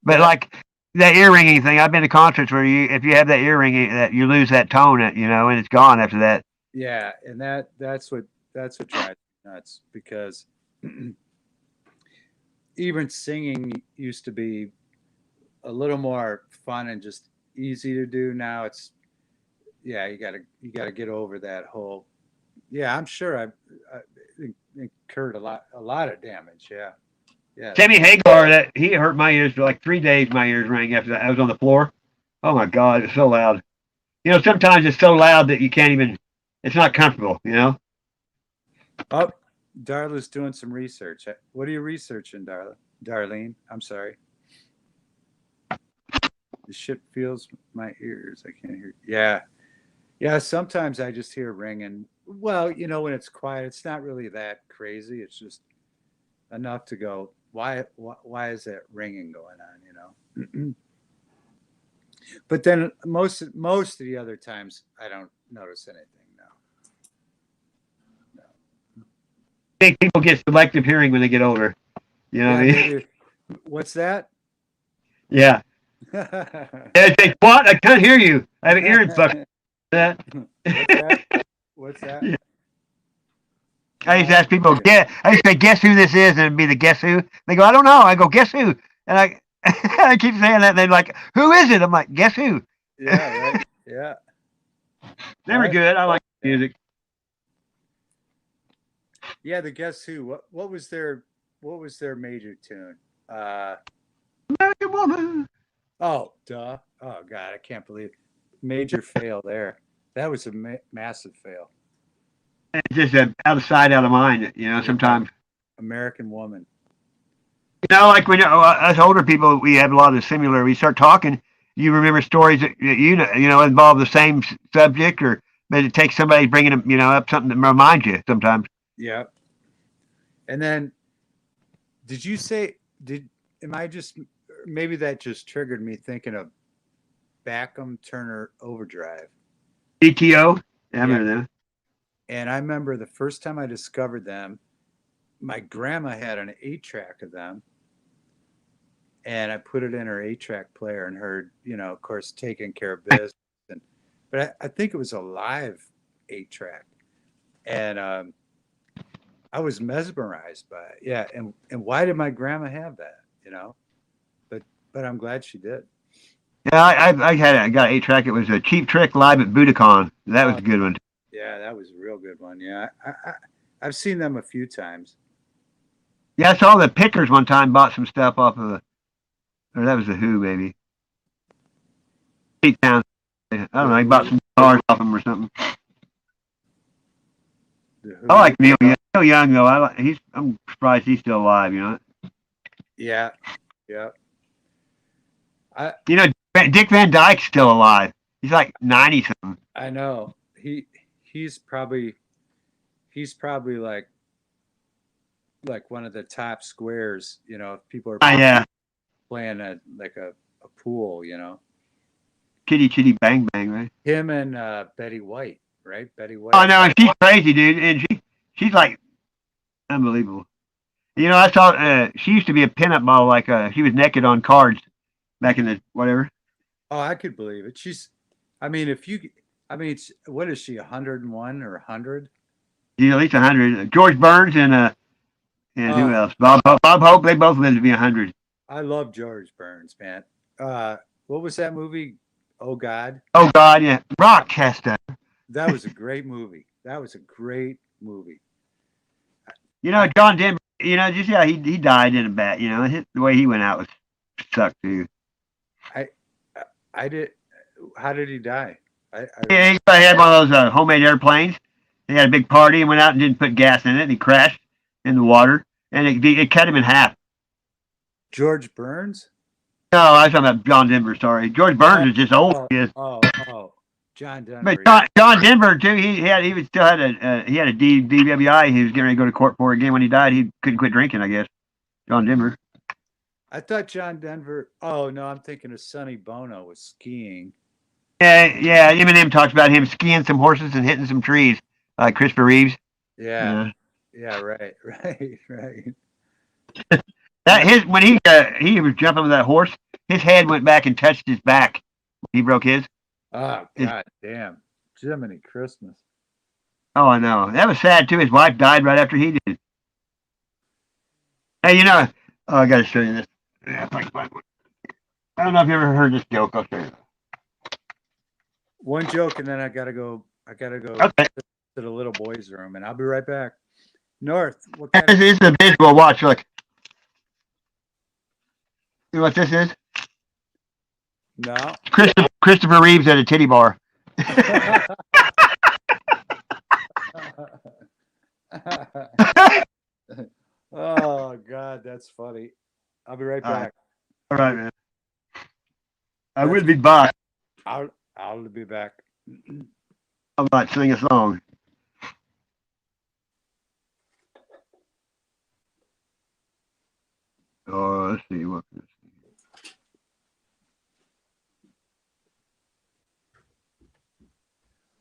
But like that ear ringing thing, I've been to concerts where if you have that ear ringing, that you lose that tone, and it's gone after that. Yeah, and that's what drives me nuts, because even singing used to be a little more fun and just easy to do. Now it's you gotta get over that whole. Yeah, I'm sure I incurred a lot of damage. Yeah. Sammy Hagar, he hurt my ears for like 3 days. My ears rang after that. I was on the floor. Oh my God, it's so loud. Sometimes it's so loud that you can't even. It's not comfortable. Oh, Darla's doing some research. What are you researching, Darlene? I'm sorry. The shit fills my ears. I can't hear. Yeah. Sometimes I just hear ringing. Well, when it's quiet, it's not really that crazy. It's just enough to go, why is that ringing going on? But then most of the other times, I don't notice anything. I think people get selective hearing when they get older. You know what I mean? What's that? Yeah. They say, "What? I can't hear you. I have an ear infection." What's that? Yeah. I used to ask people, I used to say, guess who this is? And it'd be the guess who. They go, I don't know. I go, guess who? And I keep saying that. And they're like, who is it? I'm like, guess who? Yeah, right. Yeah. They were good. I like music. Yeah, the Guess Who. What was their major tune? American Woman. Oh, duh. Oh God, I can't believe it. Major fail there. That was a massive fail. It's just out of sight, out of mind. You know, sometimes. American Woman. You know, like when us older people, we have a lot of similar. We start talking. You remember stories that you know involve the same subject, or but it takes somebody bringing them, up something that reminds you sometimes. Yeah. And then, did you say am I just maybe that just triggered me thinking of Backham Turner Overdrive. BTO? Yeah, I remember them. And I remember the first time I discovered them, my grandma had an 8-track of them. And I put it in her 8-track player and heard, of course, Taking Care of Business. But I think it was a live 8-track. And I was mesmerized by it. Yeah. And why did my grandma have that, But I'm glad she did. Yeah, I got an 8-track. It was a Cheap Trick live at Budokan. That was a good one. Yeah, that was a real good one. Yeah, I've seen them a few times. Yeah, I saw the Pickers one time bought some stuff off of or that was the Who, maybe. Pete Town. I don't know. He bought some guitars off them or something. I like Neil Young. Neil Young though. I'm surprised he's still alive. Yeah, yeah. Dick Van Dyke's still alive. He's like 90 something. I know. He's probably like one of the top squares. If people are playing a pool. Chitty Chitty Bang Bang, right? Him and Betty White, right? Betty White. Oh no, and she's crazy, dude, and she's like unbelievable. I saw she used to be a pinup model, like she was naked on cards back in the whatever. Oh, I could believe it. What is she, 101 or 100? She's at least 100. George Burns and who else? Bob Hope. They both lived to be 100. I love George Burns, man. What was that movie? Oh God. Oh God, yeah. Rochester. That was a great movie. John Denver. Did you see how he died in a bat? The way he went out was sucked too. I did. How did he die? He had one of those homemade airplanes. He had a big party and went out and didn't put gas in it. And he crashed in the water, and it cut him in half. George Burns? No, I was talking about John Denver. Sorry, George Burns is just old. John Denver. But John Denver too. He had a DWI. He was getting ready to go to court for again. When he died, he couldn't quit drinking. I guess. John Denver. I thought John Denver. Oh no, I'm thinking of Sonny Bono was skiing. Yeah. Eminem talks about him skiing some horses and hitting some trees, like Christopher Reeves. Yeah. Right. When he was jumping with that horse, his head went back and touched his back. He broke his. Oh God damn, Jiminy Christmas. Oh, I know. That was sad too. His wife died right after he did. Hey, I got to show you this. I don't know if you ever heard this joke. I'll show you. One joke, and then I gotta go. Okay. To the little boys' room, and I'll be right back. North, what kind of... This is a visual. Watch, look. You know what this is? No. Christopher Reeves at a titty bar. Oh God, that's funny. I'll be right back. All right, man. I will be back. I'll be back. I might sing a song. Oh, let's see what.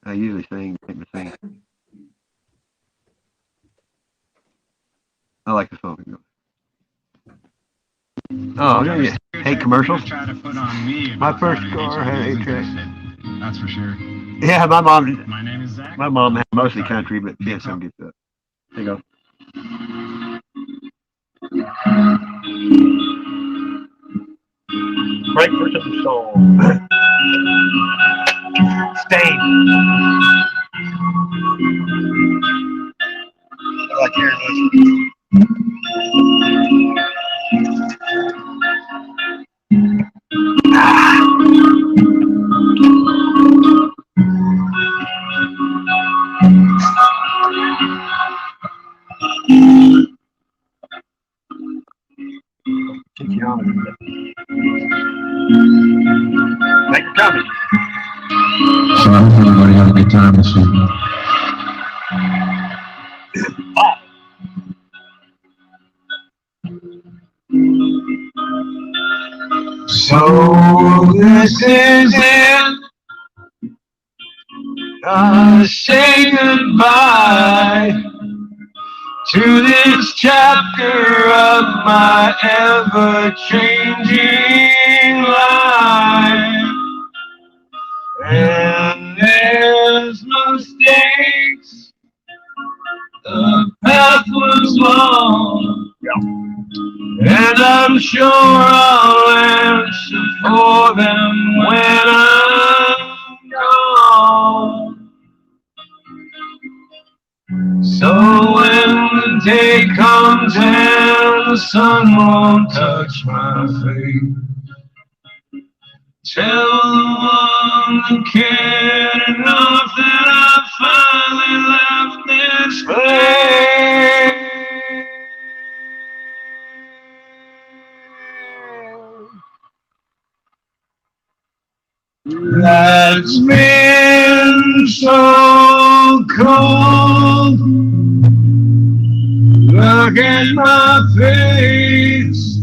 I usually make me sing. I like the song. Oh, yeah. Hate commercials. My first car had 8-track. That's for sure. Yeah, my mom. My name is Zach. My mom had mostly country, but did some good stuff. There you go. Break for some soul. Stain. I like hearing this. Kick you on. Thanks for coming. So I hope everybody had a good time this evening. So this is it. I say goodbye to this chapter of my ever-changing life. And there's mistakes. The path was long. And I'm sure I'll answer for them when I'm gone. So when the day comes and the sun won't touch my face, tell the one that cared enough that I finally left this place. That's been so cold. Look at my face.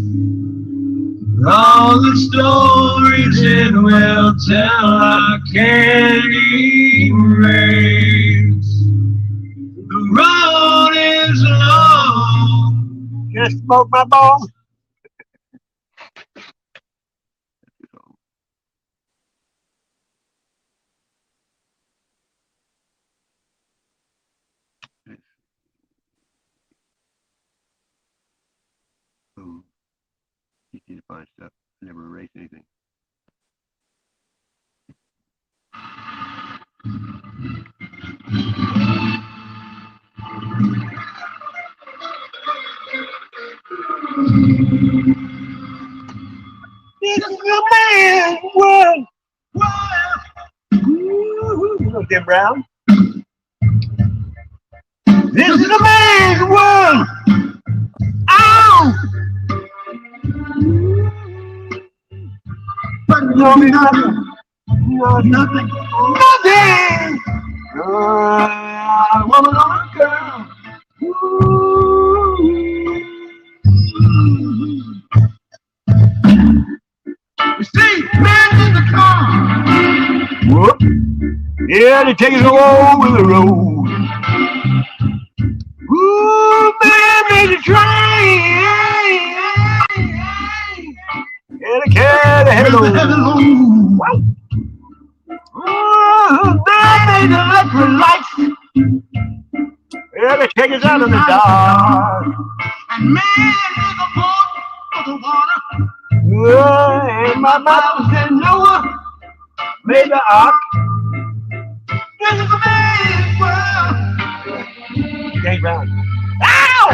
All the stories it will tell I can't erase. The road is long. Just smoke my balls. Oh, easy to find stuff. I never erased anything. This is the man world. Ooh, Tim Brown. This is the man's world. Ow! But no, nothing. No, nothing. Nothing. Woman or girl. Ooh. You see, man in the car. Whoop. Yeah, they take us all over the road. Ooh, man, there's a train. And a cat ahead of them. Wow. Ooh, man, there's electric lights. Yeah, they take us out in the dark. And man, there's a boat for the water. And my Bible said Noah made the ark. This is a man's world. James Brown. Ow!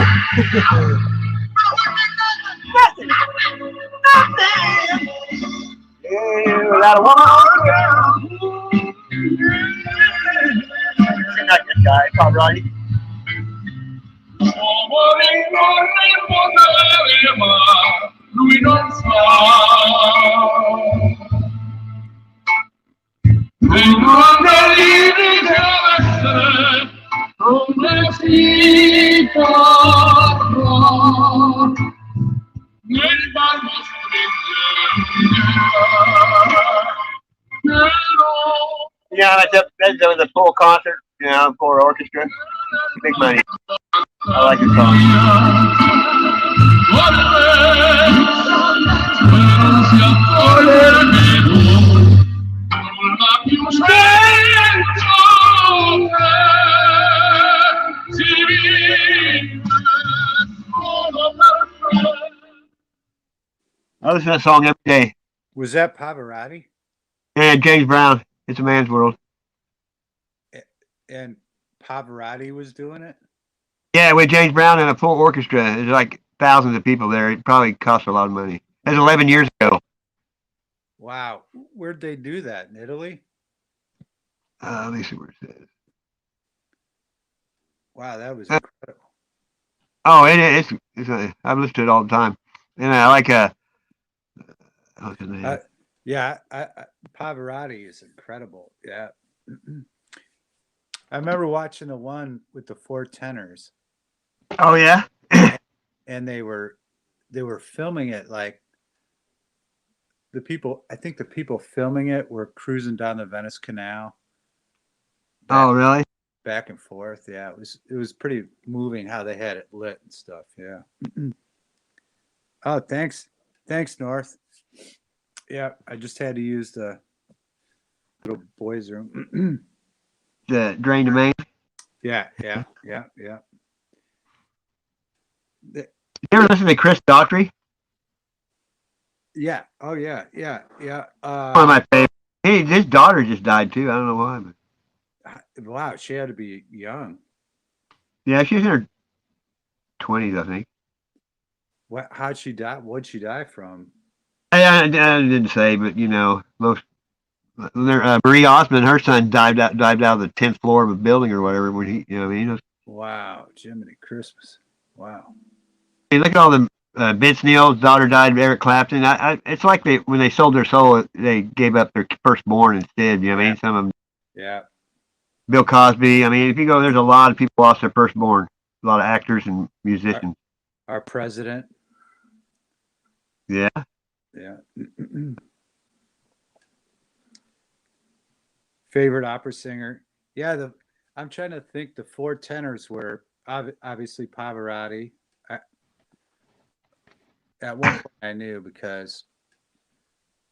Nothing. Nothing. Yeah, without a woman or a girl. Sing like this guy, it's all right. Yeah, that was a full concert, you know, for orchestra. Big money. I like the song. I listen to that song every day. Was that Pavarotti? And James Brown, It's a Man's World. And Pavarotti was doing it? Yeah, with James Brown and a full orchestra. There's like thousands of people there. It probably cost a lot of money. It was 11 years ago. Wow. Where'd they do that? In Italy? Let me see where it says. Wow, that was incredible. Oh, I've listened to it all the time. And I like what's his name? Yeah, Pavarotti is incredible. Yeah. I remember watching the one with the four tenors. Oh yeah. And they were filming it like I think the people filming it were cruising down the Venice Canal. Oh really? Back and forth. Yeah, it was pretty moving how they had it lit and stuff. Yeah. Oh, thanks, North. Yeah, I just had to use the little boys' room. The drain the main. Yeah. You ever listen to Chris Daughtry? Yeah. Oh yeah. One of my favorites. His daughter just died too. I don't know why, but wow, she had to be young. yeah, she's in her 20s, I think. How'd she die? What'd she die from? I didn't say, but most Marie Osmond, her son dived out of the 10th floor of a building or whatever when he. Wow, Jiminy Christmas! Wow. Hey, look at all the Vince Neil's daughter died. Eric Clapton. It's like when they sold their soul, they gave up their firstborn instead. You know what I mean? Some of them. Yeah. Bill Cosby. I mean, if you go, there's a lot of people lost their firstborn. A lot of actors and musicians. Our president. Yeah. Yeah. Favorite opera singer? Yeah, I'm trying to think. The four tenors were obviously Pavarotti. At one point, I knew because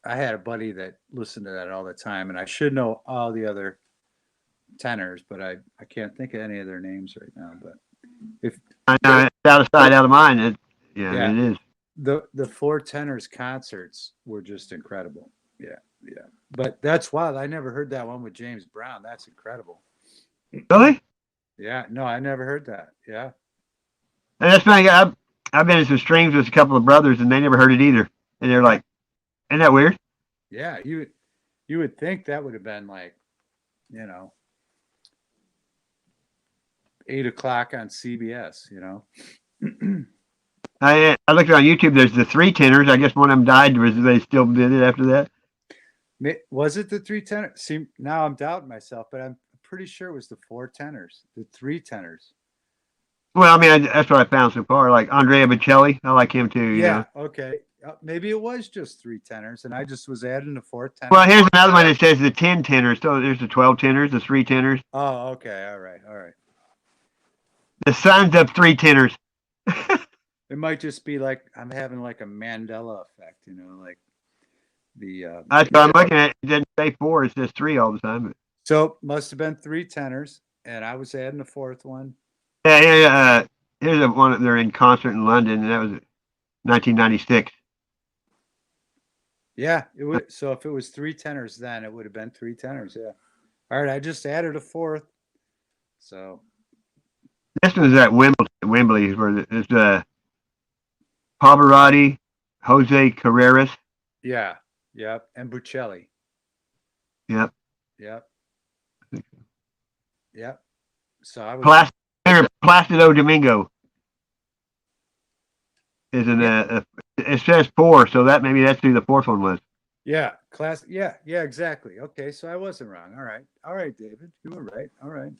I had a buddy that listened to that all the time, and I should know all the other tenors, but I can't think of any of their names right now. But if I know, it's out of sight, out of mind. It is. The four tenors concerts were just incredible. Yeah. But that's wild. I never heard that one with James Brown. That's incredible. Really? Yeah. No, I never heard that. Yeah. And that's funny. I've been in some streams with a couple of brothers, and they never heard it either. And they're like, "Isn't that weird?" Yeah. You would think that would have been like, 8 o'clock on CBS. I looked on YouTube. There's the three tenors. I guess one of them died. Was they still did it after that? Was it the three tenors? See, now I'm doubting myself, but I'm pretty sure it was the four tenors, the three tenors. Well, I mean, that's what I found so far. Like Andrea Bocelli, I like him too. Okay. Maybe it was just three tenors, and I just was adding the four tenors. Well, here's another one that says the 10 tenors. So there's the 12 tenors, the three tenors. Oh, okay. All right. The sons of three tenors. It might just be like I'm having like a Mandela effect, like the. That's what I'm looking at. It didn't say four; it says three all the time. So must have been three tenors, and I was adding a fourth one. Yeah. Here's the one. They're in concert in London, and that was 1996. Yeah, it would. So if it was three tenors, then it would have been three tenors. Yeah. All right, I just added a fourth. So. This one's at Wembley, where it's Pavarotti, Jose Carreras. Yeah. Yep. And Bocelli. Yep. So I was. Placido Domingo is it says four, so that's who the fourth one was. Yeah, Yeah, exactly. Okay, so I wasn't wrong. All right, David, you were right. All right.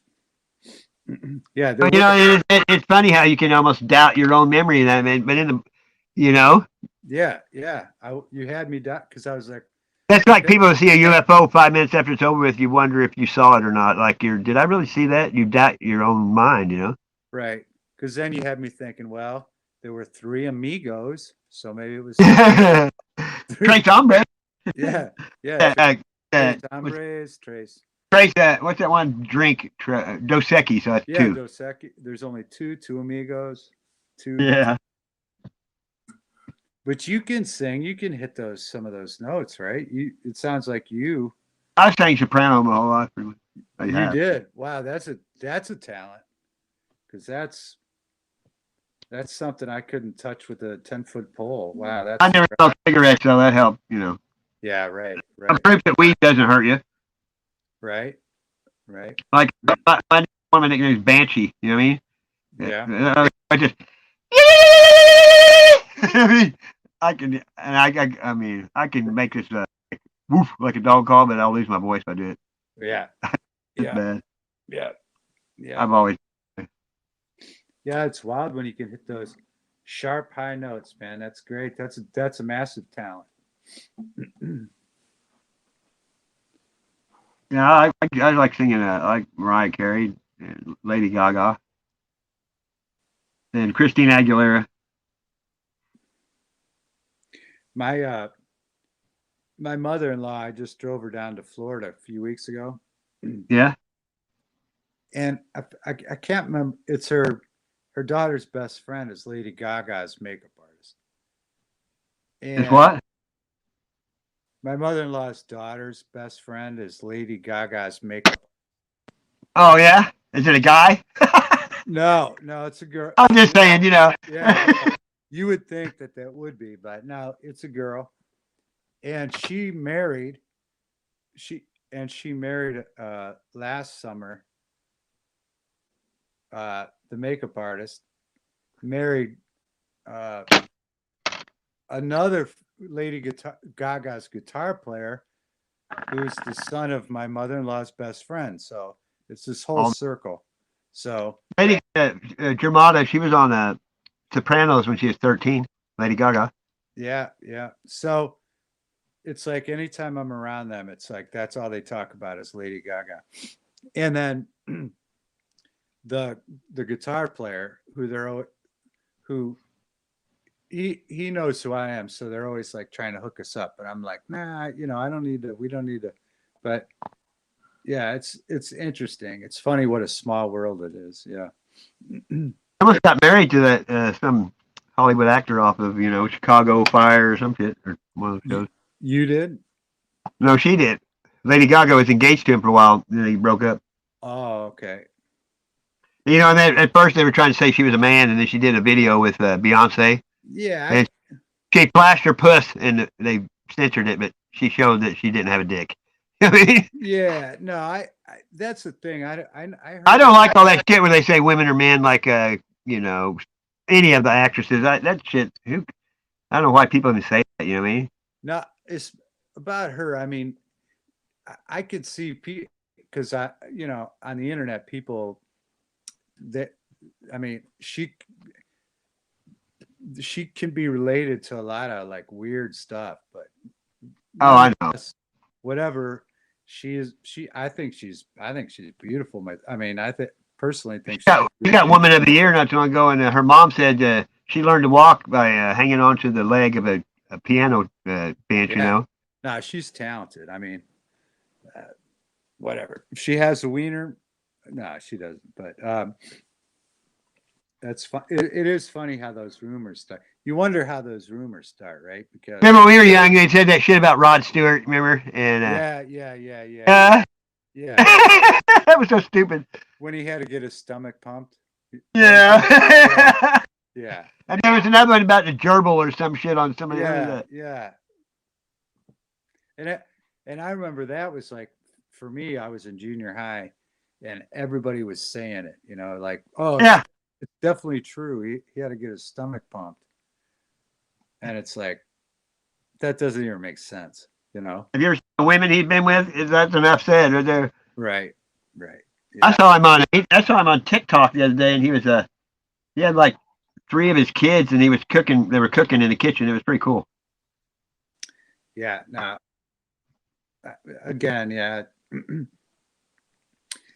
Yeah, it's funny how you can almost doubt your own memory of that, man. But Yeah. You had me doubt because I was like. That's like people who see a UFO 5 minutes after it's over with. You wonder if you saw it or not. Like did I really see that? You doubt your own mind, Right, because then you had me thinking, well, there were three amigos, so maybe it was Trace Hombre. Yeah. Trace Hombres, Trace. Trace, what's that one drink? Dos Equis, so that's two. Dos Equis. There's only two amigos. Two. Yeah. But you can sing. You can hit some of those notes, right? It sounds like you I sang soprano my whole life. Pretty much. I you have. did. Wow, that's a talent. Because that's something I couldn't touch with a 10-foot pole. Wow, that's I never smoked cigarettes, so that helped. You know. yeah, right, I'm proof that weed doesn't hurt you. right. Like one of my nicknames, Banshee. You know what I mean? Yeah. I just. I mean, I can, and I mean, I can make this woof like a dog call, but I'll lose my voice if I do it. Yeah. It's Yeah. bad. Yeah. I've always. Yeah, it's wild when you can hit those sharp high notes, man. That's great. That's a massive talent. Yeah, I like singing. I like Mariah Carey, and Lady Gaga, and Christina Aguilera. My mother-in-law, I just drove her down to Florida a few weeks ago. Yeah. And I can't remember. It's her daughter's best friend is Lady Gaga's makeup artist. And It's what? my mother-in-law's daughter's best friend is Lady Gaga's makeup. Oh yeah, is it a guy? No, it's a girl. I'm just saying, you know. Yeah, you would think that would be, but no, it's a girl, and she married. She married last summer. The makeup artist married another Lady Gaga's guitar player, who's the son of my mother-in-law's best friend. So it's this whole circle. So Lady Germana, she was on Sopranos when she was 13. Lady Gaga. yeah. So it's like anytime I'm around them, it's like that's all they talk about is Lady Gaga. And then the guitar player who he knows who I am, so they're always like trying to hook us up, but I'm like, nah, I don't need to. We don't need to. But yeah, it's interesting. It's funny what a small world it is. Yeah. I almost got married to that some Hollywood actor off of Chicago Fire or some shit or one of those shows. You did? No, she did. Lady Gaga was engaged to him for a while, and then he broke up. Oh, okay. And then at first they were trying to say she was a man, and then she did a video with Beyonce. Yeah. And she flashed her puss, and they censored it, but she showed that she didn't have a dick. I mean, yeah. No, I that's the thing. I heard I don't like all that shit where they say women are men, like any of the actresses. That shit. I don't know why people even say that. You know what I mean? No, it's about her. I mean, I could see people because on the internet, people that, I mean, she can be related to a lot of like weird stuff, but I know. Whatever I think she's beautiful. I mean, personally think she got Woman of the Year not too long ago, and her mom said she learned to walk by hanging onto the leg of a piano bench. Yeah. No, she's talented. I mean, whatever. If she has a wiener, no, she doesn't. But that's fun. It is funny how those rumors start. You wonder how those rumors start, right? Because remember when we were young, they said that shit about Rod Stewart. Remember? And yeah. That was so stupid. When he had to get his stomach pumped. Yeah. Yeah. And there was another one about the gerbil or some shit on some of the other. Yeah. And I remember that was like, for me, I was in junior high, and everybody was saying it. Like, oh yeah, it's definitely true. He had to get his stomach pumped, and it's like that doesn't even make sense. Have you ever seen the women he'd been with? That's enough said. Right there. Right. Yeah. I saw him on TikTok the other day, and he had like 3 of his kids, and he was cooking. They were cooking in the kitchen. It was pretty cool. Yeah. No. Again, yeah.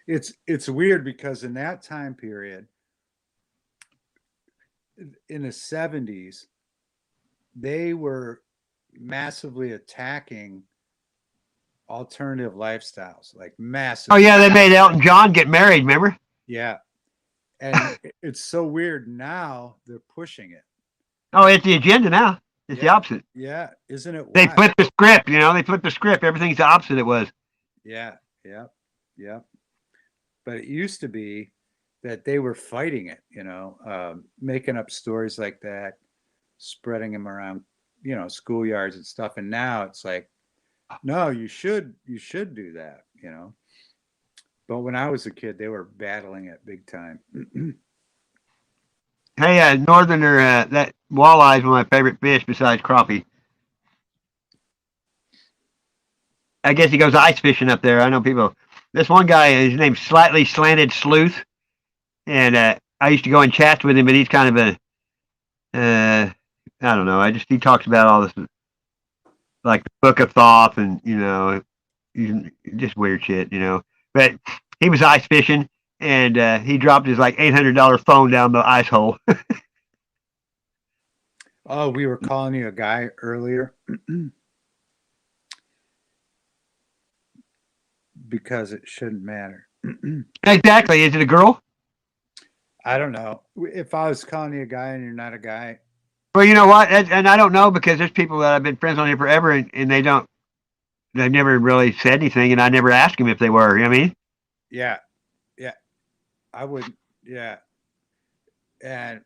It's weird because in that time period, in the 70s, they were massively attacking alternative lifestyles, like massive. Oh yeah, they made Elton John get married. Remember? Yeah, and it's so weird now. They're pushing it. Oh, it's the agenda now. It's the opposite. Yeah, isn't it? They wild? flipped the script, you know. They flipped the script. Everything's the opposite it was. Yeah, yeah, yeah. But it used to be that they were fighting it, making up stories like that, spreading them around, schoolyards and stuff. And now it's like, no, you should do that, But when I was a kid, they were battling it big time. Hey, northerner, that walleye is one of my favorite fish besides crappie. I guess he goes ice fishing up there. I know people. This one guy, his name's Slightly Slanted Sleuth, and I used to go in chats with him, but he's kind of I don't know. He talks about all this, like the Book of Thoth, and just weird shit, But he was ice fishing, and he dropped his like $800 phone down the ice hole. Oh, we were calling you a guy earlier because it shouldn't matter. Exactly. Is it a girl? I don't know. If I was calling you a guy and you're not a guy, Well, you know what? And I don't know because there's people that I've been friends on here forever, and they've never really said anything, and I never asked them if they were. You know what I mean? yeah, I wouldn't. Yeah, and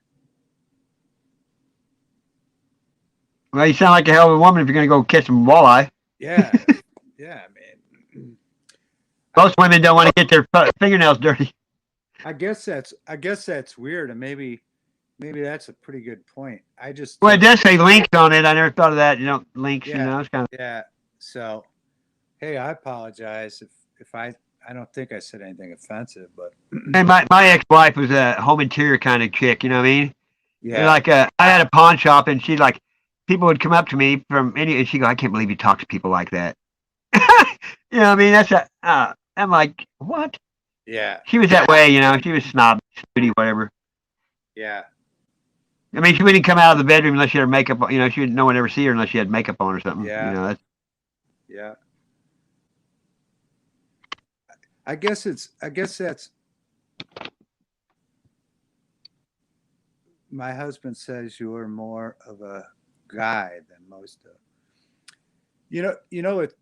Well, you sound like a hell of a woman if you're going to go catch some walleye. yeah, man. Most women don't want to get their fingernails dirty. I guess that's weird, and maybe that's a pretty good point. Well, it does say links on it. I never thought of that. Links. Yeah. It's kind of. Yeah. So, hey, I apologize if I don't think I said anything offensive, but And my ex-wife was a home interior kind of chick. You know what I mean? yeah, Like I had a pawn shop, and she'd like people would come up to me from and she'd go, "I can't believe you talk to people like that." You know what I mean? That's I'm like, what? yeah, She was that way, She was snob, snooty, whatever. yeah, I mean, she wouldn't come out of the bedroom unless she had makeup. No one ever see her unless she had makeup on or something. Yeah. That's, yeah. I guess that's my husband says you are more of a guy than most of.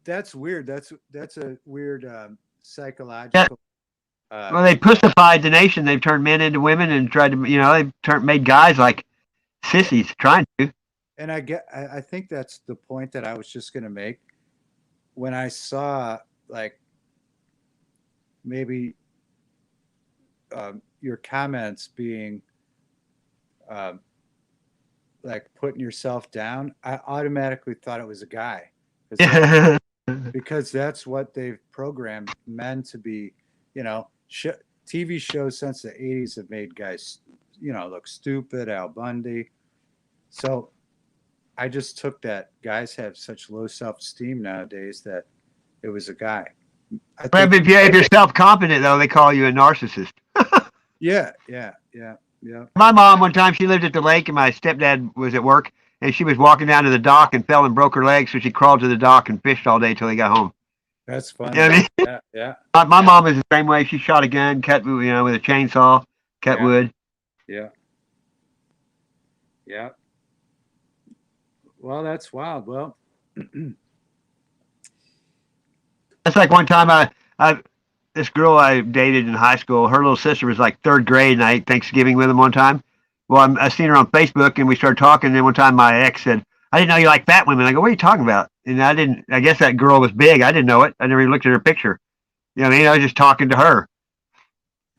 That's weird. That's a weird psychological. well, they pussified the nation. They've turned men into women and tried to, they've made guys like sissies, trying to. And I think that's the point that I was just going to make when I saw like maybe your comments being like putting yourself down. I automatically thought it was a guy because that's what they've programmed men to be. TV shows since the 80s have made guys, look stupid. Al Bundy. So I just took that guys have such low self-esteem nowadays that it was a guy. But if you're self-confident, though, they call you a narcissist. Yeah. My mom, one time, she lived at the lake, and my stepdad was at work, and she was walking down to the dock and fell and broke her leg, so she crawled to the dock and fished all day till he got home. That's funny. You know what I mean? Yeah. My mom is the same way. She shot a gun, cut, with a chainsaw, cut wood. Yeah. Well, that's wild. Well, that's like one time this girl I dated in high school, her little sister was like third grade, and I ate Thanksgiving with them one time. Well, I seen her on Facebook, and we started talking. And then one time my ex said, "I didn't know you like fat women." I go, "What are you talking about?" And I guess that girl was big. I didn't know it. I never even looked at her picture. You know what I mean? I was just talking to her.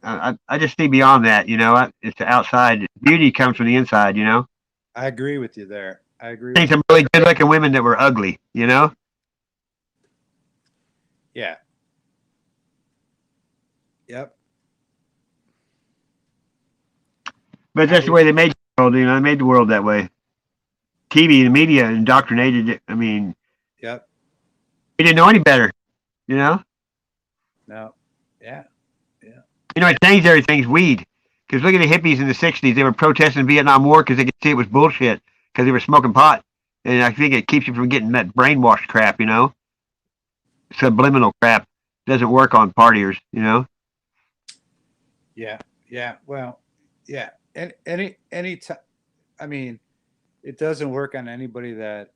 I just see beyond that, It's the outside. Beauty comes from the inside, I agree with you there. I agree. I think some really good-looking women that were ugly, Yeah. Yep. But that's the way they made the world, They made the world that way. TV, the media indoctrinated it. I mean, Yep. we didn't know any better, No. Yeah. It changed everything's weed. Because look at the hippies in the 60s. They were protesting the Vietnam War because they could see it was bullshit because they were smoking pot. And I think it keeps you from getting that brainwashed crap, Subliminal crap doesn't work on partiers, Yeah. Well, yeah. And any time. I mean, it doesn't work on anybody that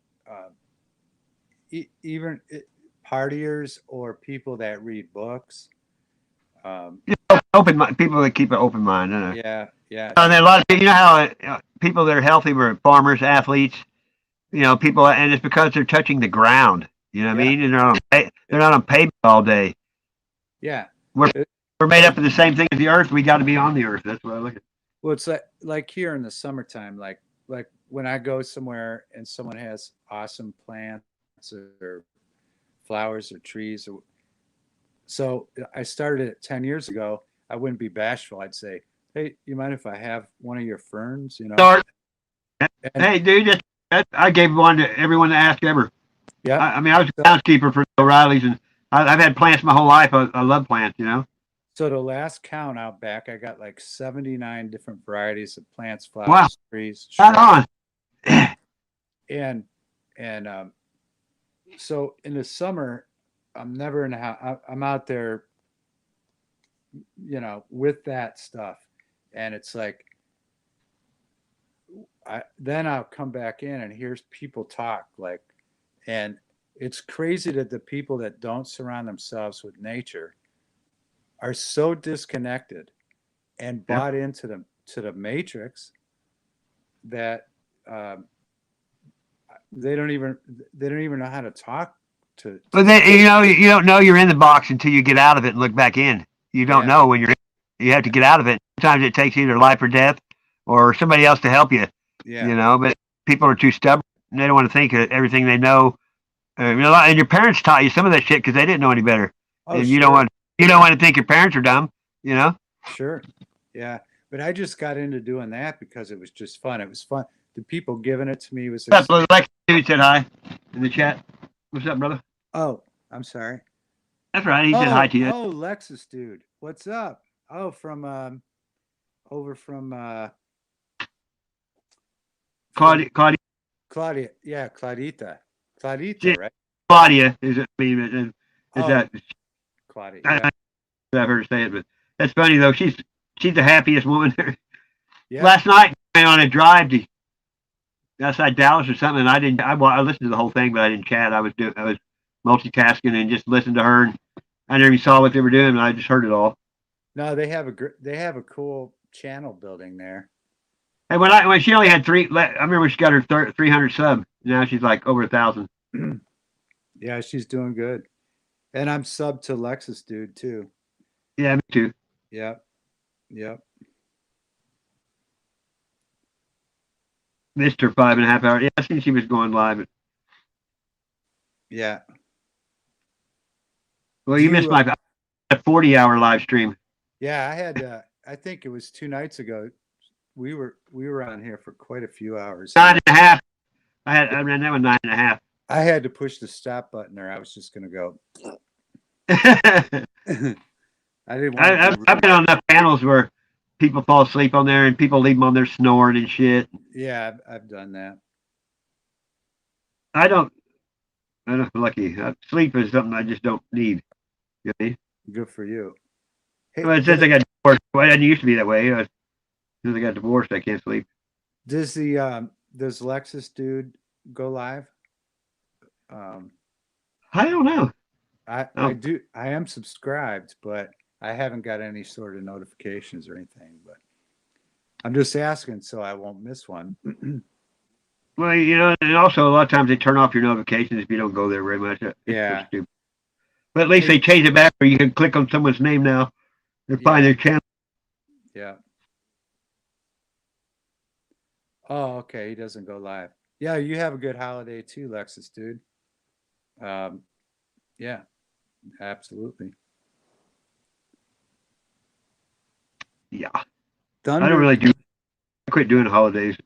even partiers or people that read books. Open mind, people that keep an open mind. I know. Yeah, yeah, And then a lot of people, you know how people that are healthy were farmers, athletes, people, and it's because they're touching the ground. You know what I Yeah. mean? And they're not on pavement all day. yeah. We're we're made up of the same thing as the earth. We got to be on the earth. That's what I look at. Well, it's like here in the summertime, like when I go somewhere and someone has awesome plants or flowers or trees or so I started it 10 years ago. I wouldn't be bashful. I'd say, "Hey, you mind if I have one of your ferns?" Start. And Hey, dude, I gave one to everyone to ask ever. yeah. I mean, I was a groundskeeper for O'Reilly's, and I've had plants my whole life. I love plants. So the last count out back, I got like 79 different varieties of plants, flowers, Wow. trees, Right on. and so in the summer, I'm never in the house. I'm out there, with that stuff, and it's like, then I'll come back in and hear people talk like, and it's crazy that the people that don't surround themselves with nature are so disconnected and bought into the matrix that they don't even know how to talk to. But then you don't know you're in the box until you get out of it and look back in. You don't know when you're in. You have to get out of it. Sometimes it takes either life or death, or somebody else to help you. Yeah. But people are too stubborn. And they don't want to think of everything they know. And your parents taught you some of that shit because they didn't know any better. Oh, and sure. you don't want to think your parents are dumb. Sure. Yeah. But I just got into doing that because it was just fun. It was fun. The people giving it to me was. What's up, Lex? Dude said hi in the chat. What's up, brother? Oh, I'm sorry. That's right. He said hi to you. Oh, Lexus, dude. What's up? Oh, from over from Claudia. Yeah, Claudita, Yeah. right? Claudia is that Claudia? Yeah. I've heard her say it, but that's funny though. She's the happiest woman. Yeah. Last night I went on a drive to outside Dallas or something, and I listened to the whole thing, but I didn't chat. I was multitasking and just listened to her. And I never even saw what they were doing, and I just heard it all. No, they have a cool channel building there. And when she only had I remember she got her 300 sub. Now she's like over 1,000. Yeah, she's doing good. And I'm sub to Lexus, dude, too. Yeah, me too. Yep. Missed her 5.5 hours. Yeah, I think she was going live. Yeah. Well, you missed my 40-hour live stream. Yeah, I had. I think it was 2 nights ago. We were on here for quite a few hours. 9.5. I ran that one 9.5. I had to push the stop button, or I was just gonna go. I didn't want. I've been on enough panels where people fall asleep on there and people leave them on there snoring and shit. Yeah, I've done that. I don't feel lucky. Sleep is something I just don't need. You know? Good for you. Hey, well, since I got divorced, I didn't used to be that way. Since I got divorced, I can't sleep. Does Lexus dude go live? I don't know. I do. I am subscribed, but I haven't got any sort of notifications or anything. But I'm just asking so I won't miss one. Well, and also a lot of times they turn off your notifications if you don't go there very much. Yeah. But at least they change it back where you can click on someone's name now and find their channel. Yeah. Oh, okay. He doesn't go live. Yeah, you have a good holiday too, Lexus, dude. Yeah, absolutely. Yeah. I don't really do. I quit doing holidays.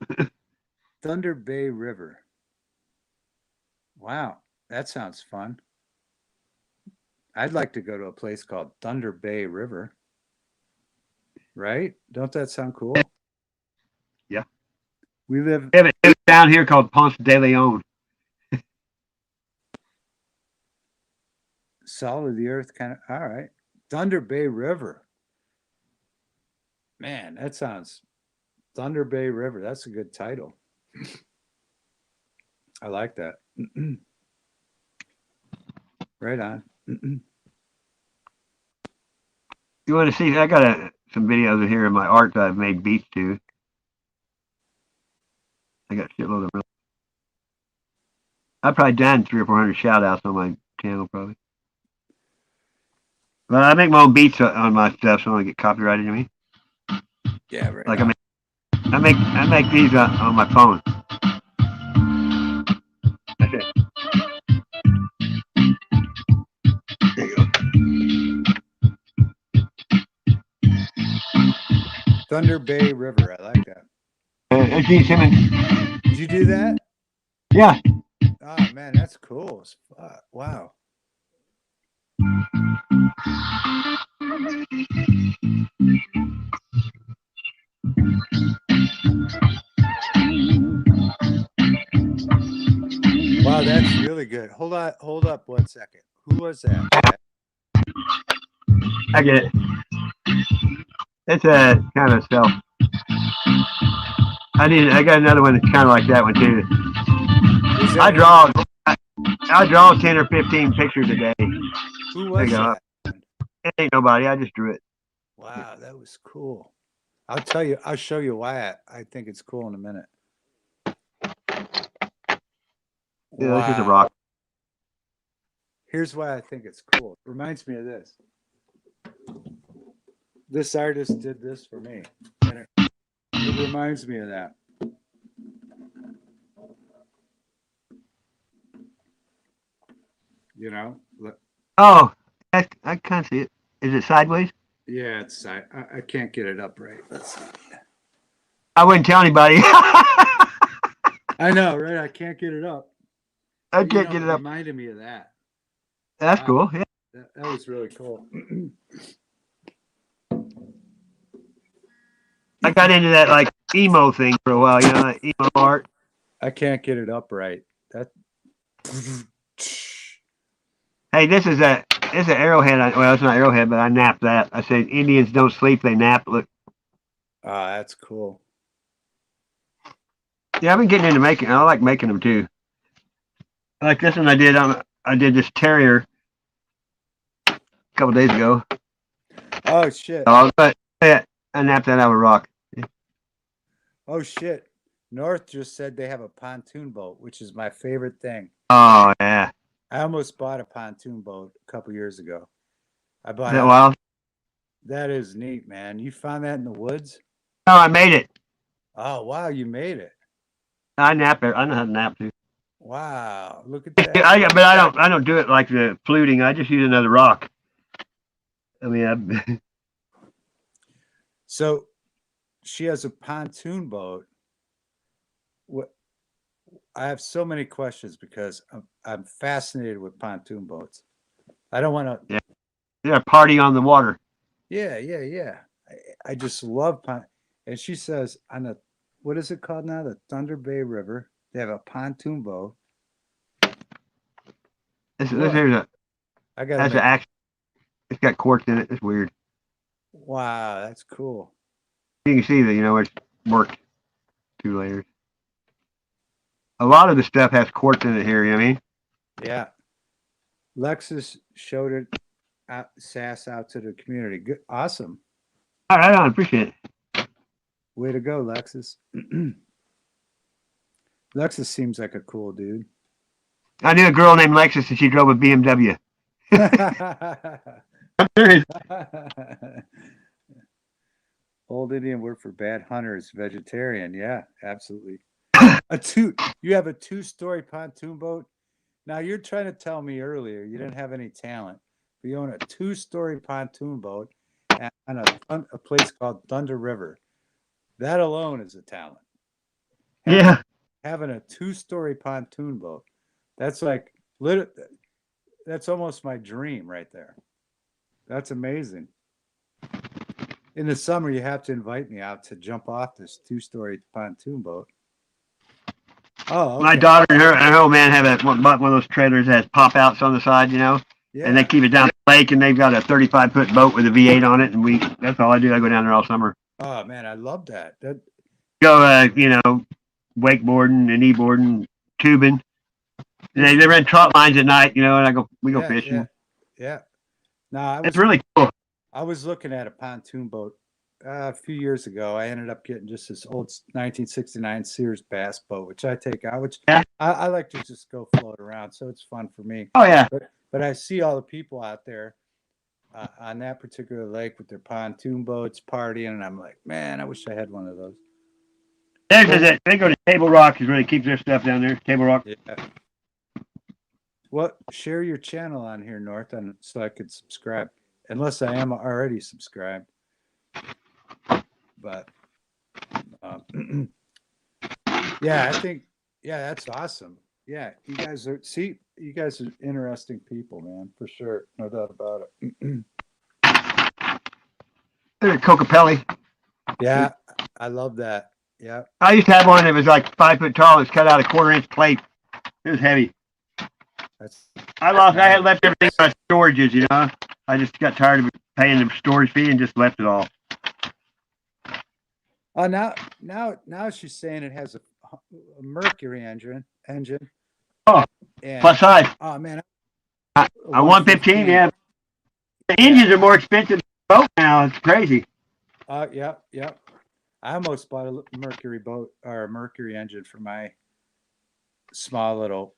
Thunder Bay River. Wow, that sounds fun. I'd like to go to a place called Thunder Bay River. Right? Don't that sound cool? Yeah. We live down here called Ponce de Leon. Salt of the earth kind of. All right. Thunder Bay River. Man, that sounds. Thunder Bay River. That's a good title. I like that. Right on. You want to see? I got some videos here of my art that I've made beats to. I got a shitload of them. I've probably done 300 or 400 shout outs on my channel, probably. But I make my own beats on my stuff, so I don't get copyrighted. I mean, Yeah, right. like I make these on my phone. That's it. There you go. Thunder Bay River. I like that. It's Gene Simmons. Did you do that? Yeah. Oh man, that's cool. Wow. Wow, that's really good. Hold up 1 second. Who was that? I get it. It's a kind of self. I got another one that's kind of like that one too. I draw 10 or 15 pictures a day. Who was that? It ain't nobody. I just drew it. Wow, that was cool. I'll show you why I think it's cool in a minute. Yeah, it's just a rock. Here's why I think it's cool. It reminds me of this. This artist did this for me. And it reminds me of that. You know? Oh, I can't see it. Is it sideways? Yeah, it's I can't get it up right. Let's see. I wouldn't tell anybody. I know, right? I can't get it up. I can't get it up. It reminded me of that. That's cool. Yeah. That was really cool. I got into that like emo thing for a while, you know, that emo art. I can't get it up right. Hey, this is an arrowhead. Well, it's not arrowhead, but I napped that. I said Indians don't sleep; they nap. Look. Oh, that's cool. Yeah, I've been getting into making. I like making them too. Like this one, I did this terrier a couple days ago. Oh shit! But yeah, I napped that out of a rock. Yeah. Oh shit! North just said they have a pontoon boat, which is my favorite thing. Oh yeah. I almost bought a pontoon boat a couple years ago. I bought. Is that wild? That is neat, man. You found that in the woods? No, I made it. Oh wow, you made it. I nap it. I know how to nap too. Wow, look at that. But I don't do it like the fluting. I just use another rock. I mean, So, she has a pontoon boat. What? I have so many questions because I'm fascinated with pontoon boats. I don't want to. Yeah, party on the water. Yeah. I just love and she says on what is it called now? The Thunder Bay River. They have a pontoon boat. That's an action. It's got quartz in it. It's weird. Wow, that's cool. You can see that, it's worked 2 layers. A lot of the stuff has quartz in it here, you know what I mean? Yeah. Lexus showed it sass out to the community. Good, awesome. All right, I appreciate it. Way to go, Lexus. Lexus seems like a cool dude. I knew a girl named Lexus and she drove a BMW. Old Indian word for bad hunters, vegetarian. Yeah, absolutely. You have a 2-story pontoon boat. Now you're trying to tell me earlier you didn't have any talent, but you own a 2-story pontoon boat on a place called Thunder River. That alone is a talent. Having a 2-story pontoon boat. That's like that's almost my dream right there. That's amazing. In the summer, you have to invite me out to jump off this 2-story pontoon boat. Oh, okay. My daughter and her old man have one of those trailers that has pop outs on the side, Yeah. and they keep it down the lake, and they've got a 35-foot boat with a V8 on it, and that's all I do. I go down there all summer. Oh man, I love that. Go, wakeboarding and e-boarding, tubing. They run trot lines at night, and we go fishing. Yeah. No, I It's was really cool. I was looking at a pontoon boat a few years ago. I ended up getting just this old 1969 Sears bass boat, which I take out, which Yeah. I like to just go float around. So it's fun for me. Oh yeah. But I see all the people out there on that particular lake with their pontoon boats partying, and I'm like, man, I wish I had one of those. They go to Table Rock is where they keep their stuff down there. Table Rock. Yeah. Well, share your channel on here, North, so I could subscribe. Unless I am already subscribed. But yeah, I think that's awesome. Yeah, you guys are interesting people, man, for sure. No doubt about it. They're Cocapelli. Yeah, I love that. Yeah. I used to have one that was like 5 foot tall. It's cut out a 1/4 inch plate. It was heavy. I had left everything on storages, I just got tired of paying the storage fee and just left it all. Oh, now she's saying it has a Mercury engine. Oh, and, plus size. Oh man, a 115. Yeah, the engines are more expensive than the boat now. It's crazy. Yeah. I almost bought a Mercury boat or a Mercury engine for my small little,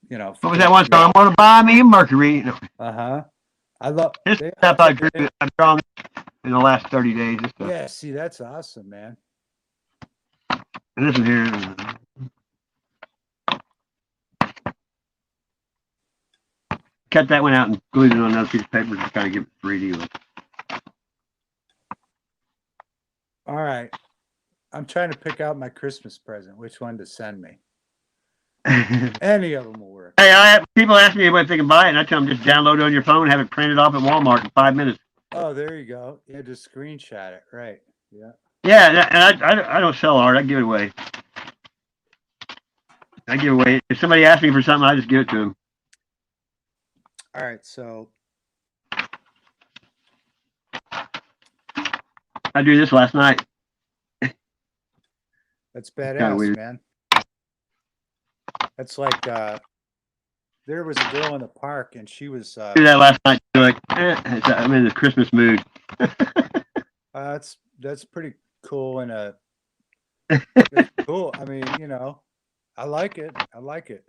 What was that one song? I'm gonna buy me a Mercury. I love this stuff I've drawn in the last 30 days. Yeah, see, that's awesome, man. And this one here. Cut that one out and glued it on another piece of paper to kind of give it 3D look. All right. I'm trying to pick out my Christmas present, which one to send me. Any of them will work. Hey, people ask me if they can buy it, and I tell them just download it on your phone, have it printed off at Walmart in 5 minutes. Oh, there you go. Yeah, just screenshot it. Right. Yeah. Yeah, and I don't sell art. I give it away. If somebody asks me for something, I just give it to them. All right, so I do this last night. That's badass, man. That's like there was a girl in the park, and she was. Do that last night. Like, I'm in the Christmas mood. That's pretty cool and cool. I mean, I like it.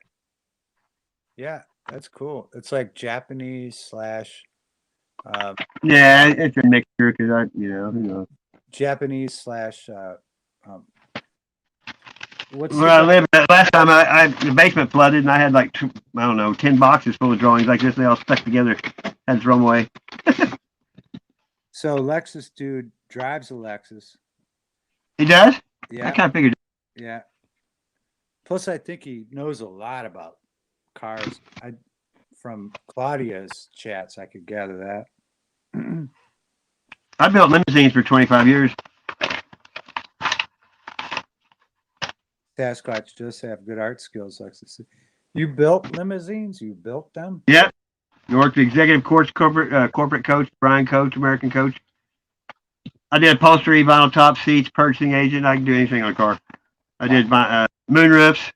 Yeah, that's cool. It's like Japanese / yeah, it's a mixture because who knows. Japanese / where I live, last time the basement flooded and I had like 10 boxes full of drawings like this. They all stuck together. Had to throw them away. So Lexus dude drives a Lexus. He does? Yeah. I kind of figured. Yeah. Plus, I think he knows a lot about cars. From Claudia's chats, I could gather that. I built limousines for 25 years. Sasquatch does have good art skills, Lexus. You built limousines? You built them? Yep. I worked the executive coach, corporate coach, Brian coach, American coach. I did upholstery, vinyl top seats, purchasing agent. I can do anything on a car. I did moonroofs.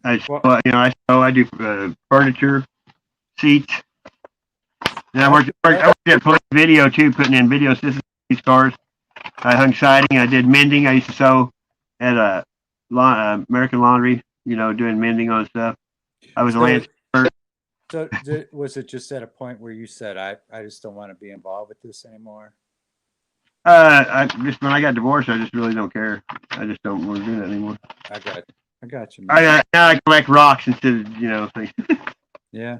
I do furniture, seats. And I worked at police video too, putting in video systems in these cars. I hung siding. I did mending. I used to sew at a American Laundry, doing mending on stuff. I was a landscaper. So was it just at a point where you said, I just don't want to be involved with this anymore? When I got divorced, I just really don't care. I just don't want to do that anymore. I got you. Man. Now I collect rocks instead of things. Yeah.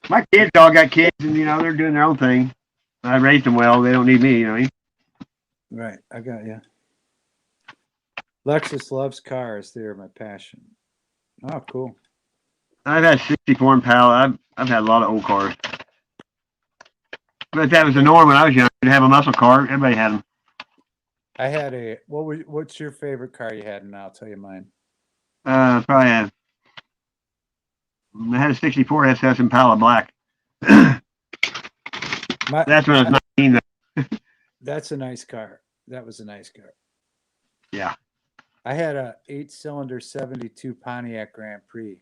My kids all got kids, and they're doing their own thing. I raised them well. They don't need me, Right. I got you. Lexus loves cars. They're my passion. Oh, cool. I've had 64 Impala. I've had a lot of old cars. But that was the norm when I was young. You'd have a muscle car. Everybody had them. I had what's your favorite car you had? And I'll tell you mine. I had a 64 SS Impala black. That's when I was 19. That's a nice car. That was a nice car. Yeah. I had a 8-cylinder 72 Pontiac Grand Prix,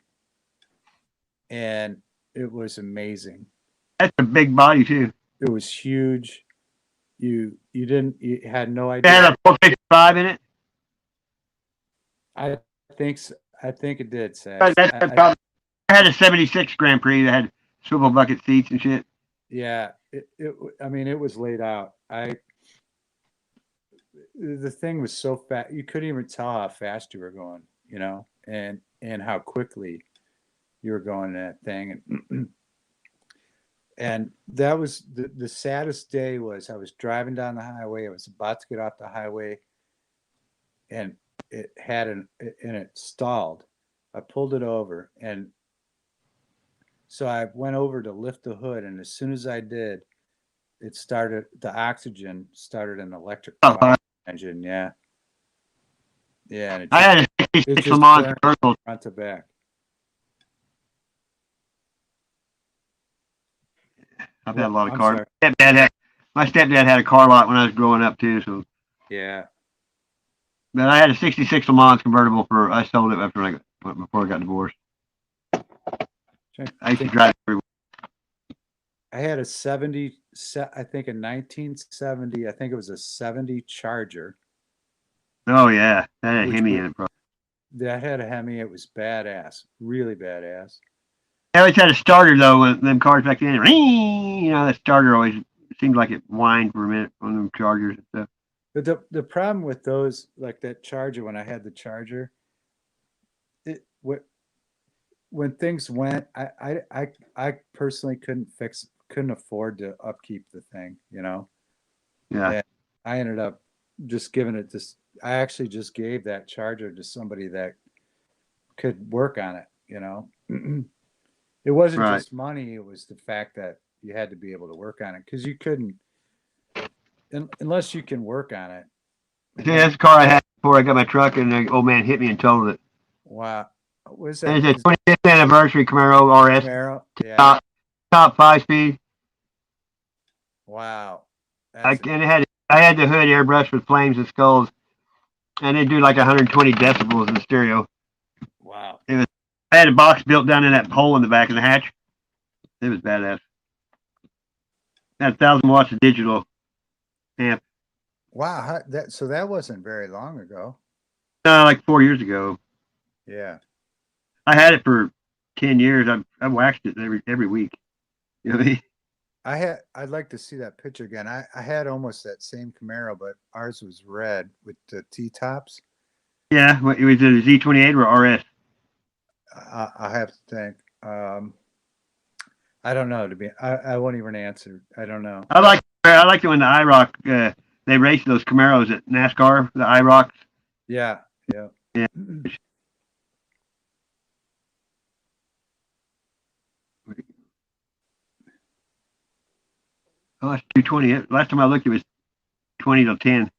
and it was amazing. That's a big body too. It was huge. You had no It had idea. a 455 in it. I I think it did, Sash. But that's the problem. I had a 76 Grand Prix that had swivel bucket seats and shit. Yeah, I mean, it was laid out. The thing was so fast, you couldn't even tell how fast you were going, you know, and how quickly you were going in that thing. And that was the saddest day. Was I was driving down the highway. I was about to get off the highway, and it stalled. I pulled it over, and so I went over to lift the hood, and as soon as I did, the oxygen started an electric engine. Yeah. Yeah. And I had a 66 Le Mans convertible front to back. I've had a lot of cars. My stepdad had a car lot when I was growing up too. So yeah. But I had a 66 Le Mans convertible I sold it before I got divorced. I used to drive it everywhere. I had a 70, I think a 1970, I think it was a 70 Charger. Oh yeah, that had a Hemi in it, bro. That had a Hemi. It was badass, really badass. I always had a starter though. When them cars back then, you know, that starter always seemed like it whined for a minute on them Chargers and stuff. But the problem with those, like that Charger, when I had the Charger, when things went, I personally couldn't afford to upkeep the thing, you know. Yeah. And I ended up just giving it this. I actually just gave that Charger to somebody that could work on it, you know. It wasn't just money; it was the fact that you had to be able to work on it, because you couldn't unless you can work on it. Yeah, that's the car I had before I got my truck, and the old man hit me and totaled it. Wow. What is that? It's a 25th anniversary Camaro RS. Camaro? Yeah. Top 5-speed. Wow. I had the hood airbrushed with flames and skulls, and it do like 120 decibels in the stereo. Wow. I had a box built down in that hole in the back of the hatch. It was badass. Had 1,000 watts of digital amp. Wow. So that wasn't very long ago. No, like 4 years ago. Yeah. I had it for 10 years. I waxed it every week. You know what I mean? I'd like to see that picture again. I had almost that same Camaro, but ours was red with the T-tops. Yeah, it was a Z28 or RS. I have to think. I don't know. I won't even answer. I don't know. I liked it when the IROC they raced those Camaros at NASCAR. The IROCs. Yeah. Yeah. Yeah. Oh, it's 2:20. Last time I looked, it was 20 to 10.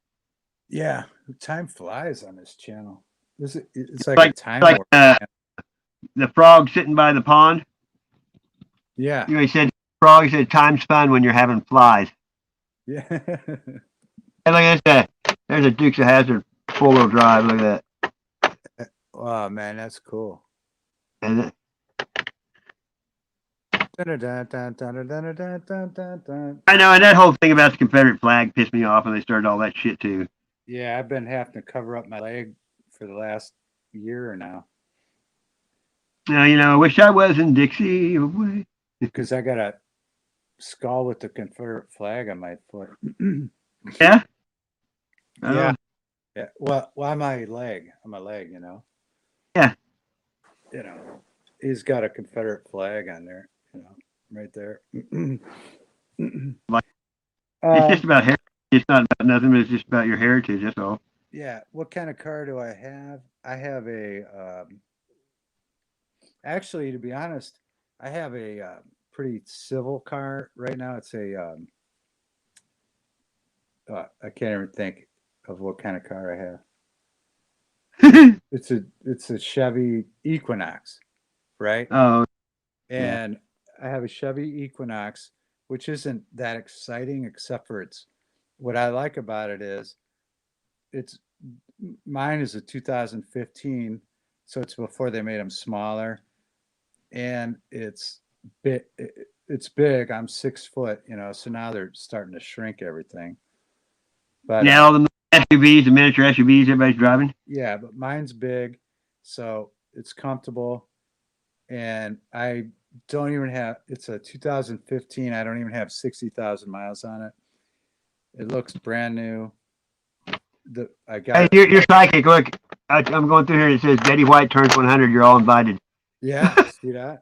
Yeah, time flies on this channel. It's like a time warp. The frog sitting by the pond. Yeah. You know, he said, frog, he said, time's fun when you're having flies. Yeah. And look at that. There's a Dukes of Hazzard 4-wheel drive. Look at that. Oh, man, that's cool. Isn't it? I know, and that whole thing about the Confederate flag pissed me off when they started all that shit too. Yeah, I've been having to cover up my leg for the last year now. Now, you know, I wish I was in Dixie. Because I got a skull with the Confederate flag on my foot. Yeah? Yeah. Yeah. Well, on my leg, you know. Yeah. You know, he's got a Confederate flag on there, you know, right there. It's just about heritage. It's not about nothing, but it's just about your heritage, that's all. Yeah. What kind of car do I have? I have a, actually, to be honest, I have a pretty civil car right now. It's a, I can't even think of what kind of car I have. It's a Chevy Equinox, right? Oh. And I have a Chevy Equinox, which isn't that exciting, except for what I like about it is Mine is a 2015, so it's before they made them smaller, and it's big. It's big. I'm 6 foot, so now they're starting to shrink everything. But Yeah, all the SUVs, the miniature SUVs, everybody's driving. yeah, but mine's big, so it's comfortable, and I don't even have. It's a 2015. I don't even have 60,000 miles on it. It looks brand new. I got. Hey, you're psychic. Look, I'm going through here. It says Betty White turns 100. You're all invited. Yeah, see that?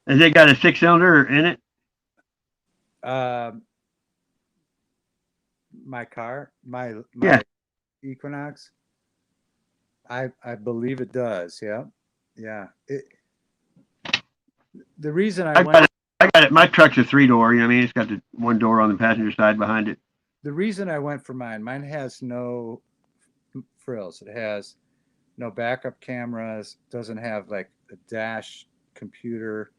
Has it got a 6-cylinder in it? My car, my Yeah. Equinox. I believe it does. Yeah, yeah. The reason I went. I got it. My truck's a 3-door. You know what I mean? It's got the one door on the passenger side behind it. The reason I went for mine has no frills. It has no backup cameras. Doesn't have like a dash computer.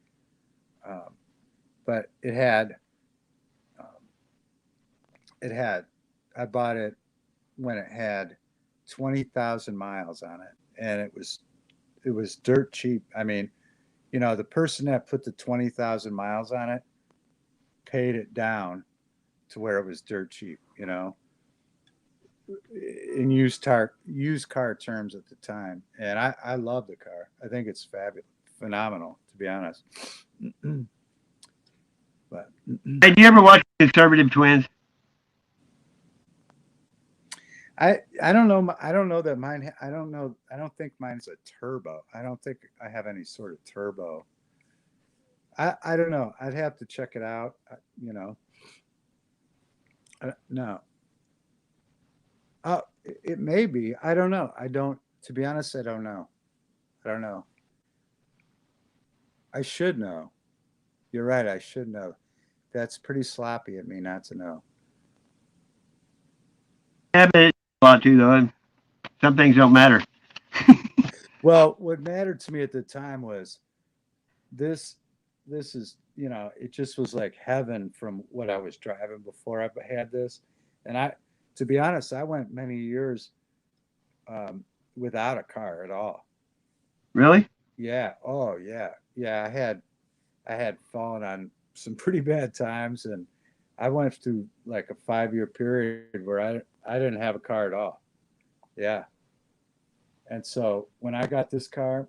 But it had. I bought it when it had 20,000 miles on it, and it was dirt cheap. I mean, the person that put the 20,000 miles on it paid it down to where it was dirt cheap, in used car terms at the time. And I love the car. I think it's phenomenal, to be honest. But Hey, do you ever watch Conservative Twins? I don't know. I don't know that mine. I don't know. I don't think mine's a turbo. I don't think I have any sort of turbo. I don't know. I'd have to check it out. No. It may be. I don't know. To be honest, I don't know. I should know. You're right. I should know. That's pretty sloppy of me not to know. Yeah, but it's a lot too, though. Some things don't matter. Well, what mattered to me at the time was this is, it just was like heaven from what I was driving before I had this. And to be honest, I went many years without a car at all. Really? Yeah. Oh, yeah. Yeah. I had fallen on some pretty bad times, and I went through like a 5-year period where I didn't have a car at all. Yeah. And so when I got this car,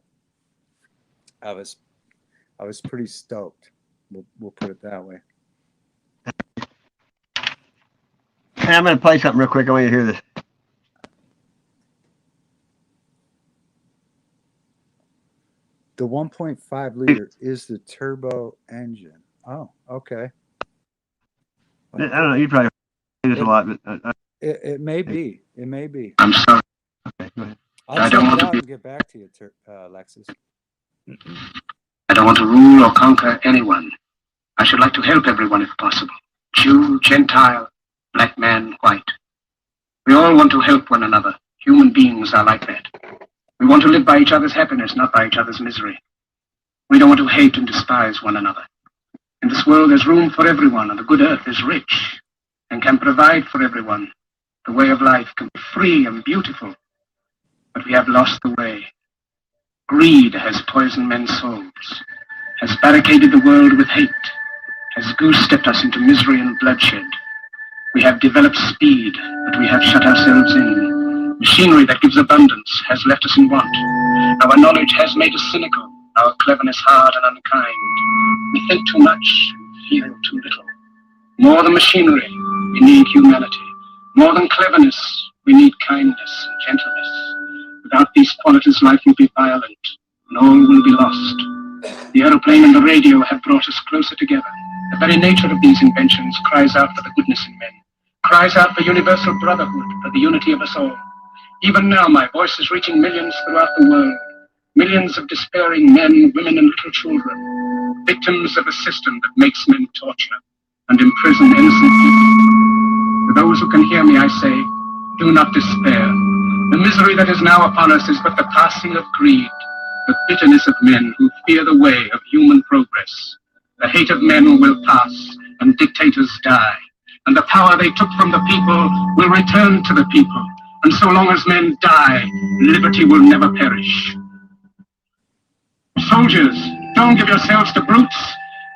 I was pretty stoked. We'll put it that way. Hey, I'm going to play something real quick. I want you to hear this. The 1.5 liter is the turbo engine. Oh, okay. I don't know. You probably hear this a lot, but It may be. It may be. I'm sorry. okay, go ahead. I'll check it out and get back to you, Alexis. I don't want to rule or conquer anyone. I should like to help everyone if possible. Jew, Gentile, black man, white. We all want to help one another. Human beings are like that. We want to live by each other's happiness, not by each other's misery. We don't want to hate and despise one another. In this world, there's room for everyone, and the good earth is rich and can provide for everyone. The way of life can be free and beautiful, but we have lost the way. Greed has poisoned men's souls, has barricaded the world with hate, has goose-stepped us into misery and bloodshed. We have developed speed, but we have shut ourselves in. Machinery that gives abundance has left us in want. Our knowledge has made us cynical, our cleverness hard and unkind. We think too much and feel too little. More than machinery, we need humanity. More than cleverness, we need kindness and gentleness. Without these qualities, life will be violent, and all will be lost. The aeroplane and the radio have brought us closer together. The very nature of these inventions cries out for the goodness in men, cries out for universal brotherhood, for the unity of us all. Even now, my voice is reaching millions throughout the world, millions of despairing men, women, and little children, victims of a system that makes men torture and imprison innocent people. To those who can hear me, I say, do not despair. The misery that is now upon us is but the passing of greed, the bitterness of men who fear the way of human progress. The hate of men will pass, and dictators die, and the power they took from the people will return to the people. And so long as men die, liberty will never perish. Soldiers, don't give yourselves to brutes,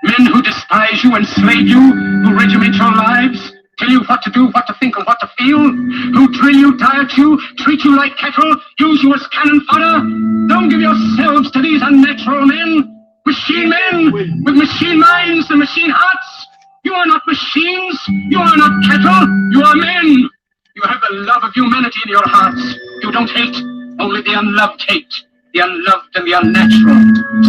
men who despise you, enslave you, who regiment your lives, tell you what to do, what to think, and what to feel, who drill you, diet you, treat you like cattle, use you as cannon fodder. Don't give yourselves to these unnatural men, machine men with machine minds and machine hearts. You are not machines, you are not cattle, you are men. You have the love of humanity in your hearts. You don't hate, only the unloved hate, the unloved and the unnatural.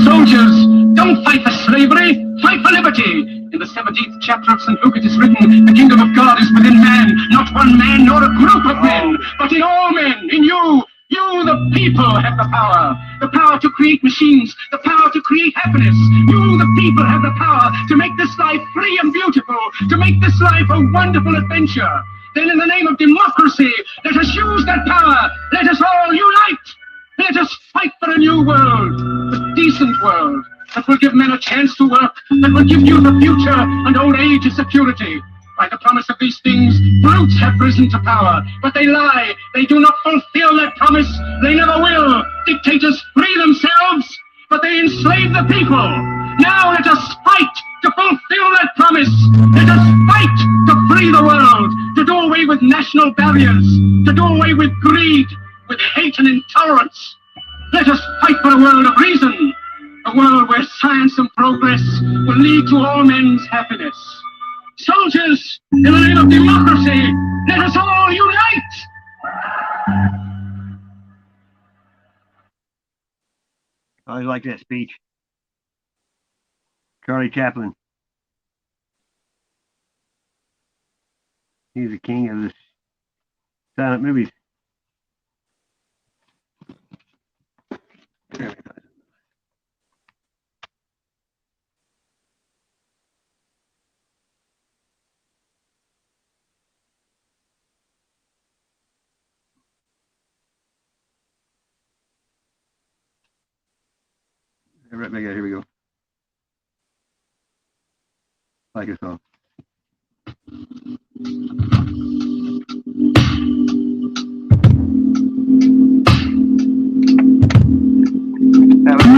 Soldiers, don't fight for slavery, fight for liberty. In the 17th chapter of St. Luke it is written, the kingdom of God is within man, not one man nor a group of men, but in all men, in you. You, the people, have the power to create machines, the power to create happiness. You, the people, have the power to make this life free and beautiful, to make this life a wonderful adventure. Then in the name of democracy, let us use that power. Let us all unite. Let us fight for a new world, a decent world, that will give men a chance to work, that will give youth a future and old age a security. By the promise of these things, brutes have risen to power, but they lie. They do not fulfill that promise. They never will. Dictators free themselves, but they enslave the people. Now let us fight to fulfill that promise. Let us fight to free the world, to do away with national barriers, to do away with greed, with hate and intolerance. Let us fight for a world of reason, a world where science and progress will lead to all men's happiness. Soldiers, in the name of democracy, let us all unite! I always like that speech. Charlie Chaplin. He's the king of the silent movies. Right back here we go. Like a song. That was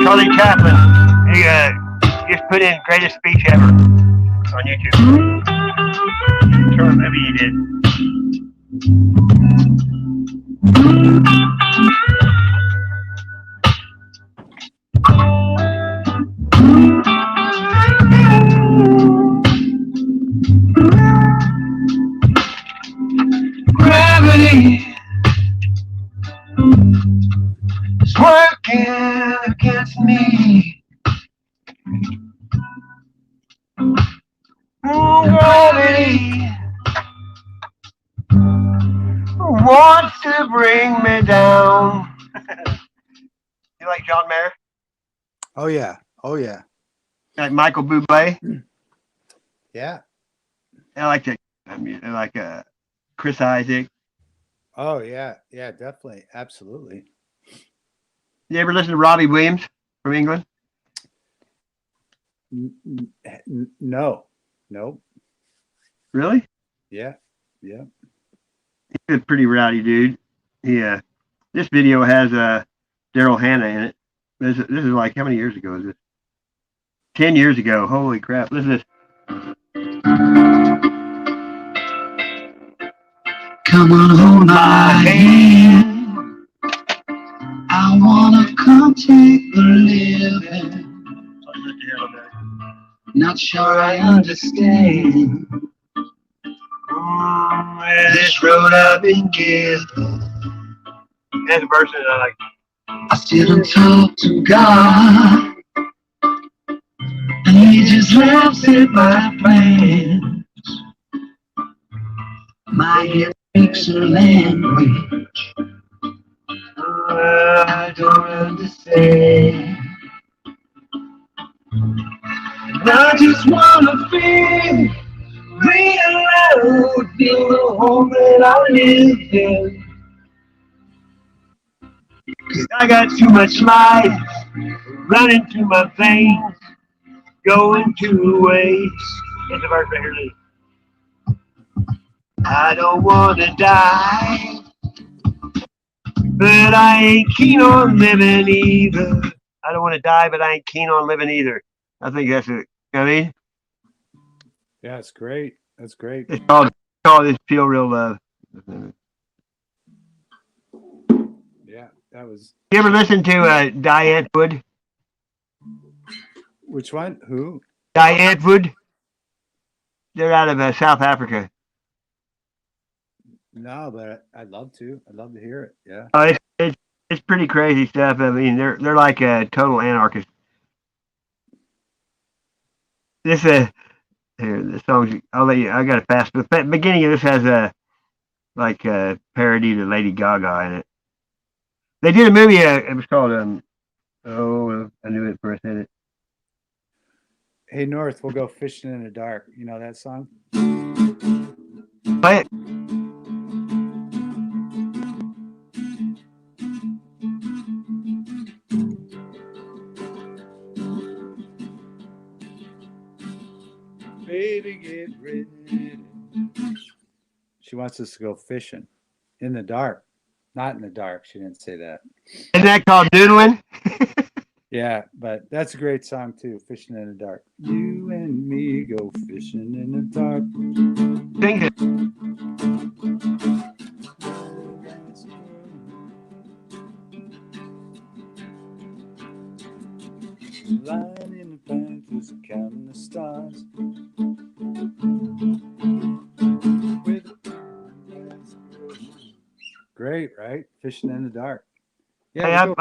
Charlie Chaplin. He just put in greatest speech ever on YouTube. Short movie he did. Gravity is working against me. Gravity wants to bring me down. You like John Mayer? Oh yeah. Oh yeah. Like Michael Bublé? Yeah. I like that. I mean, I like Chris Isaac. Oh yeah. Yeah, definitely. Absolutely. You ever listen to Robbie Williams from England? No. Nope. Really? Yeah. Yeah. He's a pretty rowdy dude. Yeah. This video has Daryl Hannah in it. This is like, how many years ago is this? 10 years ago. Holy crap. Listen to this. Come on, hold my hand. I wanna come take the living. Not sure I understand this road I've been given. That's a verse that I like. I sit and talk to God, and He just laughs at my plans. My head speaks a language I don't understand. And I just wanna feel real, feel the home that I live in. I got too much life running through my veins, going two ways. That's the verse right here. I don't wanna die, but I ain't keen on living either. I don't want to die, but I ain't keen on living either. I think that's it. You know what I mean? Yeah, it's great. That's great. It's called this Feel Real Love. Yeah, that was. You ever listen to Diane Wood? Which one? Who? Diane Wood? They're out of South Africa. No, but I'd love to. I'd love to hear it. Yeah. It's pretty crazy stuff. I mean, they're like total anarchists. This here the songs. I'll let you. I got it fast. But the beginning of this has a parody to Lady Gaga in it. They did a movie. It was called oh, I knew it for a second. Hey North, we'll go fishing in the dark. You know that song? Play it. Baby, get ready. She wants us to go fishing in the dark. Not in the dark. She didn't say that. Isn't that called doodling? Yeah, but that's a great song too. Fishing in the dark. You and me go fishing in the dark. Sing it. Lying in the pine, just counting the stars. Great, right? Fishing in the dark. Yeah, Hey,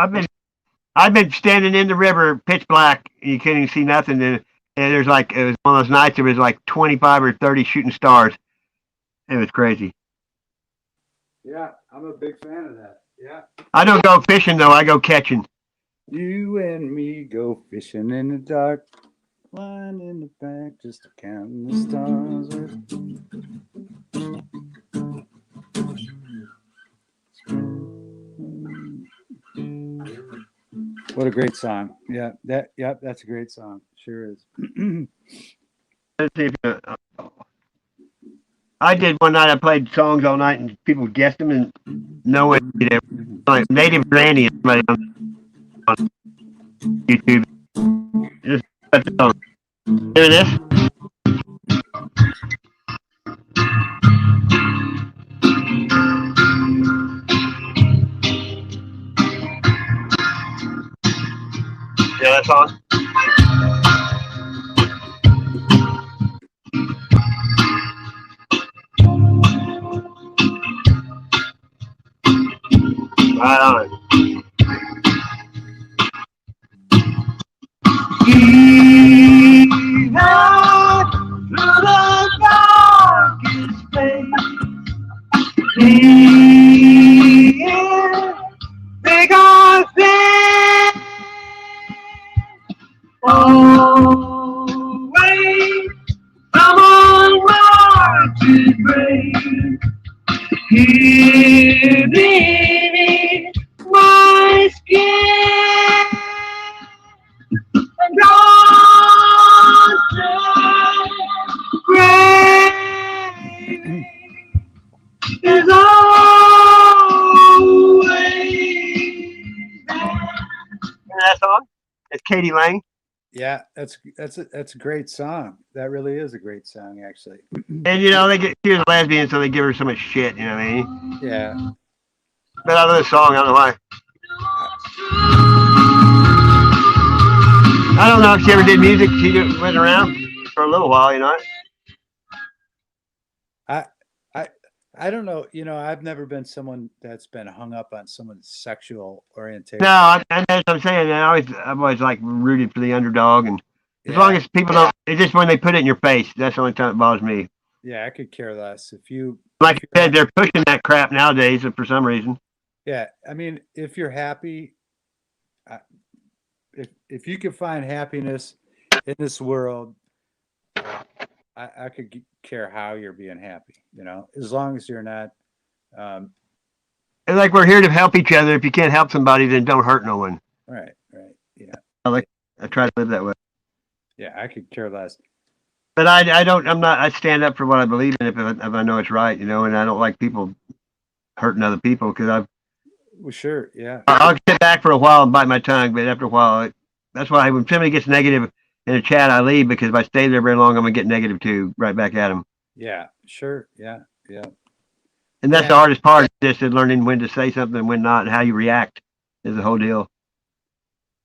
I've been standing in the river, pitch black. You can't even see nothing. And there's like it was one of those nights. There was like 25 or 30 shooting stars. It was crazy. yeah, I'm a big fan of that. Yeah. I don't go fishing though. I go catching. You and me go fishing in the dark, lying in the back, just counting the stars. What a great song! Yeah, that's a great song. Sure is. Let's see if I did one night. I played songs all night, and people guessed them, and no one did it. Like Native Granny, somebody on YouTube. Just hear this. Yeah, that song. Right on. Even through the darkest place, seeing because there's always someone more to break. Here beneath my skin, and God great is always there. That song? It's Katie Lang. Yeah, that's a great song. That really is a great song, actually. And she was a lesbian, so they give her so much shit. You know what I mean? Yeah. But I love this song. I don't know why. I don't know if she ever did music. She went around for a little while, you know. I don't know. I've never been someone that's been hung up on someone's sexual orientation. No, that's what I'm saying. I've always like rooted for the underdog, and as long as people don't, it's just when they put it in your face. That's the only time it bothers me. Yeah, I could care less. If you, like you said, they're pushing that crap nowadays for some reason. Yeah, I mean, if you're happy, if you can find happiness in this world, I could care how you're being happy, as long as you're not. And like we're here to help each other. If you can't help somebody, then don't hurt no one. Right. Yeah. I try to live that way. Yeah, I could care less. But I don't. I'm not. I stand up for what I believe in if I know it's right, and I don't like people hurting other people because Well, sure. Yeah. I'll sit back for a while and bite my tongue, but after a while, that's why when somebody gets negative in a chat, I leave because if I stay there very long, I'm gonna get negative too, right back at them. Yeah. Sure. Yeah. Yeah. And that's Yeah. the hardest part, just is learning when to say something and when not, and how you react is the whole deal.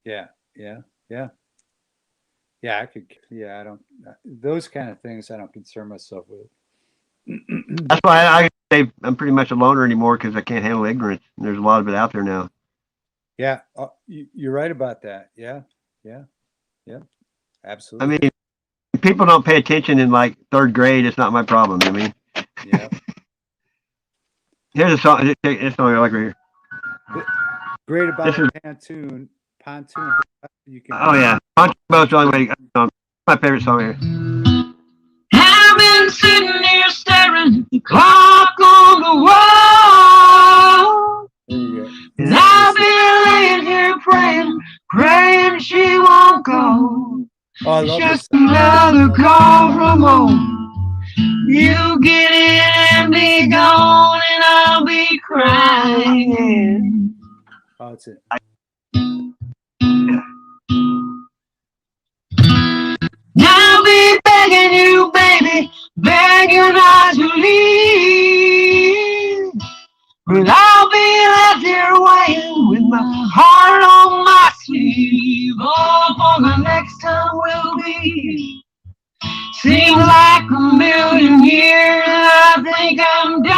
Yeah. Yeah. Yeah. Yeah. I could. Yeah. I don't. Those kind of things I don't concern myself with. That's why I say I'm pretty much a loner anymore because I can't handle ignorance. And there's a lot of it out there now. Yeah. You're right about that. Yeah. Yeah. Yeah. I Absolutely. mean, if people don't pay attention in like third grade, it's not my problem. I mean, Yeah. here's a song. This song I like right here. Great about This is- pontoon. You can. Oh yeah, Punch Boat's the only way to go. My favorite song here. I've been sitting here staring at the clock on the wall. There you go. And I've been laying here praying she won't go. Oh, I love this. Just another call from home. You get it and be gone, and I'll be crying. Oh, that's it. I'll be begging you, baby, begging you not to leave. But I'll be left here waiting with my heart on my sleeve. Oh, for the next time we'll be. Seems like a million years, I think I'm dying.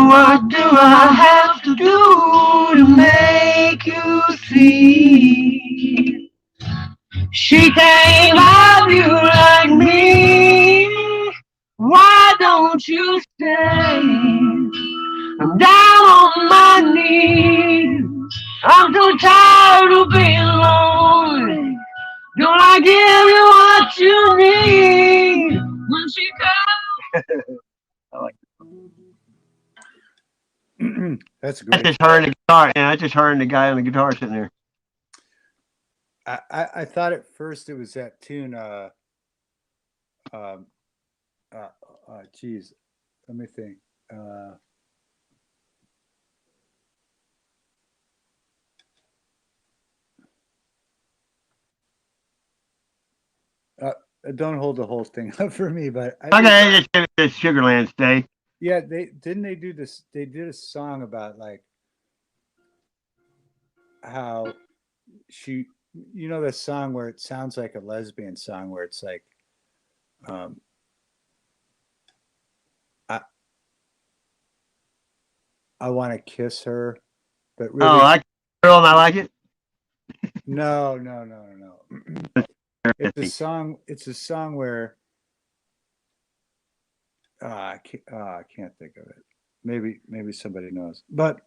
What do I have to do to make you see? She can't love you like me. Why don't you stay? I'm down on my knees. I'm so tired of being lonely. Don't I give you what you need when she comes? That's That's great. just her and the guitar. Yeah, that's just her and the guy on the guitar sitting there. I thought at first it was that tune. Geez, let me think. Don't hold the whole thing up for me, but Okay, it's Sugarland Stay. yeah, they do this. They did a song about like how she, the song where it sounds like a lesbian song where it's like, I want to kiss her, but really, Oh, I girl and I like it. no. It's a song. It's a song where I can't think of it. Maybe somebody knows, but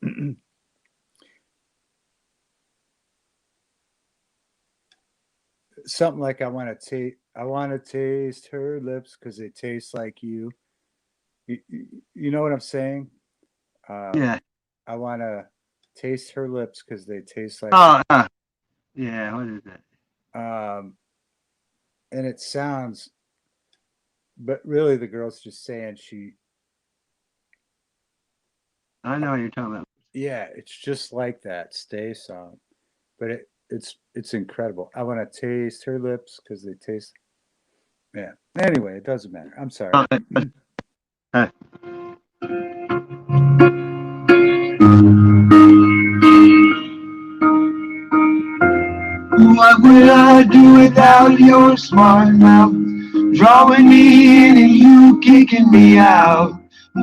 something like I want to taste her lips because they taste like you. You know what I'm saying? Yeah. I want to taste her lips because they taste like. Oh, yeah. What is that? And it sounds, but really the girl's just saying I know what you're talking about. yeah, it's just like that Stay song, but it's incredible. I want to taste her lips because they taste. Yeah. Anyway, it doesn't matter. I'm sorry. What would I do without your smart mouth? Drawing me in and you kicking me out.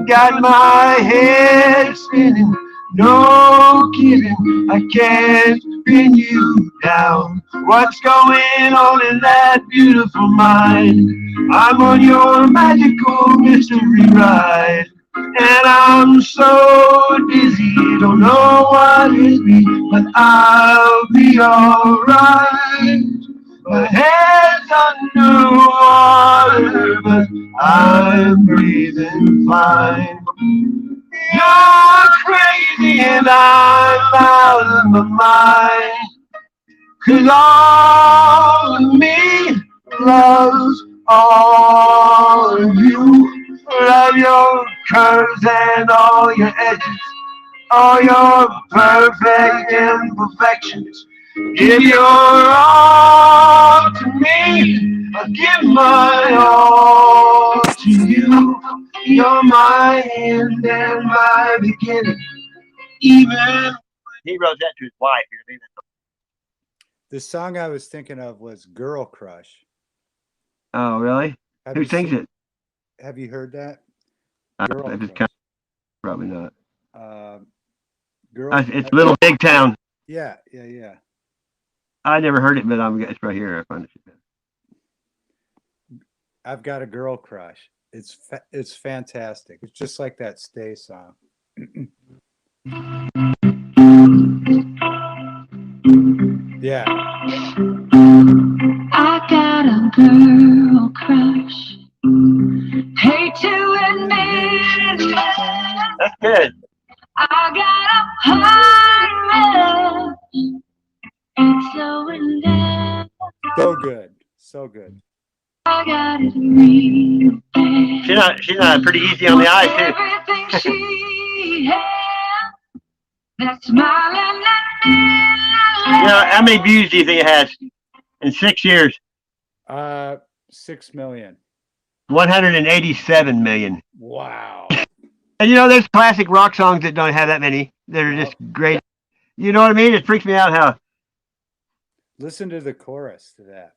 Got my head spinning, no kidding. I can't pin you down. What's going on in that beautiful mind? I'm on your magical mystery ride. And I'm so dizzy, don't know what hit me, but I'll be alright. My head's underwater, but I'm breathing fine. You're crazy and I'm out of my mind. 'Cause all of me loves all of you. Love your curves and all your edges, all your perfect imperfections. Give your all to me, I give my all to you. You're my end and my beginning. Even he wrote that to his wife. You know, The song I was thinking of was Girl Crush. oh, really? Have Who you sings seen- it? Have you heard that? If it's kind probably not. Girl. It's Little Big Town. Yeah, yeah, yeah. I never heard it, but it's right here. I find it. I've got a girl crush. It's fantastic. It's just like that Stay song. Yeah. I got a girl crush. Hate to admit it, That's good. I got a pirate. So in love, So good. So good. I got it real bad. She's not pretty easy on the eyes too. Everything she had, that smiling You know, how many views do you think it has in 6 years? 6 million. 187 million. Wow. And you know, there's classic rock songs that don't have that many. They're just great. You know what I mean? It freaks me out how. Listen to the chorus to that.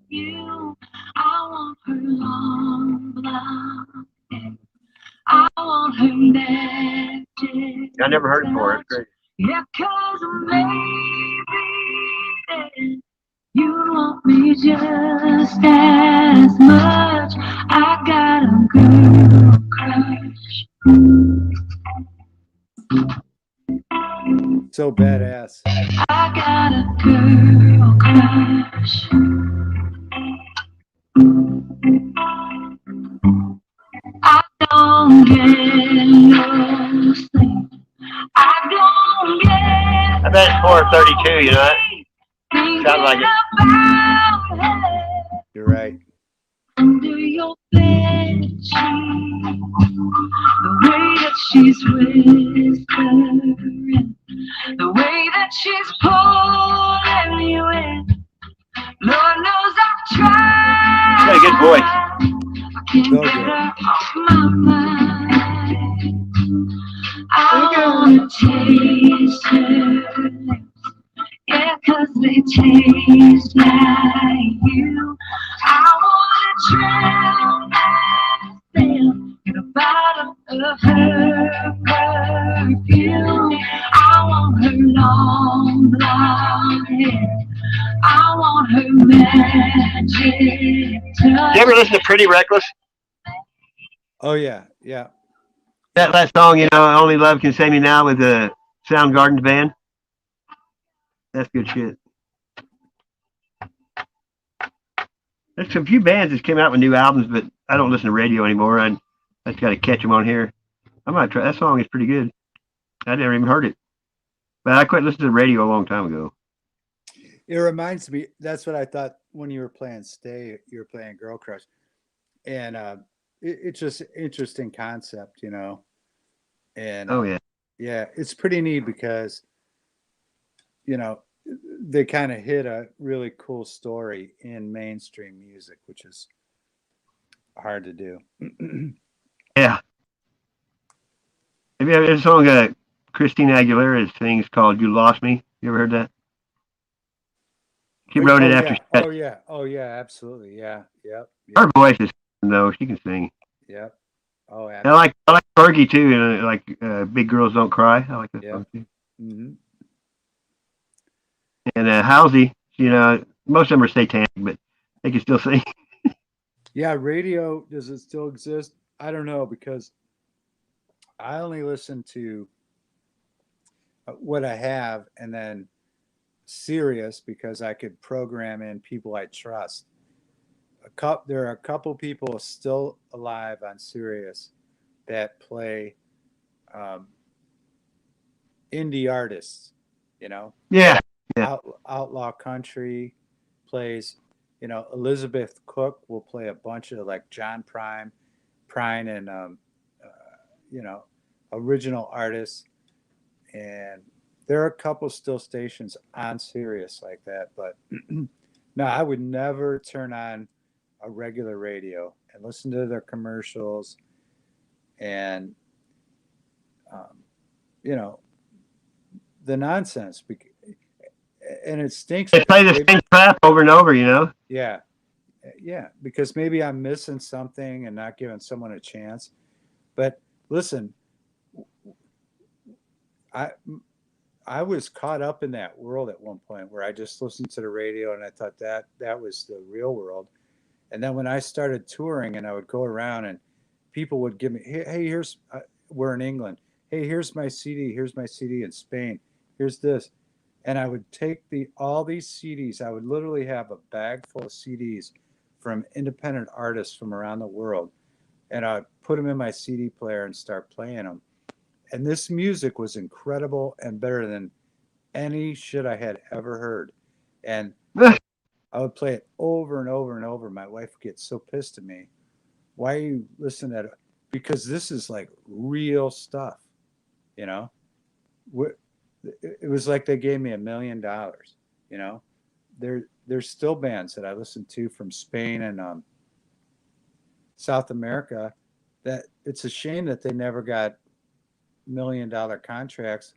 You, I want her long blonde hair. I want her magic. I never heard it before. It's great. Yeah, 'cause maybe then you want me just as much. I got a girl crush. So badass. I got a girl crush. I don't get no sleep. I don't get I bet it's 4:32. You know that? Sounds like it. You're right. Under your bed sheet, the way that she's whispering, the way that she's pulling you in. Lord knows I've tried. She's got a good voice. I can't So get good. her off my mind. I wanna taste her lips. Yeah, 'cause they taste like you. I wanna drown myself in a bottle of her perfume. I want her long blonde hair. I want her magic touch. You ever listen to Pretty Reckless? Oh yeah, yeah. That song, you know, Only Love Can Save Me Now with the Soundgarden's band. That's good shit. There's a few bands that came out with new albums, but I don't listen to radio anymore. I just got to catch them on here. I might try. That song is pretty good. I never even heard it, but I quit listening to the radio a long time ago. It reminds me. That's what I thought when you were playing Stay. You were playing Girl Crush, and it's just interesting concept, you know. And Oh yeah, yeah, it's pretty neat because, you know, they kind of hit a really cool story in mainstream music, which is hard to do. yeah. Have you ever heard a song Christina Aguilera sings called "You Lost Me"? You ever heard that? She wrote it after. Oh yeah. Oh yeah. Absolutely. Yeah. Yep. Her voice is though. She can sing. Yep. Oh, I like Fergie too. You know, like "Big Girls Don't Cry." I like that song too. Mm-hmm. And Halsey, you know, most of them are satanic, but they can still sing. Yeah. Radio, does it still exist? I don't know, because I only listen to what I have, and then Sirius, because I could program in people I trust. there are a couple people still alive on Sirius that play indie artists, you know. Yeah. Outlaw country plays, you know, Elizabeth Cook will play a bunch of like John Prine and you know, original artists. And there are a couple still stations on Sirius like that, but no, I would never turn on a regular radio and listen to their commercials and you know, the nonsense. And it stinks. They play the same crap over and over, you know? Yeah. Yeah. Because maybe I'm missing something and not giving someone a chance. But listen, I was caught up in that world at one point where I just listened to the radio and I thought that was the real world. And then when I started touring and I would go around and people would give me, hey, here's, we're in England. Hey, here's my CD. Here's my CD in Spain. Here's this. And I would take all these CDs. I would literally have a bag full of CDs from independent artists from around the world. And I'd put them in my CD player and start playing them. And this music was incredible and better than any shit I had ever heard. And I would play it over and over and over. My wife would get so pissed at me. Why are you listening to that? Because this is like real stuff, you know? It was like they gave me $1 million, you know? There's still bands that I listen to from Spain and South America that it's a shame that they never got $1 million contracts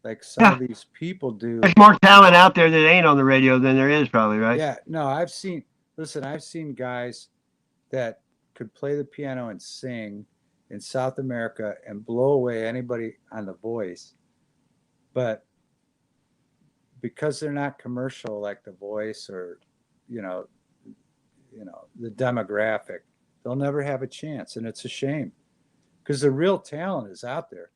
like some of these people do. There's more talent out there that ain't on the radio than there is probably, right? Yeah, no, I've seen guys that could play the piano and sing in South America and blow away anybody on The Voice. But because they're not commercial like The Voice or, you know, the demographic, they'll never have a chance. And it's a shame because the real talent is out there.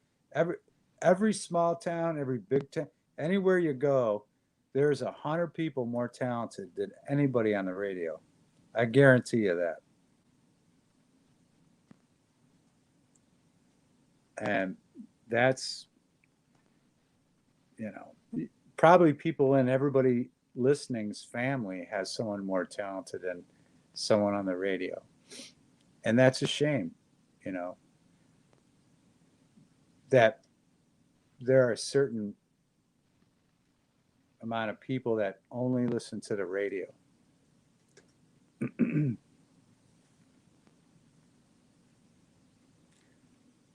Every small town, every big town, anywhere you go, there's 100 people more talented than anybody on the radio. I guarantee you that. And that's, you know, probably people in everybody listening's family has someone more talented than someone on the radio. And that's a shame, you know, that there are a certain amount of people that only listen to the radio.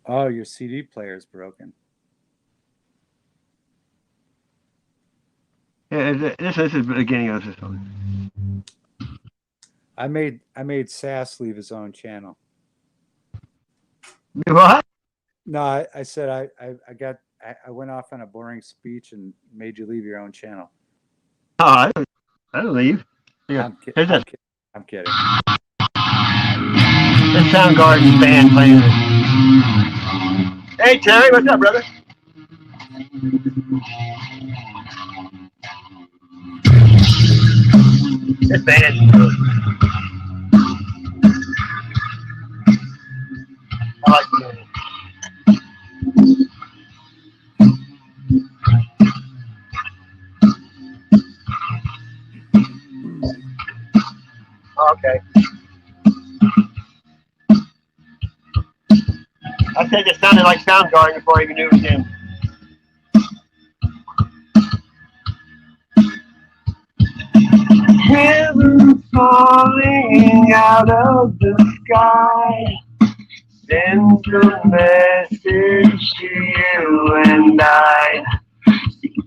Oh, your CD player's broken. Yeah, this is the beginning of this one. I made Sass leave his own channel. What? No, I said I went off on a boring speech and made you leave your own channel. Oh, I don't leave. Yeah. I'm kidding. The Soundgarden band playing it. Hey Terry, what's up, brother? This band. I like it. Okay. I said it sounded like Soundgarden before I even knew it was him. Heaven falling out of the sky sends a message to you and I.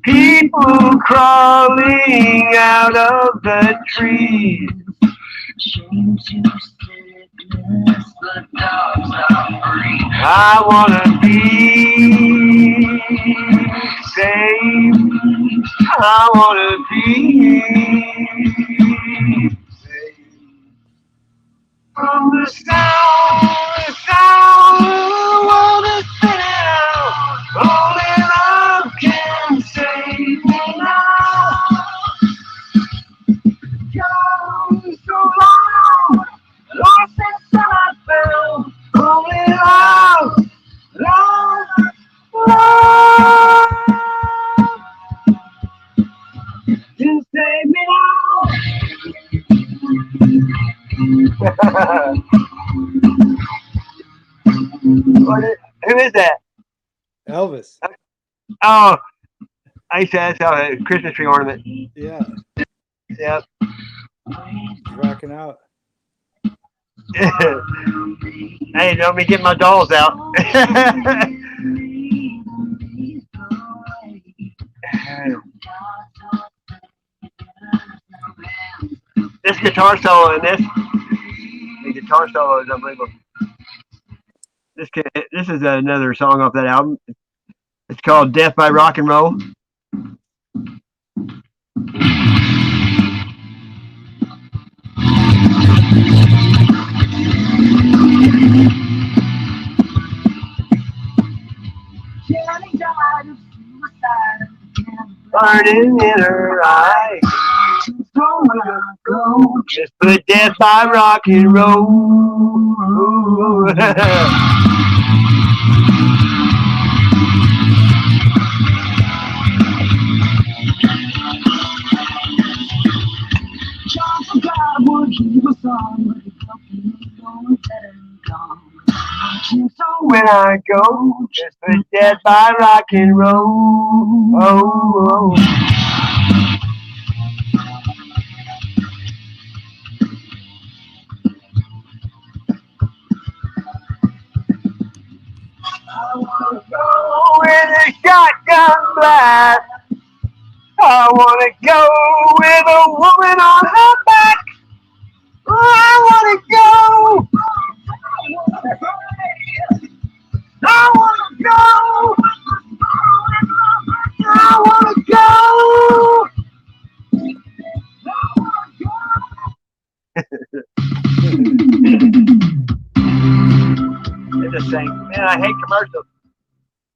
People crawling out of the trees. Changing sickness, the dogs are free. I wanna be safe. I wanna be safe. From the sound the world is spinning out. Only love can save me now. Gone so long Who is that? Elvis. Oh, I used to sell a Christmas tree ornament. Yeah, Yep. he's rocking out. Hey, let me get my dolls out. This guitar solo in the guitar solo is unbelievable. This is another song off that album. It's called "Death by Rock and Roll." Burning in her eyes. Just put death by rock and roll. When I go, just put death by rock and roll. Oh, oh. With a shotgun blast, I wanna go with a woman on her back. I wanna go. I wanna go. I wanna go. It's the same. Man, I hate commercials.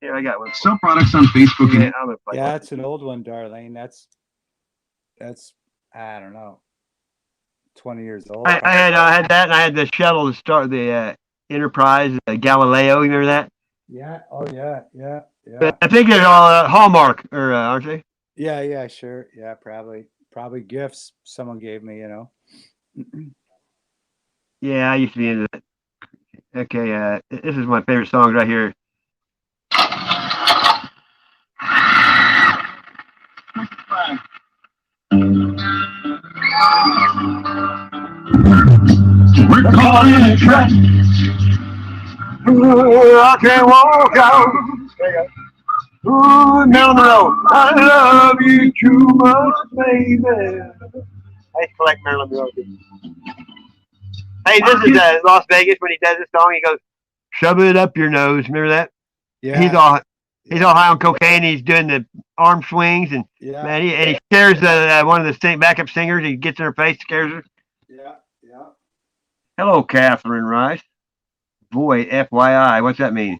Here, I got one. Sell products on Facebook. Yeah, I'm gonna play Yeah, one. it's an old one, Darlene. That's I don't know, 20 years old. I had that, and I had the shuttle to start the Enterprise Galileo. You remember that? Yeah. Oh yeah. Yeah. Yeah. But I think they're all Hallmark, or aren't they? Yeah. Yeah. Sure. Yeah. Probably gifts someone gave me. Yeah, I used to be into that. Okay, this is my favorite song right here. We're caught in a trap. Ooh, I can't walk out. Ooh, Marilyn Monroe, I love you too much, baby. I collect Marilyn Monroe. Hey, this is Las Vegas when he does this song. He goes, "Shove it up your nose." Remember that? Yeah. He's all high on cocaine. He's doing the arm swings, and Yeah. man, he scares one of the backup singers. He gets in her face, scares her. Yeah. Yeah. Hello, Catherine Rice. Boy, FYI, what's that mean?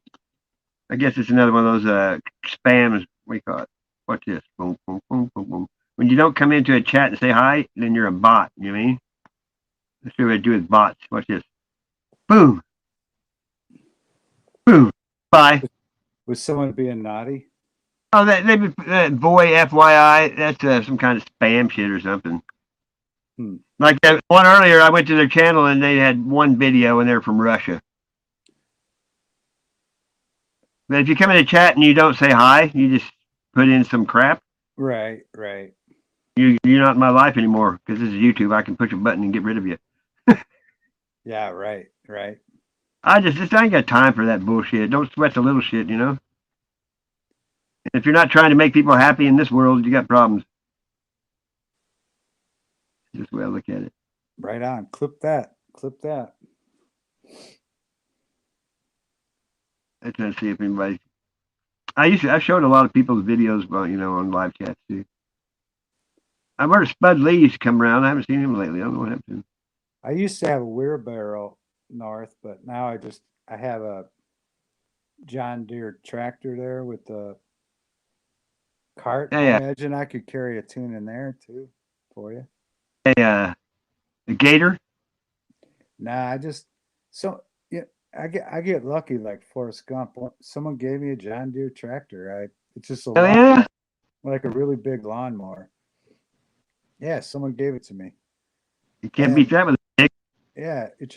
I guess it's another one of those spams. What do you call it? What's this? Boom, boom, boom, boom, boom. When you don't come into a chat and say hi, then you're a bot. You know what I mean? That's what I do with bots. Watch this. Boom. Boom. Bye. Was someone being naughty? Oh, that boy, FYI, that's some kind of spam shit or something. Like that one earlier, I went to their channel and they had one video and they're from Russia. But if you come in the chat and you don't say hi, you just put in some crap. Right. Right. You're not in my life anymore because this is YouTube. I can push a button and get rid of you. Yeah. Right. Right. I ain't got time for that bullshit. Don't sweat the little shit, you know? If you're not trying to make people happy in this world, you got problems. Just the way I look at it. Right on. Clip that. Clip that. I'm trying to see if anybody. I showed a lot of people's videos, on live chats too. I heard Spud Lee used to come around. I haven't seen him lately. I don't know what happened to him. I used to have a wheelbarrow north, but now I have a John Deere tractor there with the cart. Yeah, I yeah. imagine I could carry a tune in there too for you. A gator. Nah, I get lucky like Forrest Gump. Someone gave me a John Deere tractor. It's just Oh yeah. like a really big lawnmower. Yeah, someone gave it to me. You can't beat that with a dick.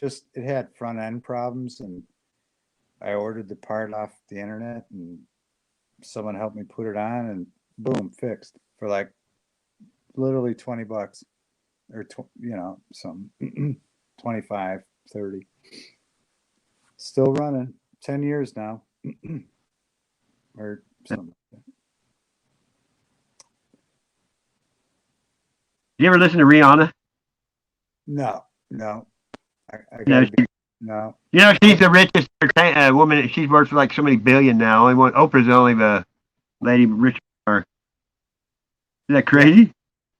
it had front end problems, and I ordered the part off the internet, and someone helped me put it on, and boom, fixed for like literally $20 or some 25, 30. Still running 10 years now or something. You ever listen to Rihanna? No. I No, gotta be, no. You know, she's the richest woman. She's worth like so many billion now. Only one, Oprah's the only lady rich. Isn't that crazy?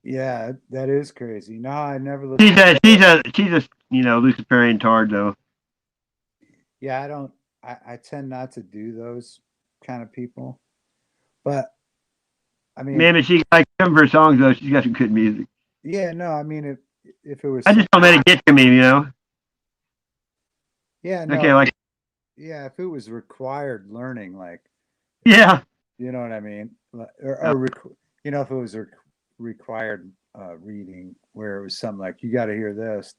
Yeah, that is crazy. No, I never listened. She's a Luciferian tard though. Yeah, I tend not to do those kind of people. But I mean, Man, but she like some of her songs though. She's got some good music. yeah, no, I mean if it was I just don't let it get to me, Yeah, no. Okay, like Yeah, if it was required learning, like yeah, you know what I mean, or if it was required reading, where it was something like you got to hear this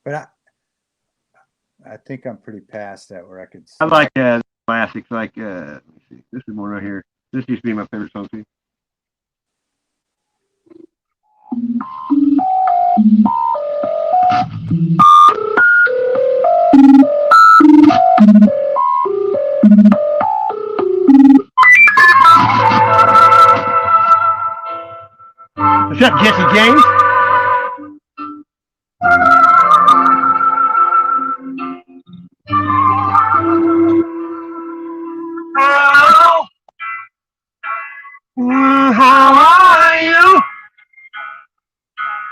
but I think I'm pretty past that where I could. I like classics. Like let me see, this is one right here. This used to be my favorite song too. What's up, Jesse James? How are you?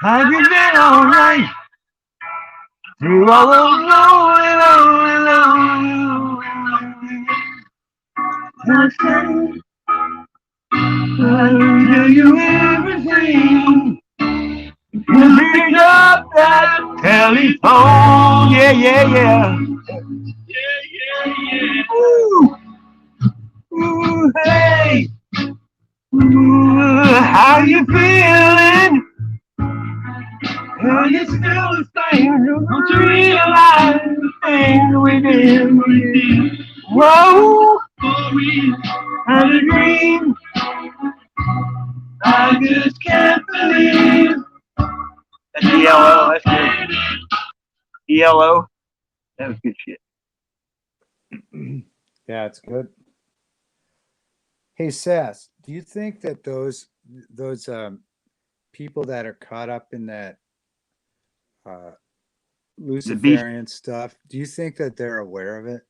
Have you been alright? Through all those lonely I'll tell you everything. You picked up that telephone. Yeah. Ooh. Ooh, hey. Ooh, how you feeling? Are you still the same? Don't you realize the things we did? Whoa, we had a dream. I just can't believe. That's ELO. That's good. ELO. That was good shit. Yeah, it's good. Hey, Sass, do you think that those people that are caught up in that Luciferian stuff, do you think that they're aware of it,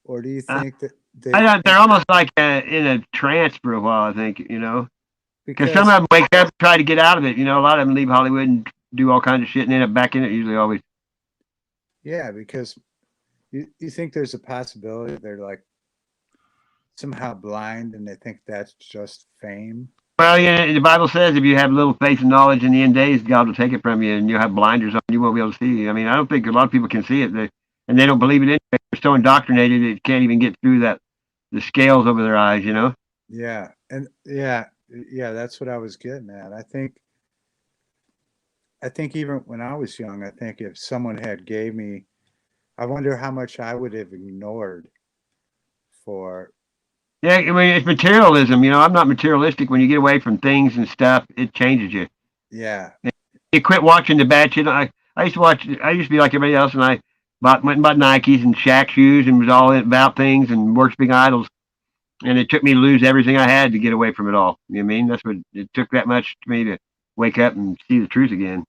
or do you think that they're almost like in a trance for a while? I think because some of them wake up and try to get out of it. A lot of them leave Hollywood and do all kinds of shit and end up back in it. Usually, always. Yeah, because you think there's a possibility they're like somehow blind and they think that's just fame. Well, yeah, the Bible says if you have little faith and knowledge in the end days, God will take it from you, and you'll have blinders on. You won't be able to see. I mean, I don't think a lot of people can see it, and they don't believe it anyway. They're so indoctrinated it can't even get through the scales over their eyes. Yeah, and yeah, that's what I was getting at. I think even when I was young, I think if someone had gave me, I wonder how much I would have ignored for. Yeah, I mean, it's materialism. I'm not materialistic. When you get away from things and stuff, it changes you. Yeah. You quit watching the bad shit. I used to be like everybody else, and I went and bought Nikes and Shaq shoes and was all about things and worshiping idols. And it took me to lose everything I had to get away from it all. You know what I mean? That's what it took that much to me to wake up and see the truth again.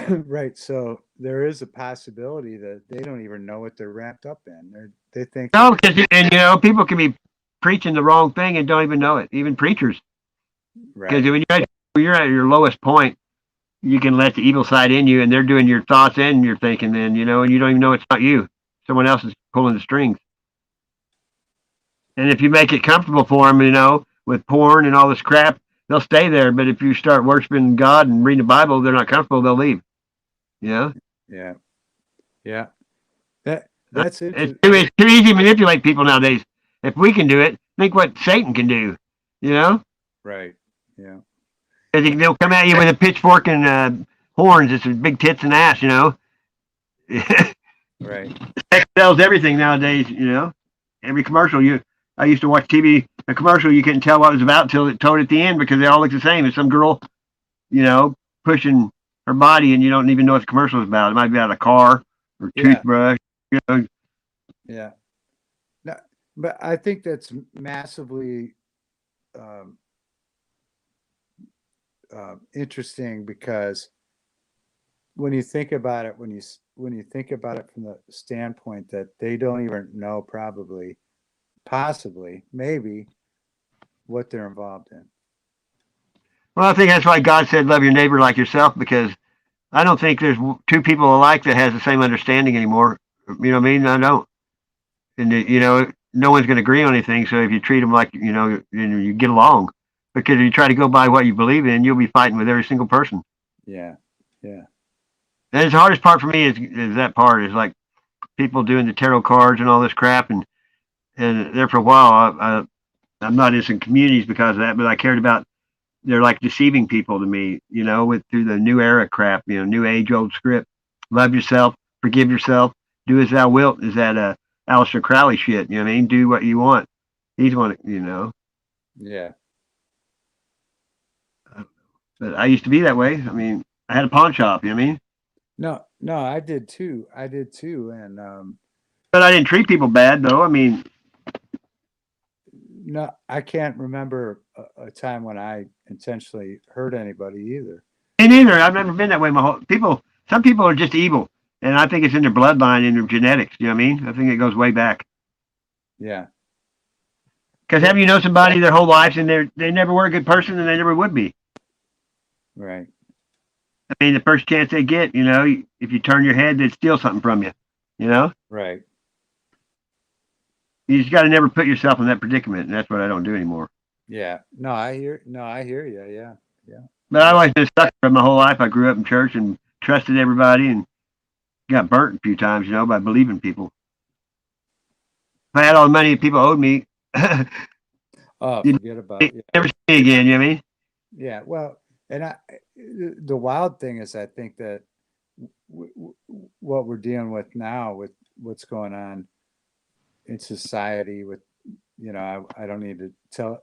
Right. So there is a possibility that they don't even know what they're wrapped up in. They think. No, because people can be preaching the wrong thing and don't even know it. Even preachers. Because when you're at your lowest point, you can let the evil side in you, and they're doing your thoughts and your thinking. Then and you don't even know it's not you. Someone else is pulling the strings. And if you make it comfortable for them, with porn and all this crap, they'll stay there. But if you start worshiping God and reading the Bible, they're not comfortable. They'll leave. Yeah. That's it. It's too easy to manipulate people nowadays. If we can do it, think what Satan can do. Right. Yeah. They'll come at you with a pitchfork and horns. It's big tits and ass, you know. Right. Sex sells everything nowadays, you know. Every commercial I used to watch TV, a commercial you couldn't tell what it was about until it told at the end because they all look the same. It's some girl, you know, pushing her body and you don't even know what the commercial is about. It might be about a car or Yeah. toothbrush, you know. Yeah. No, but I think that's massively um, interesting because when you think about it, when you think about it from the standpoint that they don't even know, probably, possibly, maybe, what they're involved in. Well, I think that's why God said, "Love your neighbor like yourself," because I don't think there's two people alike that has the same understanding anymore. You know what I mean? I don't, and you know, no one's going to agree on anything. So if you treat them like you get along, because if you try to go by what you believe in, you'll be fighting with every single person. Yeah. Yeah. And the hardest part for me is that part is like people doing the tarot cards and all this crap, and there for a while I'm not in some communities because of that, but I cared about they're like deceiving people to me, you know, with through the new era crap, you know, new age old script. Love yourself, forgive yourself, do as thou wilt. Is that Aleister Crowley shit? You know what I mean? Do what you want. He's one, you know. Yeah. But I used to be that way. I mean, I had a pawn shop. You know what I mean? No, I did too. And But I didn't treat people bad though. I mean, no, I can't remember a time when I intentionally hurt anybody either. me neither. I've never been that way. My whole people. Some people are just evil, and I think it's in their bloodline, in their genetics. You know what I mean? I think it goes way back. Yeah. Because have you know somebody their whole lives and they never were a good person and they never would be. Right. I mean, the first chance they get, you know, if you turn your head, they'd steal something from you. You know, Right. you just got to never put yourself in that predicament, and that's what I don't do anymore. Yeah. No, I hear you. Yeah. Yeah. But I've always been stuck for my whole life. I grew up in church and trusted everybody and got burnt a few times, you know, by believing people. If I had all the money people owed me, Oh, you'd forget about it. Yeah. never see me again. You know what I mean? Yeah. Well, and the wild thing is, I think that what we're dealing with now, with what's going on in society, with I don't need to tell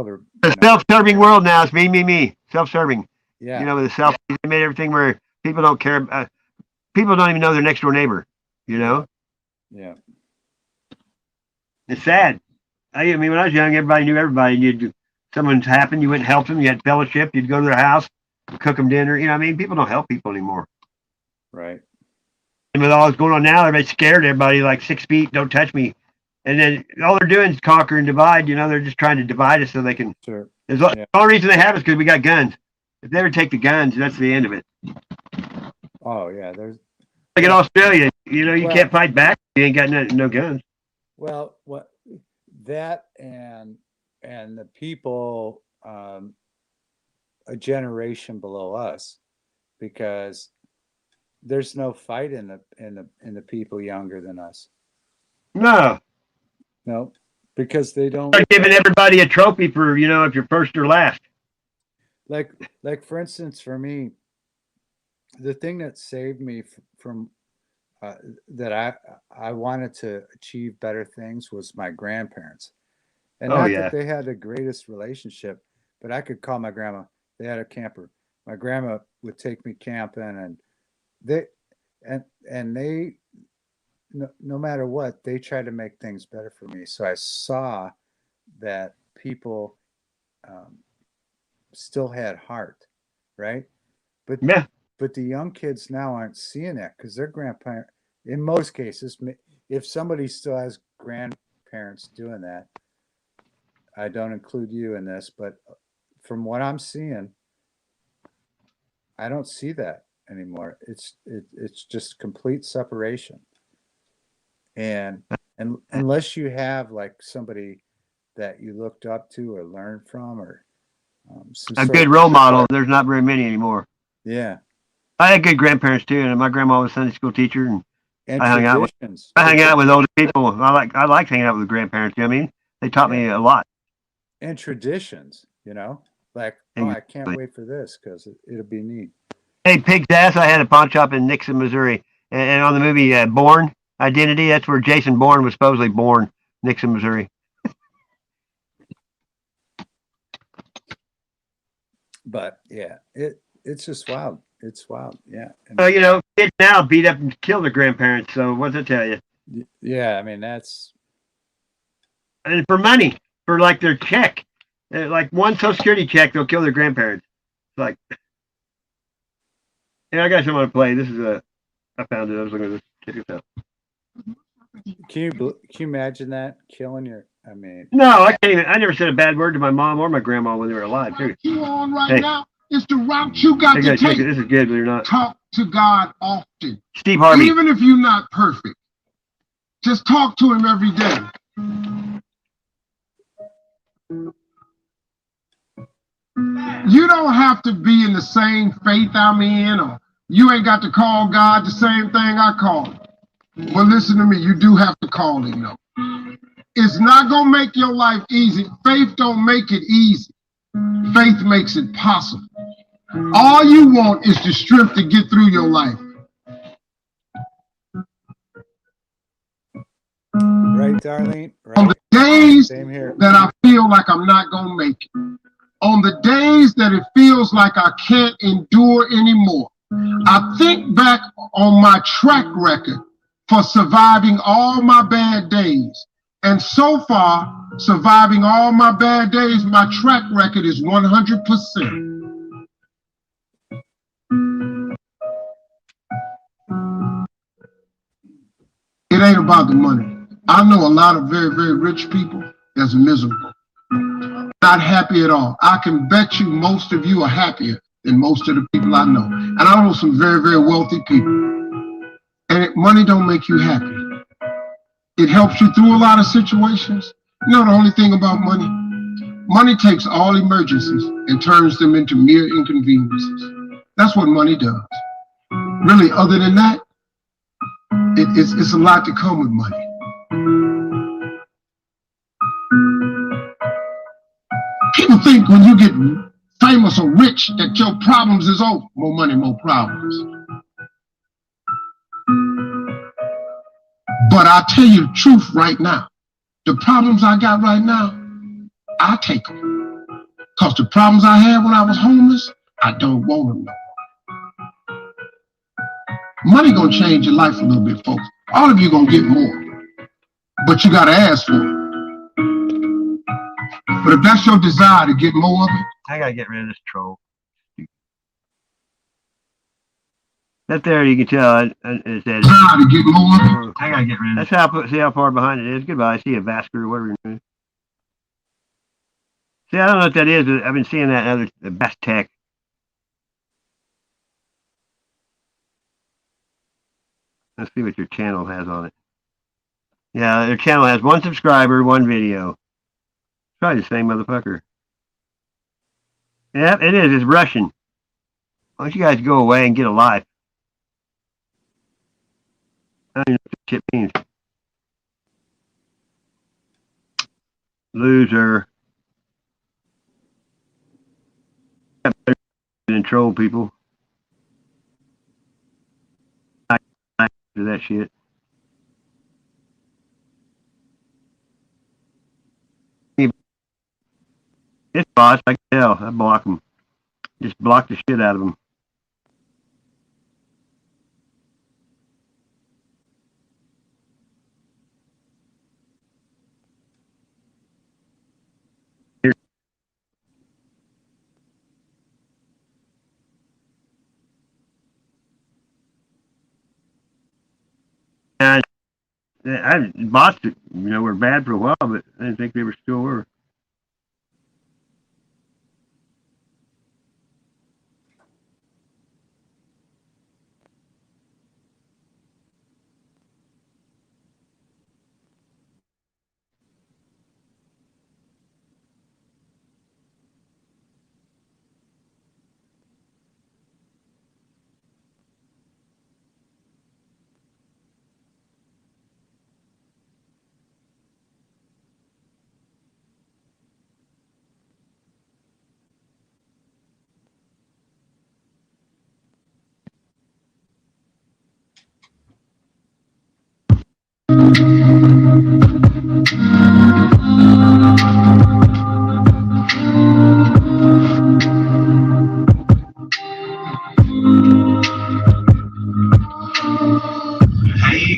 her. The self-serving world now is me. Self-serving. Yeah. You know, with the self, they made everything where people don't care. People don't even know their next door neighbor. You know, Yeah. it's sad. I mean, when I was young, everybody knew everybody. You'd someone's happened, you went and helped them. You had fellowship. You'd go to their house, cook them dinner. You know what I mean? People don't help people anymore. Right. And with all that's going on now, everybody's scared. Everybody like 6 feet, don't touch me. And then all they're doing is conquer and divide. You know, they're just trying to divide us so they can. Sure. The only reason they have is because we got guns. If they ever take the guns, that's the end of it. Oh yeah. There's Like in Australia, you know, you Well- can't fight back. You ain't got no guns. Well, what that and the people a generation below us, because there's no fight in the people younger than us. No, No, because they don't they're giving everybody a trophy for if you're first or last. like for instance, for me, the thing that saved me from that I wanted to achieve better things was my grandparents. And Oh, not yeah. that they had the greatest relationship, but I could call my grandma. They had a camper. My grandma would take me camping, and they no matter what, they tried to make things better for me. So I saw that people still had heart, right? But Yeah. but the young kids now aren't seeing that because their grandparents, in most cases, if somebody still has grandparents doing that, I don't include you in this, but from what I'm seeing, I don't see that anymore. It's just complete separation. And unless you have like somebody that you looked up to or learned from, or some A sort good of, role model. There's not very many anymore. yeah, I had good grandparents too, and my grandma was a Sunday school teacher, and and I hung out with traditions. older people. I liked hanging out with the grandparents. You know what I mean? They taught me a lot. And traditions, like, oh, I can't wait for this because it'll be neat. Hey, Pig's Ass, I had a pawn shop in Nixon, Missouri. And on the movie Bourne Identity, that's where Jason Bourne was supposedly born, Nixon, Missouri. But yeah, it's just wild. It's wild. Yeah. And, So, you know, kids now beat up and kill their grandparents. So what's it tell you? yeah, I mean that's And for money, for like their check, like one Social Security check, they'll kill their grandparents. It's like, yeah, I got something to play. This is I found it. I was looking at this. Check this out. can you imagine that killing your? I mean, No, I can't even. I never said a bad word to my mom or my grandma when they were alive. Too. You on right Hey. now is the route you got Hey to guys, check it. take. This is good, but you're not. Talk to God often, Steve Harvey. even if you're not perfect. Just talk to Him every day. You don't have to be in the same faith I'm in, or you ain't got to call God the same thing I call Him. Well, listen to me. You do have to call Him, though. It's not gonna make your life easy. Faith don't make it easy. Faith makes it possible. All you want is the strength to get through your life. right, Darlene? Right. On the days Same here. that I feel like I'm not gonna make it, on the days that it feels like I can't endure anymore, I think back on my track record for surviving all my bad days. And so far, surviving all my bad days, my track record is 100%. It ain't about the money. I know a lot of very, very rich people that's miserable, not happy at all. I can bet you most of you are happier than most of the people I know. And I know some very, very wealthy people. And money don't make you happy. It helps you through a lot of situations. You know the only thing about money? Money takes all emergencies and turns them into mere inconveniences. That's what money does. Really, other than that, it's a lot to come with money. People think when you get famous or rich that your problems is over. More money, more problems. But I'll tell you the truth right now. The problems I got right now, I take them. Because the problems I had when I was homeless, I don't want them no more. Money gonna change your life a little bit, folks. All of you gonna get more. But you gotta ask for it. But if that's your desire to get more of it, I gotta get rid of this troll. That there, you can tell. It says. desire to get more of it. I gotta get rid of. That's how. See how far behind it is. Goodbye. See a vascular or whatever. See, I don't know what that is. But I've been seeing that in other Best Tech. Let's see what your channel has on it. Yeah, their channel has 1 subscriber, 1 video. Probably the same motherfucker. Yeah, it is. It's Russian. Why don't you guys go away and get a life? I don't even know what this shit means. Loser. And troll people. I do that shit. It's bots. I can tell. I block them. Just block the shit out of them. And bots, were bad for a while, but I didn't think they were still were. Hey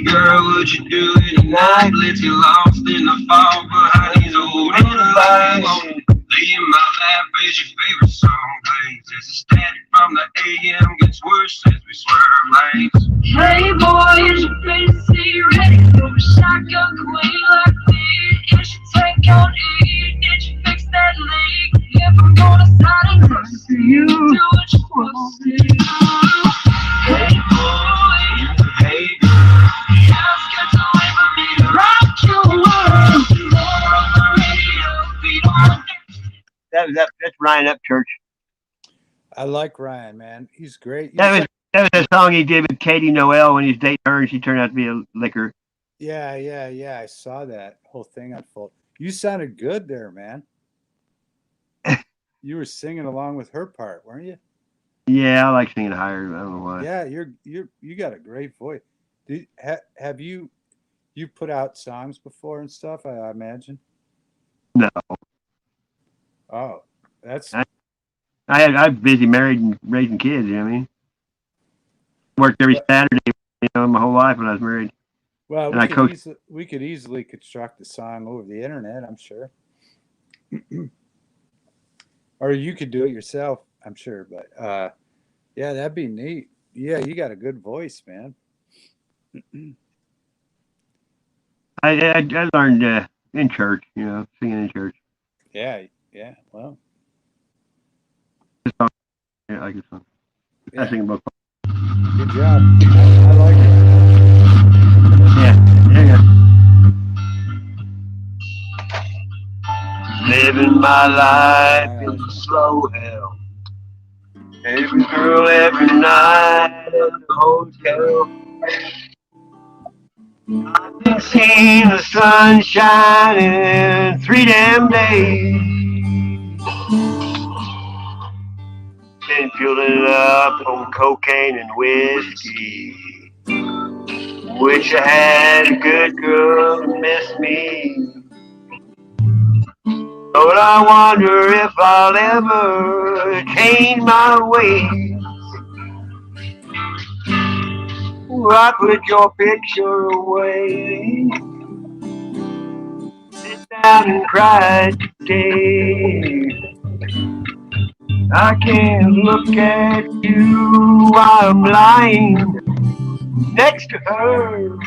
girl, what you doing tonight? Let's get lost in the fog behind these old headlights. Lay in my lap as your favorite song plays. As the static from the AM gets worse as we swerve lanes. Hey boy, is your face ready for a shotgun queen like me? Is your tank on E? Did you fix that leak? If I'm gonna sign it close to you, do what you're supposed to do. Hey boy, Hey girl, just get away from me to rock your world. More on the radio, beat on. That's Ryan Upchurch. I like Ryan, man. He's great. That was a song he did with Katie Noel when he was dating her, and she turned out to be a liquor. Yeah. I saw that whole thing unfold. You sounded good there, man. You were singing along with her part, weren't you? Yeah, I like singing higher. I don't know why. Yeah, you got a great voice. Have you put out songs before and stuff? I imagine. No, Oh, that's I'm busy married and raising kids. You know what I mean? Worked every Saturday, my whole life when I was married. well. And I coached. We could easily construct a song over the internet. I'm sure. Or you could do it yourself. I'm sure, but yeah, that'd be neat. Yeah, you got a good voice, man. I learned in church, singing in church. Yeah. Well, Yeah, I like this song. yeah. I sing both. Good job. I like it. Yeah. Living my life in the slow hell. Every girl, every night at the hotel. I've been seeing the sun shining 3 damn days. Been fueling up on cocaine and whiskey. Wish I had a good girl to miss me. But I wonder if I'll ever change my ways. I put your picture away. Sit down and cry today. I can't look at you while I'm lying next to her.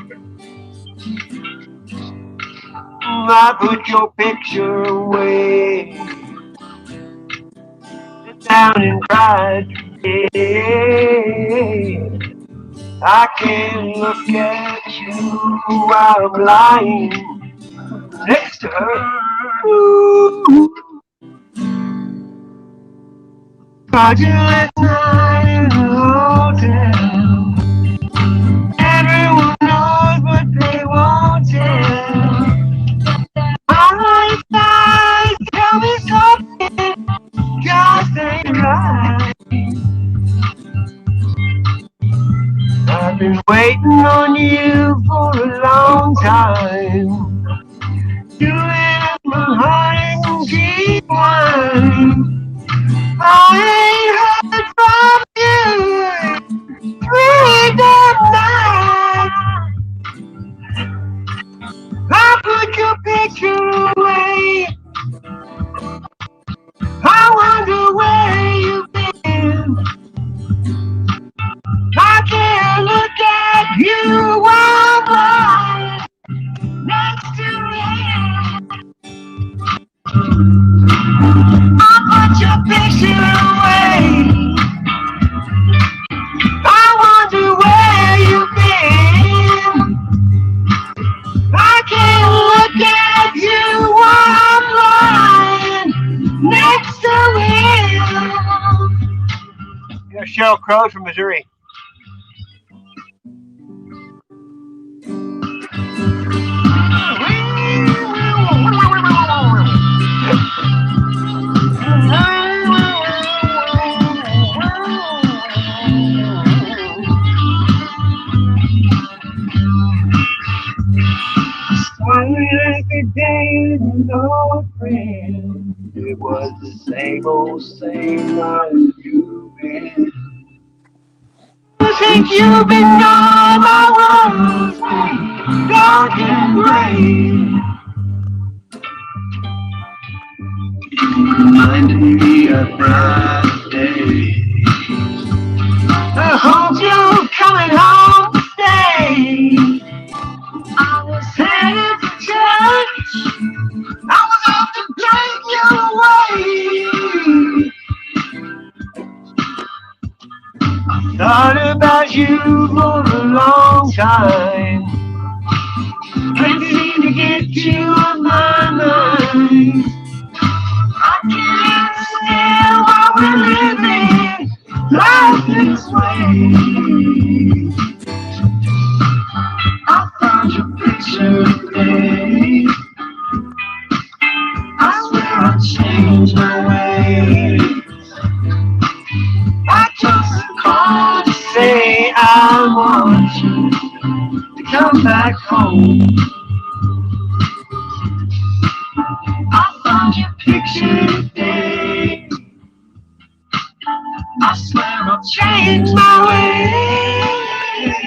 I put your picture away. Sit down and cry today. I can't look at you while I'm lying next to her. Ooh. Caught you last night in the hotel. Everyone knows but they won't tell. Eyes, tell me something just ain't right. I've been waiting on you for a long time. You and my heart and keep wine. I ain't heard from you 3 damn nights. I put your picture away. I wonder where you've been. I can't look at you while I'm lying next to you. I put your picture away. I wonder where you've been. I can't look at you while I'm lying next to you. Yeah, Cheryl Crow from Missouri. same old same night you've been. Since you've been gone, my world's been dark and gray. Reminding me of Friday. I hope you're coming home to stay. I was headed to church. I was off to take you away. I thought about you for a long time. Can't seem to get you off my mind. I can't stand while we're living life this way. I found your picture today. I swear I changed my ways. I just called to say I want you to come back home. I found your picture today. I swear I've changed my ways.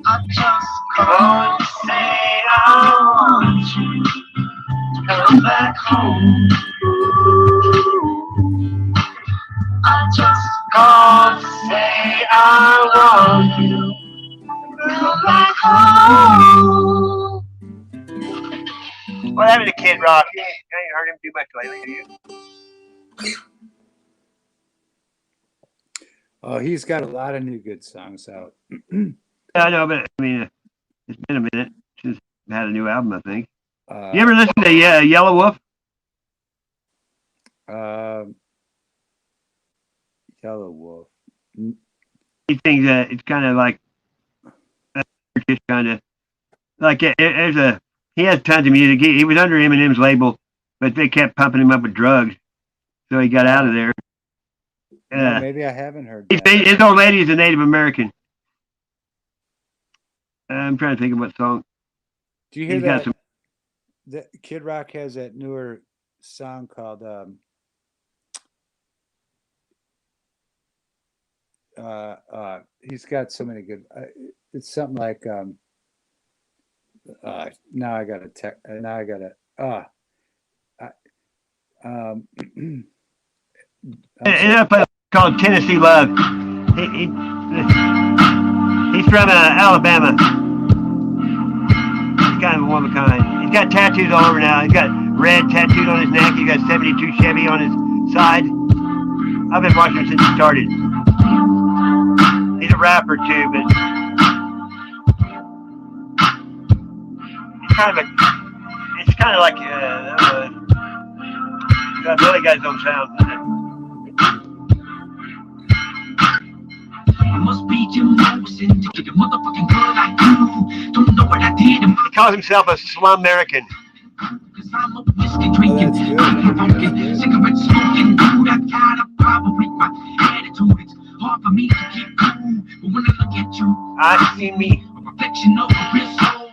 I just called to say I want you to come back home. I just called to say I want you to come back home. What happened to Kid Rock? I ain't heard him do much lately, have you? Oh, he's got a lot of new good songs out. Yeah, I know, but I mean, it's been a minute since he had a new album, I think. You ever listen to Yellow Wolf? Yellow Wolf. He thinks it's kind of like, just kind of like there's a. He has tons of music. He was under Eminem's label, but they kept pumping him up with drugs, so he got out of there. No, maybe I haven't heard that. His old lady is a Native American. I'm trying to think of what song. Do you hear that? The Kid Rock has that newer song called he's got so many good. It's something like now I gotta now I gotta a place called Tennessee Love. He's from Alabama. He's kind of a one of a kind. He's got tattoos all over now. He's got red tattooed on his neck. He's got 72 Chevy on his side. I've been watching him since he started. He's a rapper too, but it's kind of like Billy got his own sound. Must be Jim Morrison to get a motherfucking girl like you. Don't know what I did. He calls himself a slum American. Cause I'm a whiskey drinking, cigarette smoking dude. I got a problem with my attitude. It's hard for me to keep cool, but when I look at you, I see me, a reflection of a real soul.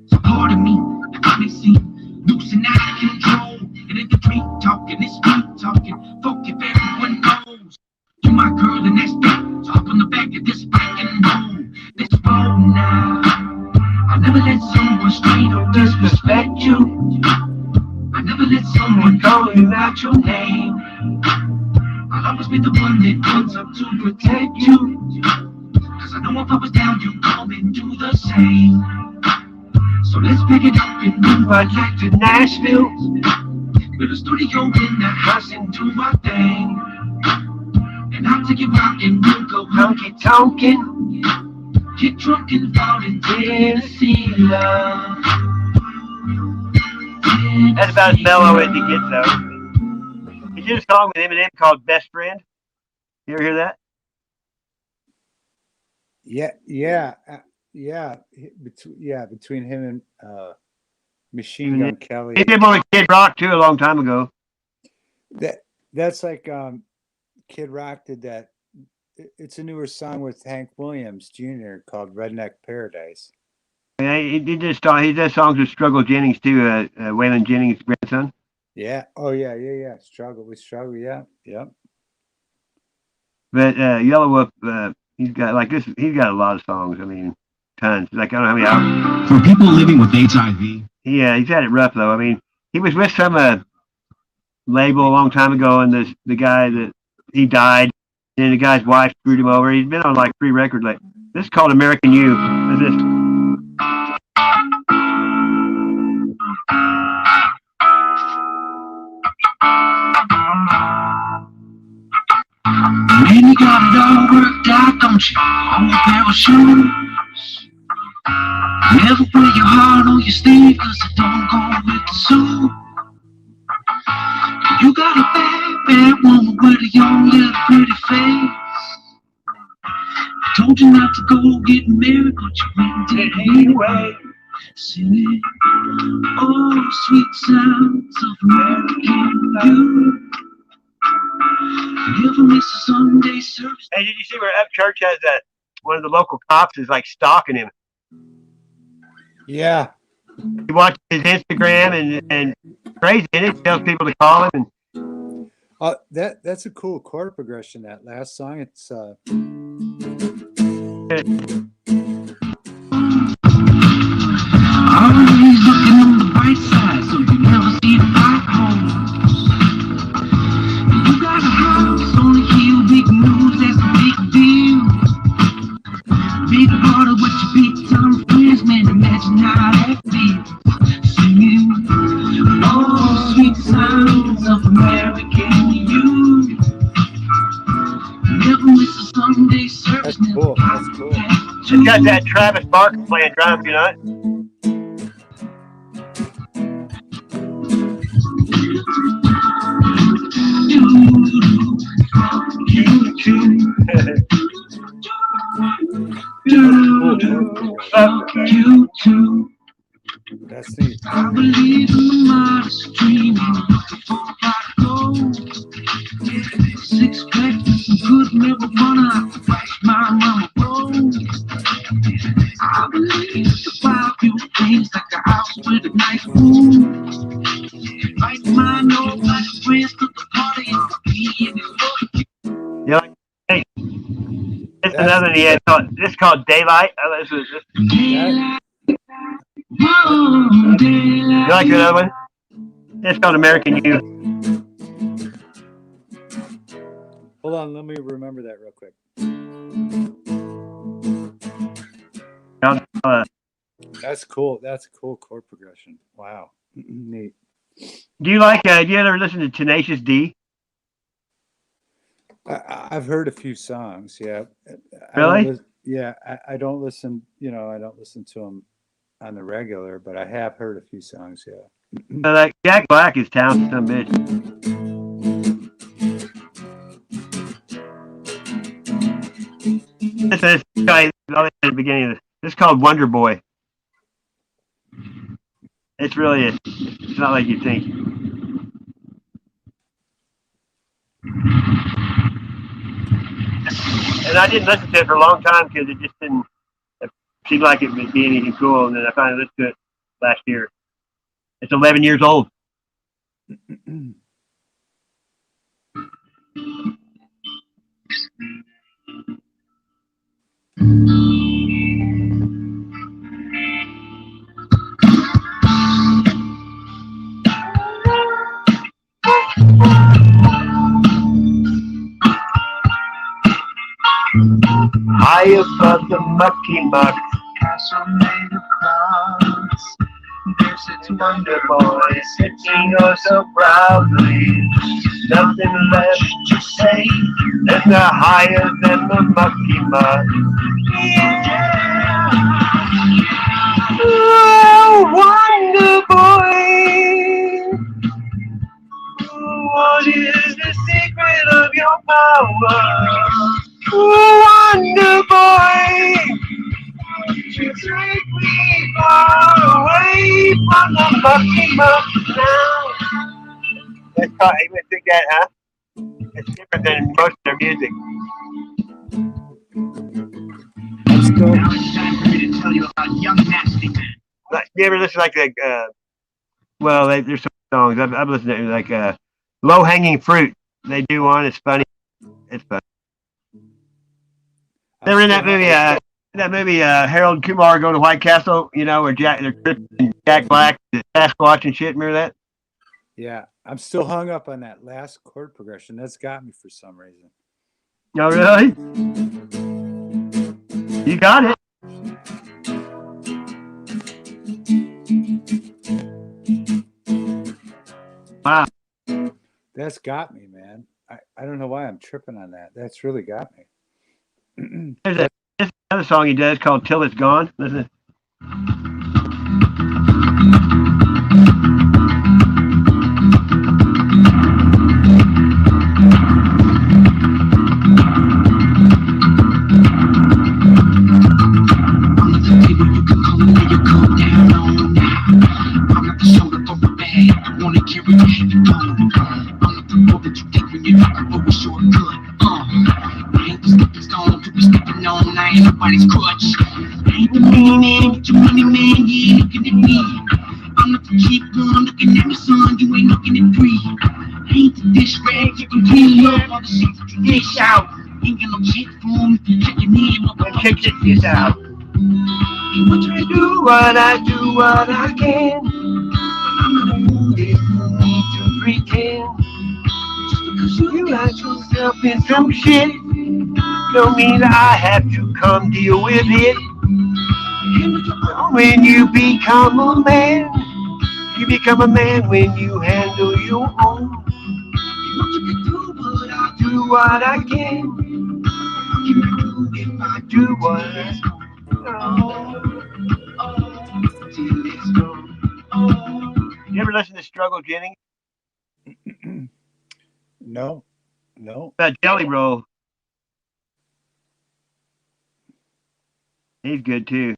So part of me, that got me see, loose and out of control. And if the dream talking, it's me talking. Fuck if everyone knows. You my girl and that's that. Talk on the back of this bike and roll. This road now. I never let someone straight or disrespect you. I never let someone call you out your name. I'll always be the one that comes up to protect you. Cause I know if I was down, you'd come and do the same. So let's pick it up and move right back to Nashville. With a studio in the house and do our thing. And I'll take you out and we'll go honky-tonkin'. Get drunk and fall in Tennessee love. That's about as mellow as he gets, though. He did a song with Eminem called Best Friend. You ever hear that? Between him and Machine Gun Kelly. He did one with Kid Rock, too, a long time ago. That's like Kid Rock did that. It's a newer song with Hank Williams Jr. called Redneck Paradise. Yeah, he does songs with Struggle Jennings too, Waylon Jennings' grandson. Yeah. Oh yeah, yeah, yeah. Struggle. We struggle. Yeah. Yep. But Yellow Wolf, he's got like this. He's got a lot of songs. I mean, tons. Like I don't know how many hours. For people living with HIV, Yeah, he's had it rough though. I mean, he was with some label a long time ago, and the guy that he died, and the guy's wife screwed him over. He's been on like 3 records. Like this is called American You. Is this? man, you got it all worked out, don't you? On a pair of shoes. Never wear your heart on your sleeve, cause it don't go with the suit. You got a bad, bad woman with a young little pretty face. I told you not to go get married, but you went and did anyway. Singing, oh, sweet sounds of American you. Never miss a Sunday service. Hey, did you see where Up Church has one of the local cops is like stalking him? Yeah. He watches his Instagram and crazy, and it tells people to call him. And That's a cool chord progression. That last song. It's Always looking on the bright side, so you never see the potholes. You got a house on a hill, big news, that's a big deal. Big water with your big time friends, man, imagine how that feels. Singing, oh, sweet sounds of American you. Never miss a Sunday service. that's cool. That's cool. it's got that Travis Barker playing drums, you know. You too. That's neat. I believe in the modest dream, looking for a pot of gold. 6 pack of some good marijuana, I could watch my mama roll. I believe the biofuel things like a house with a nice room. Invite my nobody friends to the party and be in his Yeah, like, hey, it's another he had called. This is called Daylight. This is daylight. Whoa, daylight. you like that other one? It's called American You. Hold on, let me remember that real quick. That's cool. That's a cool chord progression. Wow. Neat. Do you like? Do you ever listen to Tenacious D? I've heard a few songs. Yeah. Really? I don't listen. I don't listen to them on the regular, but I have heard a few songs. Yeah. Like Jack Black is talented, some bitch. This guy at the beginning of this. This is called Wonder Boy. It's really it's not like you think. And I didn't listen to it for a long time because it just didn't seem like it would be anything cool. And then I finally listened to it last year. It's 11 years old. High above the mucky muck, castle made of clouds. There sits Wonder Boy, sitting oh so proudly. Nothing left to say, and they're higher than the mucky muck. Yeah. Oh, Wonder Boy, what is the secret of your power? Wonder Boy, you take me far away from the mucky muck now. That's called, you would think that, huh? It's different than most of their music. Let's go. Now it's time for me to tell you about Young Nasty Man. Like, you ever listen like well, there's some songs. I've listened to like Low Hanging Fruit. They do one. It's funny. It's funny. They were in that movie. Harold Kumar Go to White Castle. You know, where Jack Black, the Sasquatch and shit. Remember that? Yeah, I'm still hung up on that last chord progression. That's got me for some reason. Oh, really? You got it. Wow. That's got me, man. I don't know why I'm tripping on that. That's really got me. There's another song he does called Till It's Gone. Listen. Nobody's crutch. Ain't the meaning, but you money man, yeah, looking at me. I'm not the cheap gun, looking at my son, you ain't looking at three. Ain't the dish rag, you can clean up all the shit that you dish out. Ain't got no shit for me if you check your name up and check this out. What you do, what I do, what I can. But I'm not a mood if you need to pretend. Just because you got yourself in some shit don't mean I have to come deal with it. When you become a man, you become a man when you handle your own. Do what I can. If I do what I You ever listen to Struggle Jennings? No. About Jelly Roll. He's good too.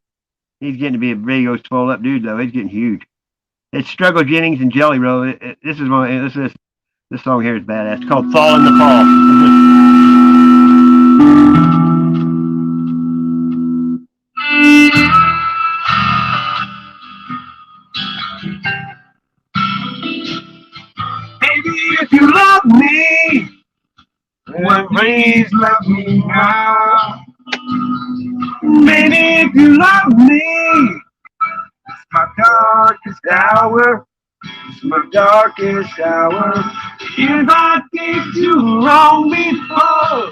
He's getting to be a big old swole up dude though. He's getting huge. It's Struggle Jennings and Jelly Roll. This is one. This song here is badass. It's called "Fall in the Fall." Baby, if you love me, well, please love me now. Baby, if you love me, it's my darkest hour. It's my darkest hour. If I did you wrong before,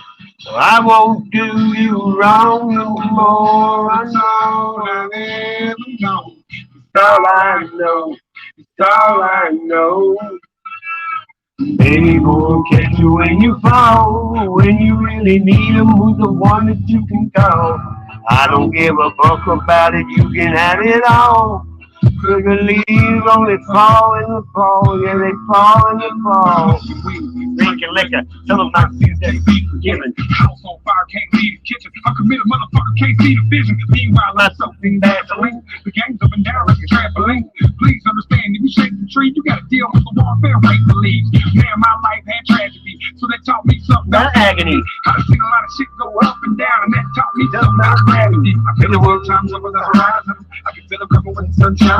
I won't do you wrong no more. I know I've ever known. It's all I know. It's all I know. Baby, will catch you when you fall. When you really need him, who's the one that you can call? I don't give a fuck about it, you can have it all. Cause the leaves only fall in the fall, yeah, they fall in the fall. Drinking liquor, tell them not to do that, be forgiven. House on fire, can't leave the kitchen. I'm committed, motherfucker, can't see the vision. Meanwhile, I'm soaking gasoline. The game's up and down like a trampoline. Please understand, if you shake the tree, you gotta deal with the warfare, break the leaves. Man, my life had tragedy, so that taught me something about agony. I've seen a lot of shit go up and down, and that taught me something about gravity. I feel the world times over the horizon. I can feel it coming when the sun shines.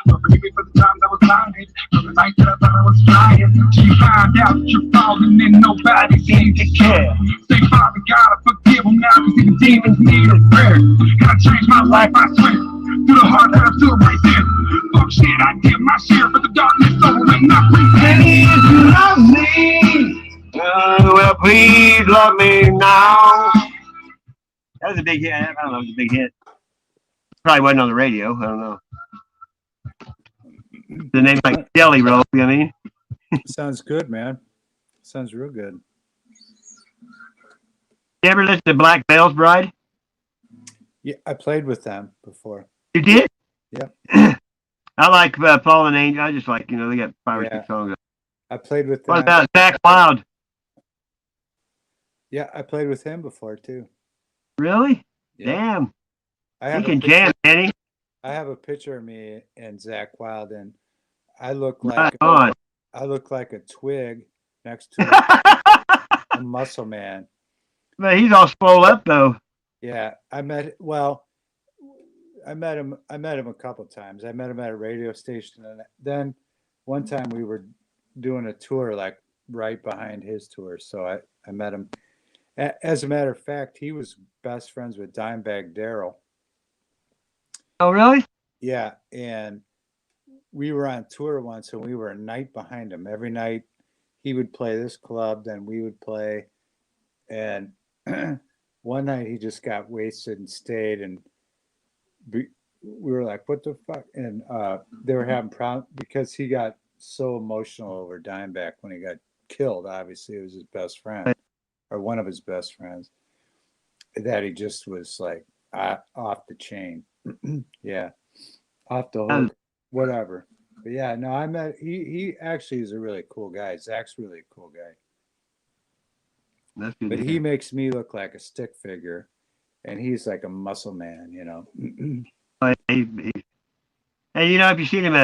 But forgive me for the times I was blinded. From the night that I thought I was trying. Till you find out that you're falling and nobody seems to care. Say, Father God, I forgive them now, cause even demons need a prayer. And I changed my life, I swear. Through the heart that I stood right there. Fuck shit, I did my share, but the darkness over and not prepared. If you love me, well, please love me now. That was a big hit. I don't know, it was a big hit. Probably wasn't on the radio. I don't know. The name like Jelly Roll, you know what I mean? Sounds good, man. Sounds real good. You ever listen to Black Veil's Bride? Yeah, I played with them before. You did? Yeah. I like Fallen Angel. I just like, they got 5 or 6 songs. I played with them. What about Zach Wild? Yeah, I played with him before too. Really? Yeah. Damn. He can jam, can he? I have a picture of me and Zach Wild, and I look like a twig next to a muscle man. But he's all swole up though. Yeah, I met him a couple times. I met him at a radio station, and then one time we were doing a tour like right behind his tour, so I met him. As a matter of fact, he was best friends with Dimebag Darrell. Oh, really? Yeah, and we were on tour once, and we were a night behind him. Every night he would play this club, then we would play, and one night he just got wasted and stayed, and we were like, "What the fuck?" And they were having problems because he got so emotional over Dimebag when he got killed. Obviously, it was his best friend, or one of his best friends, that he just was like off the chain. Yeah, off the hook, whatever. But yeah, no, I met. He actually is a really cool guy. Zach's really a cool guy. That's good. But he makes me look like a stick figure, and he's like a muscle man, you know. Hey, you know, if you seen him,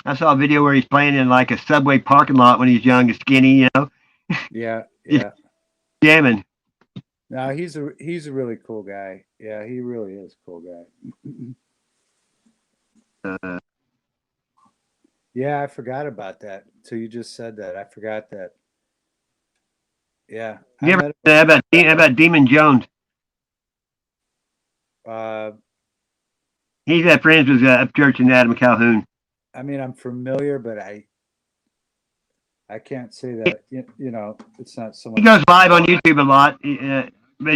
I saw a video where he's playing in like a Subway parking lot when he's young and skinny, you know. Yeah. Jamming. No, he's a really cool guy. Yeah, he really is a cool guy. Yeah, I forgot about that. So you just said that. I forgot that. Yeah. You ever about Demon Jones? He's friends with Upchurch and Adam Calhoun. I mean, I'm familiar, but I can't say that. You know, it's not so much. He goes live on YouTube a lot, but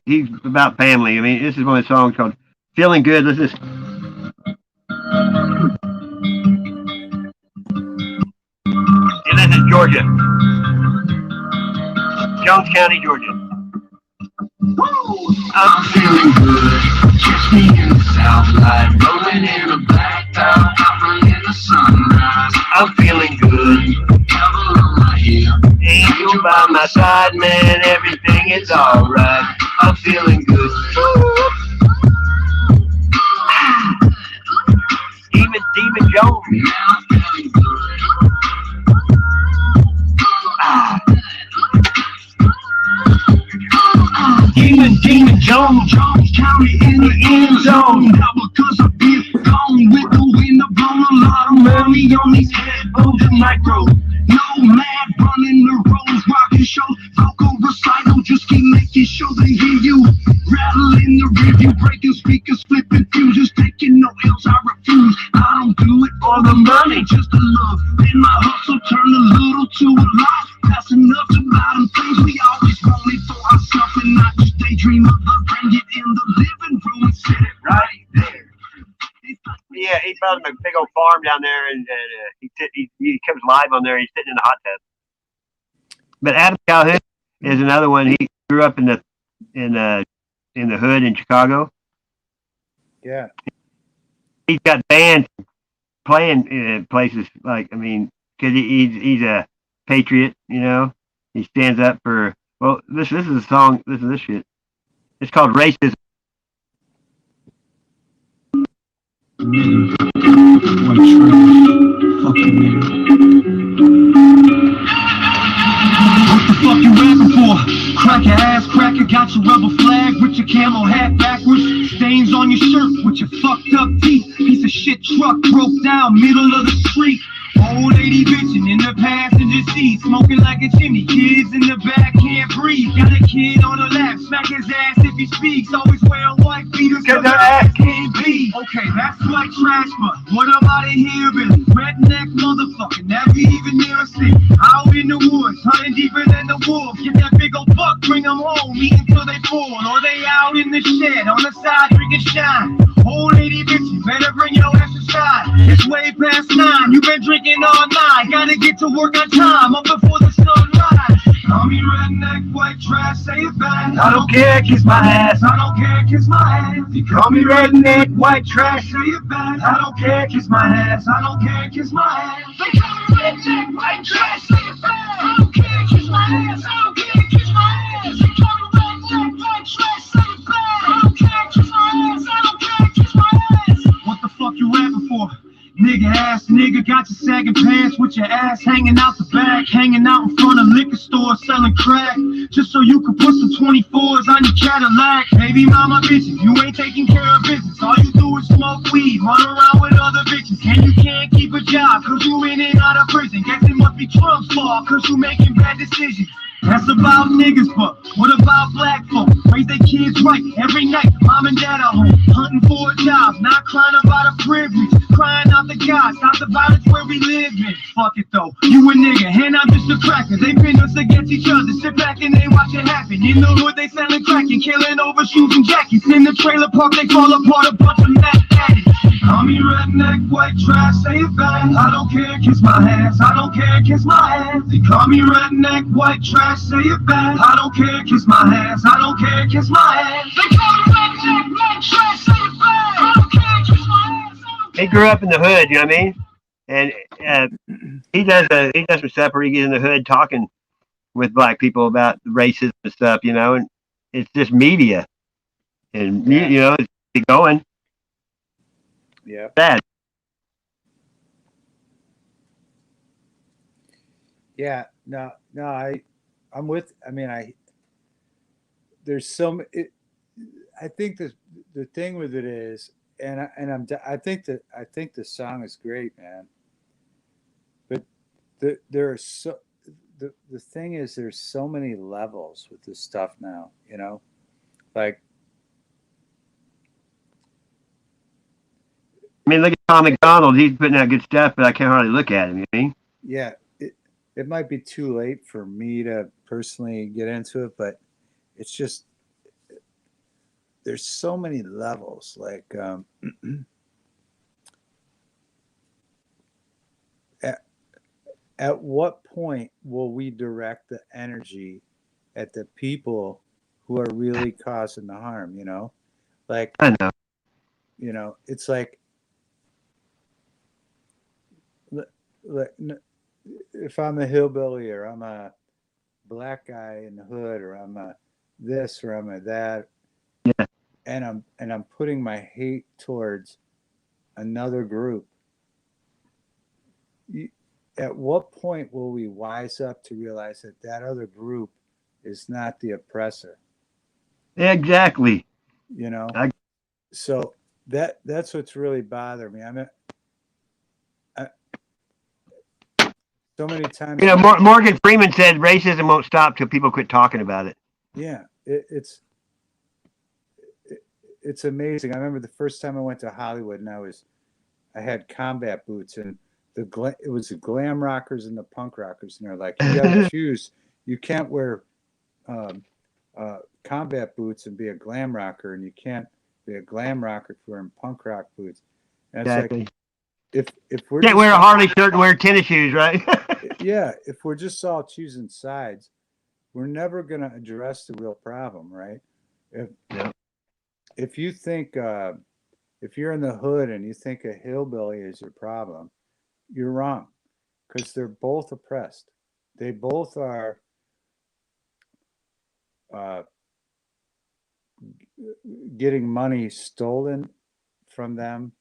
he's about family. I mean, this is one of the songs called "Feeling Good." Let's just. And this is Georgia, Jones County, Georgia. I'm feeling good. Catch me in the south light, rolling in a black top, hopping in the sunrise. I'm feeling good. Devil on my heel, angel by my side, man. Everything is alright. I'm feeling good. Demon Jones. Now I'm feeling good. Demon Jones County in the end zone. Now because I've been gone with the wind, I've blown a lot of money on these headphones and micro. No mad running the roads, rocking shows, vocal recital, just keep making sure they hear you. Rattling the review, breaking speakers, flipping fuses, taking no L's, I refuse. I don't do it for the money, just the love. And my hustle turned a little to a lot. That's enough about them things we always wanted for ourselves and not just daydream of the bring it in the living room and set it right there. Yeah, he found him a big old farm down there, and he comes live on there. He's sitting in the hot tub. But Adam Calhoun is another one. He grew up in the hood in Chicago. Yeah, he's got bands playing places like, I mean, because he's a patriot, you know. He stands up for. Well, this is a song. This is this shit. It's called Racism. What the fuck you rapping for? Cracker ass cracker, got your rubber flag with your camo hat backwards. Stains on your shirt with your fucked up teeth. Piece of shit truck broke down middle of the street. Old lady bitching in the passenger seat, smoking like a chimney. Kids in the back can't breathe. Got a kid on her lap, smack his ass if he speaks. Always wearing white beaters cause her ass can't be. Okay, that's white trash, but what about it here, Billy? Redneck motherfucker, never even near a city. Out in the woods, hunting deeper than the wolves. Get that big old buck, bring them home, eat until they full. Or they out in the shed, on the side, drinking shine. Old lady bitch, you better bring your ass inside. It's way past 9, you been drinking all night. Gotta get to work on time, up before the sun rise. Call me redneck, white trash, say it back. I don't care, kiss my ass. I don't care, kiss my ass. You call me redneck, white trash, say it back. I don't care, kiss my ass. I don't care, kiss my ass. They call me redneck, white trash, say it back. I don't care, kiss my ass. I don't care, kiss my ass. They call me redneck, white trash, say it back. I don't care, kiss my ass. I don't care, kiss my ass. What the fuck you rapping for? Nigga ass nigga, got your sagging pants with your ass hanging out the back, hanging out in front of liquor stores selling crack, just so you could put some 24s on your Cadillac. Baby mama bitches, you ain't taking care of business. All you do is smoke weed, run around with other bitches. And you can't keep a job cause you in and out of prison. Guess it must be Trump's fault cause you making bad decisions. That's about niggas, but what about black folk? Raise their kids right every night. Mom and dad are home, hunting for a job, not crying about a privilege, crying out to God, stop the violence where we live in. Fuck it though, you a nigga, and I'm just a cracker. They pin us against each other, sit back and they watch it happen. In the hood they selling cracking, killing over shoes and jackets. In the trailer park they fall apart, a bunch of mad addicts. Call me redneck, white trash, say it back. I don't care, kiss my ass. I don't care, kiss my ass. They call me redneck, white trash, say it back. I don't care, kiss my ass. I don't care, kiss my ass. They call me redneck, white trash, say it back. I don't care, kiss my ass. He grew up in the hood, you know what I mean? And he does some stuff where he gets in the hood talking with black people about racism and stuff, you know, and it's just media, and Yeah. you know, it's going Yeah. bad. Yeah. No, I'm with, I mean, there's some, I think the thing with it is, I think the song is great, man. But there are the thing is, there's so many levels with this stuff now, you know, like, I mean, look at Tom McDonald. He's putting out good stuff, but I can't hardly look at him. You know? yeah, it might be too late for me to personally get into it, but it's just, there's so many levels. Like, at what point will we direct the energy at the people who are really causing the harm? You know, like, I know. you know, it's like, if I'm a hillbilly, or I'm a black guy in the hood, or I'm a this, or I'm a that, Yeah. and I'm putting my hate towards another group. At what point will we wise up to realize that that other group is not the oppressor? Exactly. You know, I- so that's what's really bothered me. I mean, so many times, You know, Morgan Freeman said racism won't stop till people quit talking about it. yeah, it's amazing. I remember the first time I went to Hollywood, and I had combat boots, and it was the glam rockers and the punk rockers, and they're like, you got to choose. You can't wear combat boots and be a glam rocker, and you can't be a glam rocker wearing punk rock boots. And it's Exactly. like, if we're Can't just wear a Harley shirt and wear tennis shoes, right? yeah, if we're just all choosing sides, we're never going to address the real problem, right? If you think, if you're in the hood and you think a hillbilly is your problem, you're wrong, because they're both oppressed. They both are getting money stolen from them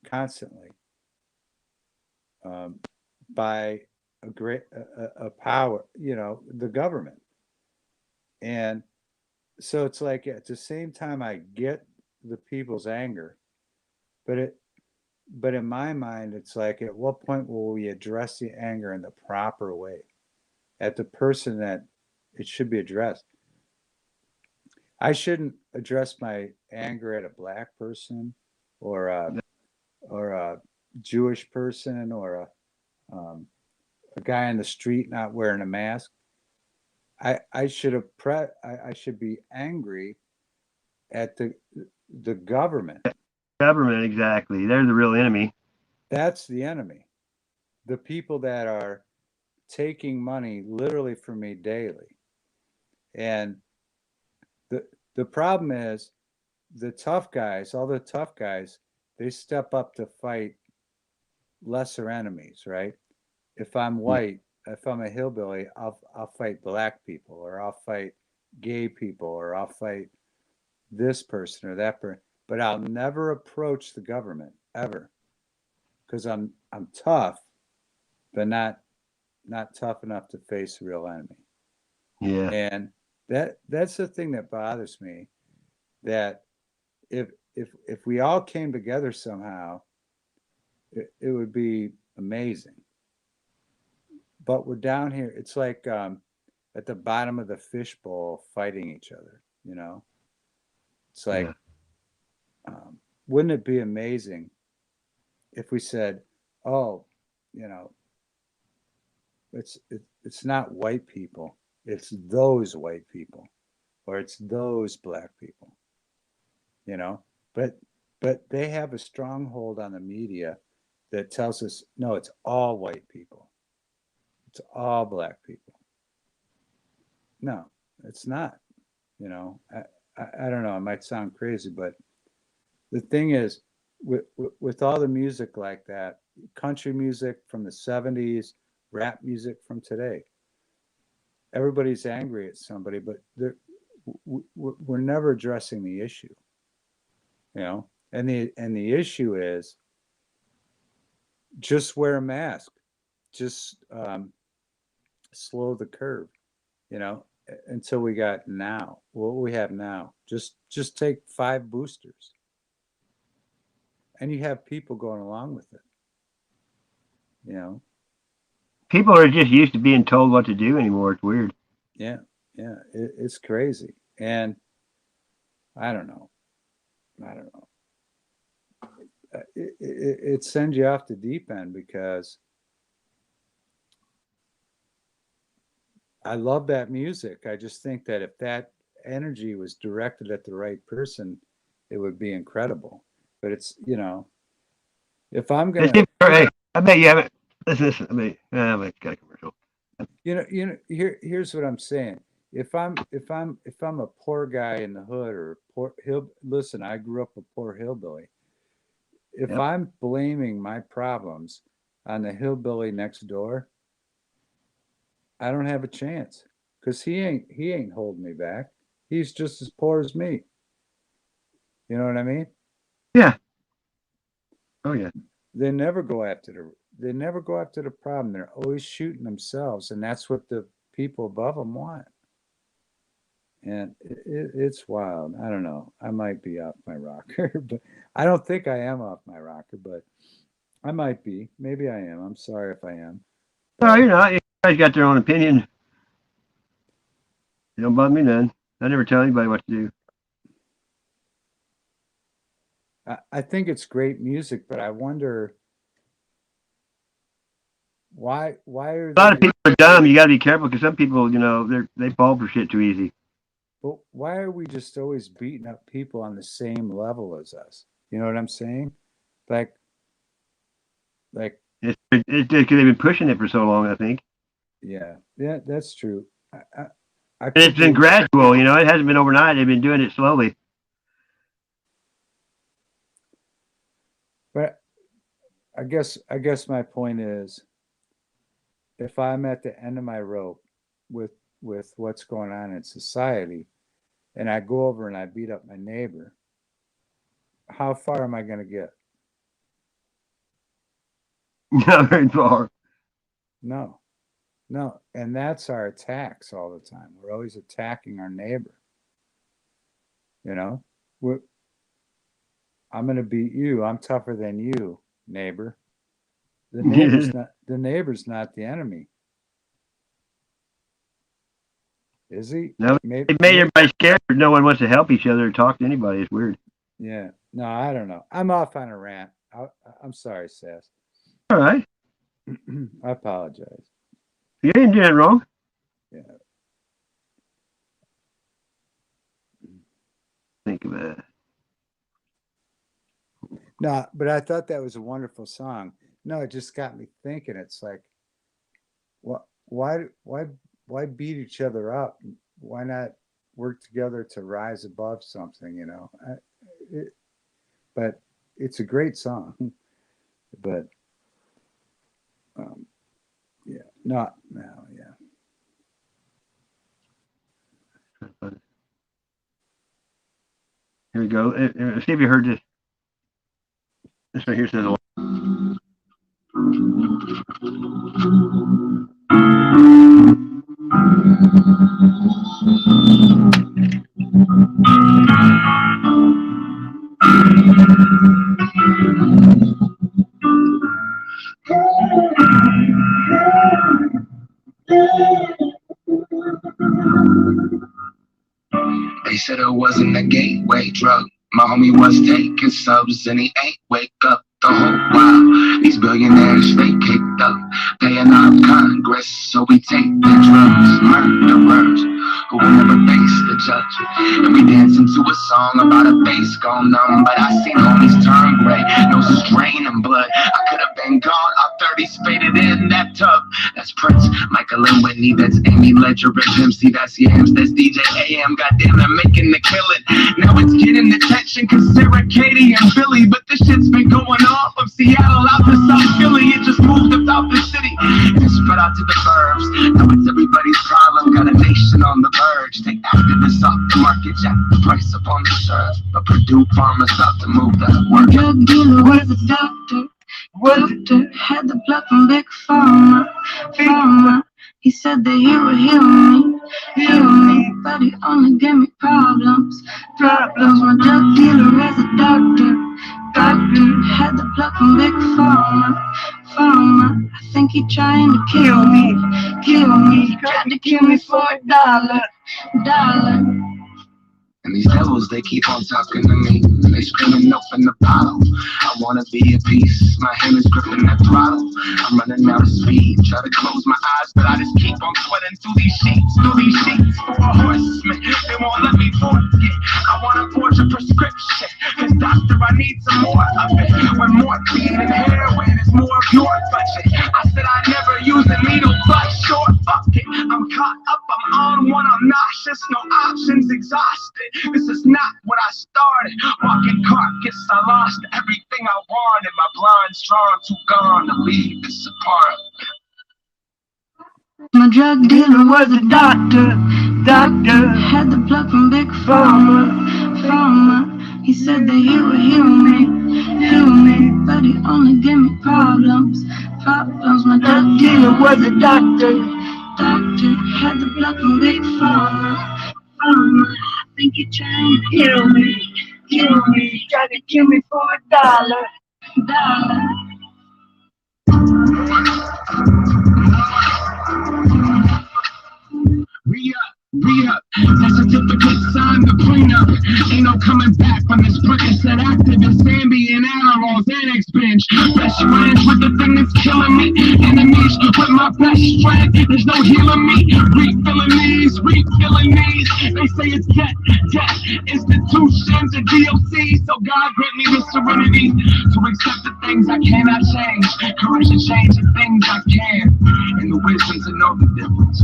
constantly, by a power, you know, the government. And so it's like, at the same time, I get the people's anger, but in my mind, it's like, at what point will we address the anger in the proper way, at the person that it should be addressed? I shouldn't address my anger at a black person, or a Jewish person, or a guy on the street not wearing a mask. I should be angry at the government. Government, exactly. They're the real enemy. That's the enemy. The people that are taking money literally from me daily. And the problem is, the tough guys, all the tough guys, they step up to fight lesser enemies, right? If I'm white, if I'm a hillbilly, I'll fight black people, or I'll fight gay people, or I'll fight this person or that person, but I'll never approach the government ever, because I'm tough, but not tough enough to face the real enemy. Yeah. And that's the thing that bothers me, that if we all came together somehow, it would be amazing. But we're down here. It's like at the bottom of the fishbowl fighting each other, you know? It's like, wouldn't it be amazing if we said, oh, you know, it's not white people, it's those white people, or it's those black people, you know? But they have a stronghold on the media that tells us, no, it's all white people. It's all black people. No, it's not. You know, I don't know. It might sound crazy, but the thing is, with all the music like that, country music from the 70s, rap music from today, everybody's angry at somebody, but we're never addressing the issue. You know, and the issue is just wear a mask, just slow the curve, you know, until we got now what we have now. Just take 5 boosters, and you have people going along with it. You know, people are just used to being told what to do anymore. It's weird. Yeah, it's crazy, and I don't know. It sends you off the deep end, because I love that music. I just think that if that energy was directed at the right person, it would be incredible. But it's, you know, if I'm gonna, Hey, I bet you haven't. Listen. I got a commercial. you know, here's what I'm saying. If I'm a poor guy in the hood, or listen, I grew up a poor hillbilly. If I'm blaming my problems on the hillbilly next door, I don't have a chance, because he ain't holding me back. He's just as poor as me. You know what I mean? Yeah. Oh yeah. They never go after the problem. They're always shooting themselves, and that's what the people above them want. And it's wild. I don't know. I might be off my rocker, but I don't think I am off my rocker, but I might be. Maybe I am. I'm sorry if I am. No, you're not. You guys got their own opinion. You don't bother me none. I never tell anybody what to do. I think it's great music, but I wonder why are A lot of people are dumb. You got to be careful, because some people, you know, they fall for shit too easy. But why are we just always beating up people on the same level as us? You know what I'm saying? Like It's because they've been pushing it for so long, I think. yeah, that's true. And it's been gradual, you know. It hasn't been overnight. They've been doing it slowly. But I guess my point is, if I'm at the end of my rope with what's going on in society, and I go over and I beat up my neighbor, how far am I going to get? Not very far. No. And that's our attacks all the time. We're always attacking our neighbor. You know, I'm going to beat you. I'm tougher than you, neighbor. The neighbor's not the enemy. Is he? No, it made everybody scared. No one wants to help each other or talk to anybody. It's weird. Yeah. No, I don't know. I'm off on a rant. I'm sorry, Sass. All right. I apologize. You didn't do that wrong. Yeah. Think of it. No, but I thought that was a wonderful song. No, it just got me thinking. It's like, why beat each other up? Why not work together to rise above something? You know, but it's a great song. But yeah, yeah. Here we go. See if you heard this. This right here says a lot. wasn't a gateway drug. My homie was taking subs and he ain't wake up the whole while. These billionaires, they caked up, paying off Congress, so we take the drugs. Murderers who will never face the judge. And we dancing to a song about a bass gone numb. But I seen homies turn gray, no strain in blood. I could have been gone, our 30s faded in that tub. That's Prince, Michael and Whitney, that's Amy Ledger, Rip MC, that's Yams, that's DJ AM. Goddamn, I'm making the killing. Now it's getting attention, cause Sarah, Katie, and Billy. But this shit's been going on from Seattle out to South Philly. It just moved about the city and spread out to the burbs. Now it's everybody's problem, got a nation on the verge. Take activists off the market, jack the price upon the shelf. But Purdue Farmers out to move that work. Drug dealer was a doctor. Had the blood from Big Pharma. He said that he would heal me, but he only gave me problems. My drug dealer was a doctor. Had the blood from Big Pharma. I think he trying to kill me. Tried to kill me for $1. And these devils, they keep on talking to me. They screaming open the bottle. I wanna be a piece. My hand is gripping that throttle. I'm running out of speed. Try to close my eyes, but I just keep on sweating through these sheets. For a horseman, they won't let me forget. I wanna forge a prescription. Cause doctor, I need some more of it. When morphine and heroin is more of your budget. I said I never use a needle, but sure, fuck it. I'm caught up, I'm on one, I'm nauseous. No options, exhausted. This is not what I started. Walking carcass, I lost everything I wanted. My blind's drawn, too gone to leave this apart. My drug dealer was a doctor. Had the blood from Big Pharma. He said that he would heal me, but he only gave me problems. My drug dealer was a doctor. Had the blood from Big Pharma. I think he trying to kill me. Tried to kill me for $1. Re-up, that certificate signed the prenup. Ain't no coming back from this Percocet activist, Ambien, Adderall, Xanax binge. Best friends with the thing that's killing me. Enemies with my best friend, there's no healing me. Refilling these. They say it's debt, institutions and DOC. So God grant me the serenity to accept the things I cannot change. Courage to change the things I can. And the wisdom to know the difference.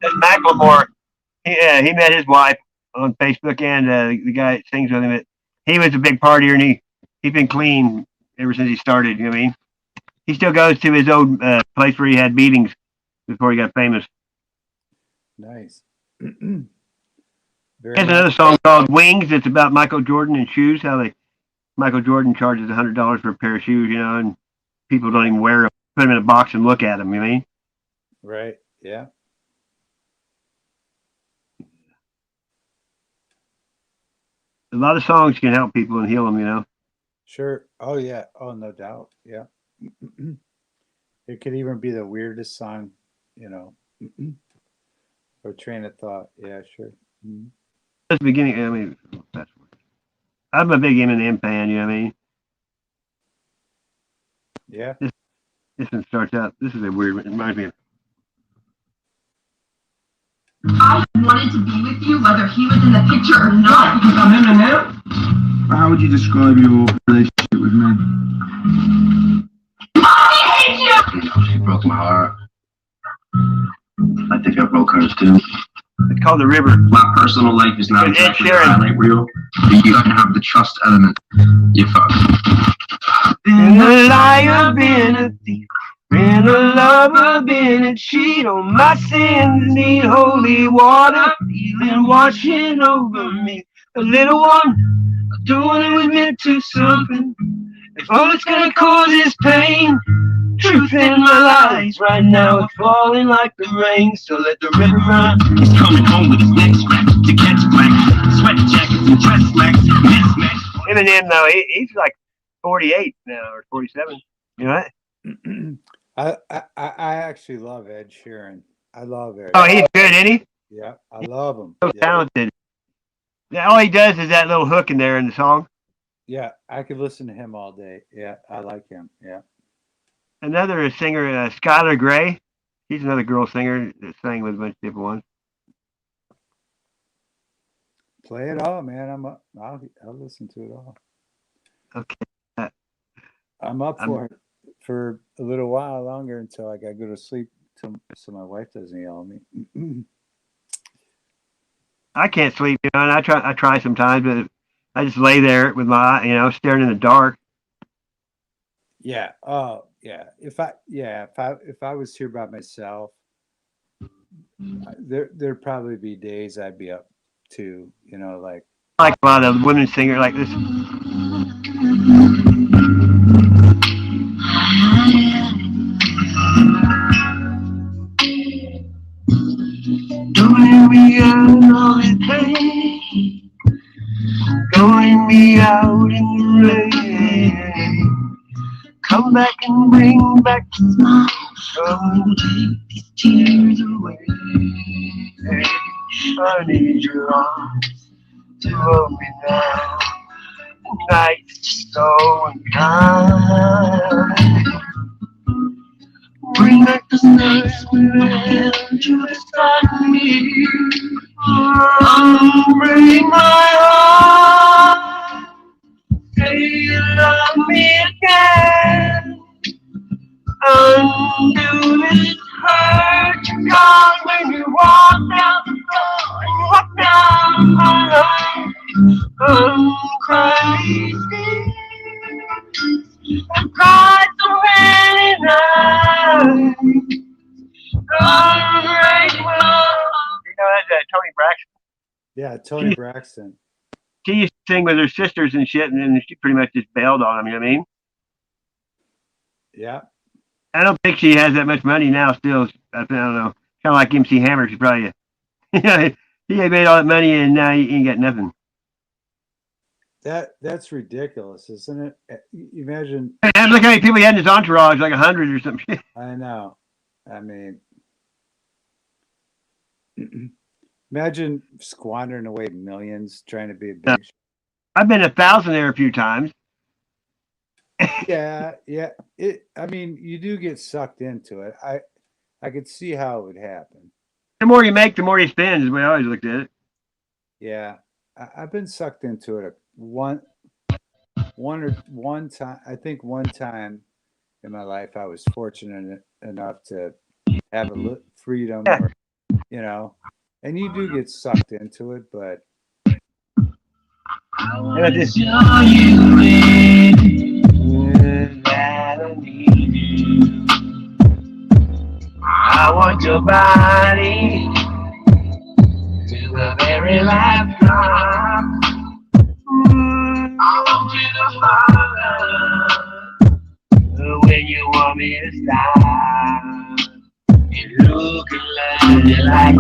That's Macklemore. He met his wife on Facebook, and the guy that sings with him. He was a big partier, and he's been clean ever since he started. You know what I mean? He still goes to his old place where he had meetings before he got famous. Nice. There's another song called Wings. It's about Michael Jordan and shoes. Michael Jordan charges $100 for a pair of shoes, you know, and people don't even wear them. Put them in a box and look at them, you know what I mean? Right, yeah. A lot of songs can help people and heal them, you know? Sure. Oh, yeah. Oh, no doubt. Yeah. It could even be the weirdest song, you know, or train of thought. Yeah, sure. That's the beginning. I mean, I'm a big Eminem fan, you know what I mean? Yeah. This one starts out. This is a weird one. It reminds me of. I wanted to be with you, whether he was in the picture or not. Because I'm Eminem. How would you describe your relationship with men? I hate you! You know, she broke my heart. I think I broke hers too. It's called The River. My personal life is not exactly a highlight reel. You gotta have the trust element. You're fucked. Been a liar, been a thief, been a lover, been a cheat. On my sins need holy water, feeling washing over me. A little one, doing it with me to something. If all it's gonna cause is pain, truth in my lies right now it's falling like the rain. So let the river run. He's coming home with his neck scratched to catch black. Sweat jackets and dress slacks, mismatched. Eminem, though, he's like 48 now or 47. You know what? I actually love Ed Sheeran. I love Ed. Oh, he's good, isn't he? Yeah, I love him. So Yeah, talented. Yeah, all he does is that little hook in there in the song. yeah, I could listen to him all day. Yeah, I like him. Yeah. Another singer, Skylar Grey. She's another girl singer that sang with a bunch of different ones. Play it all, man. I'll listen to it all. Okay. I'm up for it for a little while longer until I got to go to sleep so my wife doesn't yell at me. I can't sleep, and I try sometimes, but I just lay there with my, staring in the dark. Yeah. Oh, yeah. If I was here by myself, there'd probably be days I'd be up too. Like I like a lot of women singers like this. Don't let me out on the pain. Don't let me out in the rain. Come back and bring back the smile. Come take these tears away. I need your arms to hold me now. The night's just so unkind. Bring back the nights when I held you beside me. Unbreak my heart. Say you love me again. Undo this hurt you caused when you walked out the door and walked down my life. Uncry these tears. I've cried so many nights. Unbreakable. That's Tony Braxton. Yeah, Tony Braxton. She used to sing with her sisters and shit, and then she pretty much just bailed on them. You know what I mean? Yeah. I don't think she has that much money now. Still, I don't know. Kind of like MC Hammer. She probably, he made all that money, and now he ain't got nothing. That's ridiculous, isn't it? Imagine. And look how many people he had in his entourage, like 100 or something. I know. I mean, imagine squandering away millions trying to be a big. I've been a thousandaire a few times. Yeah. I mean, you do get sucked into it. I could see how it would happen. The more you make, the more you spend. Is the way I always looked at it. Yeah, I've been sucked into it one time. I think one time in my life I was fortunate enough to have a freedom, or, and you do get sucked into it, but. I just show you that I need you. I want your body to the very last drop. I want you to holler when you want me to stop. You're looking like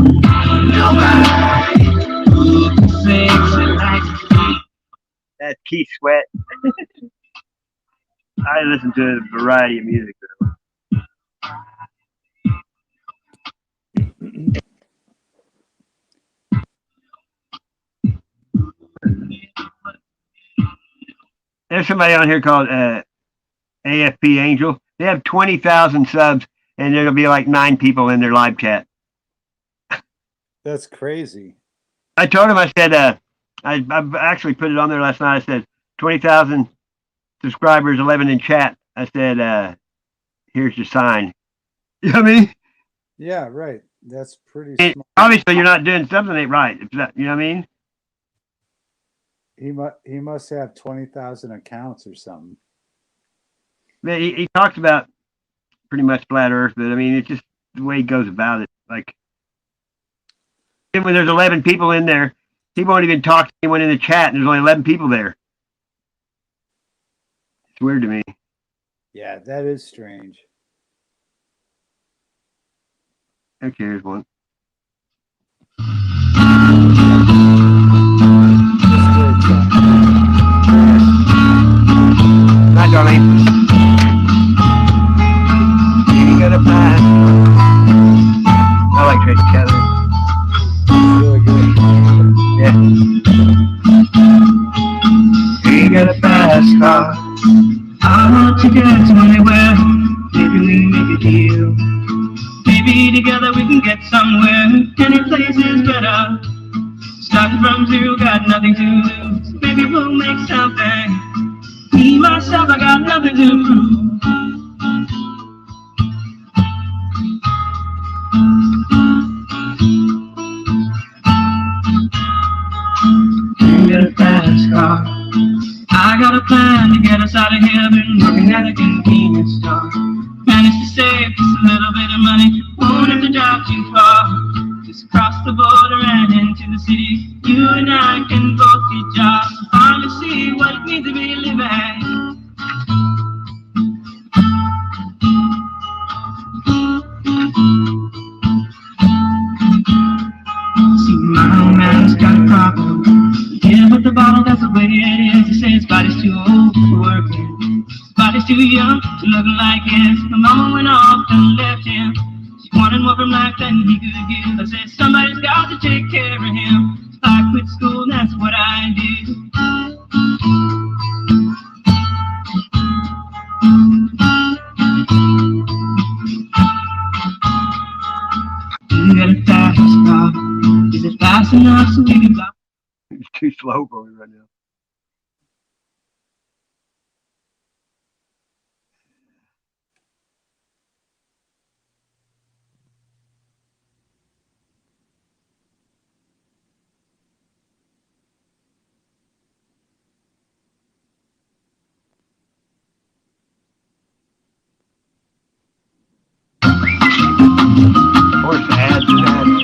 nobody. Looking sexy like me. That's Keith Sweat. I listen to a variety of music. There's somebody on here called AFP Angel. They have 20,000 subs, and there'll be like 9 people in their live chat. That's crazy. I told him, I said, I actually put it on there last night. I said, 20,000 subscribers, 11 in chat. I said, here's your sign. You know what I mean? Yeah, right. That's pretty smart. Obviously, you're not doing something ain't right. You know what I mean? He must have 20,000 accounts or something. He talks about pretty much flat Earth, but I mean, it's just the way he goes about it. Like, when there's 11 people in there, he won't even talk to anyone in the chat, and there's only 11 people there. It's weird to me. Yeah, that is strange. Okay, here's one. Hi, darling. to get to anywhere. Maybe we make a deal. Maybe together we can get somewhere. Any place is better. Starting from zero, got nothing to lose. Maybe we'll make something. Me, myself, I got nothing to prove. You got a fast car. I got a plan to get us out of here. Been working at a convenience store. Managed to save just a little bit of money. Won't have to drive too far. Just cross the border and into the city. You and I can both get jobs. Finally see what it means to be living. See, my old man's got a problem. Yeah, but the bottle, that's the way it is. He says his body's too old for working. His body's too young to look like his. My mama went off and left him. She wanted more from life than he could give. I said, somebody's got to take care of him. So I quit school, and that's what I did. You got a fast car. Is it fast enough so we can go? It's too slow for me right now. Of course, ads and ads.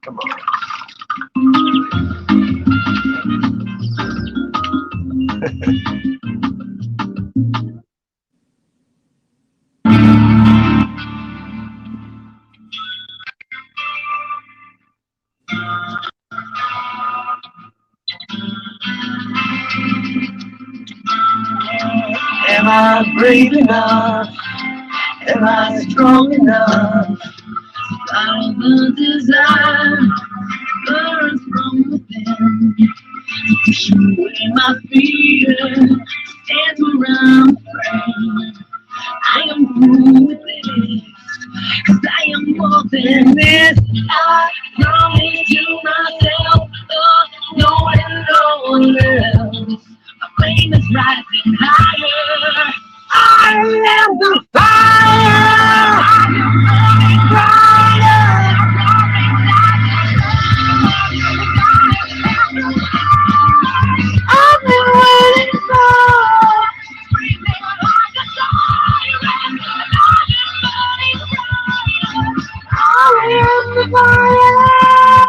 Come on. Am I brave enough? Am I strong enough? All the desire burns from within. Push away my fear, stand around praying. I am through with this, 'cause I am more than this. I promise to myself, knowing no one else. My flame is rising higher. I am the fire. I am burning brighter. I've been waiting for. Screaming like a siren. I am the fire.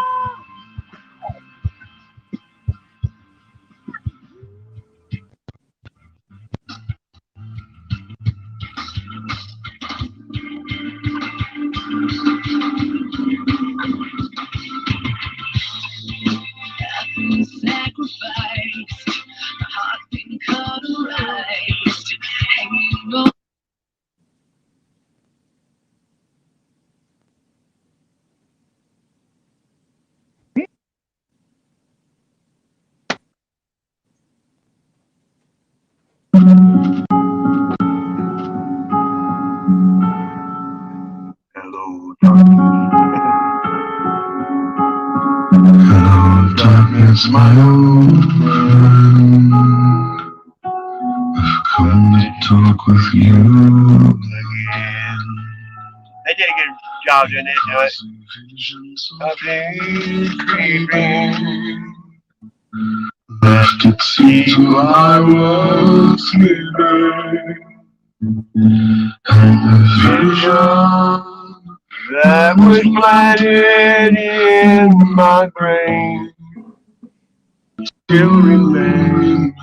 I've been sacrificed, my heart been cauterized, hanging on. Hello, darkness. Hello, darkness, my old friend. I've come to talk with you again. They did a good job doing this, do it. Visions of days creeping. Left it seems while I was sleeping. And the vision That was planted in my brain still remains.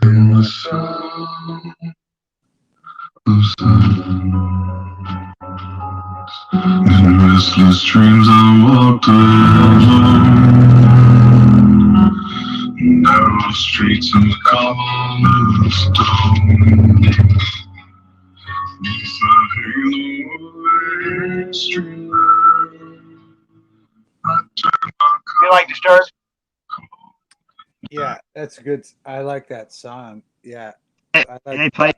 in the sound of silence. In restless dreams I walked alone. Narrow streets and cobblestone. Neath the halo of a street lamp, I turned my You like Disturbed? Yeah, that's good. I like that song. Yeah. And I they like played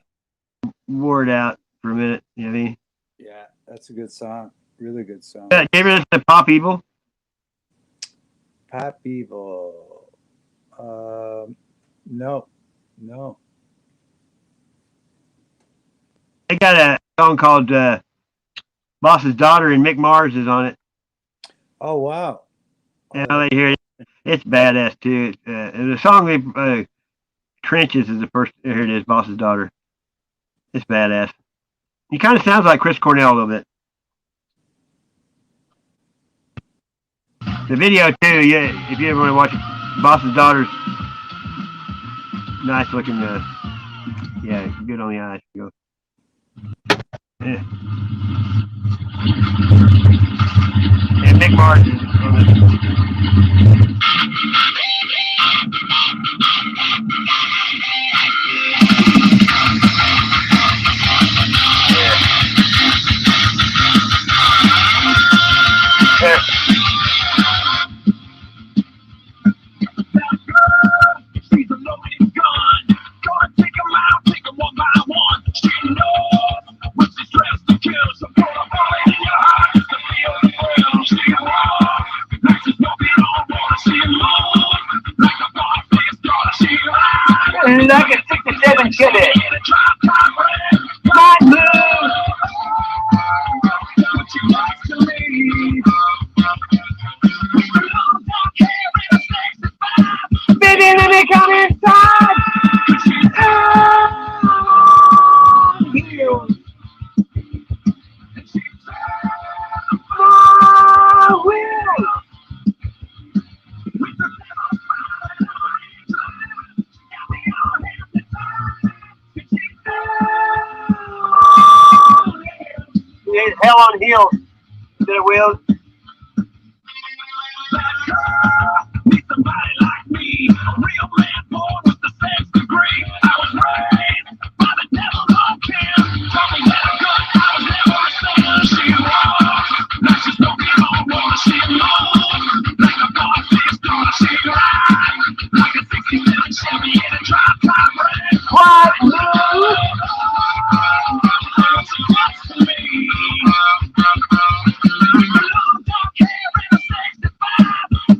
Wore It Out for a minute. You know what I mean? Yeah, that's a good song. Really good song. Did you ever listen to Pop Evil? Pop Evil. No. They got a song called Boss's Daughter, and Mick Mars is on it. Oh wow. And they hear it. It's badass too. And the song they Trenches is the first. Here it is, Boss's Daughter. It's badass. He kind of sounds like Chris Cornell a little bit. The video too, yeah. If you ever want to watch it, Boss's Daughter's nice looking. Yeah, good on the eyes. Go. Yeah. And Mick Mars is on it. Like a 67 Chevy. My move. Baby, let me come inside. Hell on heels. Instead of wheels. Need somebody like me, a real man born with the sex degree. I was raised by the devil on Kim. Told me that I'm good, I was never a son. She was, now she's smoking on water. She moves like a boss's daughter. She rides like a 67 Chevy in a drop-top wreck. What move?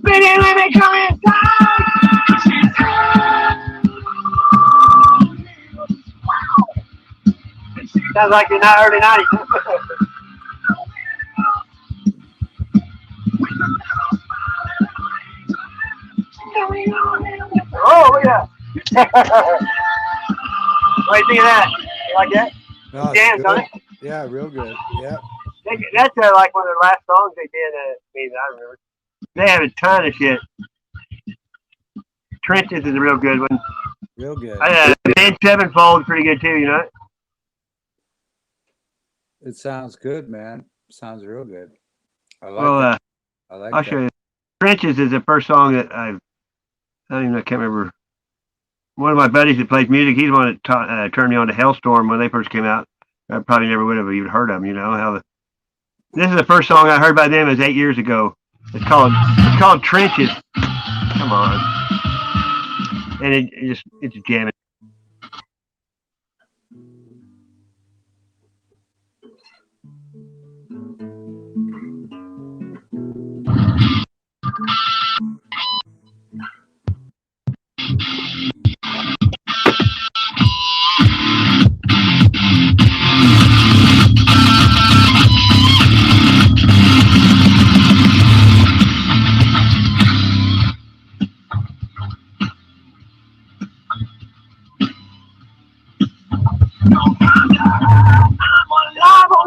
Baby, let me come inside. Sounds like you're not early 90s. Oh, look at that. What do you think of that? You like that? No, it's Jams, good. don't it? Yeah, real good. Yeah. That's like one of the last songs they did. I remember. They have a ton of shit. Trenches is a real good one. Real good. Band Sevenfold is pretty good too, you know? It sounds good, man. Sounds real good. I like Well, that. I like I'll that. show you. Trenches is the first song that I can't remember. One of my buddies that plays music, he's the one that turned me on to Hellstorm when they first came out. I probably never would have even heard of them, you know? This is the first song I heard by them. It was 8 years ago. It's called Trenches. Come on. And it's jamming.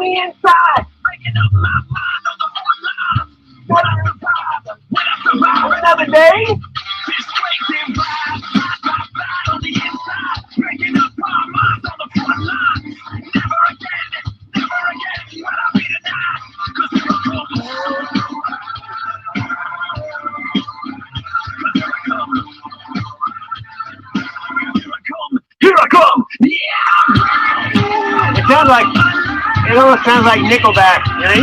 Inside, breaking up my mind on the front line. When I survive another day, this crazy ride, on the inside, breaking up my mind on the front line. Never again, will I be denied. 'Cause here I come. Here I come. Yeah. It sounds like. It almost sounds like Nickelback, you know?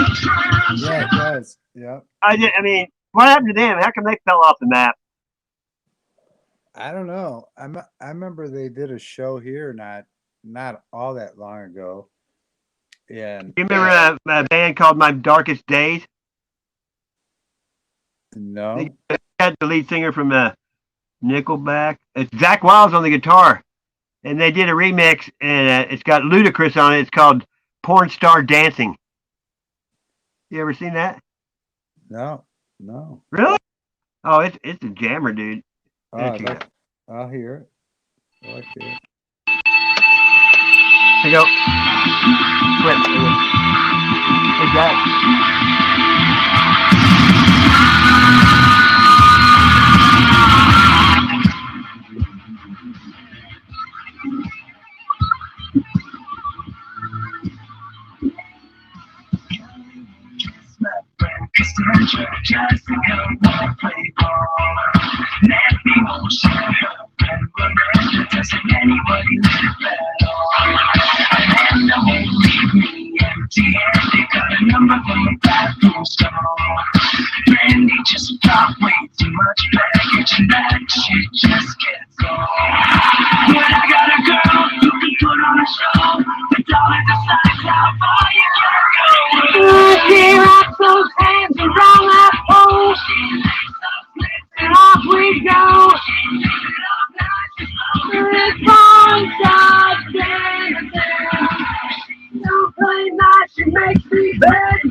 Yeah, it does. Yeah. I mean, what happened to them? How come they fell off the map? I don't know. I remember they did a show here not all that long ago. And You remember a band called My Darkest Days? no, They had the lead singer from Nickelback. It's Zach Wilde's on the guitar, and they did a remix, and it's got Ludacris on it. It's called "Porn Star Dancing." You ever seen that? no. Really? Oh, it's a jammer, dude. Oh, Check it out. I'll hear it. I like it. Here you go. Flip. Hey, Jack. Just got way too much baggage and that shit just gets old. When I got a girl who can put on a show, the dollar decides how far you can go. She wraps those hands around that pole, and off we go. It's on stop dancing. Don't play nice, she makes me beg. She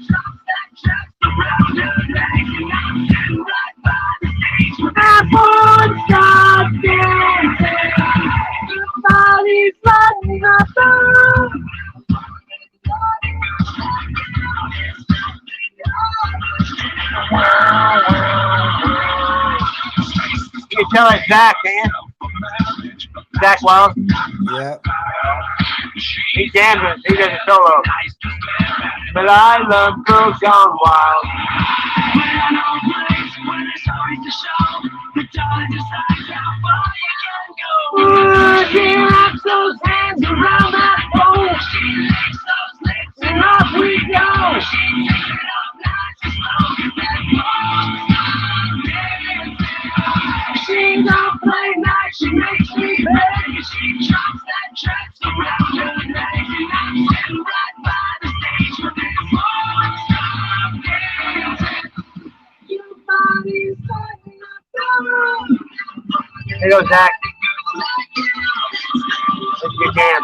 jumps that track around her neck, and I'm sitting right by the stage with that one stop dancing. Nobody's letting us down. You can tell it's Zach, man. Zach Wild. Yeah. He jams it. He does a solo. But I love girls gone wild. She wraps those hands around that pole, and off we go. She don't play nice, she makes me beg. She drops that track around her neck, and I'm sitting right by the stage with this one stop dancing. Your body's letting us go. Here goes Zach. It's your jam.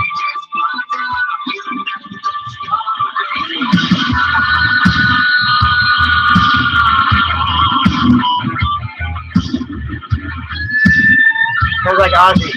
Sounds like Ozzy.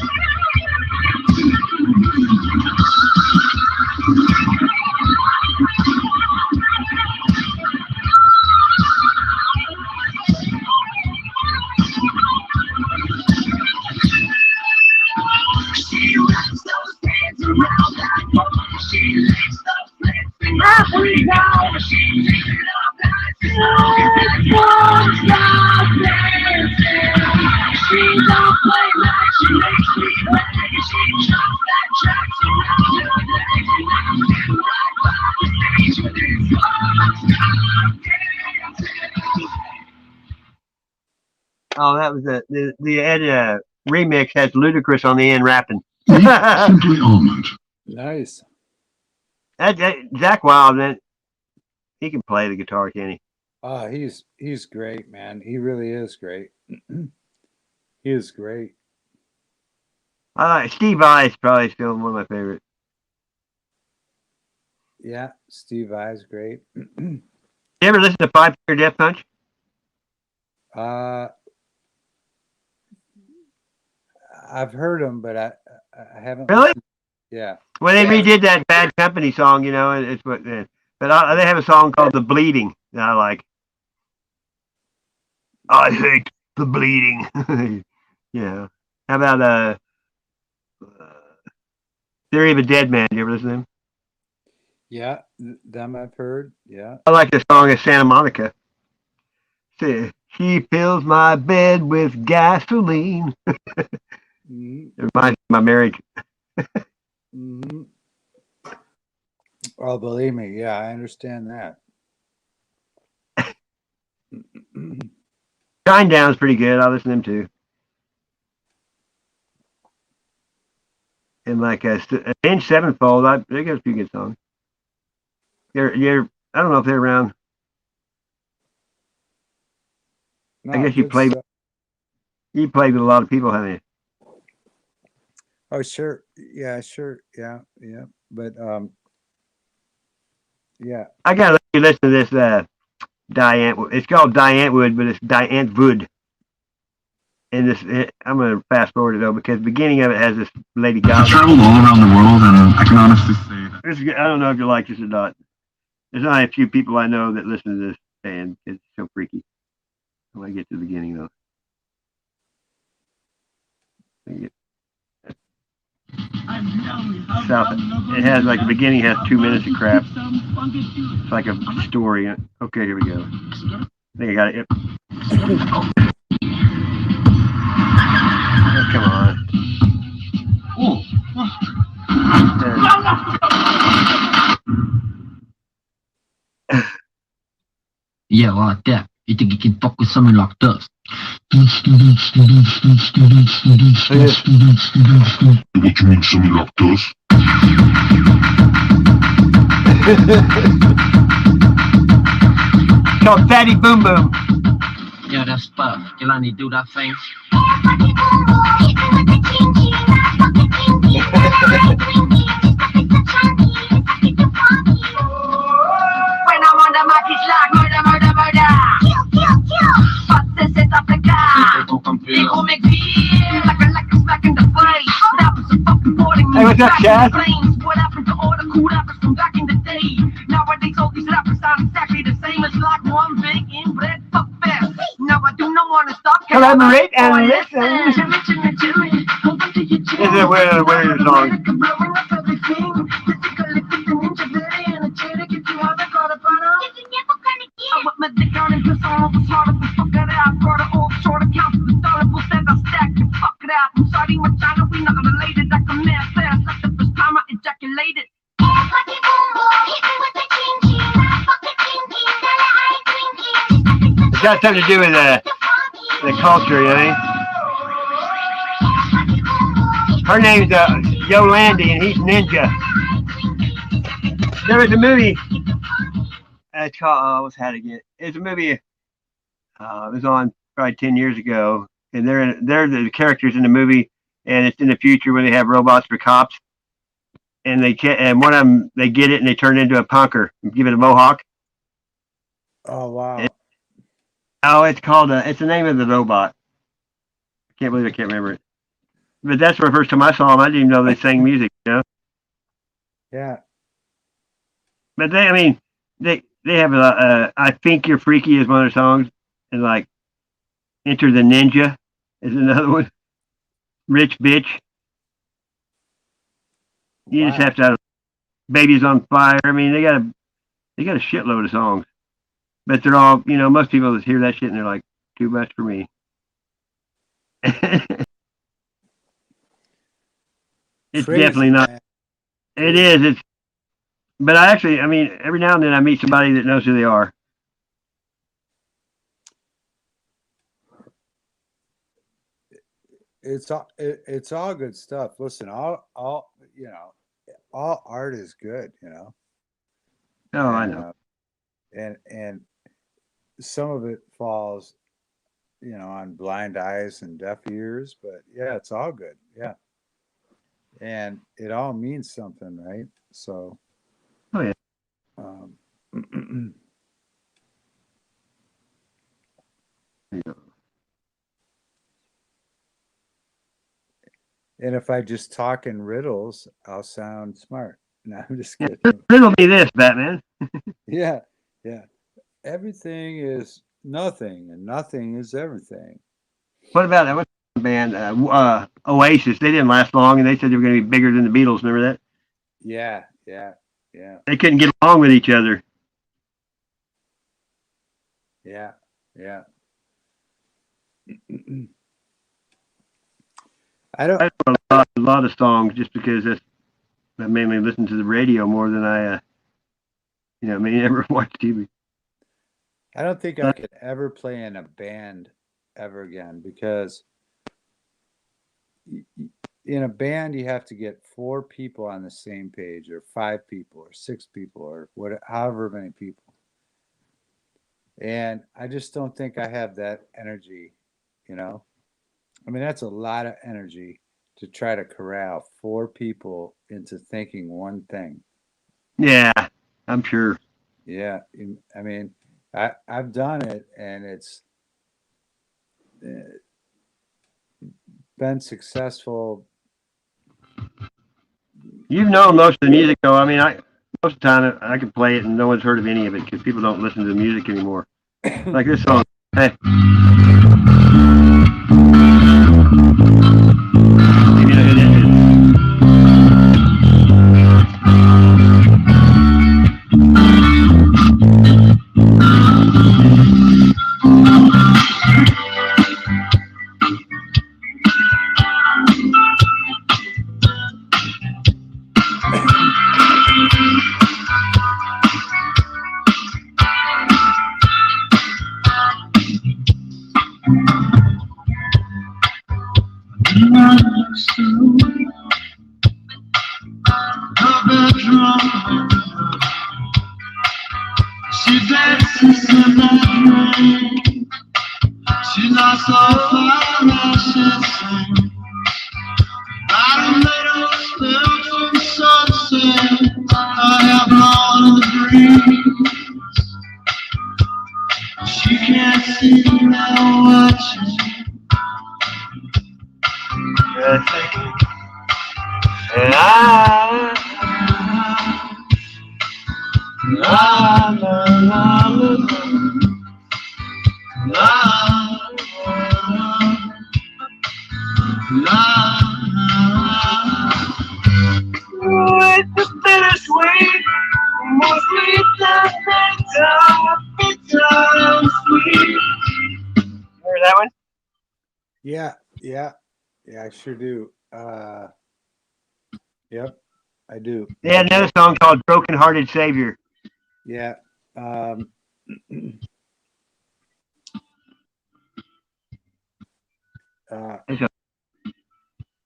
She wraps those hands around that pole. She licks those lips and off we go. She takes it up nice and slow. One stop dancing. She don't play nice, she makes me beg. She jumps that track around her neck, and I'm sitting right by the stage with this one stop dancing. Oh, that was the Ed remix has Ludacris on the end rapping. Simply almond. Nice. That Zach Wild, man, he can play the guitar, can he? Oh, he's great, man. He really is great. He is great. Steve Vai's probably still one of my favorites. Yeah, Steve Vai's great. You ever listen to Five Finger Death Punch? I've heard him, but I haven't. Really? Yeah. Well, they redid that Bad Company song, you know. It's what, but they have a song called "The Bleeding" that I like. I hate the bleeding. Yeah. How about Theory of a Dead Man? You ever listen to them? Yeah, them I've heard. Yeah. I like the song of Santa Monica. She fills my bed with gasoline. Mm-hmm. It reminds me of my marriage. Mm-hmm. Oh, believe me, yeah, I understand that. Shinedown's pretty good. I listen to them too. And like Avenged Sevenfold, they got a few good songs. I don't know if they're around. No, I guess you good played. stuff. You played with a lot of people, haven't you? Oh, sure. Yeah, sure. Yeah, yeah. But yeah. I gotta let you listen to this Diane. It's called Diane Wood, but it's Diane Wood. And I'm gonna fast forward it though because the beginning of it has this Lady I've Gaga. traveled all around the world, and I can honestly say that I don't know if you like this or not. There's only a few people I know that listen to this band. It's so freaky. When I get to the beginning though. South. It has like the beginning has 2 minutes of crap. It's like a story. Okay, here we go. I think I got it. Oh, come on. Yeah, like that. You think you can fuck with someone like this? What you mean, something like this? Called Fatty Boom Boom. Yeah, that's stuff. Can I do that thing? When I'm on the mic, it's like murder, murder, murder. Kill, kill, kill. But this is Africa. They call me Beer, like a smack in the face. That was a fucking boarding. Hey, what's up, Chad? What happened to all the cool rappers from back in the day? Nowadays, all these rappers sound exactly the same. It's like one big inbred fuck fest. Now I do not want to stop. Collaborate and listen. This is where your song. It's got something to do with the culture, you know. Her name's Yolandi, and he's Ninja. There was a movie. It's called what's how to get. It's a movie. It was on probably 10 years ago, and they're the characters in the movie, and it's in the future where they have robots for cops, and and one of them they get it and they turn it into a punker and give it a mohawk. Oh wow. It's called. It's the name of the robot. I can't believe I can't remember it. But that's the first time I saw them. I didn't even know they sang music. You know. Yeah. But they have I Think You're Freaky is one of their songs, and like Enter the Ninja is another one. Rich Bitch. You just have to. Baby's on Fire. I mean, they got a shitload of songs, but they're all most people just hear that shit and they're like, too much for me. It's crazy, definitely not. Man. It is. It's. But every now and then I meet somebody that knows who they are. It's all good stuff. Listen, all art is good, Oh, I know. And some of it falls, on blind eyes and deaf ears, but yeah, it's all good. Yeah. And it all means something, right? So. Oh yeah. And if I just talk in riddles, I'll sound smart. No, I'm just kidding. Riddle me this, Batman. Yeah. Everything is nothing, and nothing is everything. What about that? What's the band? Oasis. They didn't last long, and they said they were going to be bigger than the Beatles. Remember that? Yeah. They couldn't get along with each other. Yeah. I know a lot of songs just because I mainly listen to the radio more than I, ever watch TV. I don't think I could ever play in a band ever again because in a band, you have to get 4 people on the same page, or 5 people, or 6 people, or however many people. And I just don't think I have that energy, you know? I mean, that's a lot of energy to try to corral 4 people into thinking one thing. Yeah, I'm sure. Yeah, I mean, I've done it, and it's been successful. You've known most of the music, though. I mean, most of the time I can play it and no one's heard of any of it because people don't listen to the music anymore. Like this song. Hey. Maybe you know who this is. She dances in that rain. She's not so far as she sings. By the meadows, filtered sunset, I have all of the dreams. She can't see now watching. And with the bittersweet, more sweet than bitter sweet. Remember that one? Yeah, I sure do. Yep, I do. They had another song called "Broken Hearted Savior." Yeah.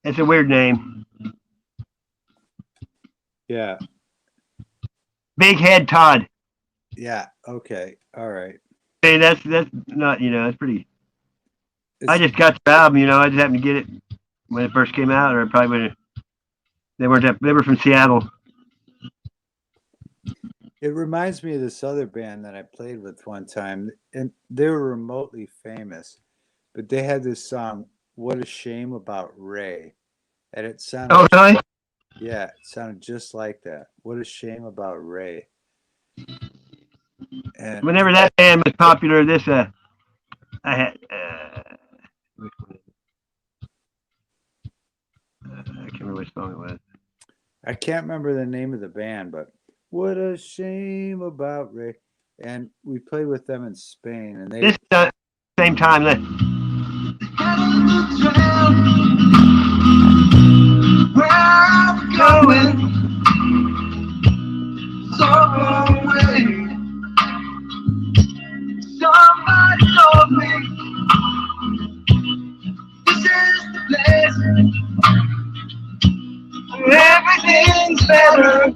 It's a weird name. Yeah. Big Head Todd. Yeah. Okay. All right. Hey, that's not, that's pretty. I just got the album, I just happened to get it when it first came out, or probably when they were from Seattle. It reminds me of this other band that I played with one time, and they were remotely famous, but they had this song, "What a Shame About Ray," and it sounded. Oh, really? Yeah, it sounded just like that. What a shame about Ray. And whenever that band was popular, I had. I can't remember which song it was. I can't remember the name of the band, but what a shame about Ray. And we played with them in Spain, and they. This same time. Where I'm going, so away. Somebody told me this is the place where everything's better,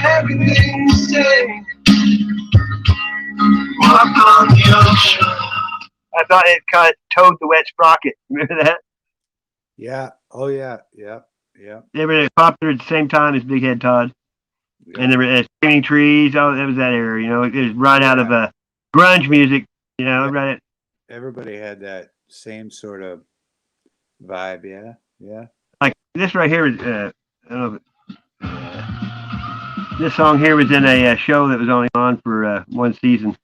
everything's safe. Walk on the ocean. I thought it kind of towed the wet sprocket. Remember that? Yeah. Oh, yeah. Yeah. They were popular at the same time as Big Head Todd. Yeah. And there were Screaming Trees. Oh, that was that era. It was right out of grunge music. Right. Everybody had that same sort of vibe. Yeah. Yeah. Like this right here is, I don't know if this song here was in a show that was only on for one season.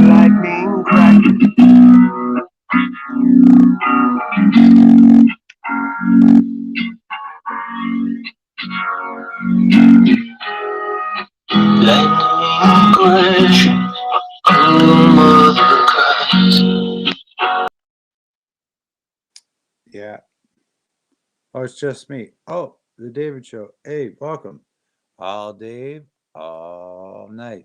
Lightning crackers. Lightning crash, oh mother cries. Yeah. Oh, it's just me. Oh, the David Show. Hey, welcome. All Dave, all night.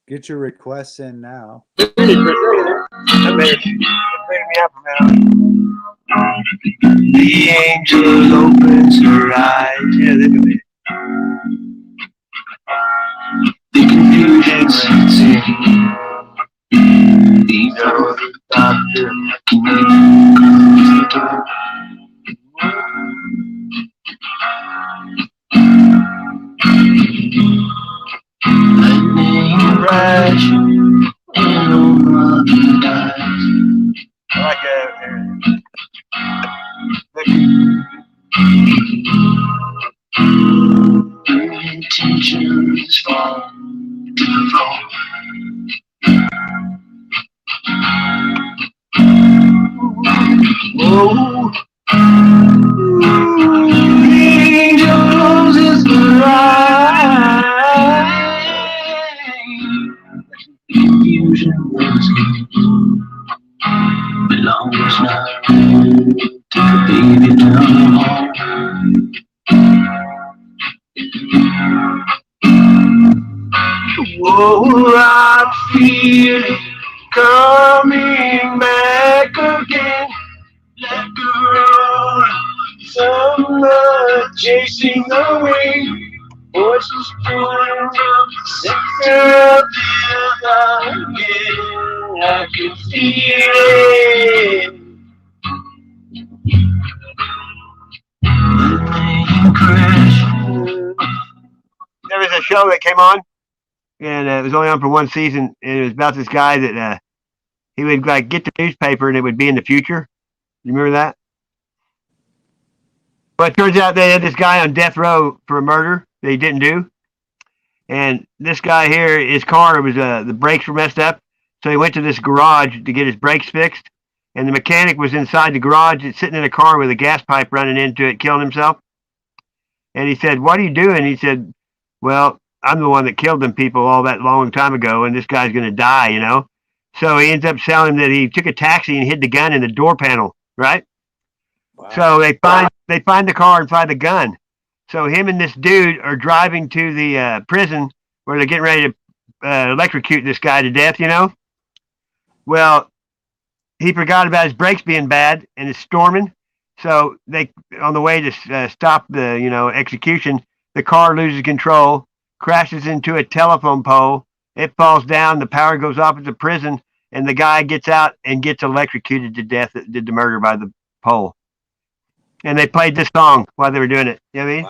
Get your requests in now. That made me up a minute. The angel opens her eyes. Yeah, they do it. The confusion sets in. You know the doctor closes the door. Lightning crash and no mother dies. I like intentions fall to the floor. Whoa. Angel closes her eyes. Confusion was belongs now to the baby down the hall. Whoa, I feel it coming back again. Like a roll, summer chasing away. Voices pulling from the center of the again. I can feel it. There was a show that came on, and it was only on for one season. And it was about this guy that he would like get the newspaper, and it would be in the future. You remember that? Well, it turns out they had this guy on death row for a murder that he didn't do. And this guy here, his car was the brakes were messed up, so he went to this garage to get his brakes fixed. And the mechanic was inside the garage, sitting in a car with a gas pipe running into it, killing himself. And he said, "What are you doing?" He said, "Well, I'm the one that killed them people all that long time ago, and this guy's going to die, you know." So he ends up telling him that he took a taxi and hid the gun in the door panel, right? Wow. So they find the car and find the gun. So him and this dude are driving to the prison where they're getting ready to electrocute this guy to death, you know. Well, he forgot about his brakes being bad and it's storming. So they, on the way to stop the, execution, the car loses control, crashes into a telephone pole. It falls down. The power goes off at the prison, and the guy gets out and gets electrocuted to death that did the murder by the pole. And they played this song while they were doing it. You know what I mean?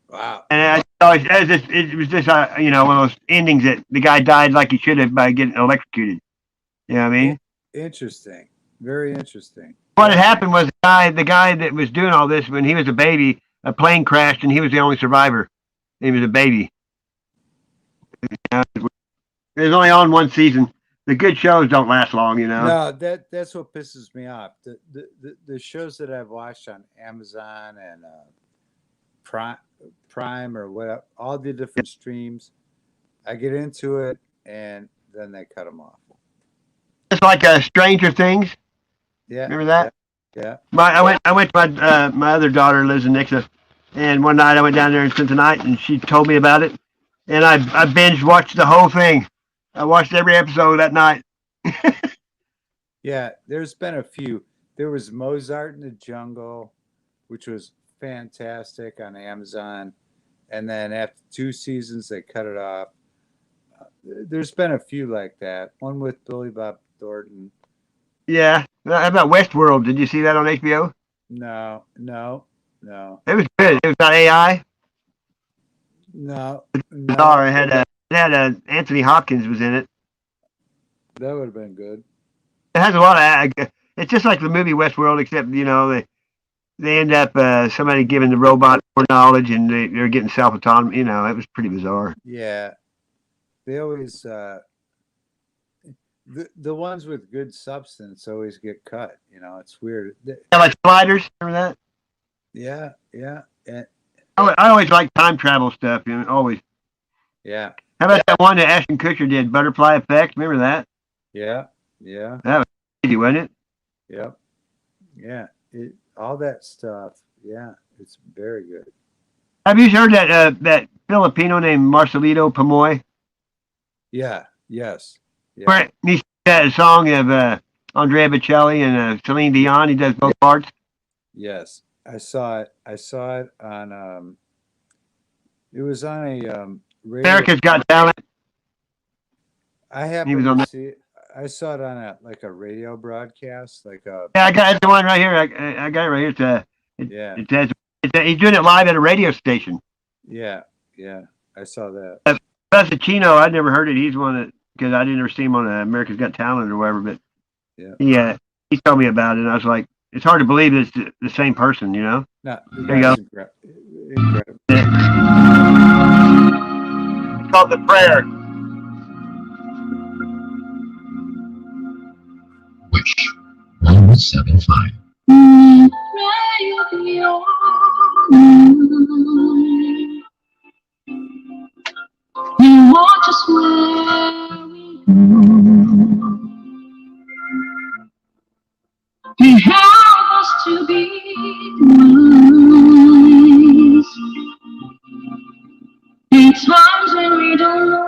Wow. And it was just one of those endings that the guy died like he should have by getting electrocuted. You know what I mean? Interesting. Very interesting. What had happened was the guy that was doing all this when he was a baby, a plane crashed and he was the only survivor. He was a baby. It was only on one season. The good shows don't last long, No, that's what pisses me off. The shows that I've watched on Amazon and Prime or whatever, all the different streams, I get into it and then they cut them off. It's like Stranger Things. Yeah. Remember that? Yeah. I went to my other daughter lives in Nixa, and one night I went down there and spent the night, and she told me about it, and I binge watched the whole thing. I watched every episode that night. Yeah, there's been a few. There was Mozart in the Jungle, which was fantastic on Amazon, and then after 2 seasons they cut it off. There's been a few like that. One with Billy Bob Thornton. Yeah. How about Westworld? Did you see that on HBO? No. It was good. It was about AI. No. Sorry, it had Anthony Hopkins was in it. That would have been good. It has a lot of. It's just like the movie Westworld, except they end up somebody giving the robot more knowledge, and they're getting self-autonomy. It was pretty bizarre. Yeah, they always the ones with good substance always get cut. It's weird. Like Sliders, remember that? Yeah. And I always like time travel stuff. Always. Yeah. How about that one that Ashton Kutcher did, Butterfly Effect? Remember that? Yeah. That was crazy, wasn't it? Yep. Yeah. all that stuff. Yeah, it's very good. Have you heard that Filipino named Marcelito Pamoy? Yeah. Yes. Yeah. Where he got a song of Andrea Bocelli and Celine Dion. He does both parts. Yes, I saw it. I saw it on. It was on a radio. America's Got Talent. I He happened was on to that. see it. I saw it on a radio broadcast, like a. Yeah, I got the one right here. I got it right here. Yeah. It says he's doing it live at a radio station. Yeah, yeah, I saw that. Chino, I'd never heard it. He's one that because I didn't ever see him on America's Got Talent or whatever. But Yeah. he told me about it, and I was like, it's hard to believe it's the same person, you know. No, the There you go. guy's incredible. It's called The Prayer. Which 175. You are just where we go. You help us to be wise. In times when we don't know.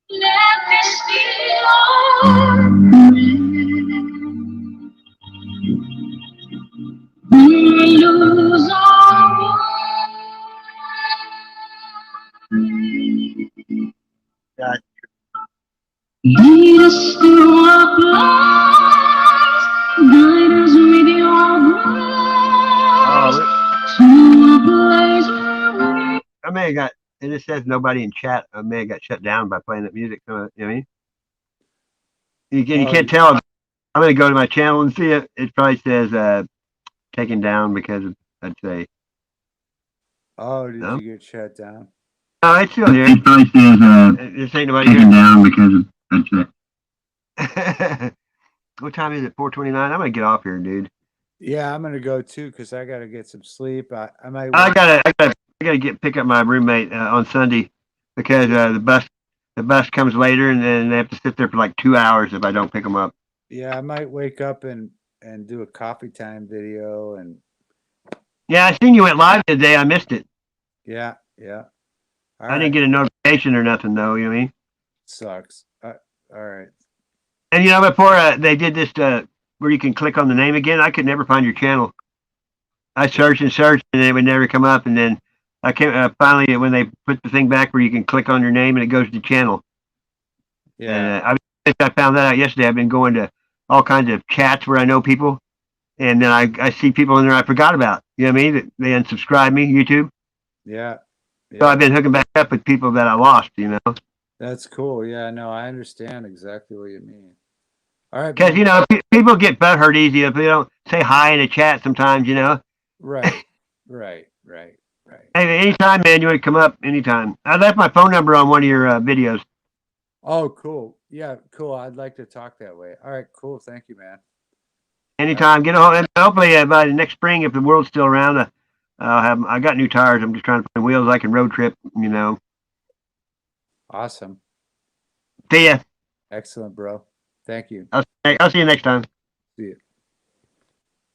Let this be our prayer. We lose our way. God. Lead us through our lives, guide us with your grace to a place where we. I may have got. And it says nobody in chat. I may have got shut down by playing that music. You know what I mean? You can't tell. I'm going to go to my channel and see it. It probably says taken down because of, I'd say. Oh, did No? you get shut down? No, it's still here. It probably says This ain't nobody taken here. down because of that's it. What time is it? 4:29. I'm gonna get off here, dude. Yeah, I'm gonna go too because I gotta get some sleep. I might. I gotta pick up my roommate on Sunday because the bus comes later and then they have to sit there for like 2 hours if I don't pick them up. Yeah, I might wake up and do a coffee time video and. Yeah, I seen you went live today. I missed it. Yeah, yeah. I didn't get a notification or nothing though. You know what I mean? Sucks. All right. And you know, before they did this where you can click on the name again, I could never find your channel. I searched and searched, and it would never come up. And then I came finally when they put the thing back where you can click on your name and it goes to channel. Yeah. And I found that out yesterday. I've been going to all kinds of chats where I know people, and then I see people in there I forgot about. You know what I mean? That they unsubscribe me, YouTube. Yeah. So I've been hooking back up with people that I lost. You know. That's cool. Yeah, no, I understand exactly what you mean. All right. Because, you know, people get butthurt easy if they don't say hi in a chat sometimes, you know. Right. Hey, anytime, man, you want to come up, anytime. I left my phone number on one of your videos. Oh, cool. Yeah, cool. I'd like to talk that way. All right, cool. Thank you, man. Anytime. Get a hold. And hopefully by the next spring, if the world's still around, I got new tires. I'm just trying to find wheels I can road trip, you know. Awesome. See ya. Excellent, bro. Thank you. I'll see you next time. See you.